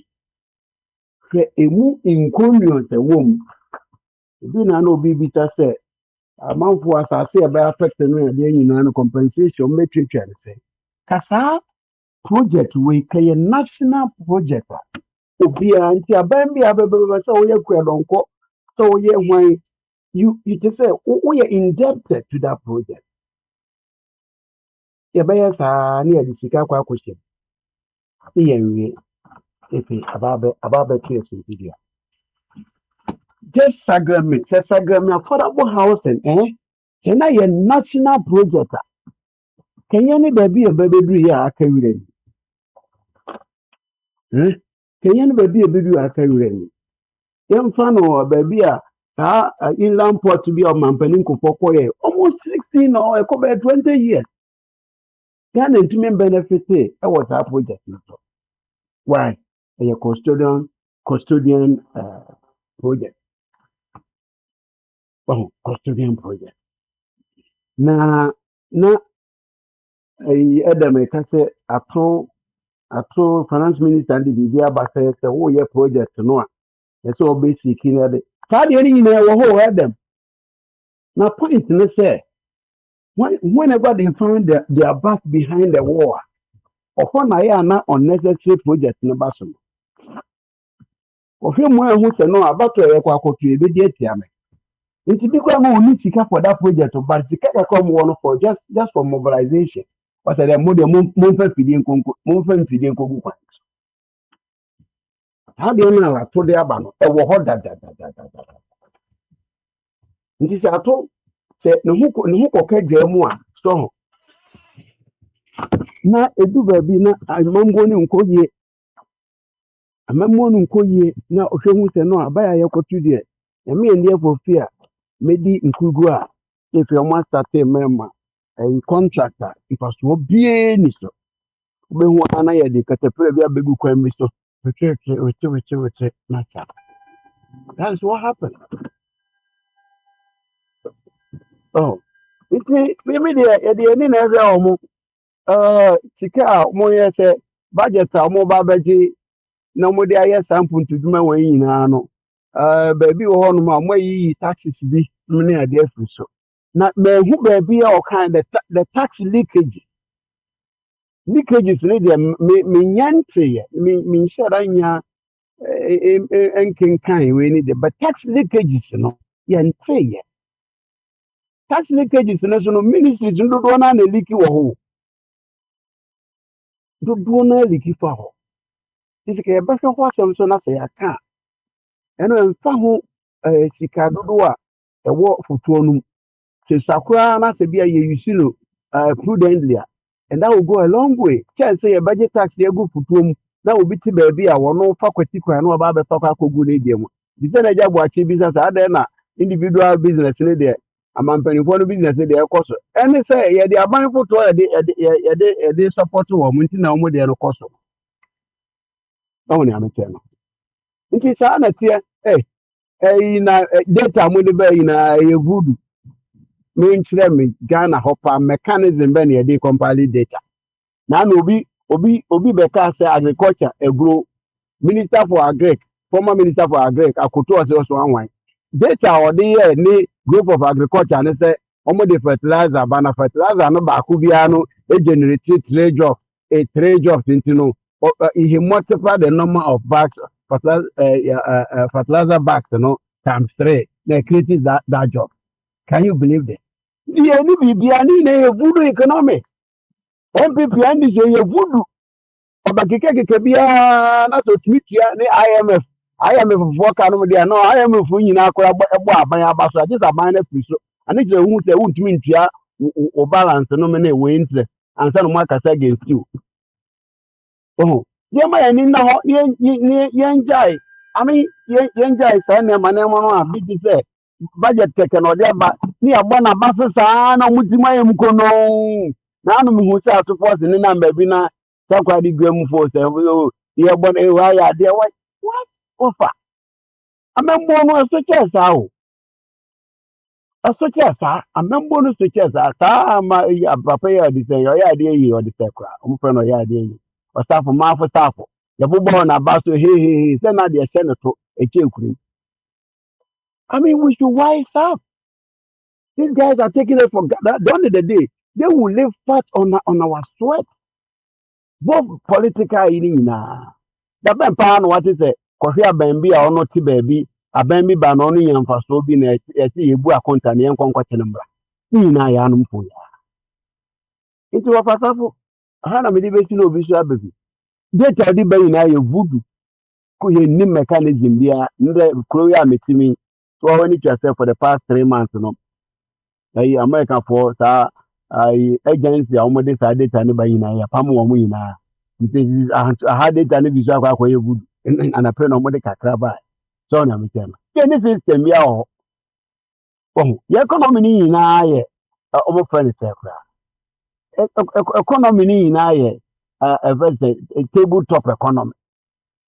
A move inconvenient a womb. Then I know Bibita said, a month was I say about affecting the compensation metric and say, Kasa project we pay a national project. Obia nti aban bi abebebe say oye kwedonko so oye hwan you just say we are indebted to that project. Ye be sa na ye sika kwa question ye nwie efi ababe case video just sagament say sagament affordable housing say na ye national project kenya ni baby e bebedu ye aka wure ni kenya ni baby e bebedu aka wure ni yemfa no baby a inland port bi o mampani nkofo ye almost 16 or e 20 years. Ghana ntumi benefit was that project. Why? A custodian project. Oh, custodian project. Na Adam can say atro finance minister and the Bibia Basa say oh yeah project no. That's all basic in there. How do you know Adam? Now point to say whenever they find their back behind the wall, upon I am not unnecessary project in the bathroom. Of him, who say no about to a quacotu, immediately. It's because we need to for that project, but the come one for just for mobilization. But I am more than feeding Congo. How do you know? I told you about it. Was that. It is at all. Say no who could get more. So now a do baby na I'm going to call ye. I'm going to call ye now. Who say no, I buy a cotu there. And me and for fear. Maybe in Kugua, if you want to start a member, a contractor, if I saw bien, so when one I had the caterpillar, baby, quite Mr. That's what happened. Oh, it's maybe the end of Sika, Moya said, budget, mobile budget, no more there, sample to do my way in Ano. Baby, on my way, taxes be many a dear so. Not who baby all kind the tax leakage. leakages ne deɛ menya nteɛ menhyɛda nya nkenkan wei ne deɛ but tax leakages no yɛnteeɛ tax leakages no so no ministries no dodoɔ no a na leaki wɔ hɔ dodoɔ no leaki fa hɔ nti sɛ yɛbɛhwɛ ho asɛm so na sɛ yɛaka a ɛno ɛmfa ho sika dodoɔ a ɛwɔ fotoɔ no mu sɛ sakora na sɛ bi a yɛyusi no prudently a and that will go a long way kyɛn sɛ yɛbɛgye tax de agu fotoɔ mu na obi te baabi a wɔno fa kwati kwan na ɔba abɛfa kɔ akɔgu no deɛ mu bi sɛ na agya aboakye bi sɛ saa adɛn na individual business ne deɛ amampanimfoɔ no business ne deɛ ɛkɔ so ɛne sɛ yɛde aban fotoɔ yɛde support wɔ mu nti na wɔn deɛ no kɔ so ɔmo ne amekyɛ no nti saa na teɛ ɛyi na data mo de bɛyi na ɛyɛ voodoo menkyerɛ me Ghana hɔ pa mechanism bɛ na yɛde compile data na obi bɛka sɛ agriculture agro minister for agric former minister for agric akoto ɔsɛ ɔso anwan data a ɔde yɛ ne group of agriculture ne sɛ ɔmo de fertilizer ba na fertilizer no baako biara no generate 3 jobs nti no he multiply the number of bags fertilizer bags no times 3 na create that job. Can you believe that? The NBB and voodoo economic. MPP and the voodoo. Obakeke bia na so timitia ne IMF for kanu dia no IMF nyina akora ebo aban abaso agisa aban na friso ane je hu se untimi ntua o balance no me na we interest ansa no makasa against you. Oh, yema yani na ho yenjai ami yenjai sa na manemo no a bi say budget keke no de ba ni agba na base saa na mutima yem kono na anu mi hu se atofo se ni na mba bi na sakwa di gwam fo se ye bon e wa ya de what ofa amembo no so che saa o so che saa amembo no so che saa ta ma papa ya di se yo ya de yi o di se kwa o mfe no ya de yi o staff ma fo staff ye bobo na ba so he se na de se no to e che kuri. I mean, we should wise up. These guys are taking it for at the end of the day. They will live fat on our sweat. Both political in the ben pan what is it? Kofi abembi a ono ti baby abembi ba no no yamfa so bi na eti ebu akonta ne enkonkwa chenembra. Ni na ya no mpo ya. Iti wa fasafo hana me di besi no obi so abebi. Data di bayi na ye voodoo. Ko ye ni mechanism bia ndre kro ya metimi. So when it yourself for the past 3 months no. America for sa agency a wɔde saa data ne ba nyinaa yɛ pam wɔn nyinaa nti aha data ne bi so akɔ akɔyɛ good anapɛ na wɔde kakra ba so na mekyɛ no yɛ ne system bi a wɔ hɔ yɛ economy ne nyinaa yɛ wɔn fɛ ne sɛ koraa economy ne nyinaa yɛ ɛfɛ sɛ table top economy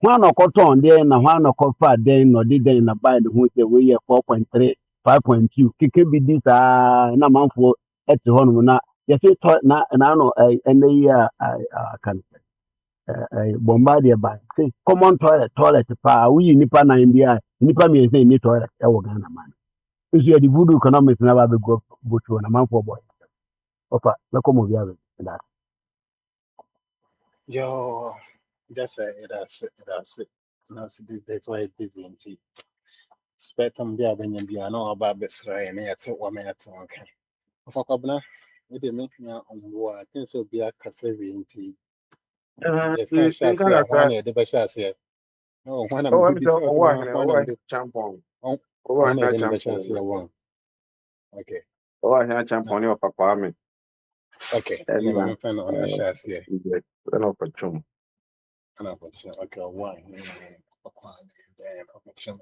wɔn a na ɔkɔtɔn deɛ na wɔn a na ɔkɔfa deɛ na ɔde deɛ na buy ne ho sɛ wɔyɛ 4.3 5.2 keke bi di saa na manfo ɛte hɔ nom na yɛsɛ tɔ na no ɛnɛ yi a kan bombardier ba say common toilet pa woyi nipa nan bi a nipa mmiɛnsa ni toilet ɛwɔ Ghana man nso yɛde voodoo economics na ba bɛgo botuo na manfo bɔ ɔfa bɛkɔ mo bi abɛ da Yo, that's it. That's it. That's why it's busy and tea. Spectrum be a benyan be no about Besra and yet 1 minute. Okay. Of a cobna, we did make me on war. I think so be a cassevi and tea. Yes, I shall say one year, the Basha say. No, one of Oh, the I'm so business, one one of the champion. one of the Basha say one. Okay. Oh, I had champion of Papa me. Okay. And And I'm friend on a share here. an opportunity. And I'm okay, one. Damn,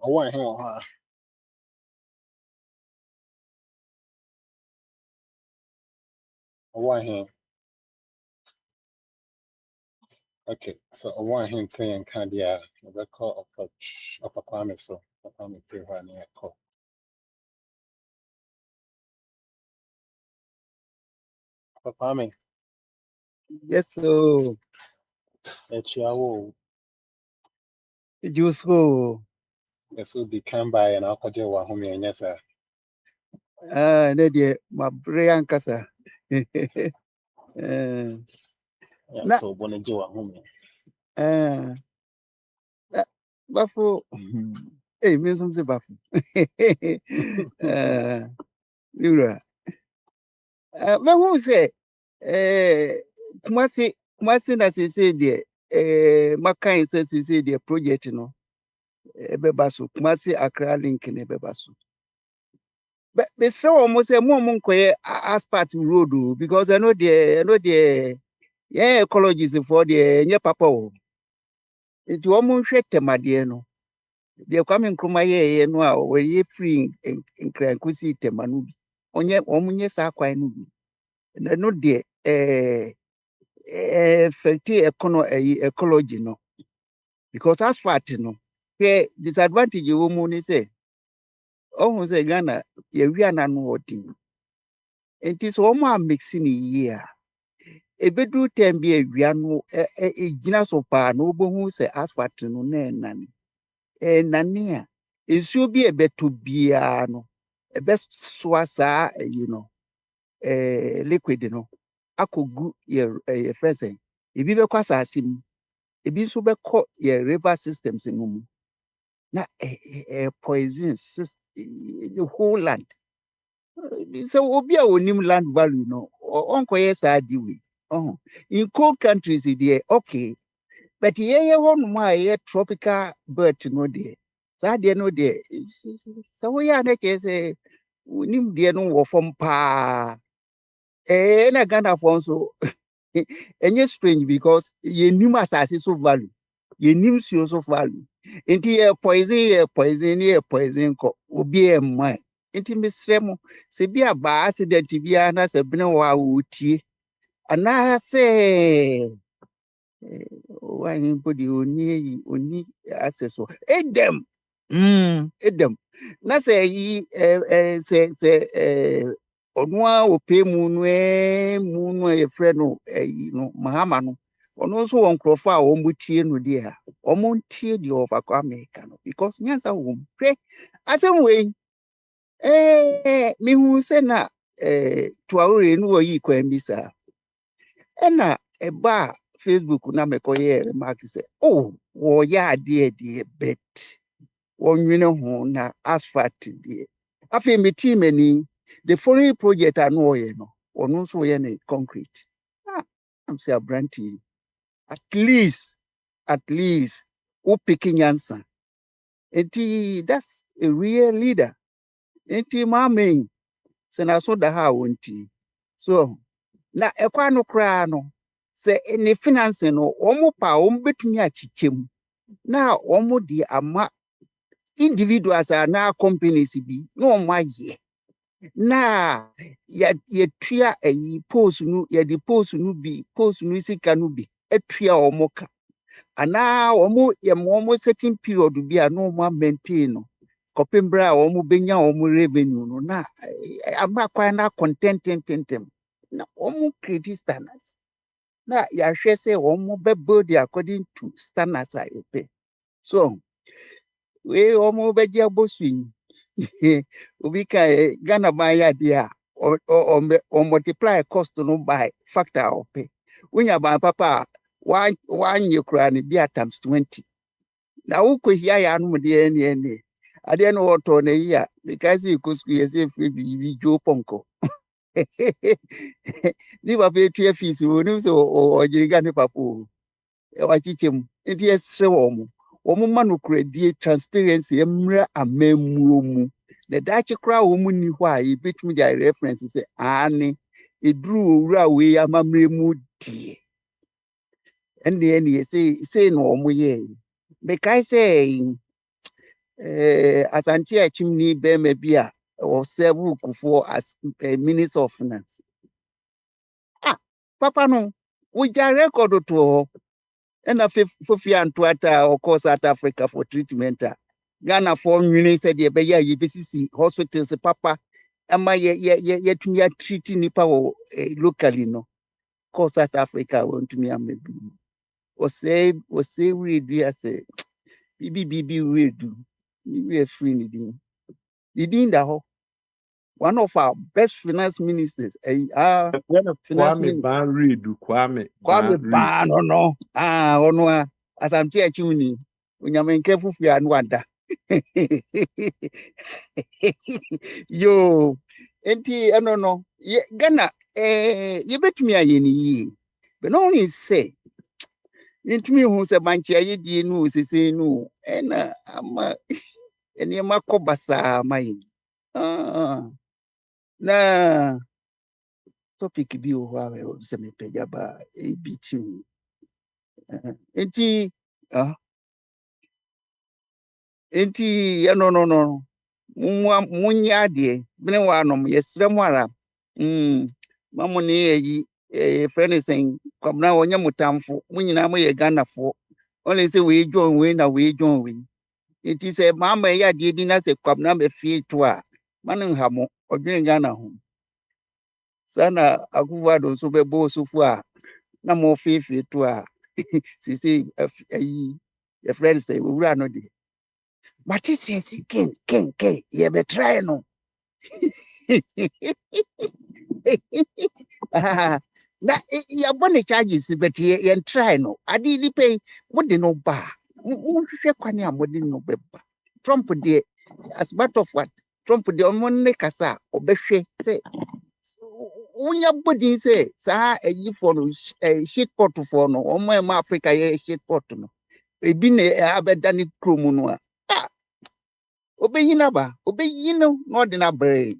one here. One here. Okay, so I want him saying Candia, the record of a Kwame, so a Kwame Priva near call. Kwame, Yes, so it's your useful. yes, would be come by and I'll call you one home and yes, sir. Lady, my brain casa. Yeah, Na so when you are home. eh bafo eh me nso se bafo. Yura. Me hu say Kumasi na say there makan say there project no ebeba so Kumasi Accra link na ebeba so. But Mr. Almost a moment asphalt road because I know the yeah ecologies for the yeah papa. It almost shut temade no. They coming kuma ye no where ye free in Krankusi temanubi. Onye omunye sa kwa nubi. Na no de affecting ecology no. Because asphalt no. Where disadvantage you woman say. Oh say Ghana ye we are not working. It is almost mixing a year. Ebedru tem bi awia no egina so pa na obohu se asphalt no na enane enane a esuo bi ebeto bia no ebesoa saa liquid no akogu ye frese ebi be kwasa asim ebi so be ko ye river systems no mu na poison the whole land so obi a onim land value no onkoye saa diwe in cold countries there okay but here one my tropical bird no there so there no there so we are na say nim there no wo fom pa na Ghana for so enye strange because ye nim asase so value ye nim so value enti ye poison ko obi e man enti misremo se bi aba accident bi na se bene wa wotie ana se why body oni access edem edem na say yi say onwa ope mu no e frɛ no no mahama no ono so won krofo a ombutie no de a omontie de of akwa America no because nyansa wo pre asem we mi hu se na tuawore no yi kwan bi sa ena eba Facebook na mekoye remark say oh wo ya de bet wonwene ho na asphalt de afi me team ani the following project ano ye no ono so ye na concrete I'm say abranti at least who picking answer enti that's a real leader enti mama se na so da ha wonti so na ekwa no kra no se ne finance no omo pa omo betumi achichem na omo di ama individuals are na companies bi no omo aye na ya tua post no ya di post no sika no bi atua omo ka ana omo ye omo certain period bi a no omo maintain no kopembra omo benya omo revenue no na ama kwa na contententem na omo credit standards na ya hwe say omo be build according to standards a epe so we omo be je abosu obi ka Ghana ban ya dia o multiply cost no by factor ope unya ban papa one ye kura ni bia times 20 na uko hia ya no de ene ade no woto na yi a because ikosu ye say free bi jo ponko ni ba be tue fees wo ni so o jiriga ni papo e wa chichem enti esre wo mo ma no kredie transparency emra amamuo mu na dachi kra wo mu ni ho a e betumi dia reference say ani eduru owura we amamre mu die ene say no wo mo ye me kai say Asante Achimni Bema Bia or several Kufuor as Minister of Finance. Papa no, we just record to and a Fufia and Tuata or course South Africa for treatment. Ghana for said the Beya UBCC hospitals, Papa, and my yet me treating Nipa locally no. Course South Africa went to me and maybe or say we do as a BBB we do. We are free. Didn't the one of our best finance ministers. Finance Kwame minister. Ban Reed, Kwame Kwame Ban Reed. Ban, no. Ono. As I'm teaching you, when you're careful for your wanda. Yo, enti no. Ghana, you bet me a yeni. But only say, into me who said, Manchia, ye no, say no, and I'm and your macobasa, my. Na topic bi wo ha we se me pagya ba ebitim enti ah enti ya no munya de bene wa anom yesrɛ mu ara mamu ne yi friend sen kwamna wonya mutamfo munyina mo ye ganafo only say we join we na we join we enti sɛ mama ya de bi na sɛ kwamna be fie to a manu ha mo odwene Ghana ho sana Akufo-Addo so be bo sofo a na mo fefe to a sisi ayi your friend say we wura no de but since ken ye be try no na ya bone charges but ye try no adi ni pay mo de no ba mo hwehwe kwane a mo de no be ba Trump de as matter of what Trump de on ne kasa obehwe say unya body say sa ayi for no shit pot for no o mo Africa ye shit pot no ebi ne abeda ne krom no a obeyina ba obeyino no de na bre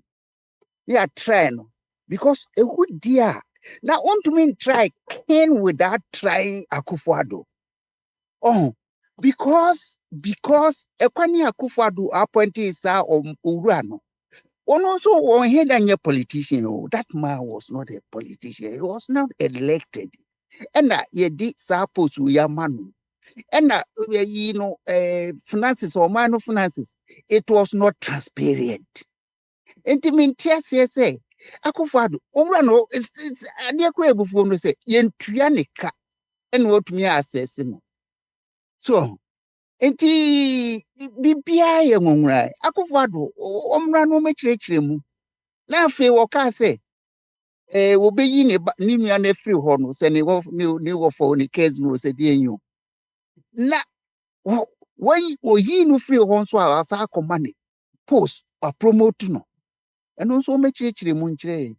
ya try no because a good dear now want to mean try can without trying Akufo-Addo oh because ekwani Akufo-Addo appointee sa owura no one also on head and a politician. Oh, that man was not a politician. He was not elected. And ye did suppose we are man. And finances or minor finances, it was not transparent. Intimate say, Akufo-Addo, over no, it's a dear crave before no say, yen trianica, and what me assess him. So, enti bibia ye ngonra Akufo-Addo omra no mechirechire mu na afi wo ka se wo beyi ne nua na free ho no se ne wo fo ne case no se de enyo na wo yi no free ho so a asa akoma ne post or promote no eno so mechirechire mu nchire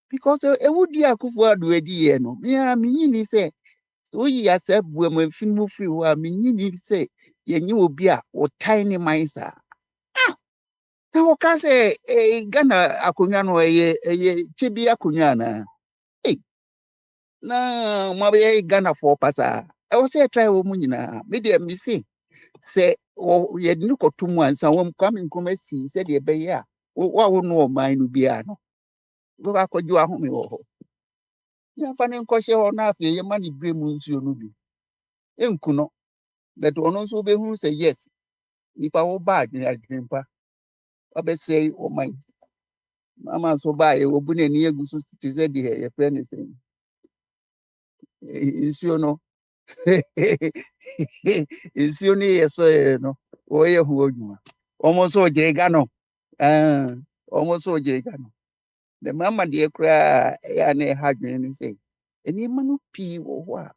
because ewudi Akufo-Addo edi ye no me nyini se oyi asa bu mu fin mu free ho a me nyini se yenye obi a o tiny minds a na woka se Ghana akonwa no chibi akonwa na na mwabe Ghana for pasa e wo se try wo mu nyina me de mi se ye ni kotum ansa wo kwame nkomasi se de be ya wo no man no bia no wo akọju ahome wo ho ya fa ne nkọhye ho na afi ye mani bre mu nsuo no bi enku no but ono nso be hu se yes nipa wo ba adwempa abese o man mama so ba ye obu na ni egusu ti se de ye friend thing nsuo no nsuo ni ye so ye no o ye hu odwuma omo so ogire no omo so ogire no the mama de kura ya na ha dwene ni se eni ma no pi wo ho a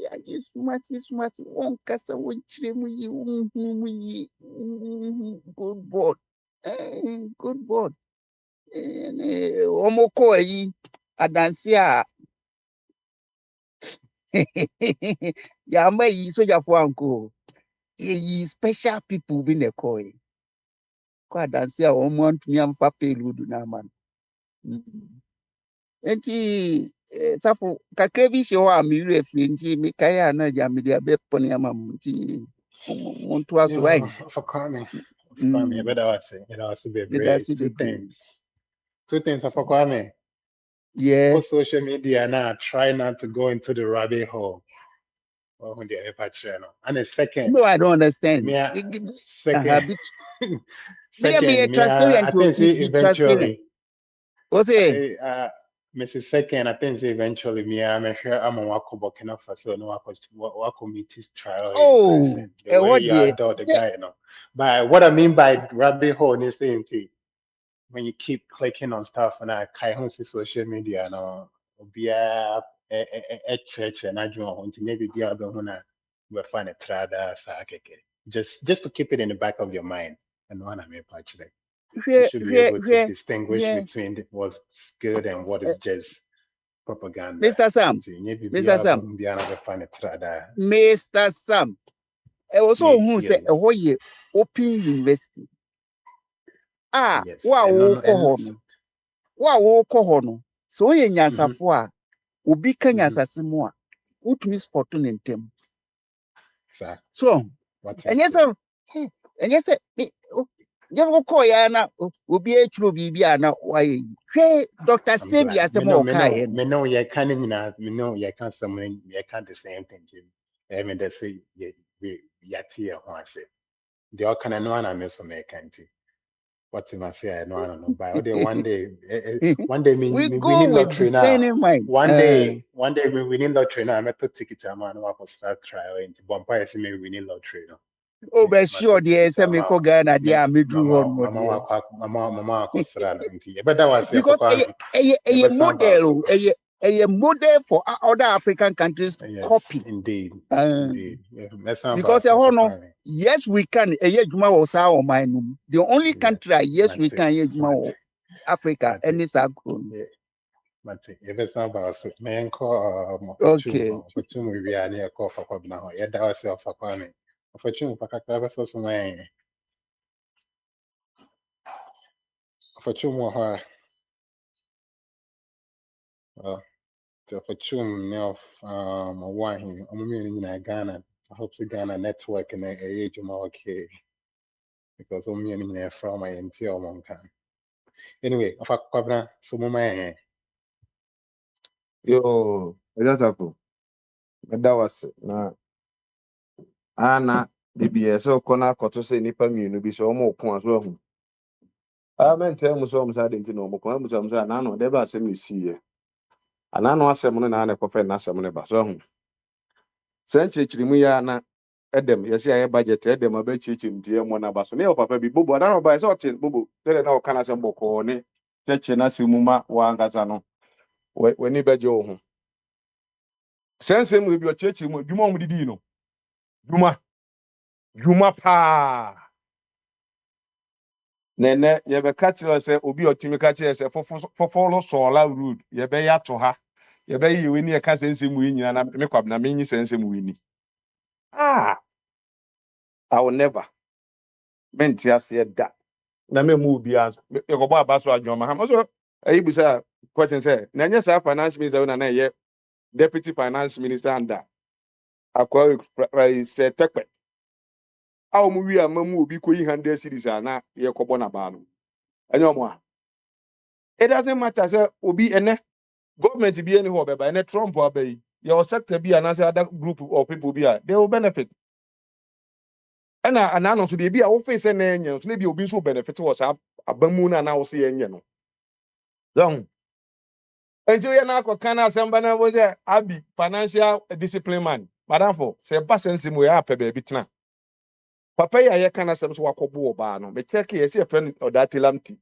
ya sumati won kasa won chire mu yi mu yi good board good board omo ko yi adanse a ya ma yi soja fo anko yi special people bi na ko yi ko adanse a omo antumi amfa payload na man enti tapo kakra bi hye ho a me wura firi nti me kai a na ja me dia be pone ama nti monto aso why For Kwame, you better say be me da brave. si Two bebre things. Two things for Kwame. yeah Most social media now try not to go into the rabbit hole. Or when they ever channel. And the second, no I don't understand me second, bit me a second, I transparent to think see be transparent eventually. what's it Mrs. Second, I think say eventually I'm sure I'm a wako Burkina Faso no wako meet his trial in oh person. The way what you dear adore the say guy, But what I mean by rabbit hole is saying when you keep clicking on stuff and I can't see social media no be a church and I do maybe be able to find a trada just to keep it in the back of your mind and one I may patch it. You should be able to distinguish between what's good and what is just propaganda. Mr. Sam, Mr. Sam, Mr. Sam. I also who say a whole open university. Wow, kohono. So ye nyansafo a obi ka nyansase mu a utumi spot no ntem. So, enye se you call ya na obi etru bibia na waye. Hwe Dr. Sebi asem o kai. Me know you can't someone you can't the same thing. I mean they say we here once. The all kind of no one I miss some can't. What him I say I know I don't know. But one day we need lottery now. One day we need lottery now. I met to ticket a man who was start trial into Bombay see me we need lottery now. Oh, but sure, dear, some me ko Ghana, dear, me do Mama, but that was because a model, a model for other African countries copy. Indeed. Because yes, we can. The only country, yes, we can. Africa, and it's a good. If it's not about it, man, call opportunity we are near call for now. Yeah, that was your for coming. Opportunity for Kakaba so man. Opportunity the opportunity of one in Ghana. I hope the Ghana network and a age okay. Because I'm from my entire monk. Anyway, of a cobra, so my Yo, just hapo. That was na ana DBS so kona koto se nipa mienu bi so omo ko aso ahu. Men tell mu so say denti no mo ko mu so say na no de ba asem ni siye. Ana no asem no na ko fe na asem ne ba so ahu. Senchiri mu ya na edem yesi aye budget edem abachichi ndie mo na ba so ne papa bi bobo na no ba so tin bobo tele na o kana asem boko ne cheche na simuma wa ngasa no. We ni beje o hu. Sense mu bi o chechi mu dwuma mu didi no. Juma pa nene ye be catch say obi otimi catch say fofolo solar road ye be ya to ha ye be yi we ni e ka sense mu nyina na me kwab na me nyi sense mu ni I will never menti ase da na me mu bi as ye go bo abaso adwoma ha so ayi bi say question say na nya sa finance minister na ye deputy finance minister under akwa say tekpe aw mu wi amamu obi ko yi 100 series ana ye kobo na ba no enyo mo a it doesn't matter say obi ene government bi any ho beba ene Trump abai your sector bi ana say other group of people bi they will benefit ana no so de bi a wo face na enye so na bi obi so benefit was abamu na wo se enye no long enjo ye na akọ na asamba na wo say abi financial discipline man madam for say basense mo ya pe ba bi tena papa ya ye kana sem so wakobo oba no me check ye se friend odatelamti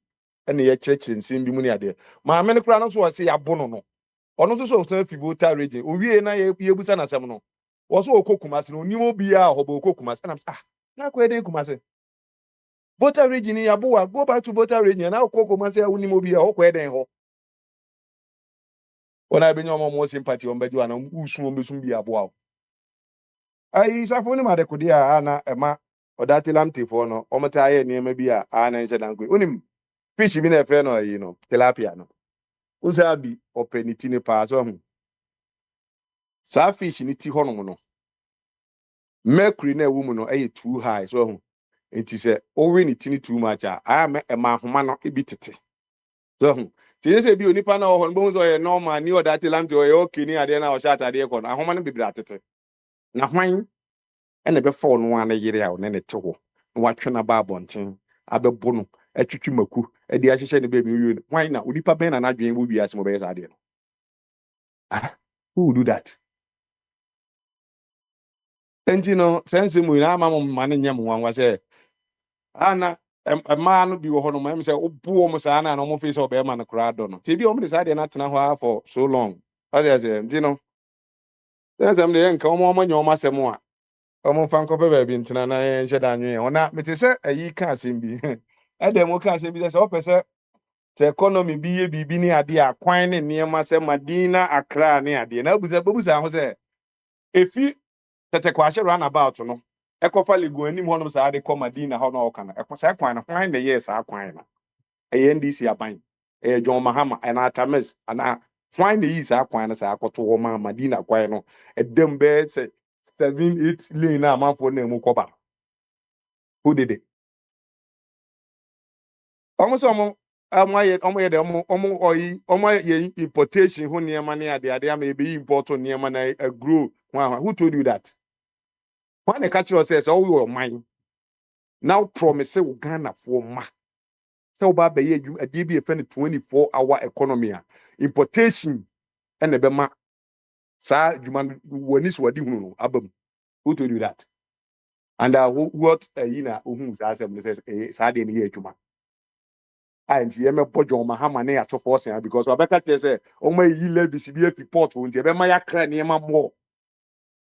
ene ye church nsim bi mu ne ade ma me ne kura no so se ya bono no ono so so fi voter region owie na ye busa na sem no wo so okokumase no onimo bia hobo okokumase na kwa ede kumase voter region ya boa go back to voter region na okokumase ya onimo bia okwa ede ho ona be nyomo mo sympathy on beju ana usu ombesum bia boa ai safo ni ma de kodia ana ema odatelamti fo no omata ye niema bi a na nche dankwe onim fish bi na efe no yi no tilapia no usabi openiti ne pa so hu sa fish ni ti honom no mercury na ewu mu no too high so hu enti se owe ni ti ni too much a ma ema homa no ebi tete so hu ti se bi onipa na ho no bo so ye normal ni odatelamti o ye okay ni ade na o sha atade ko no ahoma no bibira tete na hwan ene be fall no an yire a ne ne te ho na watwe na ba abonten abebo no atwitwi maku ade ahyehyɛ ne ba mi wiyo hwan na onipa ben na adwen bo biase mo be yesa ade no who will do that enti no sense mu na ama mo mane nyam wanwa sɛ ana a man be one of them say, oh, poor Mosana, and almost face of Beman, a crowd on. TV only decided not to know for so long. As I said, you know, there's some day and come on, your master more. Ọmọ fan kọ bẹbẹ bi ntina na yẹn hyẹ da anwen ona mete sẹ ayi ka asem bi ẹdẹ mo ka asem bi sẹ ọpẹ sẹ te economy bi ye bibi ni ade a kwan ne nneɛma sɛ Madina Accra ne ade na bubusa ho sɛ efi tete kwa hye run about no ɛkɔfa legu anim hɔ no saa de kɔ Madina hɔ na ɔka no ɛkɔ saa kwan no kwan na yɛ saa kwan na ɛyɛ NDC aban ɛyɛ John Mahama ɛna Atames ana kwan na yi saa kwan no saa akɔto hɔ ma Madina kwan no ɛdɛm bɛɛ sɛ 7-8 lane na amanfoɔ na mu kɔba who did it almost oyi importation ho nneɛma ne ade ama ebe import nneɛma na grow who told you that when the catch us says oh your mind now promise wo Ghana for ma sɛ wo ba be ye ade bi efe 24-hour economy importation and ebe ma sa adwuma wani so wadi hunu no abam who told you that and what you know who says sa de ne ye adwuma and ye me John Mahama na ya to force because Abeka say o ma yi levis bi afi port won je be ma ya kra ne ma more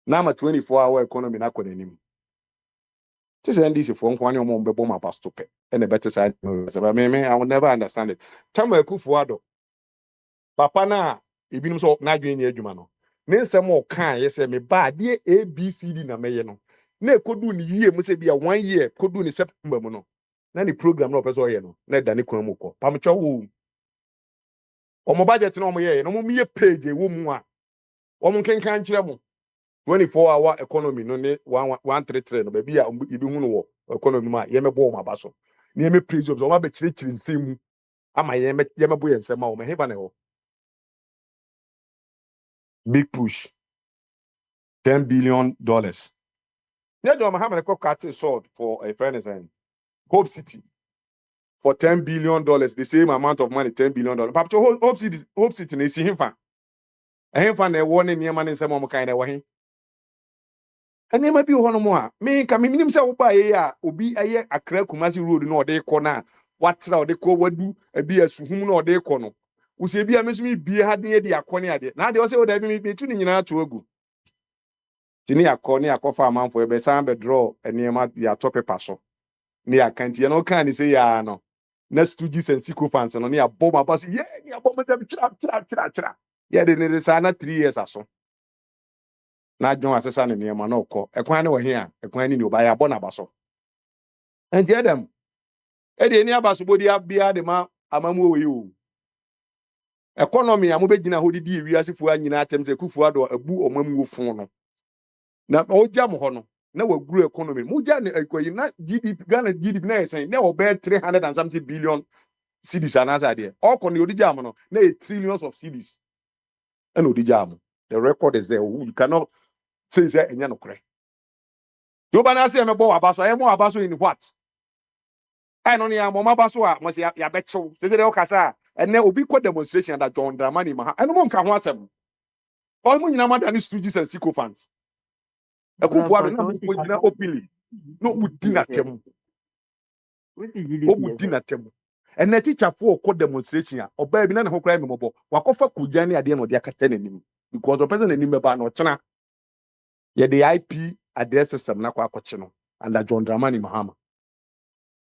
na ma 24-hour economy na kɔ n'anim this NDC for nkwani o mo be bom about stop and the better side me I will never understand it Tam Akwantufuo papa na ebinum so na adwen ne adwuma no ne nsɛm o kan ye say me ba de ABCD na meye no na ekodu ni yie mu se bia 1 year kodu ni September mu no na ni program na opese oye no na da ne kwan mu kɔ pamtwa wo omo budget na omo ye no mo miye page wo mu a omo kenkan kyerɛ mo 24-hour economy no ne 133 no baby a ibi hu no wo economy ma ye mebɔ o maba so ne me praise o ma be kyerɛkyerɛ nsɛm mu ama ye mebɔ ye nsɛm a o me heba ne ho big push $10 billion ne do ma ha me cut sword for a friend is in Hope City for $10 billion, the same amount of money, $10 billion. But Hope City, they see him fan. And him fan, they warning near man in some kind of way. And there might be one more. Me, come in himself, Obi, a crack Kumasi road, no, they corner. What's now they call what do a beer, whom no, they corner. We say, be a miss me, be had near the Aquania. Now they also have been tuning in out to a good. Tinia Cornia, Cofa man for a besambe draw, and near my top a passo. Near can't you no can say, ya no. Next to Jesus and Siko fans and only a bomb about yeah, bomb tra. Yeah, they need 3 years or so. Now, John Assassin and Yamanoko, a quan over here, a quan in by a bonabaso. And hear them. Eddie near Basubodi up behind the ma, Amamu you. Economy, I'm obeying a hoodie, we as if we are in items a kufuado, a boo or mamu phone. Now, all jam hono. Now, grew economy. Mujan, not GDP, Ghana GDP, saying, now bear 300 and something billion. Cities are not idea. All con the Jamano, nay trillions of cities. And Odijam. The record is there. You cannot say that and no cray. You ban say no more abaso. I am more abaso in what? I only am more abaso, must ya betcho. They okasa. And there will be quite demonstration that John Dramani Maha. And one can want them. All money na man and students and sycophants. A kufu na openly. No would dinner them. No would dinner them. And the teacher for code demonstration or baby na ho crime mobo wakofa kujani ade no de akatene nim because the person nim ba no chena ye the IP address system na kwa akoche no and John Dramani Mahama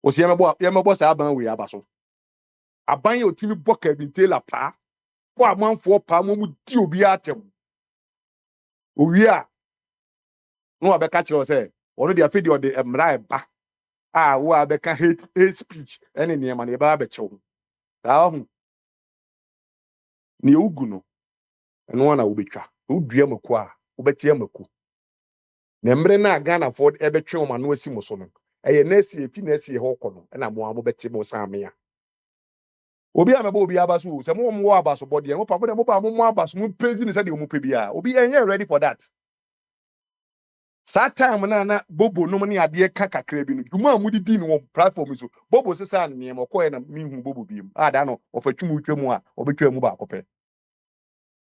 o se yemebo sa aban we aba so aban ye otimi boka bi tela pa po amanfo pa mo mu di obi atem owi a no abeka kire o se ono de afedi o de emra eba a wo abeka hate speech ene ne ma ne ba abechew ta ho ne ugu no eno na wobetwa wodua mako a wobetia mako na mre na Ghana for ebetwe o ma no asi mo so no eye na asi efi na asi ho kɔ no na mo amo beti mo samia obi amebo obi abaso se mo mo abaso body mo pa mo abaso mo praise ni se de mo pe bia obi enye ready for that that time na bobo no ne ade ka kakra bi no dwuma amudidi no platform so bobo sesa ne mo kɔ na mi hu bobo bi ada no ofatwum twam a obetwa mu ba akɔpɛ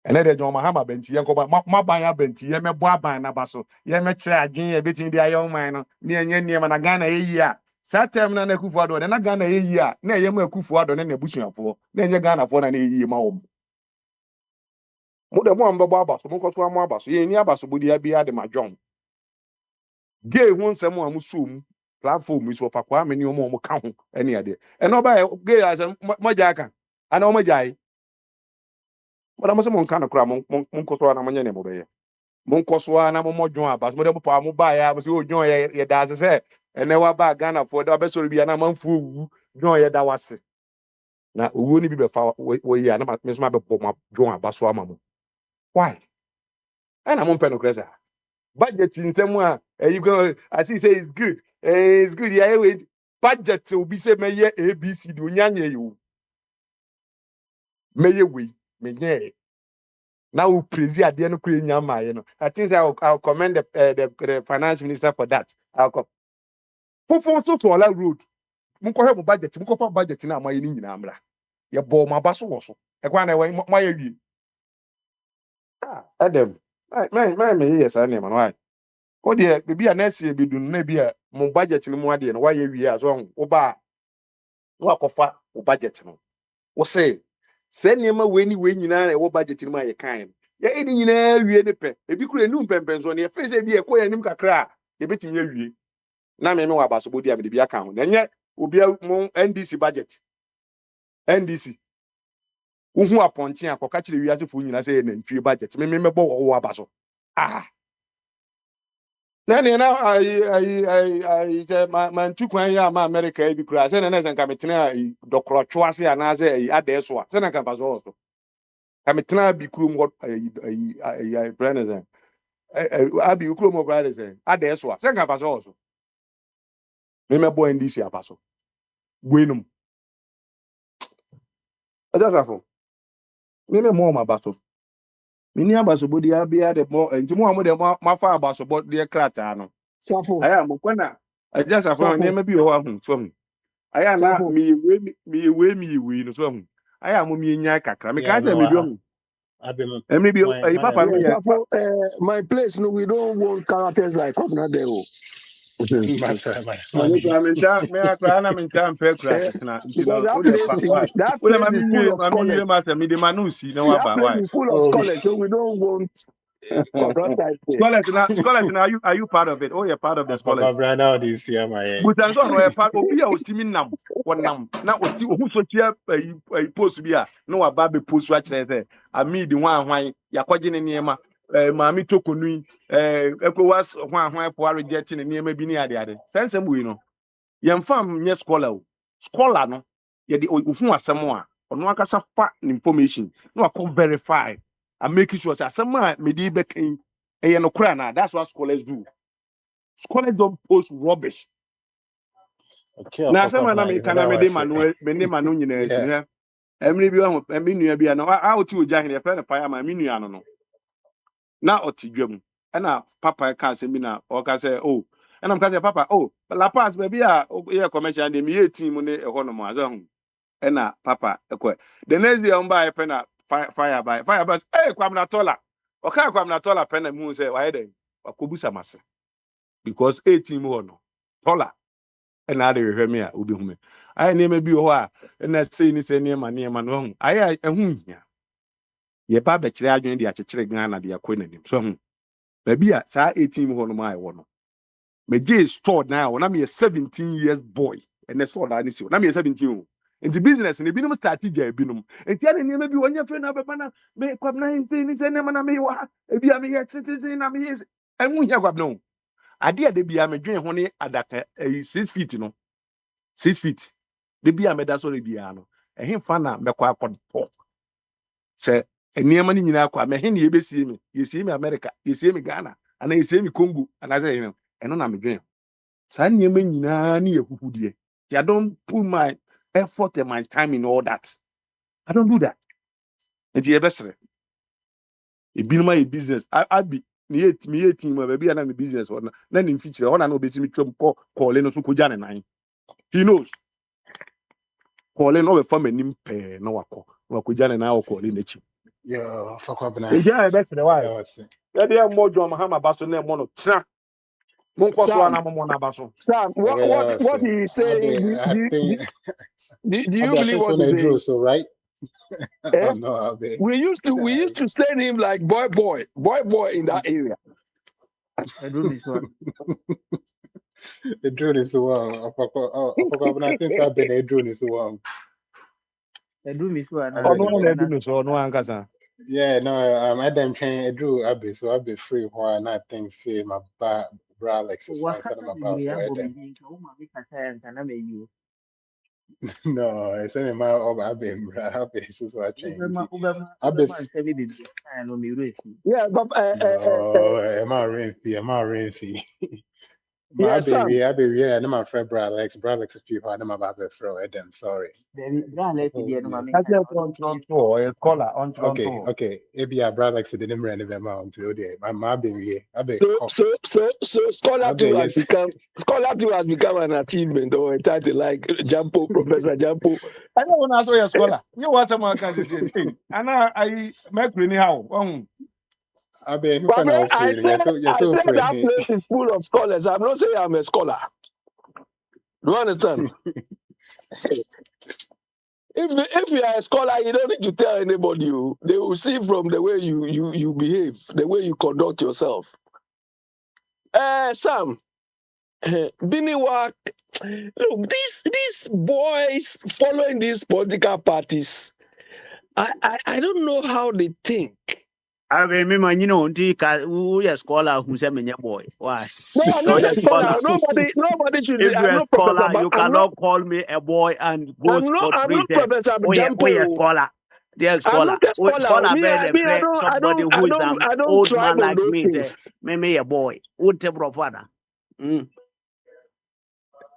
ene de John Mahama benti yen ko ma ban ya benti ye mebo aban na baso ye me kire adwen ye betin de ayo man no ne enye niema na Ghana ye yi a Sa time na Akufo Addo na Ghana ye a na ye mu Akufo Addo na busuafo na nye Ghana fo na ye ma wo mo de mo ambabo abaso mo koto amo abaso ye ni abaso bodi abia de ma John gay hu nsem a musu mu platform so fa kwa me ni omo ka ho ene ade ene oba gay as mo jaka ana omo jai mo da mo se mo nka na kura mo koto na mo nye ne mo be ye mo nkoso na mo John abaso mo de pa mo ba ya mo se o John ye da se ene wa ba Ghana for da be so bia na manfu owu John ye da wase na owu ni bi be fa wo ye na me so ma be bo ma John abaso ama mo why and I'm on penocresa budget in some way you go I see say it's good it's good yeah wait budget will be say me ye ABC do nyanya you me ye we me nye now we praise ade no kure nyama ye no I think I'll commend the finance minister for that I'll come for so to all road munko help budget munko for budget na amaye ni nyina amra ye bo ma baso wo so e kwa na we ma ye wi Adam me yes I name no o de bibi a na sie bidun na bi a mo budget ni mo ade no wa ye wi a so wo ba wo akofa wo budget no wo say niema we ni we nyina na wo budget ni ma ye kan ya edi nyina wie ne pe ebi kura enum pempen so ne ye face bi e ko ya nim kakra ye betimi awie na me wa baso bodi a me de bi aka ho na nye obi mo NDC budget NDC uhu aponche akoka kire wi asefo nyina say na ntwie budget me mebo wo abaso na je man tukwan ya ma America e bi kura se na nka metena dokro twoase ana se adeso a se na nka baso so ka metena bi kurom ho brand abi kurom ho brand se adeso a se nka baso so me mebo NDC abaso gwenum ajasafo me mo ma baso mini abaso bodi abia de mo nti mo de ma fa abaso bodi e krata no Safo, aya mo kwana ajasafo ne Safo, ma bi ho ahun fam aya na Safo. mi no so hu aya mo mi nya kakra me ka Yeah, se no, me bi hu I've been emi bi e my papa Yeah, mi ye Safo, my place, no, we don't want characters like Obna Deo. my ani money. kwa menta me akra na menta mpe kra Eh, tetena nti because no o de pa why that o de place is full of ma mi scholars. yire ma se mi de manusi na wa That ba place why is full of Oh, scholars, so we don't want corrupt type there. scholars na are you part of it oh you're part of the I forgot scholars brand out this year, my butanzo no e pa obi a otimi nam wonam na oti ohu so tia post bi a no wa ba be post wa kire se ami di hwan yakwaje ne niema maami tokonu ekowas hwan po reject ne niema bi ni ade sense mu yi no yemfam nye scholar o scholar no ye di ohu asem a ono akasa fa information no akọ verify and make sure say asem a me di be kan e no kura na that's what scholars do scholars don't post rubbish. okay, I Na forgot asema na brand. me But kana that me de was it. manu me de manu nyina si Yeah, hwe emre bi ho emi nua bi na a oti oja hene fe na pa ma me nua no na oti dwam na papa ka se mi na o ka se oh na m ka se papa oh la pass be bi a ye commercial de mi ye team ne e ho no mo aza hu na papa ekwe the next day on buy pe na fire by eh kwam na tola o ka kwam na tola pe na mu se wa he den akobusa mase because 18 ho no tola na ade hwehwe me a obi hu me aye ne ma bi ho a na sei ni se ne ma no hu aye ehu hia ye ba be kire adwen de akekere Ghana de akọ nanim so hu ba bi a saa 18 ho no ma aye wo no me je store na wo na me 17 years boy and the store da ni si na me 17 o nti business ne binom start ja binom nti ade ne ma bi wonye fe na be na me kwam na sei ni se ne ma na me wa e bi a me ye tete na me ye ehu hia kwam no ade ade bi a me dwen ho ne adaka 6 feet no 6 feet de bia meda so re bia no ehemfa na mekwa akọdọ se eniema ni nyina akwa me he ne yebesie me yesie me America yesie me Ghana ana yesie me Congo ana se he eno na medwen sa niema nyina ne yekuhudie I don't put my effort and my time in all that I don't do that enti yebesere ebinuma ye business abi me ye team ba bia na me business ona na ne mfikyire ona na obetimi twam call no so koja ne nan he knows calling no be from anim pe na wako jane na calling na chi yeah, I forgot brand. e dia e best the But why that was it. e dia mo John Mahama baso na mo no tra Munko so Sam, na mo na baso. Sam, what he is saying? I think Do you I believe think so. what he's They drew saying? so right. I Eh? don't know. I be We used to send him like boy in that area. I do miss one. the drew this one. I forgot when I think so. I bet they drew this one. I do miss one. I I bet Ono do na one. edu no so no ankasa. yeah, no. I them playing. I drew. I be so I be free. Why not? Think say my bra Alex is fine. Instead of Wakasa my boss. bebree So I abɔ me them. din nka wo maame kasa yɛ nka na mayi No, it's only my I be so I change. I be wobɛma nsɛm bebree kae no mmerɛ afi Yeah, but no. Am I rain fee? Am I rain fee? My yeah, Sam. baby, yeah, I'm my friend Bra Alex, people, I'm my baby friend, them, sorry. daabi bra a lɛfi Oh, deɛ no ma yes. menka Ase nka on Toronto e scholar on Toronto. Okay. Maybe I Bra Alex didn't run the amount to there. My baby, I be coffee. So I be yes. Scholar too has become an achievement or a title like Jampo, Professor Jampo. I know when I saw your scholar. You what am I can say? Hey, ana I make me how. I be who But can man, all free? You're I so said that free. place is full of scholars. I'm not saying I'm a scholar. Do you understand? If you are a scholar, you don't need to tell anybody. They will see from the way you behave, the way you conduct yourself. Sam, Biniwa, look, these boys following these political parties, I don't know how they think. I remember, you know, who a scholar who said me boy. Why? No, I'm So not you're a a scholar. scholar. Nobody should. If you're I'm a not professor, scholar, but you cannot call me a boy and go scot I'm free not there. Professor Oh, yeah, Jampo. scholar. They're I'm scholar. not a Oh, scholar. scholar Me, bear I, the me, I friend, don't, I somebody don't, who I is don't, an I don't old thrive man on like those me there. things. Me a boy. Who's a brother?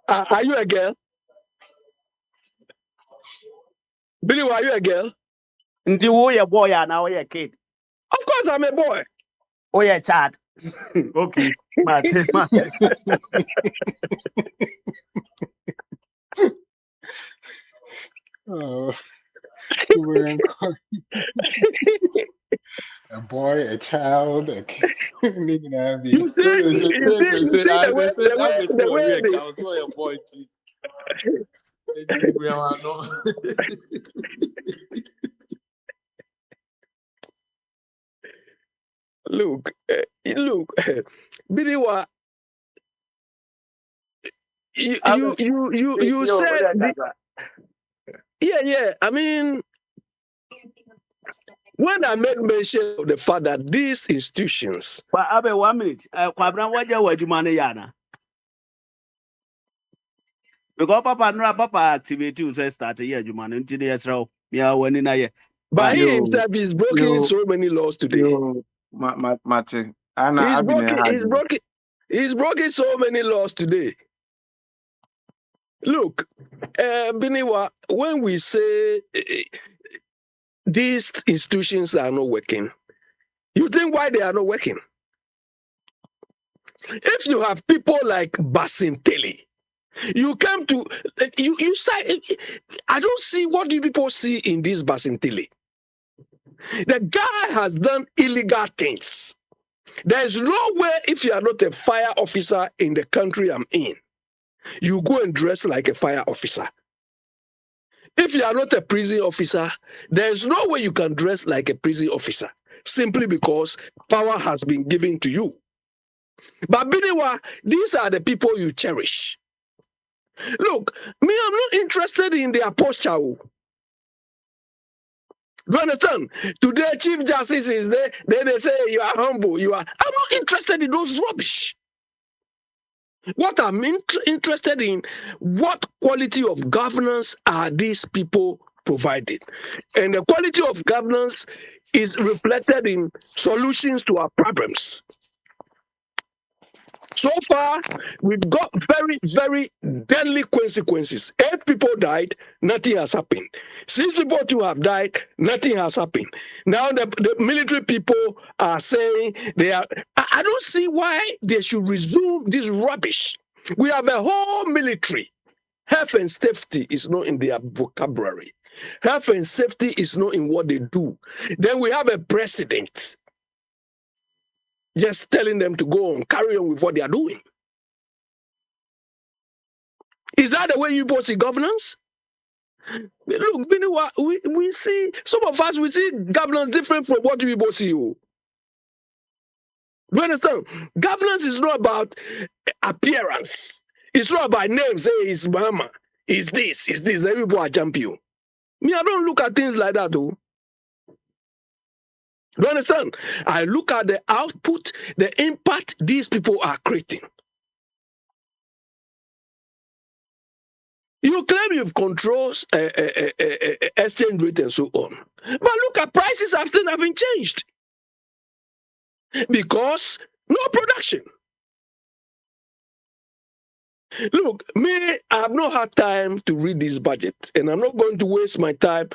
Are you a girl? Billy, are you a girl? Ndi who a boy and now a kid. Of course, I'm a boy. Oh, yeah, child. Okay. Martin. Oh, we're in a boy, a child, a kid. Need to be. You see, you see They said that was the so way weird. they I was so a boy. We are no. look, Billy, you said, yeah. I mean, when I made mention of the fact that these institutions, But I be 1 minute. Kwabran waje wajumane yana. Because papa activity will say start a year jumane until the year. Yeah, when in a year. by Why? he You himself is breaking you so many laws today. you Mate. Ana He's abine broken. hadi. He's broken so many laws today. Look, Biniwa, when we say these institutions are not working, you think why they are not working? If you have people like Basinteli, you come to you say, I don't see what do people see in this Basinteli. The guy has done illegal things. There is no way if you are not a fire officer in the country I'm in, you go and dress like a fire officer. If you are not a prison officer, there is no way you can dress like a prison officer simply because power has been given to you. But Biniwa, these are the people you cherish. Look, me, I'm not interested in their posture. Do you understand? Today, Chief Justice is there. Then they say you are humble. I'm not interested in those rubbish. What I'm interested in, what quality of governance are these people providing? And the quality of governance is reflected in solutions to our problems. So far, we've got very, very deadly consequences. 8 people died, nothing has happened. 6 people too have died, nothing has happened. Now the military people are saying they are. I don't see why they should resume this rubbish. We have a whole military. Health and safety is not in their vocabulary. Health and safety is not in what they do. Then we have a president just telling them to go on, carry on with what they are doing. Is that the way you people see governance? Look, we see, some of us, we see governance different from what you people see. Oh. You understand? Governance is not about appearance. It's not about names. Say it's Mama. It's this. It's this. Everybody are champion. Me, I don't look at things like that, though. You understand? I look at the output, the impact these people are creating. You claim you've controls exchange rate and so on. But look at prices have still haven't changed. Because no production. Look, me, I have not had time to read this budget, and I'm not going to waste my time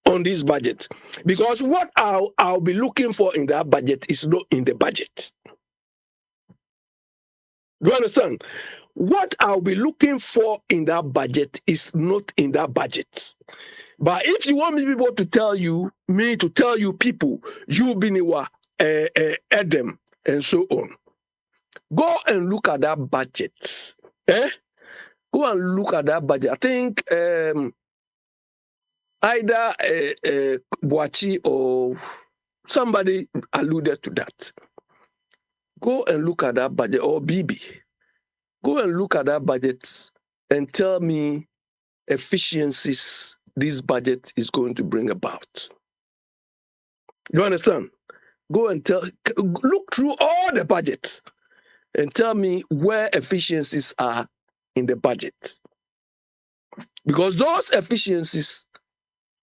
on this budget. Because what I'll be looking for in that budget is not in the budget. Do you understand? What I'll be looking for in that budget is not in that budget. But if you want people to tell you, people, you Biniwa, Adam, and so on, go and look at that budget. Go and look at that budget. I think either Boachi or somebody alluded to that. Go and look at that budget, or Bibi. Go and look at that budget and tell me efficiencies this budget is going to bring about. You understand? Go and look through all the budgets and tell me where efficiencies are in the budget. Because those efficiencies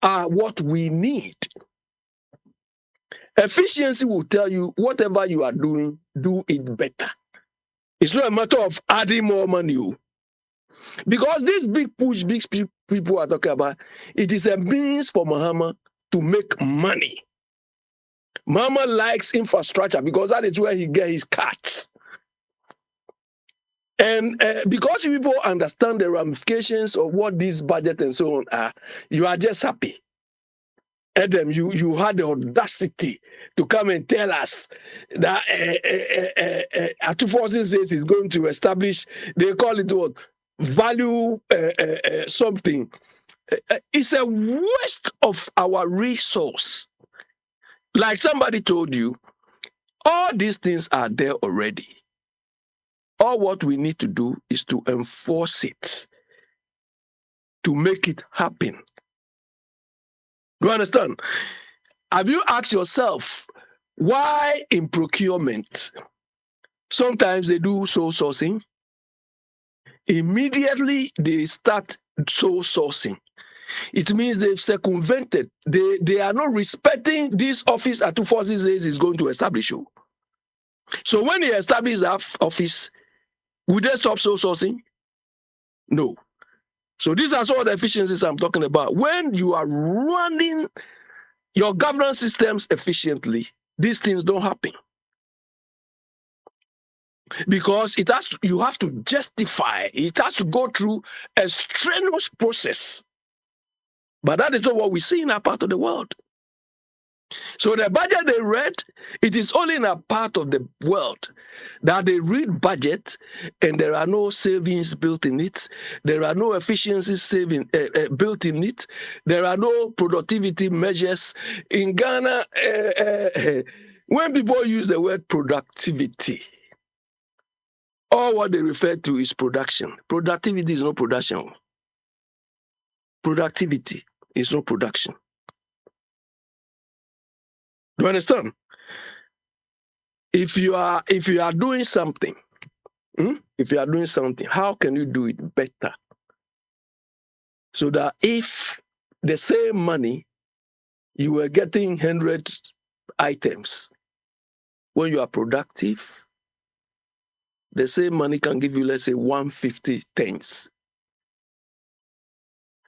are what we need. Efficiency will tell you whatever you are doing, do it better. It's not a matter of adding more money. Because this big push, big people are talking about, it is a means for Mahama to make money. Mahama likes infrastructure because that is where he gets his cuts. And because people understand the ramifications of what this budget and so on are, you are just happy. Adam, you had the audacity to come and tell us that Akwantufuo says he's going to establish, they call it what? Value something. It's a waste of our resource. Like somebody told you, all these things are there already. All what we need to do is to enforce it, to make it happen. You understand? Have you asked yourself why in procurement sometimes they do sole sourcing? Immediately they start sole sourcing. It means they've circumvented. They are not respecting this office Akwantufuo says is going to establish you. So when they establish that office, would they stop sole sourcing? No. So these are some of the efficiencies I'm talking about. When you are running your governance systems efficiently, these things don't happen. Because you have to justify, it has to go through a strenuous process. But that is not what we see in our part of the world. So the budget they read, it is only in a part of the world that they read budget and there are no savings built in it. There are no efficiencies built in it. There are no productivity measures. In Ghana, when people use the word productivity, all what they refer to is production. Productivity is not production. Productivity is not production. Do you understand? If you are doing something, how can you do it better? So that if the same money you were getting 100 items, when you are productive, the same money can give you, let's say, 150 things.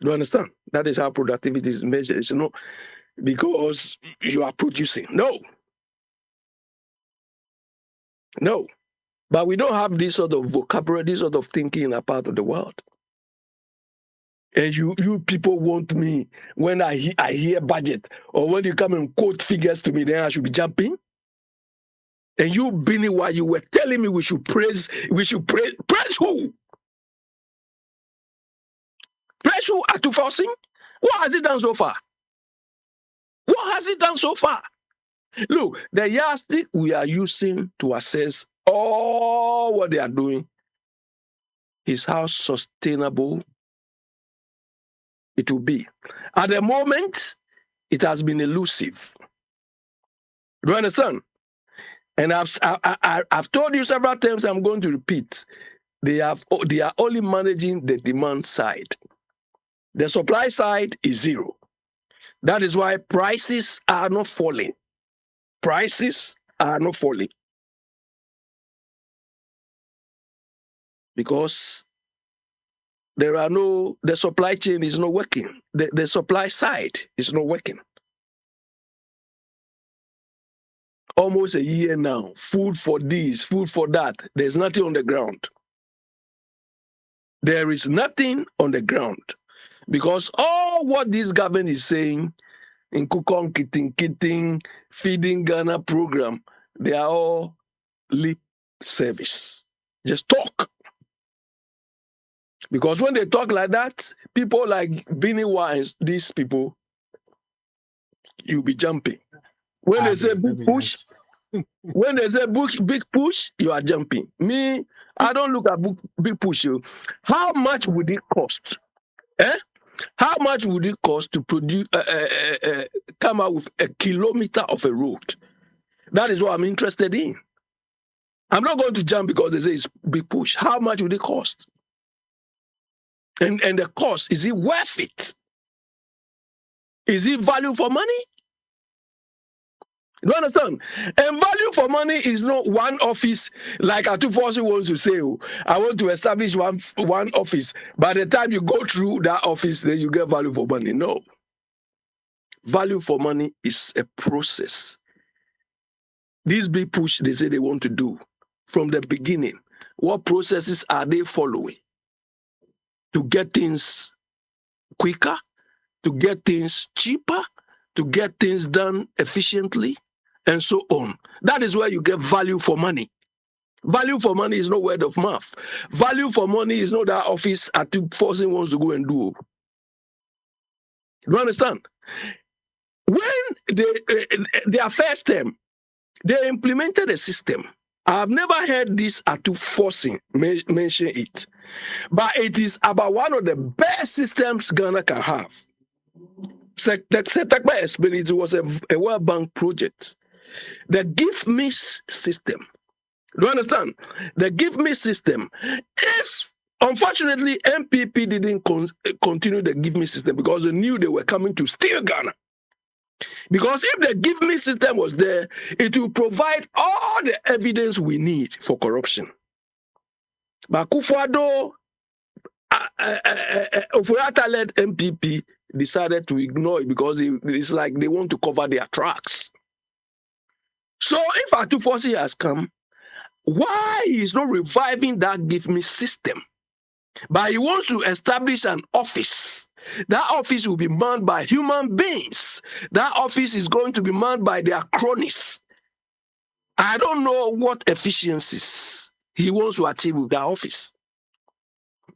Do you understand? That is how productivity is measured. It's not because you are producing. No. But we don't have this sort of vocabulary, this sort of thinking in a part of the world. And you people want me, when I hear budget, or when you come and quote figures to me, then I should be jumping? And you, Bini, while you were telling me we should praise who? guys who are too forcing, what has it done so far? What has it done so far? Look, the yardstick we are using to assess all what they are doing is how sustainable it will be. At the moment, it has been elusive. Do you understand? And I've told you several times, I'm going to repeat, they are only managing the demand side. The supply side is zero. That is why prices are not falling. Prices are not falling. Because the supply chain is not working. The supply side is not working. Almost a year now, food for this, food for that. There's nothing on the ground. There is nothing on the ground. Because all what this government is saying in Kukong Kiting, Feeding Ghana program, they are all lip service. Just talk. Because when they talk like that, people like Bini Wines, these people, you'll be jumping. When they say big push, when they say big push, you are jumping. Me, I don't look at big push. How much would it cost? How much would it cost to produce, come out with a kilometer of a road? That is what I'm interested in. I'm not going to jump because they say it's big push. How much would it cost? And the cost, is it worth it? Is it value for money? You understand? And value for money is not one office like Akwantufuo wants to say, oh, I want to establish one office. By the time you go through that office, then you get value for money. No. Value for money is a process. This big push they say they want to do from the beginning. What processes are they following to get things quicker, to get things cheaper, to get things done efficiently, and so on? That is where you get value for money. Value for money is not word of mouth. Value for money is not that office Akwantufuo wants to go and do. Do you understand? When their first term, they implemented a system. I've never heard this Akwantufuo mention it, but it is about one of the best systems Ghana can have. Setakba explained it was a World Bank project. The Give Me system. Do you understand? The Give Me system. If, unfortunately, MPP didn't continue the Give Me system because they knew they were coming to steal Ghana. Because if the Give Me system was there, it will provide all the evidence we need for corruption. But Akufo-Addo, Ofori-Atta-led MPP decided to ignore it because it's like they want to cover their tracks. So if Akwantufuo has come, why he's not reviving that Give Me system? But he wants to establish an office. That office will be manned by human beings. That office is going to be manned by their cronies. I don't know what efficiencies he wants to achieve with that office.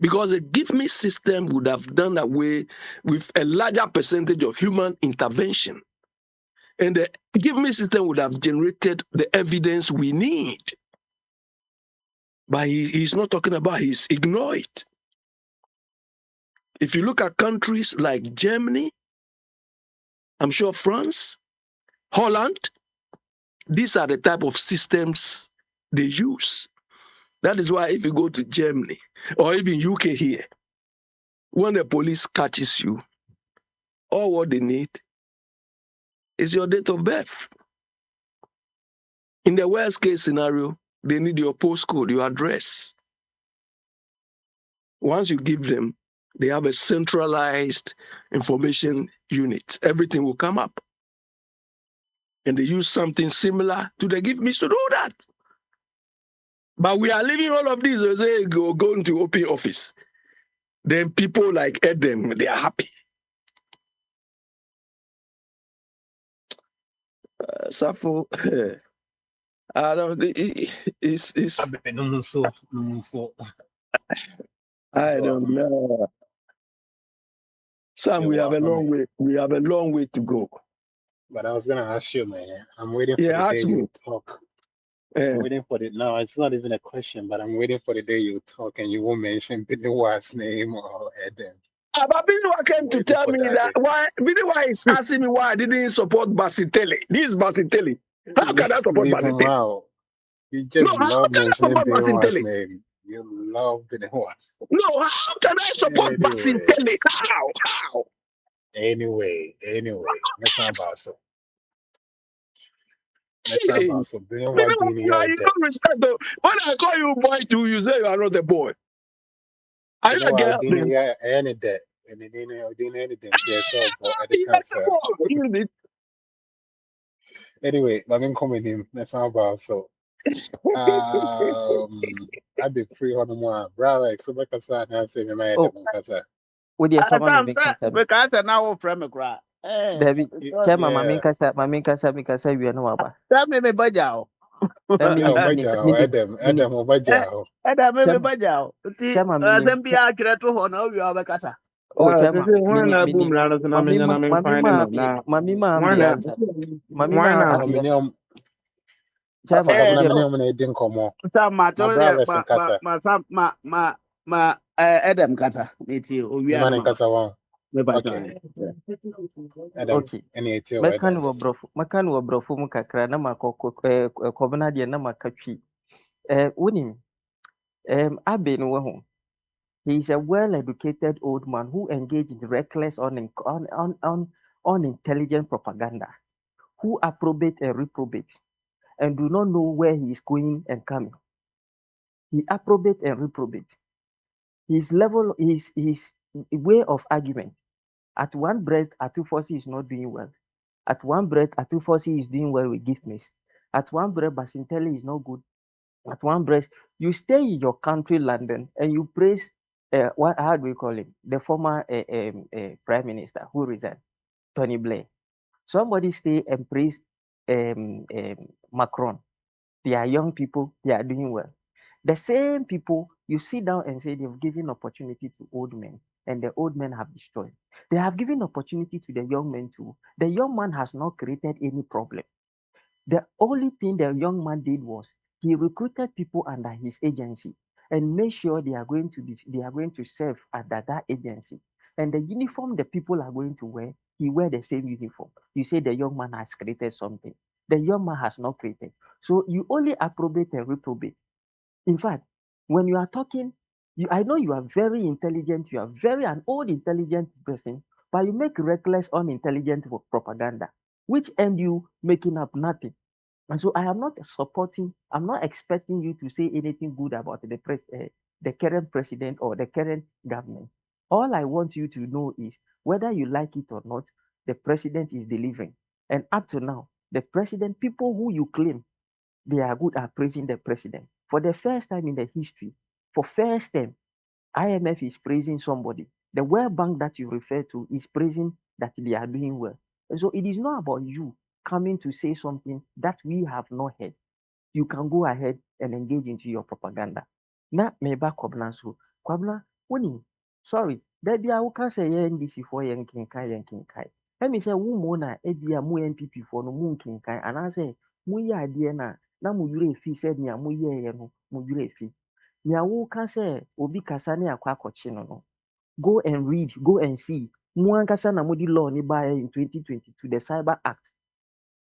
Because the Give Me system would have done away with a larger percentage of human intervention. And the Give Me system would have generated the evidence we need. But he's not talking about, he's ignored it. If you look at countries like Germany, I'm sure France, Holland, these are the type of systems they use. That is why if you go to Germany or even UK here, when the police catches you, all what they need is your date of birth. In the worst case scenario, they need your postcode, your address. Once you give them, they have a centralized information unit. Everything will come up. And they use something similar to the Give Me to do that. But we are leaving all of this. They say, go into open office. Then people like Eden, they are happy. Safo, I don't. It's. I don't know. Sam, we Joe, have a long way. We have a long way to go. but I was gonna ask you, man. I'm waiting for the Yeah, day ask you me. talk. Eh. I'm waiting for the no, it's not even a question, but I'm waiting for the day you talk and you won't mention Billy Wild's name or Eden. But Biniwa I'm came to waiting tell for me that that day. why Biniwa is asking me why I didn't support Basitele. This is Basitele. How can I support Leave him Basitele? out. You No, just how love can I mentioning support Billy Wild's Basitele? name. You love Billy Wild. No, how can I support Anyway, Basitele? How? anyway. Let's not about so. Let's not Hey, about so. Billy Wild Biniwa, didn't hear you that. don't respect though. When I call you boy too, you say you are not a boy. Are you Billy a Wild girl didn't then? hear any that. And he didn't anything. Yes, so but at the You are a cancer. boy. Isn't it? Anyway, let me come with him. Let's not about so. I'd be free on the one. Brother, like, so because I say, me, my Oh, head, wo deɛ fa ma me Sam sɛ menkasa bi. meka na wofrɛ me koraa. Dabi, chairman Yeah. ma menkasa wie na waba. Sɛ me bagya wo. Na Yeah, minim Obaja, Adam, minim. Obaja. Ɛda me Chairman, bagya wo. Nti chairman minim. asɛm bi atwerɛ to hɔ na wowie a wobɛkasa. Oh, Sisi chairman, wọn na boom minim. na so na menya na men find no na Mami ma wọn ambi na answer. Mami wọn ma na ambi. For Chairman, some Eh, na deɛ many women didn't come on. Sam My matɔ brother in Casa. Adam kasa. Nti owie The a man na in maba. Casa one. Okay. Mepatɔ. Adam, okay. any tail Mɛka no Adam. wɔ borɔfo, mɛka no wɔ borɔfo mu kakra na makɔ kɔbena deɛ na maka twi. Wonim, Abe no wɔ ho. He is a well-educated old man who engaged in reckless, unintelligent propaganda, who approbate and reprobate, and do not know where he is going and coming. He approbate and reprobate. His way of argument. At one breath, Atufosi is not doing well. At one breath, Atufosi is doing well with giftness. At one breath, Basinteli is not good. At one breath, you stay in your country, London, and you praise how do we call him? The former prime minister who resigned, Tony Blair. Somebody stay and praise Macron. They are young people, they are doing well. The same people you sit down and say they've given opportunity to old men, and the old men have destroyed. They have given opportunity to the young men too. The young man has not created any problem. The only thing the young man did was he recruited people under his agency and made sure they are going to serve under that agency. And the uniform the people are going to wear, he wear the same uniform. You say the young man has created something. The young man has not created. So you only approbate and reprobate. In fact, when you are talking, I know you are very intelligent, you are very an old intelligent person, but you make reckless, unintelligent propaganda, which end you making up nothing. And so I am not supporting, I'm not expecting you to say anything good about the current president or the current government. All I want you to know is whether you like it or not, the president is delivering. And up to now, the president, people who you claim they are good at praising the president. For the first time in the history, for first time, IMF is praising somebody. The World Bank that you refer to is praising that they are doing well. And so it is not about you coming to say something that we have not heard. You can go ahead and engage into your propaganda. Na meba kwabna so. Kwabna, woni, sorry, that be a woka say NDC for yankinkai. Let me say, wo na ebi a mu NPP for no mu nkinkai, and I say, mu ye adeɛ na mu yure fi sɛ nea mu yɛɛyɛ no mu yure fi. Nea woka sɛ obi kasa ne akɔ akɔkye no no. Go and read, go and see. Mu ankasa na mo di law ni baeɛ in 2022, the Cyber Act,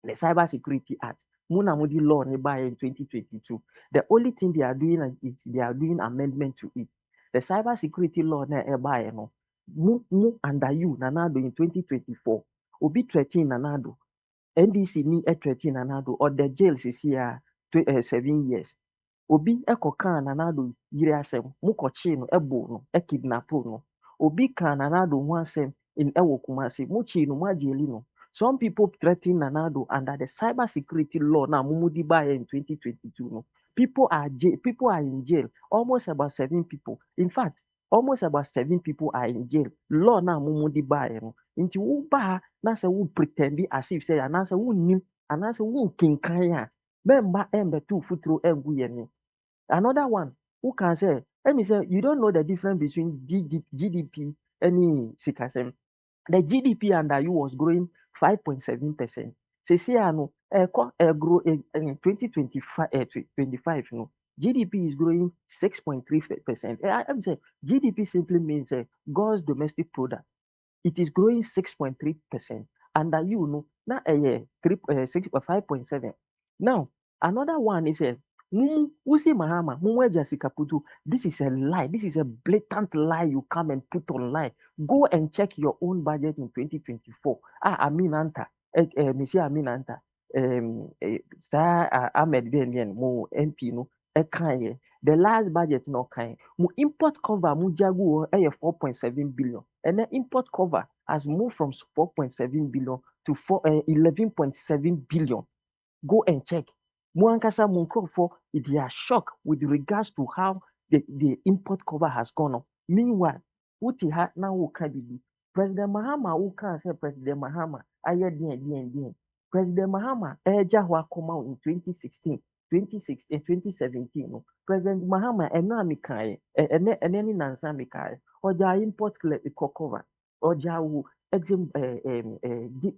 the Cyber Security Act. Muna Modi law nearby in 2022. The only thing they are doing is they are doing amendment to it. The cyber security law nearby no mu under you nanado in 2024. Obi 13 nanado. NDC ni 13 nanado or the jails is here 7 years. Obi ɛkɔkaa nanado yere asɛm mokɔkyee no ɛboo no ɛkidnapo no obi kaa nanado ho asɛm ɛwɔ Kumasi mokyee no moagyeli no. Some people threaten nanado under the cyber security law na mumudi baeɛ in 2022 no. People are in jail, almost about 7 people. In fact, almost about 7 people are in jail. Law na mumudi baeɛ no nti wo baa na sɛ wo pretendi as if sɛ anaasɛ wonnim anaasɛ wonkenkan a mɛmba ɛmbɛto futuro ɛngu yɛn. Another one who can say, let me say, you don't know the difference between GDP and sikasem. The GDP under you was growing 5.7%. Say no, grow in 2025, 25, no, GDP is growing 6.3%. I'm saying GDP simply means gross domestic product. It is growing 6.3%. Under you know, now a year 5.7. Now, another one is a Usi Mahama, Kaputu. This is a lie. This is a blatant lie you come and put online. Go and check your own budget in 2024. Aminanta, Missy Aminanta, Sir Ahmed Bendian, Mo MP, no, Kanye. The last budget, no kind. Mu import cover, mu jagu, 4.7 billion. And the import cover has moved from 4.7 billion to 11.7 billion. Go and check. Muankasa Munkrofo, they are shocked with regards to how the import cover has gone up. Meanwhile, Uti ha now who can be President Mahama who can say President Mahama aye. President Mahama eja wa come out in 2016, 2017. No. President Mahama ena mikaye ene nansa mikaye oja import cover oja wu exim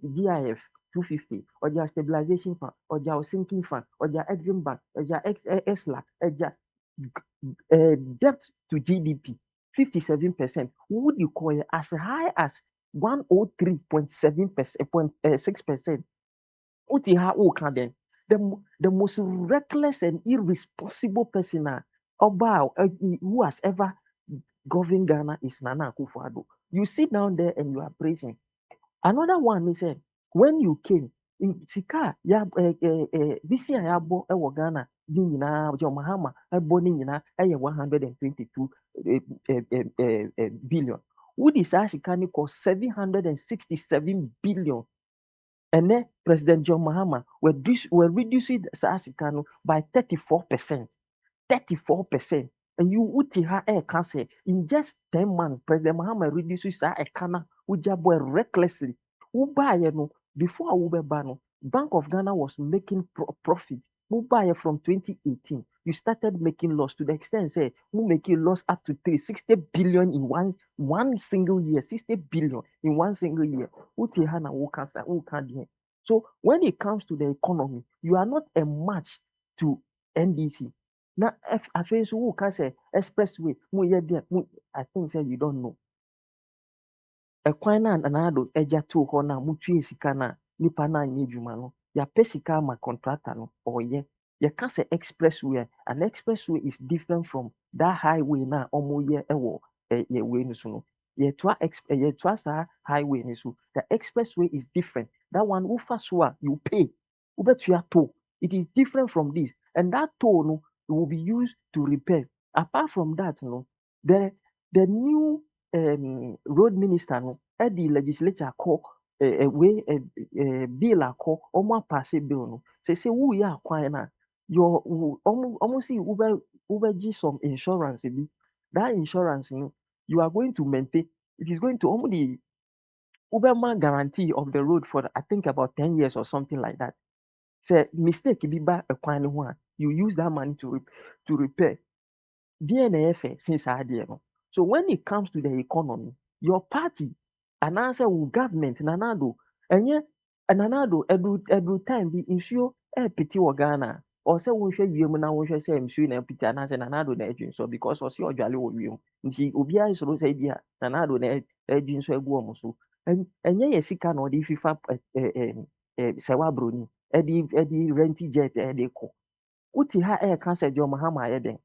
DIF 250 ọjà stabilization fund ọjà sinking fund ọjà exim bank ọjà XLA ọjà debt to GDP 57%. Would you call it as high as 103.6%? Uti ha uka then the most reckless and irresponsible person who has ever governed Ghana is Nana Akufo-Addo. You sit down there and you are praising. Another one is when you came in sika ya visi a yabɔ ɛwɔ Ghana ne nyinaa John Mahama ɛbɔ ne nyinaa ɛyɛ 122 billion. Wodi saa sika ne kɔ 767 billion. Ɛnɛ President John Mahama were reducing saa sika no by 34%. 34%. And you uti ha say in just 10 months, President Mahama reduces sa ekana boy recklessly. Uba no before Ubebano, Bank of Ghana was making profit. Uba from 2018, you started making loss to the extent say you making loss up to 360 billion in one single year, 60 billion in one single year. Uti ha na So when it comes to the economy, you are not a match to NDC. Now, I face who can say expressway, I think say you don't know. Ɛkwan na anado ɛgya to hɔ na mutue sika na nipa na anyɛ adwuma no yɛapɛ sika ama contractor no ɔyɛ yɛka sɛ expressway an expressway is different from that highway na ɔmo yɛ ɛwɔ yɛwei no so no yɛtoa saa highway no so the expressway is different that one wofa so a you pay wobɛtua toll it is different from this and that toll no will be used to repair apart from that no the new road minister no the legislature call bill akɔ ɔmo apase bill no say woyɛ akwan na your almost see wobɛgye some insurance bi that insurance no you are going to maintain it is going to almost the wobɛma guarantee of the road for I think about 10 years or something like that. Say mistake bi ba ɛkwan no ho a you use that money to repair. DNAF since no. So when it comes to the economy, your party and answer will government nanado and nanado every time be issue pity or Ghana or say we share you na we share say msu na pity and answer nanado na edwin so because o see odwale wo wiem nti obi ayi so say bia nanado na edwin so egu omo so enye ye sika na odi fifa sewa broni edi rent jet de ko uti ha ka say John Mahama yeden.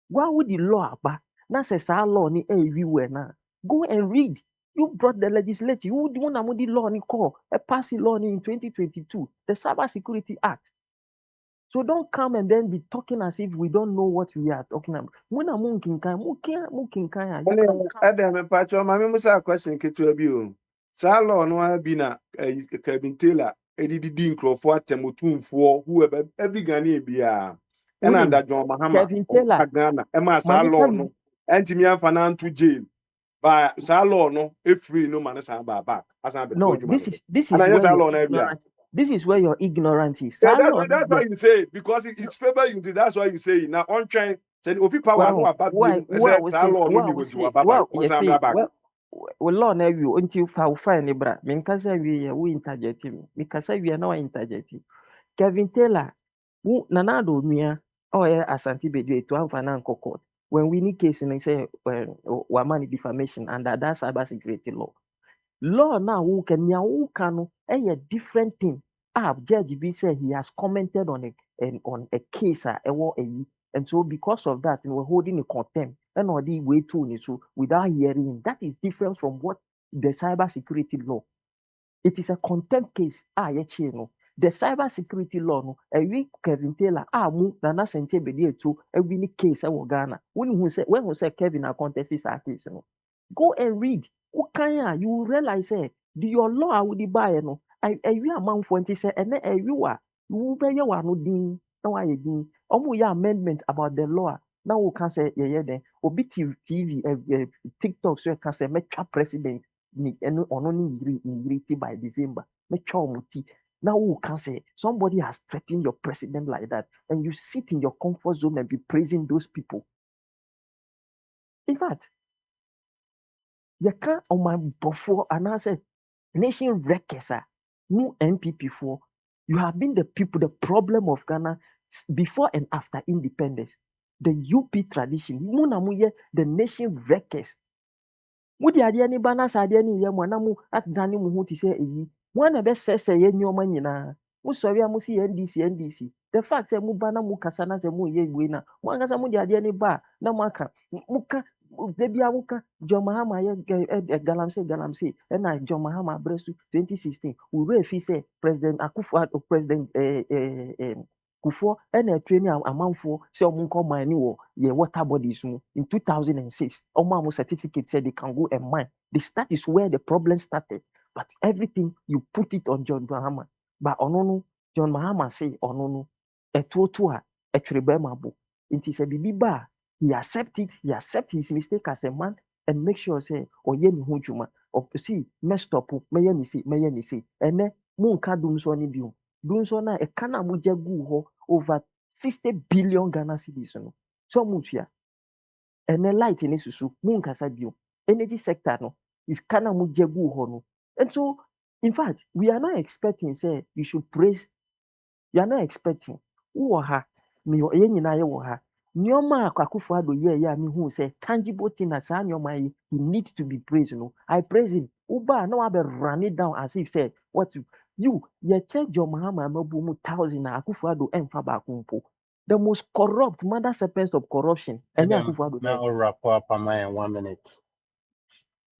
Why would the law aba? Na say sa law ni everywhere na. Go and read. You brought the legislature. You want to the law ni call pass the law ni in 2022, the Cyber Security Act. So don't come and then be talking as if we don't know what we are talking about. Muna munkin kan. Adam Pacho, my memory question ketu abi o. Saa law no abi na Kevin Taylor edidi nkrofo atemotumfo whoever every Ghanaian bia. Ɛna da John Mahama Kevin Taylor Ghana ɛma saa law no ɛntimi amfa na nto jail ba saa law no free no man saa ba back asan be no this is where you're ignorant. This is where you're ignorant is. Yeah, that's why you say it, because it's favor you. That's why you say it. Now on train, say ofi power no about you. wo law na wi until fa fine ni bra me nkasa wi ya wo interject me kasa wi na wa interject Kevin Taylor wo nanado nua oh yeah Asante Bedwe to amfa na court when we need case and say wa man defamation under that cyber security law now who can nya who can a different thing. Judge B said he has commented on a case and so because of that we're holding a contempt and all the way to so without hearing him. That is different from what the cyber security law. It is a contempt case. No. The cyber security law no a week Kevin Taylor mu nana sente bedi etu a win case Ghana. When who say Kevin a contest is a case no. Go and read. You will realize your law would buy no. I amount for say and then you are you be your one no din na why din. Amendment about the law. Now we can say then obi TV TikTok so can say metwa president ni eno ono ni yiri by December. Metwa omuti. Now we can say somebody has threatened your president like that and you sit in your comfort zone and be praising those people. In fact, you can't on my before and I said nation wreckers no NPP for you have been the people, the problem of Ghana before and after independence. The UP tradition, the nation wreckers. Mudi adeɛ ne ba na sɛ adeɛ ne yɛ mu a na mo adane mo ho te sɛ eyi mo ana bɛsɛsɛ yɛ nneɛma nyinaa mo sɔre a mo si NDC the fact sɛ mo ba na mo kasa na sɛ mo yɛ wei na mo ankasa mo de adeɛ ne ba a na mo aka mo ka beebi a mo ka John Mahama yɛ galamsey ɛna John Mahama abere so 2016 wura efi sɛ President Akufo President Kufuor ɛna ɛtwe ne amanfoɔ sɛ ɔmo nkɔ mine wɔ yɛ water bodies mu in 2006 ɔmo certificate said they can go and mine. That is where the problem started. But everything you put it on John Mahama. But no, John Mahama say no, ɛtuotu a ɛtwere bɛrima bo. Nti sɛ bibi ba he accept his mistake as a man and make sure say ɔyɛ ne ho dwuma. See, messed up, mɛyɛ ne se. Ɛnɛ mo nka dum so ne bio. Dum so na ɛka na mo gya gu hɔ over 60 billion Ghana cedis no. So mo tua. And then light in susu moon bio energy sector no is kana mu jegu ho no. And so in fact we are not expecting say you should praise you are not expecting wo ha me ye nyina ye wo ha nyoma Akwakufuo ado ye a me hu say tangible thing na sa nyoma yi he need to be praised no. I praise him uba na wa be run it down as if say what you ye check your Mahama mabu mu 1,000 na Akwakufuo ado emfa ba kumpo the most corrupt mother serpents of corruption And ɛnyɛ then Akwakufuo ado now I'll wrap up on my 1 minute.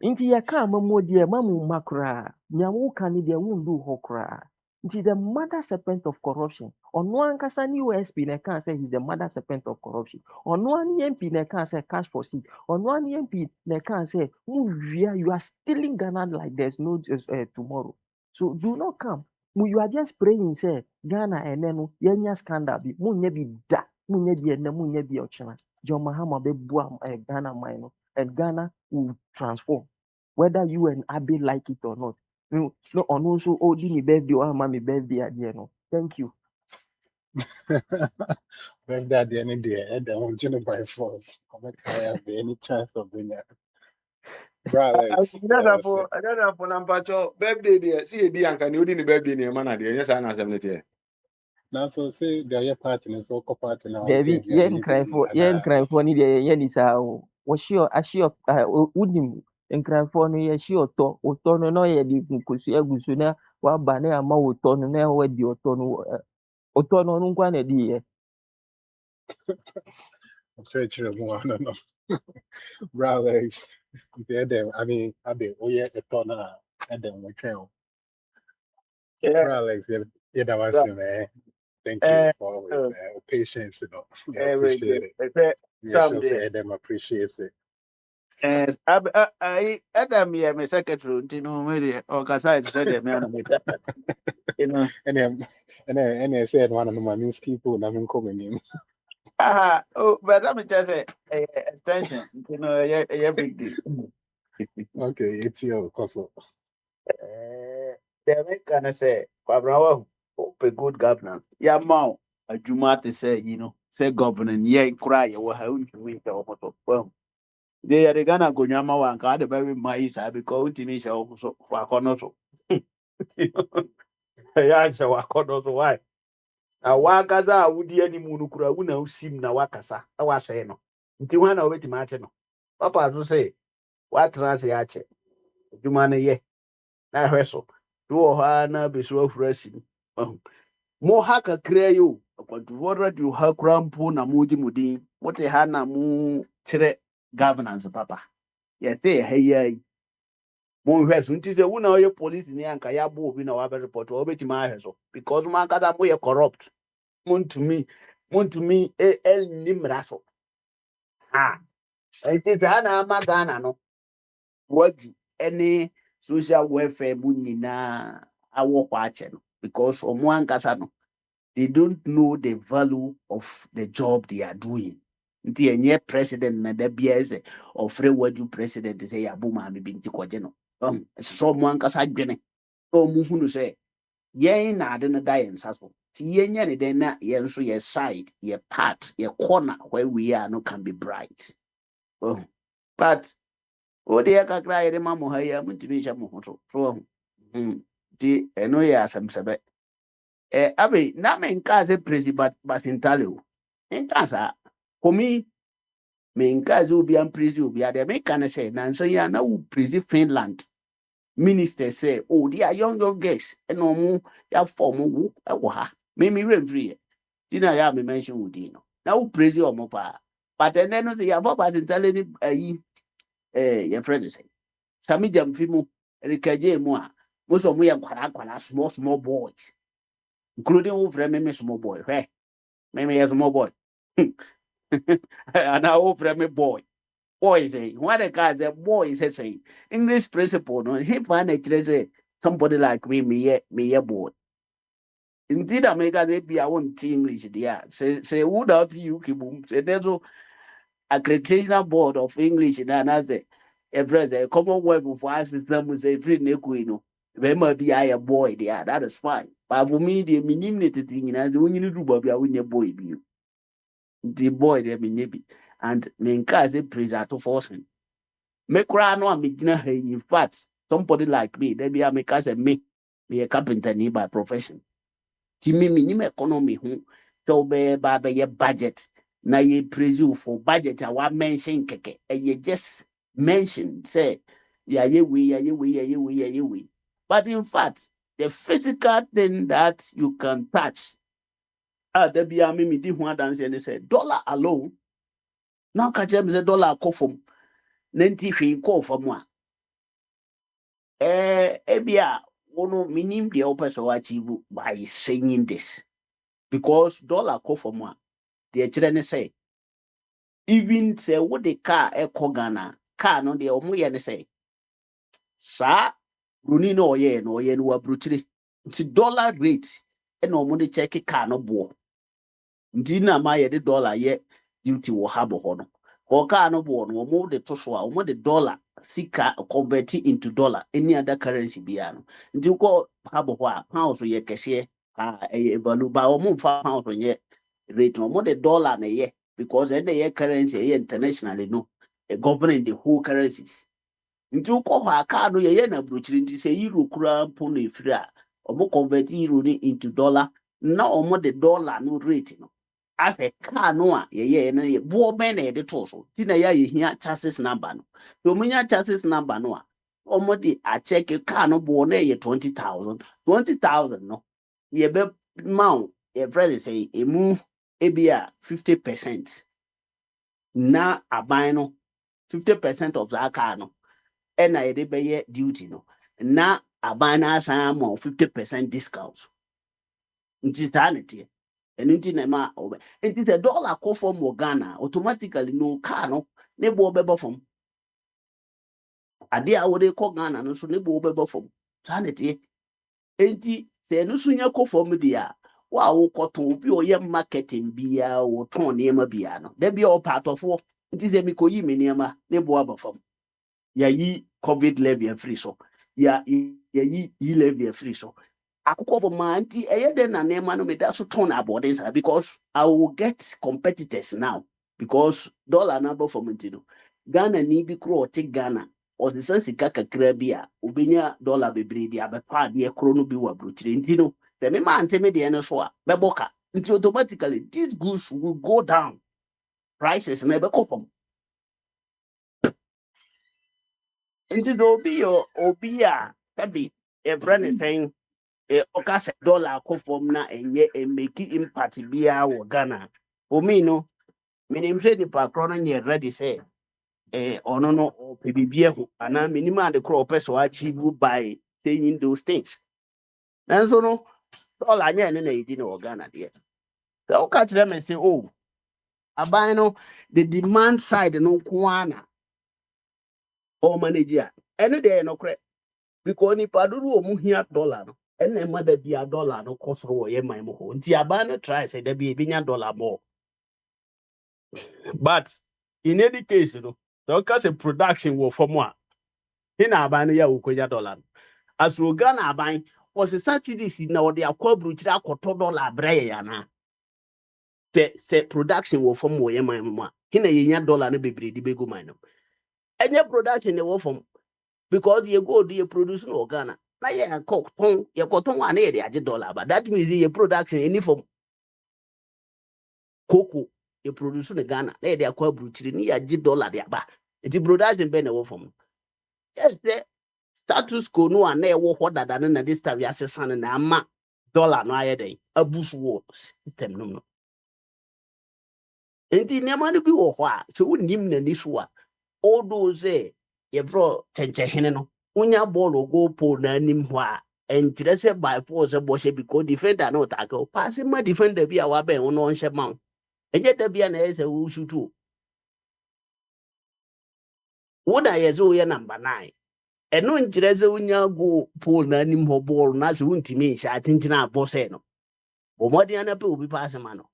nti yɛka amamuo deɛ ma mo mma koraa nea woka ne deɛ wondu hɔ koraa nti the mother serpent of corruption ɔno ankasa ne USP na ɛka sɛ he's the mother serpent of corruption ɔno a ne MP na ɛka sɛ cash for seed ɔno a ne MP na ɛka sɛ wowia you are stealing Ghana like there's no tomorrow so do not come you are just praying sɛ Ghana ɛnɛ no yɛnya scandal bi monyɛ bi da monyɛ bi ɛnɛ monyɛ bi ɔkyena John Mahama bɛbua Ghana man no and Ghana will transform whether you and Abe like it or not. No, on also holding me birthday or my birthday at the end. Thank you. When that the any day, and then I'm doing by force. I'm not have any chance of being there. Bro, Alex, yeah, I was it. Another for Nampacho birthday there. See a dear can you didn't birthday near man dear. Yes, I know 70. Now, so say the other party is so party now. I'm Debbie, saying you're any baby, and yen cry for ni de yen is was sure udim and cry for no ye sure to no ye di kusu egusu na wa ba na ama oto no na wa di oto no nkwa na di ye. I'm sure more. I don't know. Bro, Alex, yeah, them. I mean, I be oh yeah, a ton and then we trail. Yeah. Bro, Alex, yeah, that was it, man. Thank you for always patience, you know. Yeah, appreciate it. Yeah, sure say them appreciates it. I Adam here, my secretary, you know, maybe or Kasai said the man with that, you know. And then said one of my means people, and I'm coming in. But let me just say, extension, you know, a big deal. Okay, it's your cousin. The can say, Quabrawa, a good governor. Yeah, Mao, a Juma to say, you know, say governor, yeah, cry, or how you wait or what. They are the Ghana Gonyama one card very maisa because Timisha also Wakonoso. Yeah, so Wakonoso why? A wakaza wudi any munukura wuna usim na wakasa. I was saying no. Tiwana wait matino. Papa to say, what trans yache? Jumane ye. Na hweso. Do hana biswo freshing. Mo haka kreyo. Akwantufuo radio hakrampo na mudi mudi. Wote hana mu chere governance papa. Yete hey mo hweso nti se wuna oye police ni anka ya bo obi na wa be report obeti ma hweso because man kasa mo ye corrupt. Montumi el nimraso. Ha. Enti na magana no. Wadi any social welfare mu nyina awo kwa ache no because omo ankasa no they don't know the value of the job they are doing. Nti enye president na da bia ese ofre wadu president say yabu ma me binti kwaje no. So mo ankasa dwene. O mu hunu say yen na ade no da yen saso. Ti yen nya ne den na yen so your side, your part, your corner where we are no can be bright. Oh. But ode ya kakra yede ma mo ha ya muntimi hya mo hoto. So di eno ya asem sebe. Abe na me nka se president Basintale o. Nka sa komi me nka ze obi am president obi ade me kan say na so ya na wo president Finland. Minister say, oh, they are young girls, and no more ya form who ha. Maybe free. Dina ya me mention Udino. Now praise your mopa. But then they are about to tell any your friend say. Sami jam fimu, Rikaje moa. Most of me are quite small boys, including over me small boy. Hey, maybe a small boy. And I over me boy. Boy say, what a guy that boy is saying. English principle, no, he find a treasure. Somebody like me a boy. Indeed, America they be I want English there. Say would out you boom. Say there's a accreditation board of English and another. Every the Commonwealth for our system will say free nequino. Remember be I a boy there, that is fine. But for me, the minimum thing as when you do Bobby, I win your boy be you. The boy there be maybe. And menka say prison to forcing. Me cry no me gina in fact somebody like me they be make us me a carpenter by profession ti me ni economy ho so be ba be budget na ye presume for budget a wa mention keke ye just mention say ye we but in fact the physical thing that you can touch there be me di ho dance and say dollar alone now catch them say dollar kofom nanti hwe ko fam a ebia wono minim de opeso achieve by saying this because dollar ko for mo de kire ne say even say what the car Ghana car no de omo ye ne say sa runi no ye no wabruchire nti dollar rate e no omo de check car no bo nti na ma ye de dollar ye duty wo ha bo ho no ko car no bo no omo de to so a omo de dollar sika convert into dollar any other currency bia no nti ko ha bo ho a pounds ye kese value ba omo fa pounds ye rate no more the dollar na ye because the year currency internationally no governing the whole currencies nti ko ha card ye na brochiri nti say euro kura po na efiri a omo convert euro ni into dollar na omo the dollar no rate no ahe car no a ye na ye bo ben na ye de to so ti na ya ye hia chassis number no to munya chassis number no a omo de a check car no bo na ye 20,000 no ye be mount your friend say emu ebia 50% na aban no 50% of that car no and I dey be duty no na aban na asan mo 50% discount nti tanity and nti na ma obe nti the dollar call from Ghana automatically no car no ne bo be from ade a wo dey call Ghana no so ne bo be from tanity nti se no sunya call from dia wa wo koton obi o ye marketing bia wo ton niema bia no da bia o part of wo nti se mi koyi me niema ne bo abafam ya yi covid levy free so ya yi levy free so akoko for man nti eye den na niema no me da so ton aboarding sir because I will get competitors now because dollar number for me no Ghana ni bi kro take Ghana or the sense kaka krabia ubenya dollar bebre dia be pa de kro no bi wa brochire nti no the me man teme de no so a be boka nti automatically these goods will go down prices na be kopom nti do obi a tabi e brand is saying okase dollar kofom na enye e make impact bia wo Ghana for me no me nim say the kro no nye ready say ono no pebibie ho ana minimum the crop so achieve by saying those things. And so no all I know na yidi no Ghana there. So catch them and say, oh, aban no the demand side no kwana or manager. Any day no credit because ni paduru o mu hia dollar no. And then mother be a dollar no cost ro ye my mo. Nti aban no try say there be a dollar more. But in any case, you know, so catch a production will for more. In aban ya ukonya dollar. As we Ghana aban was a Saturdays na or the aquabruchira koto dollar breye yana. Se production will form wo yema mama. Hina yenya dollar no bebre di begu man. Enya production they will form because you go do you produce no Ghana. Na ye koton ye koton wa na ye de dollar but that means ye production any form cocoa you produce no Ghana. Na ye de aquabruchira ni ya dollar de aba. Iti production be na wo form. Yes there status quo no a na ewo ho dada na this time ya sesan na ama dollar no aye dey abuse wo system no enti nema no bi wo ho a so wonim na ni so a all those ye bro chenchehene no unya ball go pole na nim ho a enkyere se by force bo she because defender no tackle pass ma defender bi a wa ben wo no nhye ma enye da bia na ese wo shoot wo da ye zo ye number 9 eno nkyere se unya go pole na nim ho ball na so untimi nhye atintina abose no omodi ana pe obi pass ma no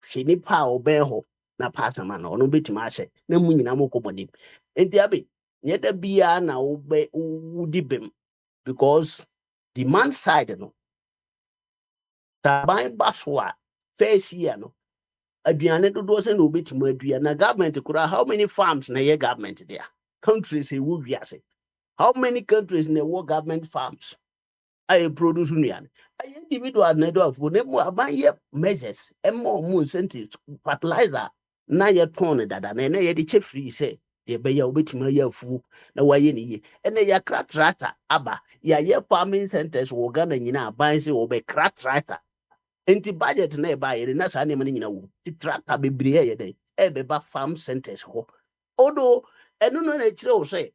hini pa oben ho na pass ma no no betima ahye na mu nyina mo komodim enti abe nyeda bia na obe udi bem because demand side no taban baswa first year no aduane dodo se na obetima adua na government kura how many farms na ye government there countries e wo wiase how many countries na wo government farms I produce nyan I individual na do afo na mu aban measures emo mu incentives fertilizer na ye ton dada na ye de che free say de be ya obetima ya afu na waye ne ye ene ya kra tractor aba ya ye farming centers wo Ghana nyina aban say wo be kra tractor enti budget na e ba ye na sa ne me nyina wo ti tractor bebre ye de e be ba farm centers ho odo eno no na kire wo say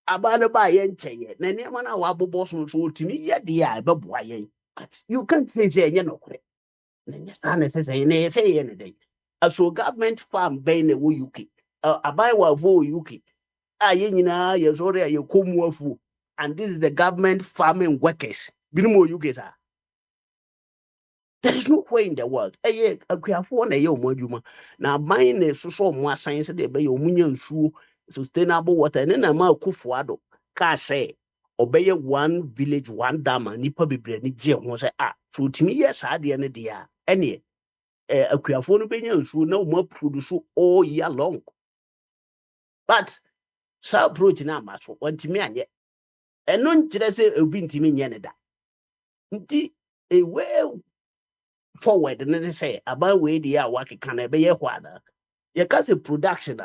abane ba ye nkyeye na nema na wa bobo so timi ye de ya beboa ye but you can't say ye no kore na nya sa na say na ye say ye ne dey aso government farm be na wo UK abai wa vo UK ye nyina ye sori ye komu afu and this is the government farming workers binimo UK sa there is no way in the world akwiafo na ye omo adwuma na aban na so omo asan se de be ye omunya nsuo sustainable water ne na ma Akwantufuo ka say obeye one village one dam nipa bebre ni je ho say so timi ye sa de ne de a ene akwiafo no benya nsuo na omo produce all year long but sa approach na amaso wantimi anye eno nkire say obi ntimi nye ne da nti way forward ne say about we dey a wakeka na be ye ho ada ye ka say production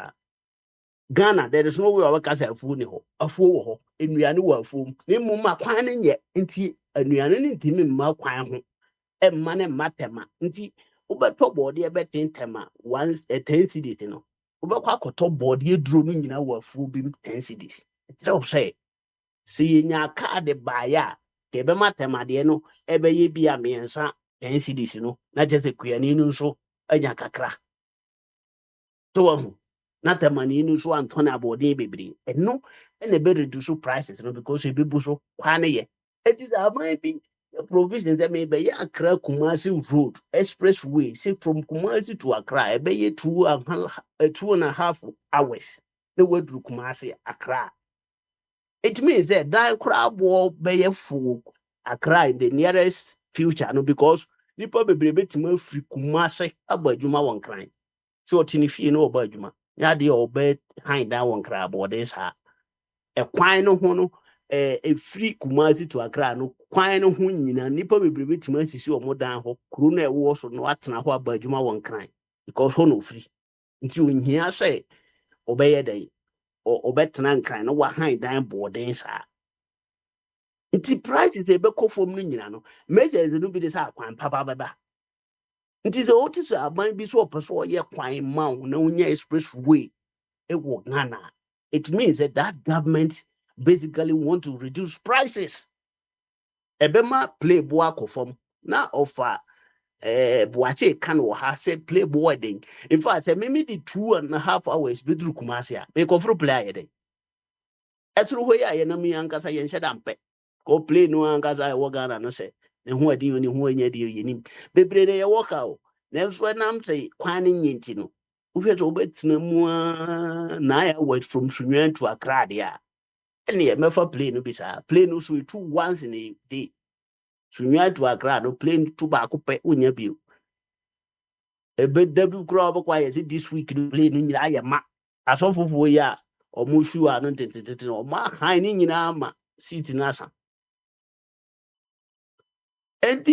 Ghana there is no way we ka say afu ni ho afu wo ho enuane wo afu ni mu ma kwan ne nye nti anuane ne ntimi ma kwan ho emma ne matema nti ubeto body e betentema once 10 cedis no ubekwa akoto body eduro no nyina wo afu bi 10 cedis tell say si nya card baya ke be matema de no ebe ye bia miensa 10 cedis no na jese kuani no nso anya kakra so na temani no so antona body bebre eno ene be reduce prices no because e be buso kwane ye it is a might be provision that may be Accra Kumasi Road Expressway. Say from Kumasi to Accra, be 2.5 hours. The word to Kumasi Accra. It means that that crab will be full Accra in the nearest future, no, because people be able to move free Kumasi about Juma one crime. So Tinifi no about Juma. ya de obey hind that one crab or this ha a kwan no ho no a free Kumasi to Accra no kwan no ho nyina nipa bebrebe tima sisi omo dan ho kru na ewo so no atena ho aba adwuma won kran because ho no free nti onhia say obey dey obetena nkran no wa hind dan boarding sa nti prices e be kofom no nyina no measures no bi de sa kwan papa baba nti se otis aban bi so opeso ye kwan ma na unya expressway e wo Ghana. It means that government basically want to reduce prices. Ebema play boa kofom na offer boache kan wo ha say play boa den. In fact, say maybe the 2.5 hours bedru Kumasi a me kofro play ayede. Esru ho ya na mi ankasa ye nhye dampe. Ko play no ankasa wo Ghana no say ne ho adi ni ho anya di yenim. Bebre ne ye work out. Na nso nam say kwan ne nyenti no. Uhwe to obetina mu na ya word from Sunyan to Accra dia. Any mefa plane no bisa plane no so two once in a day. Sunyan to Accra no plane to ba ko pe onya bio. Ebe dabi kura obakwa yesi this week no plane no nyina ya ma. Asofofo ya omushu anu tentete no ma han ni nyina ma seat nasa. And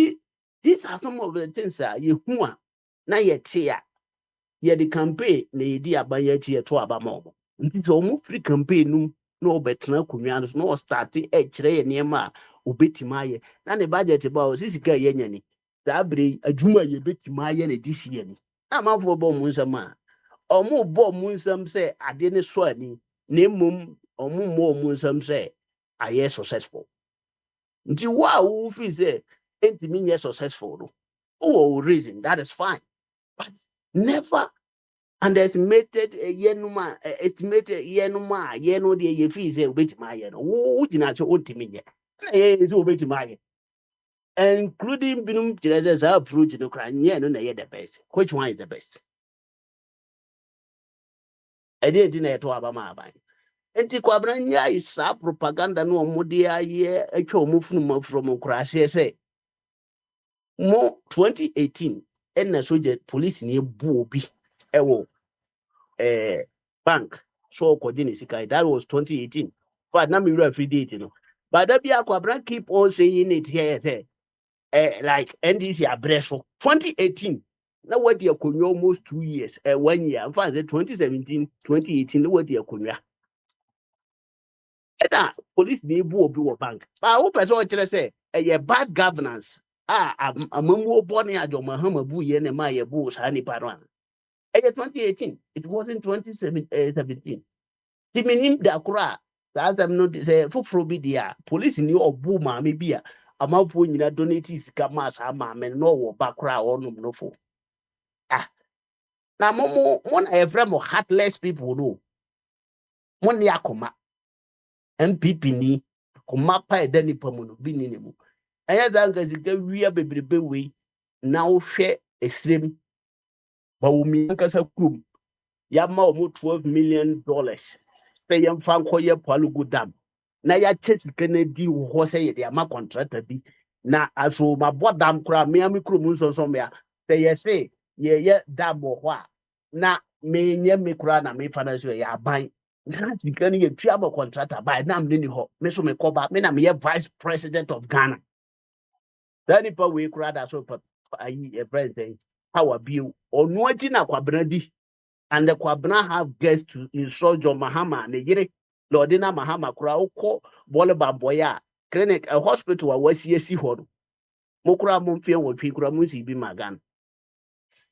these are some of the things that you hu a na ye te a ye the campaign na ye di abanye chi ye to abama omo. Nti so omo free campaign no na obetena kunwa no so na start kire ye niema obetima ye na ne budget ba o sisika ye nyani da bre adwuma ye betima ye na this year ni amafo bo mu nsam a omo bo mu nsam se ade ne so ani na mum omo mo mu nsam se aye successful nti wa wo fi se entimi ye successful no o reason that is fine but never underestimated yenuma estimated yenuma yeno de ye fi say obetima ye no wo gina che ontimi ye na ye so obetima ye including binum Jesus approach no kra nye no na ye the best which one is the best e dey di na eto abama aban enti kwabra nya is propaganda no omode aye atwa omufunu mafrom kra say mo 2018 na soldier police ni ebu obi ewo bank so according to that was 2018 but now me every date you know but that be Aquabran keep on saying it here say like NDC abreso 2018 now what they could almost 2 years 1 year in fact 2017 2018 what they could that police be able obi bank but who person tell say bad governance amamu boni adoma bu ye na ma ye bu sa ni parwan 2018 it wasn't 2017 the meaning da kura that time no say foforo bi dia police ni obu ma me bia amafo nyina donate sika ma sa ma me no wo ba kura onum no fo na mo na every mo heartless people no mo ni akoma MPP ni koma pa eda ni pamu no bi ni mu anya da nga sika wia bebrebe we na wo hwe esrem ba wo mi nkasa krum ya ma o $12 million pay yam fan koye palugu dam na ya chesi Kennedy ho se ye dia ma contractor bi na aso ma bodam kra me am krum nso me a say say ye dam ho a na me nye me kra na me fa na so ya ban na tika ni ye tua ba contractor by na me ni ho me so me koba me na me ye vice president of Ghana that ni pa we kra da so pa ayi president how abi onu ati na kwabra di and the Kwabna have guests to install John Mahama, Negiri, Lordina Mahama, Krauko, Bolaba Boya, clinic, a hospital, a WCSC Hall. Mokra Mumfia will pick Ramusi be Magan.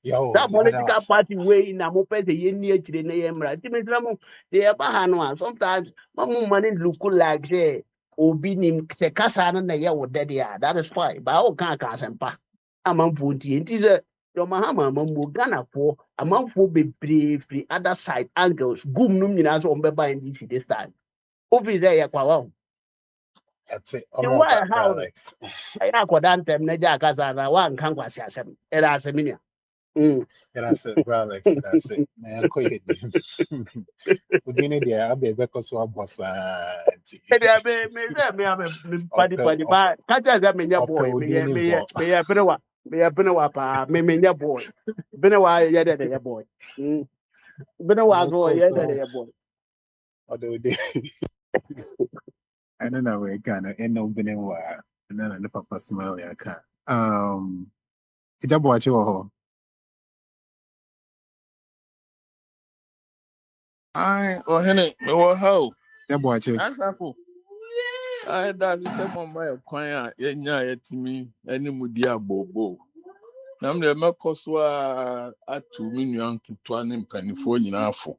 Yo, That political party way in a moped, the Indian to the name, Ratimamu, the Abahanoa. Sometimes Mamu money look like say, Obinim, Sekasana, and the Yaw Daddy. That is why, by all can't and pass. Among Punti, it is a your Mahama, Mamu Ghana for among four be brave, the other side angles, boom, Numinas on Beba and DC this time. Obi there, Yakwa. that's it. The Almost why how Alex. I aquadantem, Naja Casana, one can't was Yasem, Eras a minia. That's it, bro, Alex. That's it. Man, go ahead. We didn't there. I'll be back also a boss. Me Paddy, Upper but catch as a mania upper boy, Udini bo. may a Benawa, pa, may mania boy. Benawa, ya boy. Been a while ago, Uncle yeah, that so yeah, boy. although they I don't know where kind of end up being a while. And then I look up a smile, I can't. It's a boy, you. Oh, Henry, how? Yeah, boy, that's awful. That's the same on my choir. Yeah, to me, any mudia bobo. Nam de mekɔ so a ato me nua nketewa ne mpanimfoɔ nyinaa fo.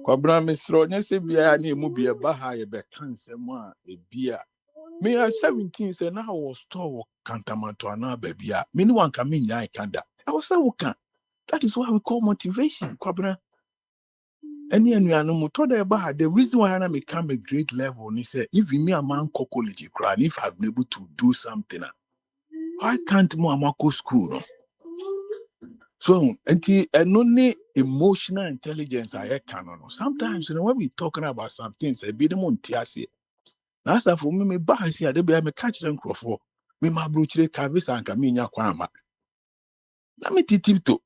Kwabena mesrɛ ɔnyɛ sɛ biara ne ɛmu bi ɛba ha yɛbɛka nsɛm a ebia. Me at 17 sɛ na wɔ store wɔ Kantamanto anaa baabi a me ne wanka menyaa ɛka da. Ɛwɔ sɛ woka. That is what we call motivation. Kwabena. Any anuanom mutɔ da ɛba ha, the reason why I become a great level ni sɛ even me a man kɔ college cry, if I've been able to do something, why can't mo amako school no? So, and only emotional intelligence I can no. Sometimes, when we talking about some things, I be the montiasi. That's for me bahasi, they be me catch them crofo. Me ma bruchire kavisa and kaminya kwama. Let me titip.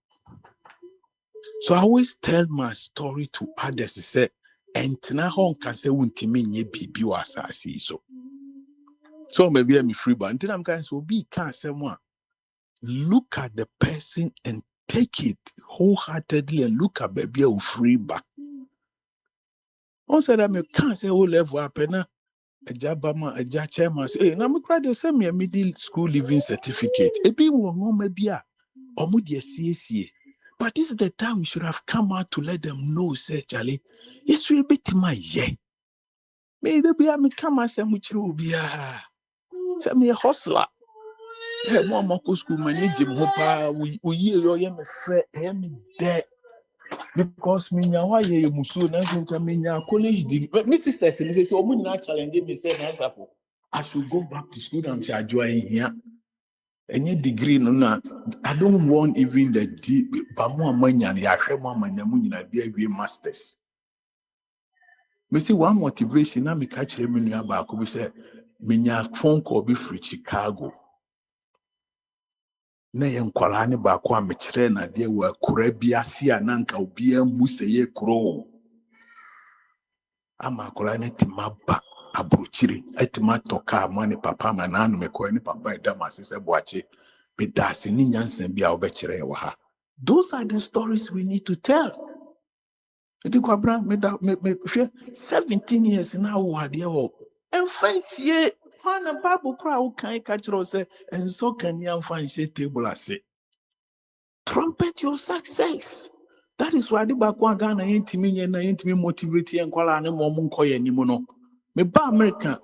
So I always tell my story to others. Say, and na hon can say wuntimi nye bibi wa asasi so. So maybe I'm free, but until I'm kind so be can't say one. Look at the person and take it wholeheartedly and look at baby a free back. On said I can't say all level up and a jabama, a judge chairman say, now me cry they send me a middle school living certificate. A bit will no maybe a or moody CSC. But this is the time we should have come out to let them know, say Charlie, yes, we bit my yeah. May there be a me come as a much will be a send me a hustler. Hey, Mama school manage him hopa we hear me fair me there. Because me nyawa ye musu na so me nya college degree. My sister say omo nyina challenge me say na sapo I should go back to school and say join here. Any degree no na I don't want even the deep ba mo amanya na yahwe mo amanya mu nyina bia masters. Me see one motivation na me catch me nua ba ko bi say me nya phone call bi free Chicago. Na ye nkwala ne ba ko a me kire na de wa kura bi ase a nanka obi amu se ye Growh. Ama akola ne tima ba abrochire etima toka amane papa ma na anu mekọ ne papa edama sese boache be dase ni nyansan bi a obekire wa ha. Those are the stories we need to tell. Eti kwabra me 17 years na wo ade wo emfansie na Bible kra wo kan ka kire say enso kan ya mfansie table ase. Trumpet your success. That is why the back one Ghana yentimi motivate enkwala ne mom nkoye nimu no. Me ba America,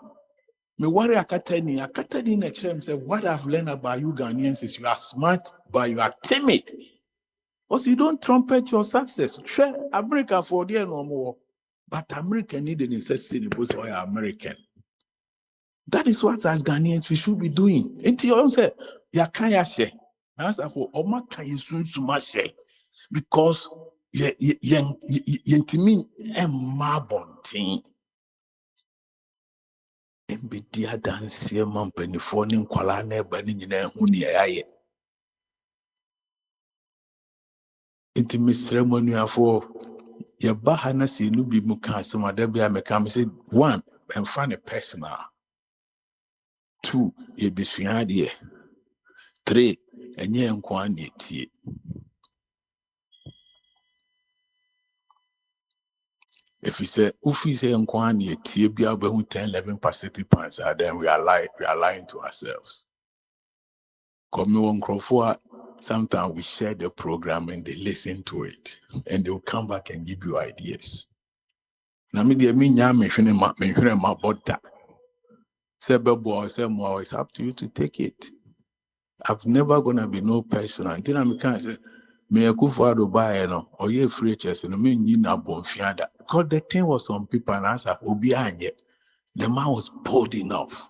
me worry akatani na chem say what I've learned about you Ghanaians is you are smart but you are timid. Also you don't trumpet your success. Sure, America for there no more. But America need the necessity because we are American. That is what as Ghanaians we should be doing. Until you say ya kan ya share. That's for oma kan yisunzuma share. Because yentimi emma bontin embedi adansie mampanifo ne nkwala na eba ne nyina hu ne yaye intimi ceremoniafo yeba ha na se nu bi mu ka asema da bia meka me say one emfa ne personal, two yebesua de, three enye nkwa ne tie. If you say, if we say Nkwani, Tibia, 10-11 percentage points, then we are lying to ourselves. Come on, Growh, sometimes we share the program and they listen to it, and they will come back and give you ideas. Now, me mention my butter. Say, Bebo, say more. It's up to you to take it. I've never gonna be no person until I can say. Me Akwantufuo buy no or ye free chess no me na bonfiada because the thing was some people and answer obi anye the man was bold enough.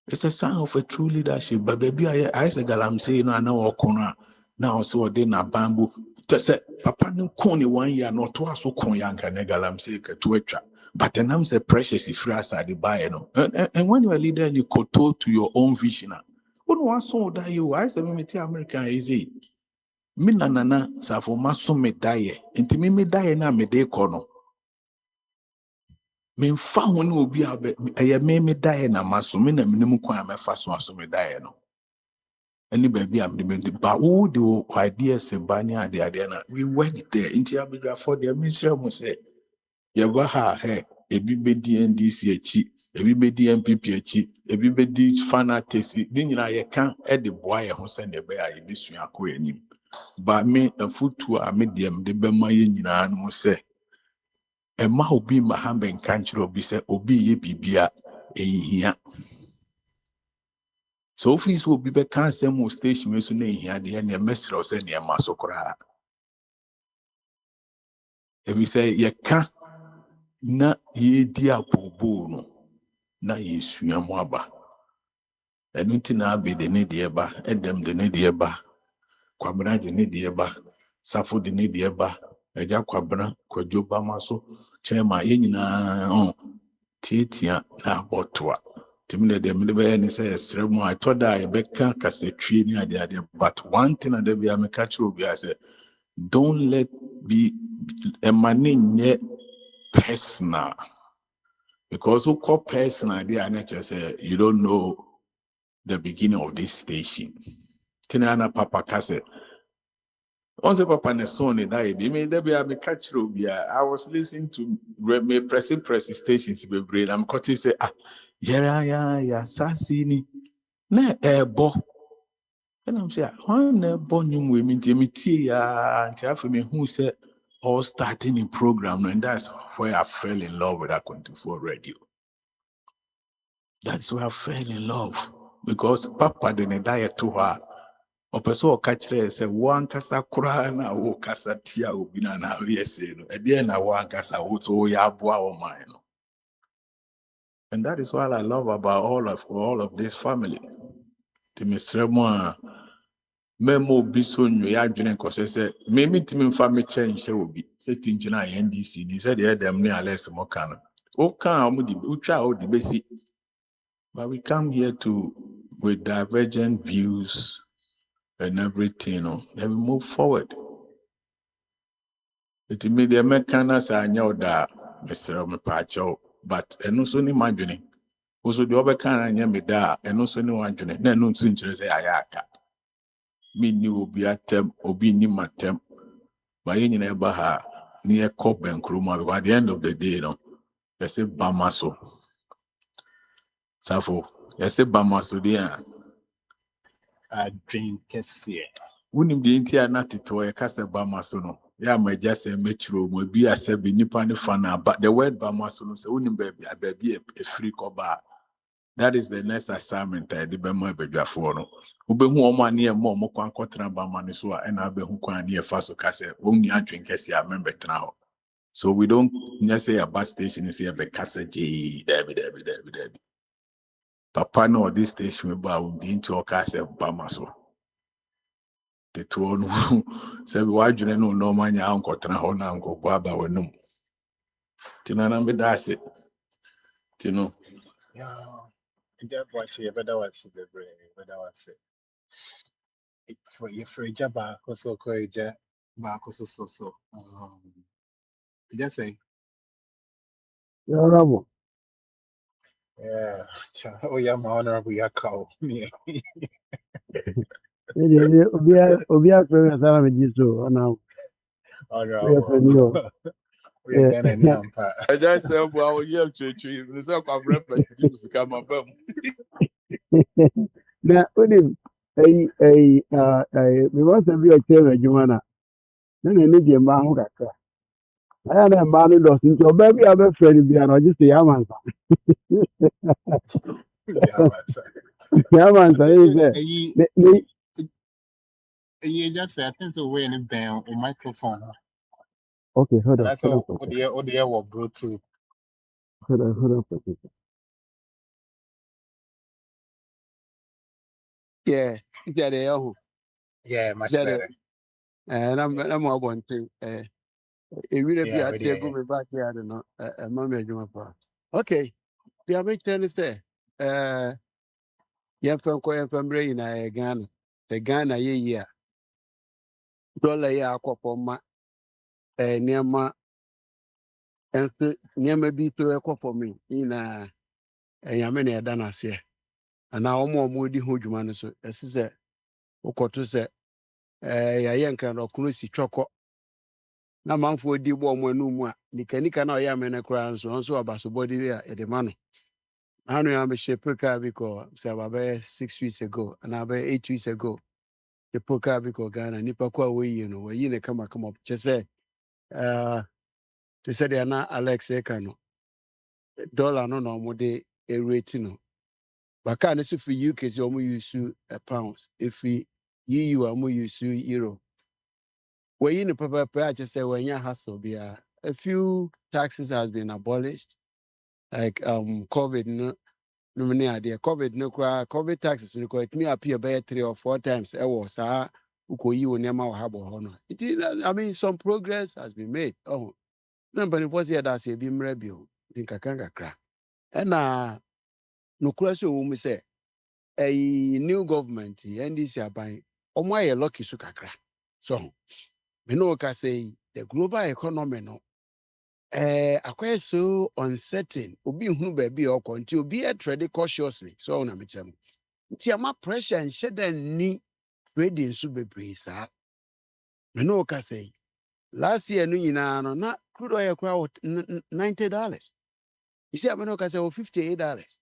It's a sign of a true leadership. But baby I say galam say no na okona now so they na bamboo to say papa no koni 1 year no to aso kon yanka na galam say ka to atwa but then I'm say precious if you are the buy no and when you are a leader and you kowtow to your own vision. When one saw that you, I said, me American easy. me nana safo maso me daye enti me daye na me de kono me mfa ho ne obi abe eye me daye na maso me na menim kwan me fa so aso me daye no any baby am de ba wo de ideas ba ni ade na we went there enti abegwa for the ministry mo say ye ba ha he ebi be di NDC achi ebi be di MPP achi ebi be di fanatics di nyina ye kan e de boa ye ho se ne be a ye besu akọ anim ba me afutu a me dem de be ma ye nyina no se e ma obi ma ha ben kan chiro obi se obi ye bibia ehia so free so obi be kan se mo station we so na ehia de ne mesro se ne ma so kora ebi se ye ka na ye di abobo no na yesua mo aba enu ti na be de ne de ba edem de ne de ba kwabena de ne de ba safo de ne de ba eja kwabena kwadwo ba maso chema ye nyina tietia na botwa timne de me be ne say esre mu I thought that I be kan kasetwie ni ade but one thing that be am catch obi I say don't let be a man personal because who call personal they are not just say you don't know the beginning of this station. Tinana Papa Kase. Once Papa Nesone died, there be a catch rubia. I was listening to me pressing stations be brain. I'm cutting say ya sassini na ebo. And I'm saying, when born you women timidity and me who said all starting in program, and that's where I fell in love with Akwantufuo radio. That's where I fell in love because Papa didn't die to her. Opeso okachire say one kasa kura na wo kasa tia obi na na we say no. E dey na one kasa wo so ya aboa o man no. And that is what I love about all of this family. To Mr. Mo memo bi so nyo ya adwene ko say me mitimi mfa me change say obi. Say tinjina NDC ni say dey dem ne ales mo kan. O kan o di utwa o di besi. But we come here with divergent views and everything, you know, then we move forward. It may be a mechanics I know that Mr. Mepacho, but and also imagining. Also, the other kind of me da, and also no imagining. No, no, so interested. Ayaka. Me new be a term, obi ni matem. But you never ha near cop and kruma. But at the end of the day, you know, they say Bamaso. Safo, they say Bamaso, dear. I drink Kessie. Wouldn't be into a to a cassa Bamasono. Yeah, my just a metro will be a sebi nipa ni fana, but the word Bamasono, so wouldn't be a free coba. That is the next assignment I did by my begafono. Ube who oma near more contra Bamanisua and Abe who can near Faso Cassa, only I drink Kessie, I remember now. So we don't just say a bus station is here, but Cassa J, Debbie. Papa no, this station we bow into a Cassa Bamaso. The two no say why you no man ya uncle Trana na uncle Baba we no. Tinana me that's it. Tino. Yeah, I just watch it, but that was the brain, but that was it. For a job, also courage, back also so. Just say, Honorable. yeah, oh, yeah, my honorable, yeah, cow. Yeah, Obia Premier Sana Jiso, and we are honorable. Premier. We are gonna any hamper. I just say well yeah tree. The so come reference James come up. Now, Udim, we want to be a chair, Jumana. Then I need your man. I am a man who does into baby. I'm a friend, and just the Yaman. Yeah, Yaman, you just say, I think the way in the band or microphone. okay, hold And on, that's all the air will Bluetooth. hold on. Yeah, get it. Yeah, much Get it. better. And I'm one thing. If you be Yeah, at with the the go me back here, I don't know. Mamma Juma. Okay, the American is there. Yam from Ghana, the Ghana, yeah. dollar ya akɔpɔma nneɛma nso nneɛma bi to ɛkɔpɔma nyinaa ɛnyame na ɛda n'aseɛ anaa wɔn di ho dwuma no so ɛsi sɛ wokɔto sɛ yɛayɛ nkranɔkono si twɔkɔ na manfoɔ di bɔ ɔmo anum mu a nikanika na ɔyɛ amene koraa nso ɔba so bɔde bi a yɛde ma no ano ya mehyɛ poka bi kɔ sɛ ababɛyɛ 6 weeks ago anaa abɛyɛ 8 weeks ago the poka bi kɔ Ghana nipa ko a wɔyi no wɔyi ne kamakama kyɛ sɛ te sɛ deɛ na Alex ɛka no dollar no na ɔmo de rate no baka ne so firi UK sɛ ɔmo use pounds ɛfiri EU a ɔmo use euro wɔyi no pɛpɛpɛ a kyɛ sɛ wɔanya hassle biara a few taxes has been abolished like COVID no many idea COVID no cry COVID taxes no quite me appear by 3 or 4 times was uko you never have honor. I mean some progress has been made. Oh, number was here that's a beam review in Kakanga cra. And no question we say a new government and this year by my lucky sukakra. So me no can say the global economy no akwa so uncertain obi hu baby or konti obi trade cautiously so na metem nti ama pressure and shede ni trading so bebre sa me no ka say last year no nyina no na crude oil kra $90 you see me no ka say $58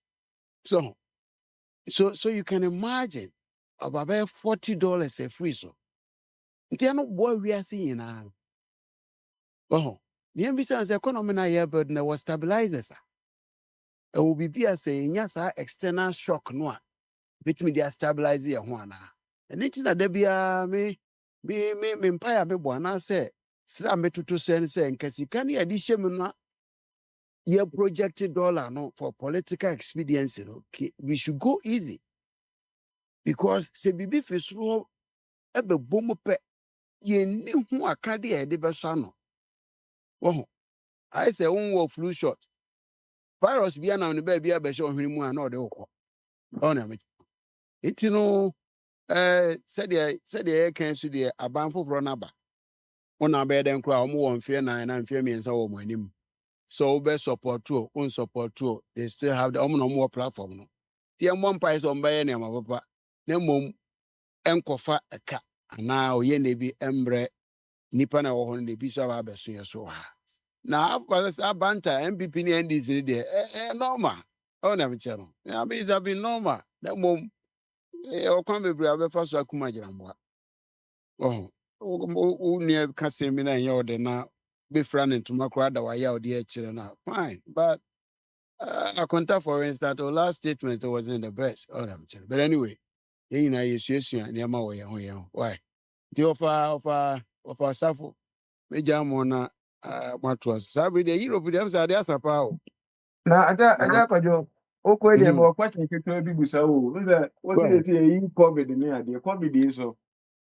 so you can imagine about $40 a free so nti no boy we are seeing now the ambitious economy na here but na was stabilizers it will be as a yes external shock no between the stabilize your one and it na debia me empire me bona say sra metutu sen say nkasika na yadi hyem na ye projected dollar no for political expediency no okay, we should go easy because se bibi fisro ebe bomu pe ye ni hu akade e de beso no I say one wo flu shot virus bia na ne ba bia be hwe mu a na ode wokọ na me itino sɛdeɛ yɛka so deɛ aban foforɔ no aba wona bɛyɛ dɛn koraa ɔmo wɔ mfeɛ 9 na mfeɛ mmiɛnsa wɔ mo anim so wobɛ support o unsupport o they still have the ɔmo na ɔmo wɔ platform no deɛ mmɔ mpae sɛ ɔmo bɛyɛ nneɛma papa na mmom ɛnkɔfa ɛka anaa ɔyɛ na bi ɛmbrɛ nipa na ɛwɔ hɔ no na ebi so aba abɛso yɛ so wɔ ha na abasa abanta MPP ne NDC ne deɛ normal na mekyɛ no I mean it's been normal na mmom ɔkwan bebree abɛfa so akuma gyinamoa ne kase mi na ɛnyɛ ɔde na bɛfira ne ntoma koraa da wayɛ a ɔde akyerɛ no fine but Akwantufuo for instance the last statement wasn't the best but anyway yɛn nyinaa yɛsuasua nneɛma wɔ yɛn ho why nti ɔfa asafo megya mo na matoa so saa bere deɛ Europe deɛ sɛ ade asa paa o na aja kwadwo okwe dem o question ketewa bi busa o nze o ti dey yi COVID ni ade COVID yi so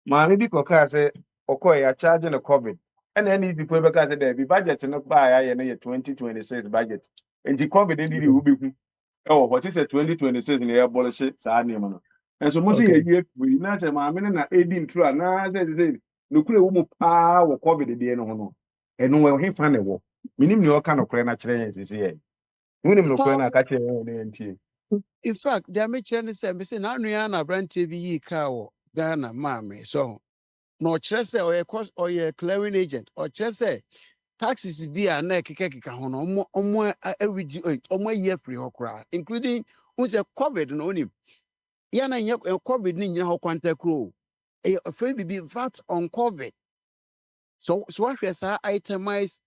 maame bi koka say okọ ya charge no COVID and any people be ka say there be budget no ba ya na 2026 budget nti COVID ni di ubi hu what is 2026 na ya abolish saa ne no enso mo say ye free na say maame na edi ntro na say no kure wo mu pa wo COVID de no ho no eno we he fa ne wo minim ne o ka no kure na kire yen sisi ye in fact, they are making the same. Now, Rihanna brand TV car Ghana, mammy. So, no chess or a clearing agent or chess taxes be a neck every year free or cry, including who's a COVID and on him. Yana COVID in your contact crew. A friend be VAT on COVID. So what we say itemize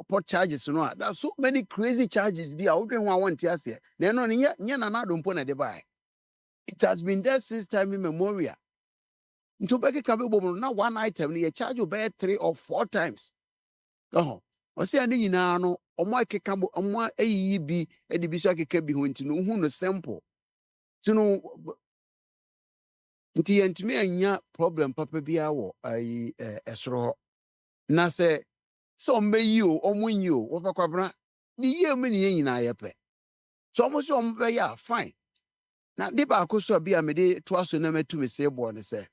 port charges no there's so many crazy charges be out when want to say then no nya na do mpo na de buy it has been there since time immemorial nto beke ka be bom na one item you charge you buy 3 or 4 times o say ani nyina no omo akeka omo ayi bi e de bi so akeka bi ho nti no hu no simple ti no nti yentimi anya problem papa bia wo ayi esoro na say so meyi o omunyi o wo fakwabra ni ye me ni nyina yepe so mo so mo be ya fine na de ba ko so bia me de to aso na metu me se bo ne se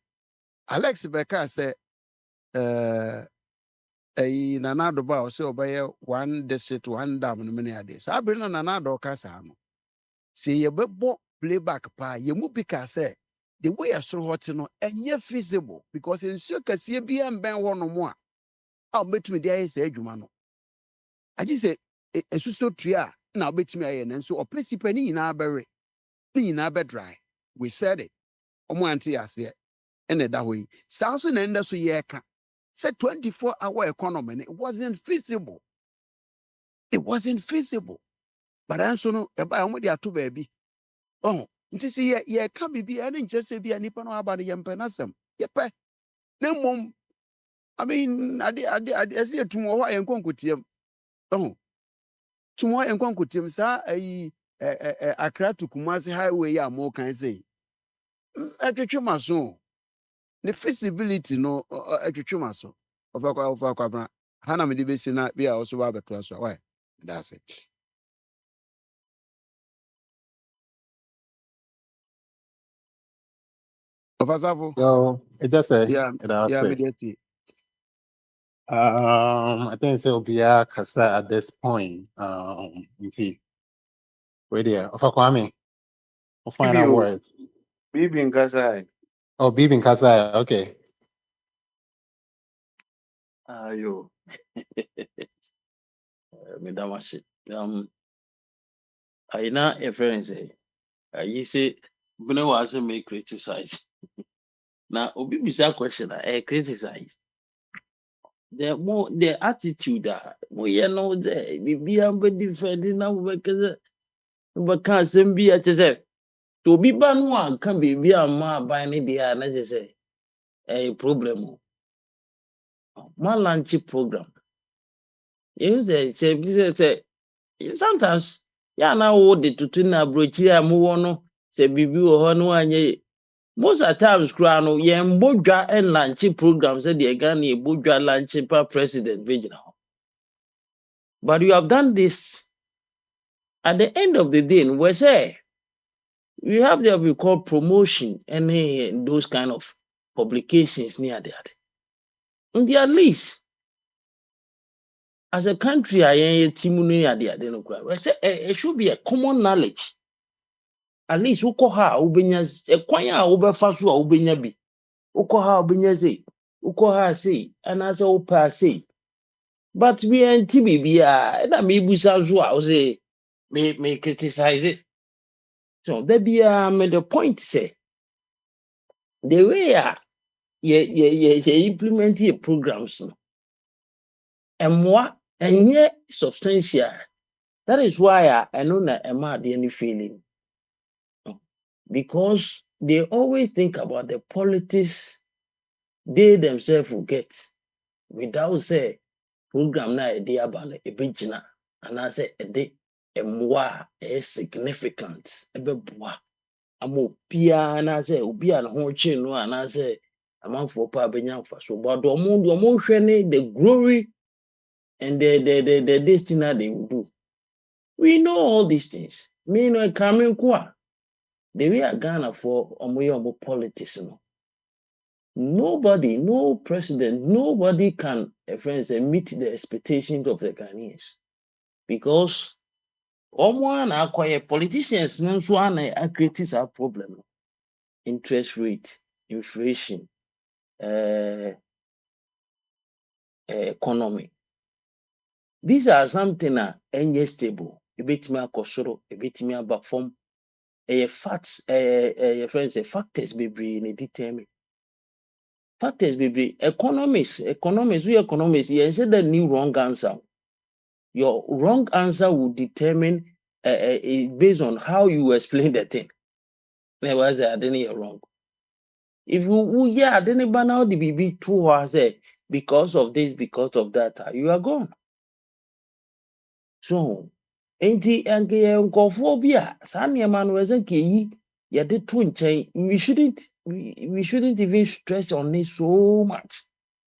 Alex Beka say ɛyi Nana Addo ba a ɔsɛ ɔbɛyɛ one district one dam no mene ade saa bere no Nana Addo ɔka saa no sɛ yɛbɛbɔ playback paa yɛmu bi ka sɛ the way ɛsoro hɔ te no ɛnyɛ feasible because nsuo kɛseɛ bi mbɛn hɔ nom a wobɛtumi de ayɛ sɛ adwuma no agye sɛ ɛsuso tua a na wobɛtumi ayɛ no nso ɔpɛ sipa ne nyinaa bɛwe ne nyinaa bɛdry we said it ɔmo ante aseɛ ɛna ɛda hɔ yi saa nso na ɛnda so yɛreka sɛ 24-hour economy no, it wasn't feasible but nso no ɛbaa ɔmo de ato baabi nti sɛ yɛka biribi ɛne nkyerɛ sɛ bi a nipa no aba no yɛmpɛ n'asɛm yɛpɛ na mmom I mean ade ɛsɛ yɛtum wɔ hɔ a yɛnkɔ nkotiam tum hɔ a yɛnkɔ nkotiam saa ayi Accra to Kumasi highway a mo kan sɛ ɛtwetwe ma so the feasibility no ɛtwetwe ma so ɔfa kwabra ha na mede bɛsi na bi a ɔso ba bɛtoa so a why that's it. Ofasafo. Yo, it just say, Yeah, immediately. I think so. Be a kasa at this point. You see, wait there. Of Kwame, we'll find out word. Bibi in Kasai. Oh, Bibi in Kasa. Okay. Ayo. Medamasi. I na a friend say, you say, when I was me criticize. Now, obi bisa question, I criticize. The attitude that we know the be able defending now because be at say to be ban one can be ma by maybe I say a problem. My lunch program. You say sometimes yeah now what the to na brochi a mo no say bibi wo ho no anye most of times kra no ye mbodwa and lunch program say the Ghana ye bodwa lunch per president vigina. But you have done this at the end of the day, we say we have what we call promotion and those kind of publications near that. And at least as a country, we say it should be a common knowledge. At least ukoha ubenya ekwanya ubefa so ubenya bi. Ukoha ubenya say, ukoha say, and as upa say. But we ain't TBBA, and I may be so say may criticize it. So there be made the point say the way ye implement your programs no, and what and yet substantial. That is why I know that I'm not any feeling because they always think about the politics they themselves will get without say program na idea about a bigina and I say a day and what is significant a amo pia na say obi a ho chi no ana say amanfo pa benya fa so but omo hwe ne the glory and the destiny they will do. We know all these things. Me no coming kwa. The way Ghana for omo politics no. Nobody, no president, nobody can friends meet the expectations of the Ghanaians because omo na acquire politicians no so na create a problem. Interest rate, inflation, economy. These are something that are stable. A bit me akosoro, a bit me about form. Facts, friends, factors be in determine. Factors be economists, we economists. You said the new wrong answer. Your wrong answer will determine based on how you explain the thing. Never say I didn't wrong. If you I didn't ban out the BB too say because of this, because of that, you are gone. So enti anke nkofo bi a saa nneɛma no ɛsɛ nke yi yɛde to nkyɛn we shouldn't even stress on it so much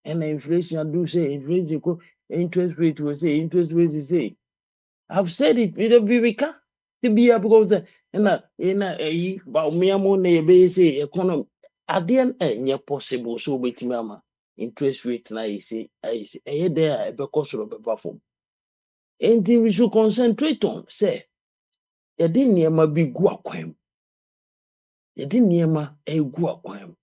and inflation do say inflation ko interest rate will say interest rate is say I've said it we can to be able because na ɛyi ba mmea mo na yɛbɛyɛ say economy adeɛ ɛnyɛ possible so obetumi ama interest rate na say there a beko soro beba fom. And we should concentrate on say yɛde nneɛma bi gu akwan mu. Yɛde nneɛma gu akwan mu.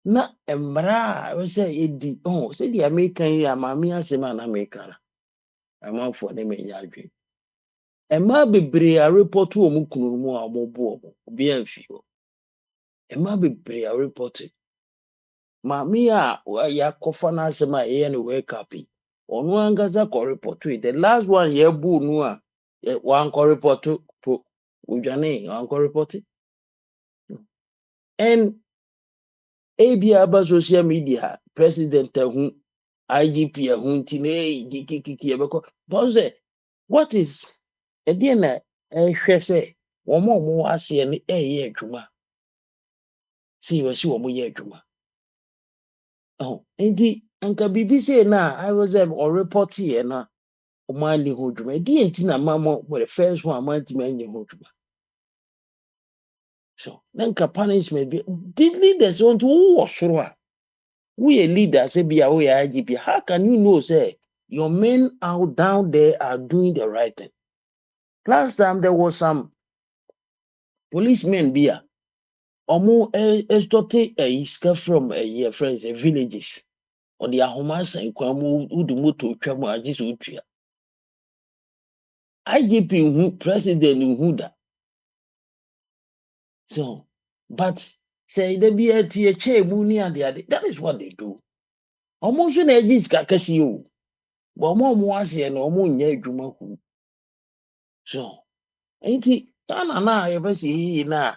Na mmara a wɔsɛ yɛdi sɛdeɛ Amerika yi a maame asɛm a na Amerika no amanfoɔ ne menya adwene. Mmaa bebree a report wɔn kunu mu a wɔbu wɔn obi amfi hɔ. Mmaa bebree a report. Maame a yɛakɔfa n'asɛm a yɛyɛ no wake up yi ɔno ankasa kɔ report yi. The last one yɛbu no a wankɔ report po odwane wankɔ report. And ebi aba social media president ɛho IGP ɛho nti na kikikiki ɛbɛkɔ. But say what is ɛdeɛ na ɛhwɛ sɛ wɔn a wɔwɔ aseɛ no ɛyɛ adwuma si wɔsi wɔn yɛ adwuma. Nti anka biribi sei na I was report yɛ na wɔn ani ho adwuma. Ɛdeɛ nti na mama the first one amantimi ani ho adwuma. So na nka punishment bi the leaders want to wɔ soro a we a leader say be a we IGP. How can you know say your men out down there are doing the right thing? Last time there was some policemen be a omo extorted a iska from a friends a villages or the ahomas and kwamu udumoto twamo agis utria. IGP who president who da. So but say there be a chair muni and the other. That is what they do. Almost an agis kakasio. But more was and almost nye jumaku. So enti ana na yɛbɛsi na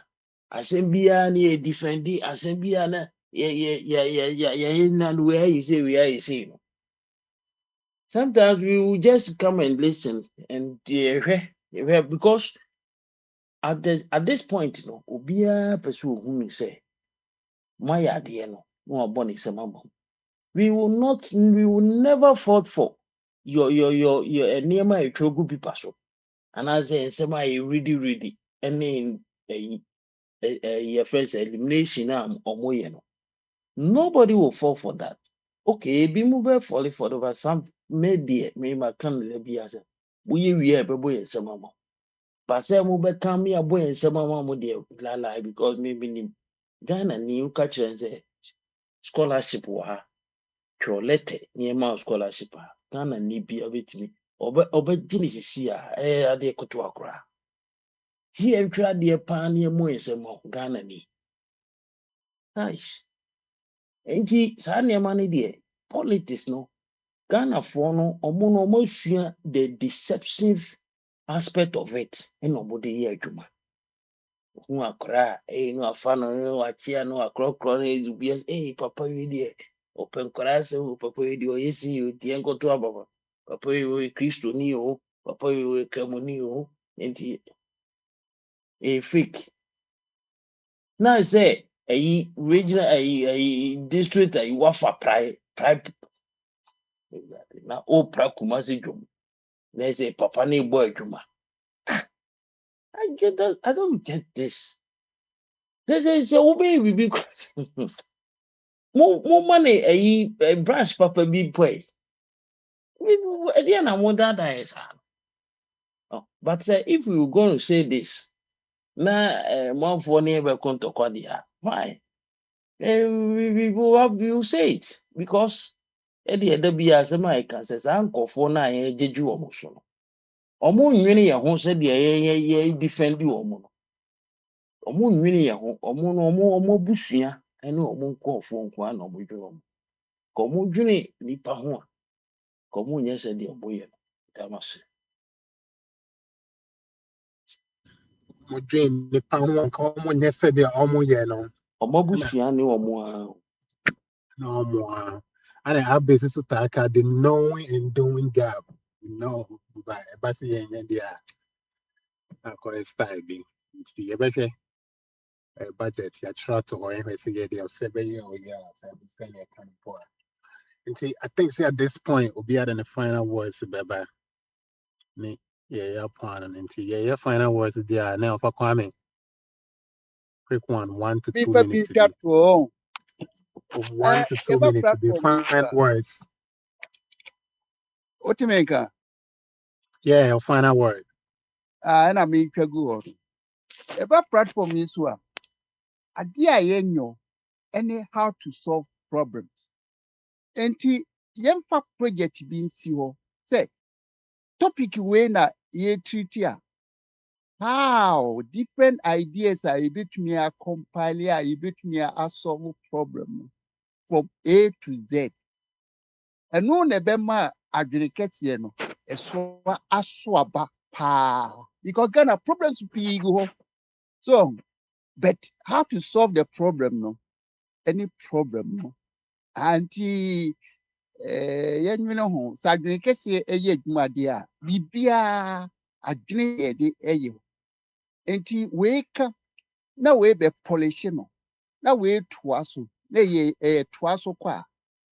asɛm biara na yɛ defendi asɛm biara na yɛ na we are you say no. Sometimes we will just come and listen and because at this point no obiara pɛ sɛ ohu mi sɛ moayɛ adeɛ no na wabɔ ne nsɛm ama mo. We will never fought for your nneɛma a yɛtwerɛ gu pipa so anaasɛ nsɛm a yɛ ready ɛne your friends elimination no. Nobody will fall for that. Okay, be move fall for the but some media may my can be as we are boy some mama. But say move come me a boy and some mama la because maybe Ghana new culture and say scholarship wa letter near my scholarship Ghana need be a bit me obe Genesis here ade koto akra. See and try dear pan near mo some Ghana ni. Nice. Enti saa nneɛma no deɛ politics no Ghanafoɔ no ɔmo sua the deceptive aspect of it ɛna ɔmo de yɛ adwuma. Hu akora a no afa no wakyea no akorɔkorɔ no ezubi papa yi deɛ ɔpɛ nkɔla asɛm papa yi deɛ ɔyɛ si yi tie nkɔto ababa papa yi ɔyɛ kristoni o papa yi ɔyɛ kramoni o nti fake. Na sɛ regional district wafa prae na opra Kumasi dwom na say papa na ebo adwuma. I get that. I don't get this. They say we be more money branch papa be boy. We na more that is. But if we were going to say this, na more for never come to Kodia, why? We will say it because Eddie Debbie as a mic says uncle for na jeju omoso. Omo nwene ye ho se de ye defend omo no. Omo nwene ye ho omo busua ene omo nkofo nko ana omo dwe omo. Ko omo dwene nipa ho a ko omo nye se de omo ye no. Tamase. Mo dream nipa ho nka ọmụ nyɛ sɛdeɛ ɔmo yɛ no. Omo busua ne omo a Na ɔmo a ana abesi so taa ka the knowing and doing gap. No, but ɛba se yɛn nyɛ deɛ a akɔyɛ style bi. Nti yɛbɛhwɛ budget yɛatwerɛ to hɔ yɛhwɛ sɛ yɛdeɛ ɔsɛ bɛyɛ ɔyɛ a sɛ sɛ yɛ ka mpo a. Nti I think say at this point obiara ne final words bɛba ne yɛyɛ upon no nti yɛyɛ final words deɛ a na ɔfa Kwame quick 1 to 2 People be minutes bi. that to of 1 to 2 Yɛba minutes to platform yi so define a, words. wotumi nka Yeah, final word. ɛna metwa gu hɔ no. Yɛba platform yi so a, adeɛ a yɛnyɛ ne how to solve problems. Enti yɛmfa project bi nsi hɔ sɛ topic wei na yɛtreat a how different ideas a yɛbɛtumi compile a yɛbɛtumi asolve problem no from A to Z. Ɛno na ɛbɛma adwene kɛseɛ no ɛso aso aba paa because Ghana problems pii gu hɔ. So but how to solve the problem no any problem no anti yɛnwene ho sɛ adwene kɛseɛ ɛyɛ adwumadeɛ a biribiara adwene yɛde ɛyɛ hɔ. Enti wei ka na wei bɛ polish no na wei toa so na toa so kɔ a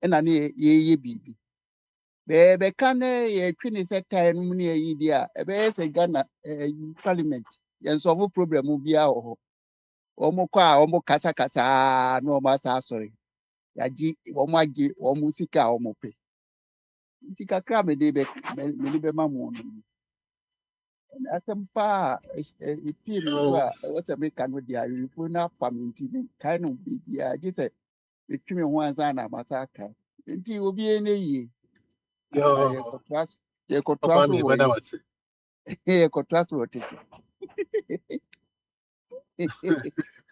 ɛna ne yɛyɛ biribi. Bɛka na yɛtwe ne sɛ tae no mu ne yɛyi deɛ a ɛbɛyɛ sɛ Ghana parliament yɛnsɔfo problem biara wɔ hɔ. Wɔn kɔ a wɔn kasakasaa na wɔn asa asɔre yɛagye wɔn agye wɔn sika a wɔn pɛ. Nti kakra a mede bɛma mo no asɛm pa a ɛpie me so a ɛwɔ sɛ meka no deɛ awifo no afa me nti mekae no biribiara gye sɛ metwe me ho ansa na masa akae. Nti obiara ne yie. Yo, Yɛkɔtoa so me, wɔ but that was it. yɛkɔtoa so wɔ tete.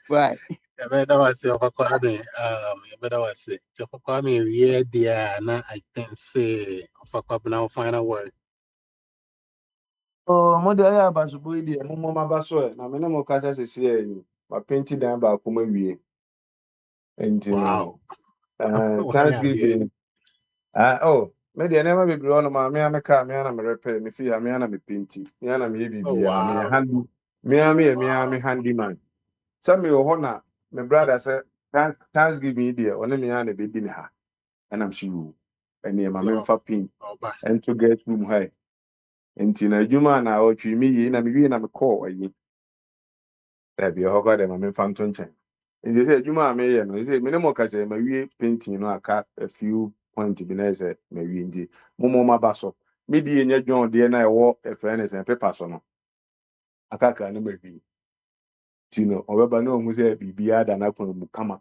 Right. Yeah, but that was it. But that was it. So for Kwame, yeah, dear, now I can say for Kwame now final word. Oh, mo de ayi abasopo yi deɛ mo maba so ɛ na me ne mo kasa sisi ɛ ma painti dan baako ma wie nti no Wow. Thanksgiving me deɛ nneɛma bebree wɔ no ma me ame kaa me ana me repɛ me fi ha me ana me painti me ana me yɛ Oh, biribiara me yɛ wow. handy me ana me yɛ me ana me handyman sɛ me wɔ hɔ na me brother sɛ Thanksgiving yi deɛ ɔne me ana na bɛdi ne ha ɛnam so yiwu ɛnneɛma me Yo, mfa paint bye. ɛnto get room ha nti na adwuma na ɔtwi me yie na me wie na me kɔɔ ayi dabi ɛhɔ kɔ dɛ ma me mfa nto nkyɛn nti sɛ adwuma a meyɛ no sɛ me ne mo kasa ma wie painting no aka a few point bi na sɛ ma wie nti mo ma ba so me die nya John deɛ na ɛwɔ ɛfrɛ ne sɛ paper so no akaka no ma wie ti no ɔbɛba na ɔhu sɛ biribiara da na kwan mu kama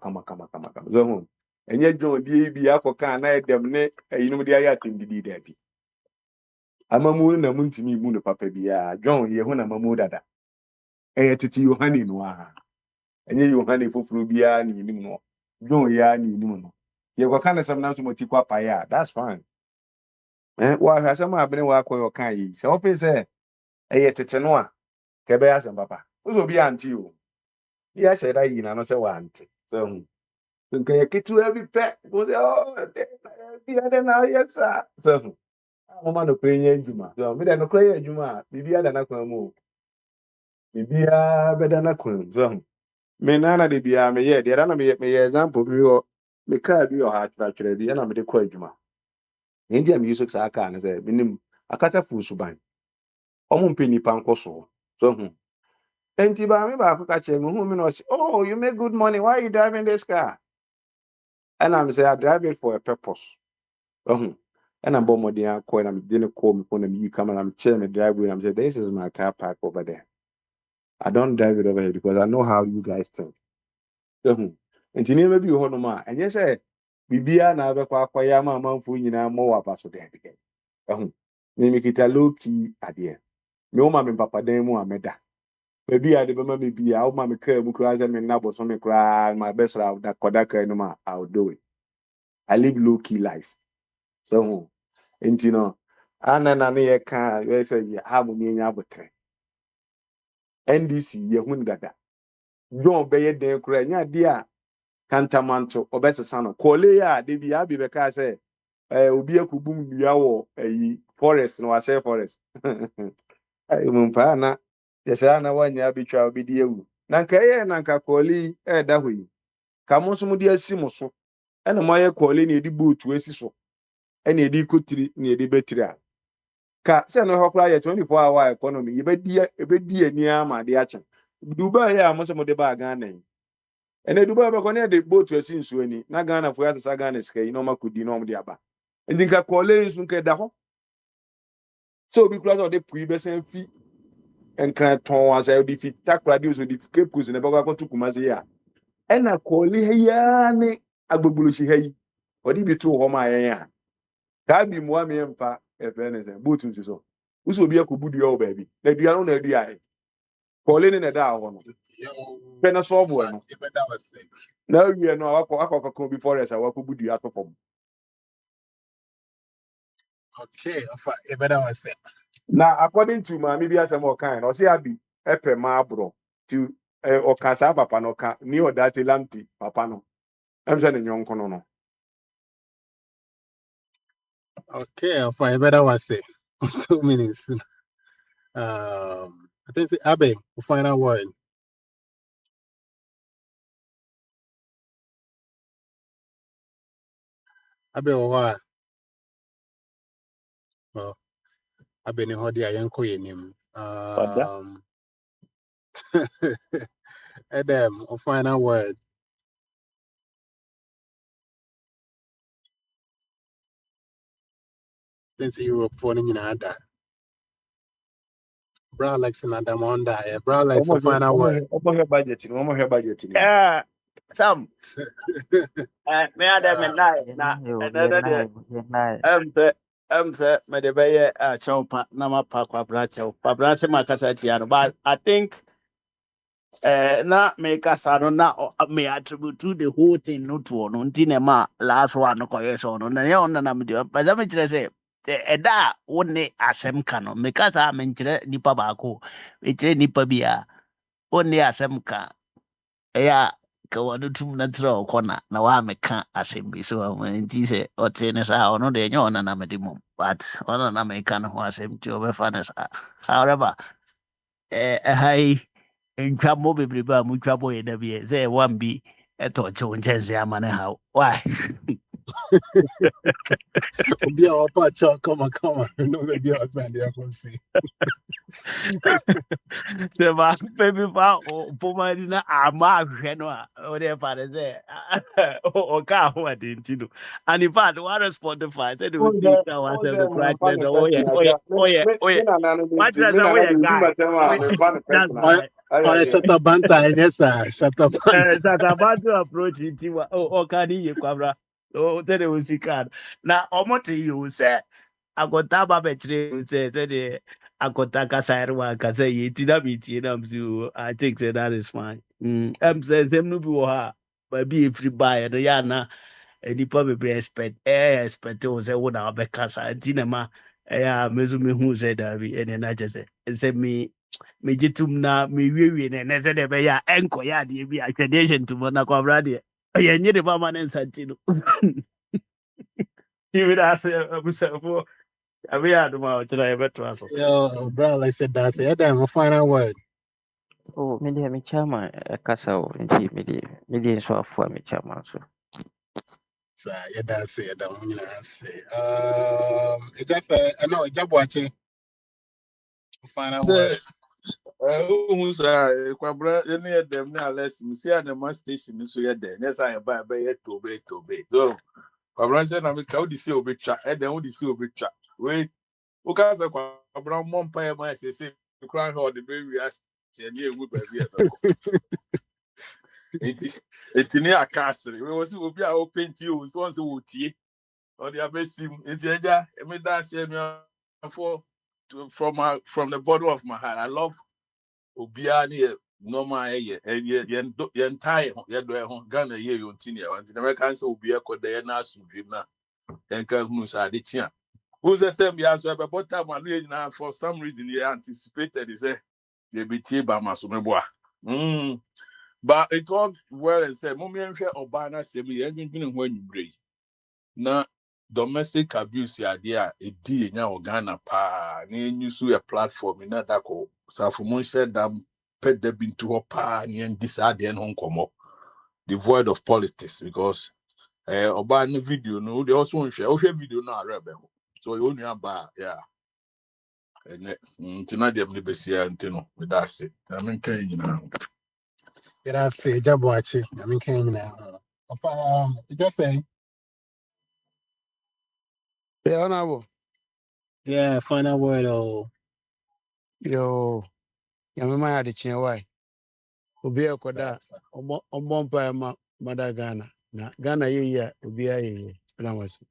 so ho ɛnyɛ John die bi akɔka na ɛdɛm ne ayinom de ayɛ atendidi dabi amamu na muntimi mu no papa biara John yɛ ho na amamu dada ɛyɛ tete Yohane no a ɛnyɛ Yohane foforo biara ne nim no John ya ne nim no yɛkɔka ne sɛm na nso mɔti kɔ apaeɛ a that's fine wɔahwɛ asɛm a abene wɔakɔ ɔka yi sɛ wɔfe sɛ ɛyɛ tete no a kɛbɛyɛ asɛm papa wosɛ obi ante o bi ahyɛ da yi na no sɛ wɔante sɛ hu nka yɛ ketewa bi pɛ wo sɛ biade na ɔyɛ saa sɛ hu moma nokora nyɛ adwuma medɛ nokora yɛ adwuma a biribiara da no kwan mu o biribiara bɛda no kwan mu sɛ hu me nana de bia me ye de na me example bi wɔ me car bi wɔ ha atwerɛ bi na me de kɔ adwuma nti am yuso sa car ne sɛ minim akata fu suban ɔmo mpe nipa nkɔ so hu enti ba me ba ko ka kyerɛ me hu me no say oh you make good money why are you driving this car and I'm say I drive it for a purpose hu and I'm bomb modern akɔ na me de ne call me phone na me yi camera me kyerɛ me drive and I'm say this is my car park over there I don't drive it over here because I know how you guys think nti nneɛma bi wɔ hɔ nom a ɛnyɛ sɛ biribiara na abɛkɔ akɔyɛ ama amanfoɔ nyinaa mmɔ wɔ aba so dɛn mekita low key adeɛ me woma me mpapadan mu a mɛda baabi a de bɛma me bi a woma me kaa mu koraa sɛ menna bɔsome koraa ma bɛsra kɔda kaa no mu a I'll do it I live low key life so nti no anana ne yɛka yɛ sɛ yɛ ha mo ne anya abotrɛ NDC yɛhu no dada John bɛyɛ den koraa nyɛ adeɛ a kantamanto obesesa no kole ya de bia bi beka se obi akubum dua wo ayi forest no wase forest ai mun pa na yesa na wanya bitwa obidi ewu na nka ye na nka kole da hoyi ka mo so mo de asi so ena mo ye kole na edi boot esi so ena edi kotiri na edi betiri a ka se no hokra ye 24 hour economy ye bedi ani ama de ache Dubai ya mo so mo de ba Ghana And Dubai Baconia de boat to a sin swinny, Nagana for us Sagan is Kay, no could denom the Abba. And think I call it Daho. So because of the previous fee and can't turn as I defeat tack radius with the capus in the Boga to Kumazia. And I call it Hayane Agbulushi Hay. Or did be true Homa? That be more me and pa a fairness and boots so. Who's will be a kubudio baby? They be on the DI. Calling in a down. Penasol boy. Now we are no alcohol before us. I walk with you out of them. Okay, a better was say. Now, according to my maybe as a more kind, or say I be epe mabro to or casa papa no can near that lamti papa no. I'm saying young conono. Okay, a better was say. 2 minutes. I think it's Abe, final word. Abe, well, Abe, ni hodi a yanko yenim. Adam, final word. Since you were phoning in Ada. Bra Lex and Adamonda, Bra Lex, a final word. Budgeting. Yeah, Sam. Me ada me na another day. Say me de be chompa na ma pa kwa bra chow. Pa bra se makasa tiano. But I think na me kasa no na me attribute to the whole thing no to no ntine ma last one no koye so no na ye on na me de. But me kire say eda woni asem ka no me kasa me kire nipa ba ko. Me kire nipa bia woni asem ka. Yeah, ka wano tum na tra okona na wa meka asem so nti se ote ne sa ono de nyo na me di mum but ono na meka no ho asem ti obefa ne sa however hai ntwa mo bebre ba mu twa boy da bi ze wan bi eto che wonjense amane ha why Obia wapa cha come. No maybe I spend there for see. the ma baby pa o poma di na ama hwe no a o de pa de ze o ka ho ade ntino and in fact one Spotify said we do that was the crash there oh yeah what does that way guy that's guy I shut up banta yes sir. Shut up. that about to approach it o ka ni ye kwabra o tell you see card na omote you say agota ba betre say the agota kasairu wa kasai yeti na biti na mzu I think that is fine say them no bi wo ha ba bi free buy no ya na enipa be expect o say wo na be kasa ntina ma ya mezu me hu say da bi ene na je say me jitum na me wiewie ne say de be ya enko ya de bi accreditation to na kwa brade ya nyere ba ma ne santino Give it as a we are the mouth today, better as Yo, bra like said that's it. Adam, a final word. Oh, media me chama kasa o nti media nso afua me chama so. So yeah, that's it. Adam, you know, say. It just I know job watching. Final word. Who's Quabra, any of them now less Musia and the mass station is here there. Next I buy it to be. So, Quabra said, I'm a cow, the seal big chat, and then would the seal big chat. Wait, who cares a Quabra Mompire, my say, the crown or the baby asked, and you would be it's near a castle. We was to be open to you, so once a woody or the best sim. It's a ja, I mean, that's from the bottom of my heart. I love Obia near normal yen tie ye do Ghana ye you tinea and the Americans Obia could the nasu dream na and can who's a ditchia. Who's the term ya so about time now for some reason he anticipated he said they be tea by Masumeboa. But it all well and said, Mommy and share Obana semi engine when you break. Now domestic abuse ya there a D now Ghana pa you sue a platform in that ko Safumon said them pet them into a pa and decide and home come up devoid of politics because Obana video no they also want share video now rebel so you only have yeah and tonight them the best year and with that it I mean you know I say, Jaboachi, I mean, can now. Just say, Yeah, honorable. yeah, final word. Oh, Yo, yamema ya de chien why. Obi sir, ekoda sir. ombo ma mada Ghana. Na Ghana ye ya obi aye. Na wasi.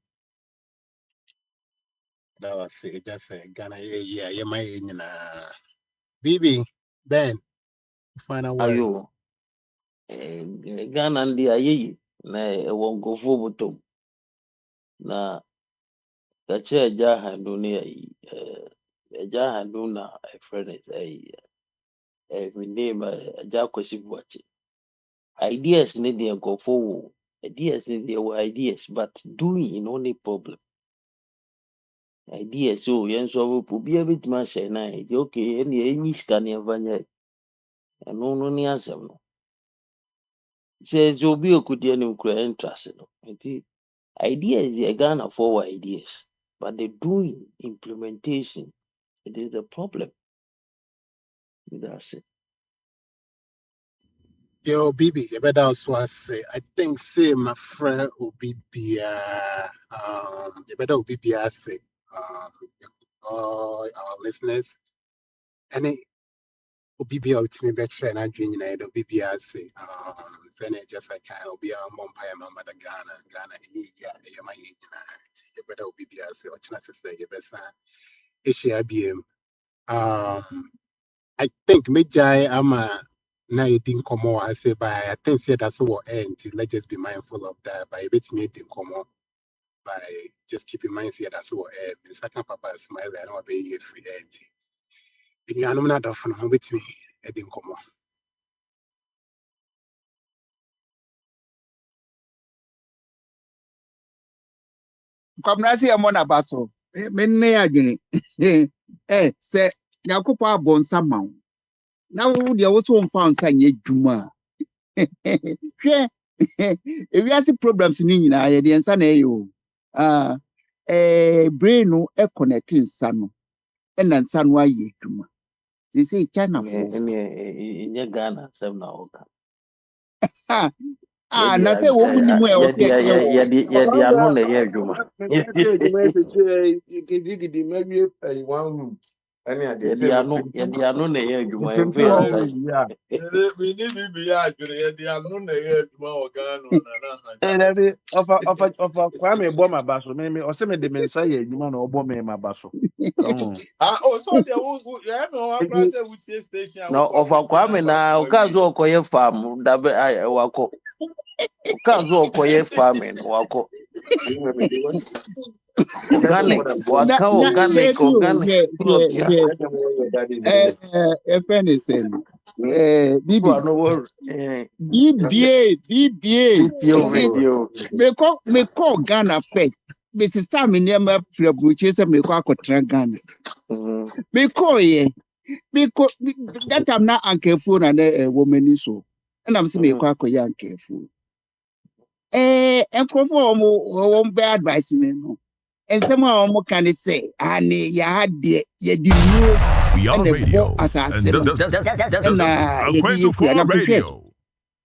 That was it. Just say, Ghana, yeah, my, BB, Ben, final word. Ayo, Ghana ndị ayɛyi na ɛwɔ nkurɔfoɔ bɔtɔm na kakyɛ agya handle ne ayi agya handle na ɛfrɛ no me name agya Kwesi Boakye. Ideas ne deɛ nkurɔfoɔ wɔ ideas ne deɛ wɔ ideas but doing no ne problem. Ideas o yɛn nso obiara bɛtumi ahyɛ na ɛdi okay ɛnna ɛnyi sika ne ɛmfa nyɛ ɛno no ne asɛm no. Sɛ obi okudeɛ no kura interest no nti ideas deɛ Ghana for ideas, but the doing implementation it is the problem. That's it. Yo, BB, you better also say, I think, say, my friend will be, you better will be, say, all our listeners, and it will be out to me better and I dream in it, will be, say, then it just like kind of be a mumpire, my mother Ghana, yeah, you better will be, say, or chance to say, you better, I think Majai Ama na eating komo I say by I think say that's what end. Let's just be mindful of that by a bit meeting komo by just keep in mind say that's what end. The second papa smile and I'll be a free end. In your nominal often with me eating komo. Kwamnasi ya mona baso. Menne ya adwene. Se Nyankopɔn abɔ nsa ma wo. Na wo de wo so mfa nsa nyɛ dwuma. Hwɛ ewiase problems ni nyinaa yɛ de nsa na ɛyɛ o. Brain no e connect nsa no. Ɛna nsa no ayɛ dwuma. Sɛ China fo. Ɛnyɛ Ghana asɛm na wɔka. Na sɛ wo mu ni mu e wo ke kyerɛ wo. Yɛde ano na ɛyɛ adwuma. Gidi maybe 1 room. Any idea? Yɛde ano na ɛyɛ adwuma. Ɛmfa yɛ nsa. We need to be accurate. They are not here to Ọfa Kwame bọ ma ba so me ọsẹ me de me nsa yẹ edwuma na ọbọ me ma ba so. Oh, so they will have no class with station. Na ɔfa Kwame na ɔka so ɔkɔyɛ farm dabe wakɔ. Ɔka so ɔkɔyɛ farming wakɔ. Organic waka organic. Video. Me call Ghana first. Mrs. Sammy never Frabuches and me call Ghana. Me call ye. Because that I'm not uncareful and a woman is so. And I'm saying me call young careful. And for bad advice me no. And somehow can say, and you had the Beyond Radio and Akwantufuo Radio.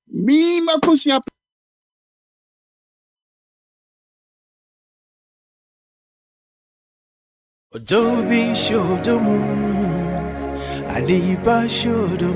Me, my question. Ojobi shodomu, Adiba shodomu.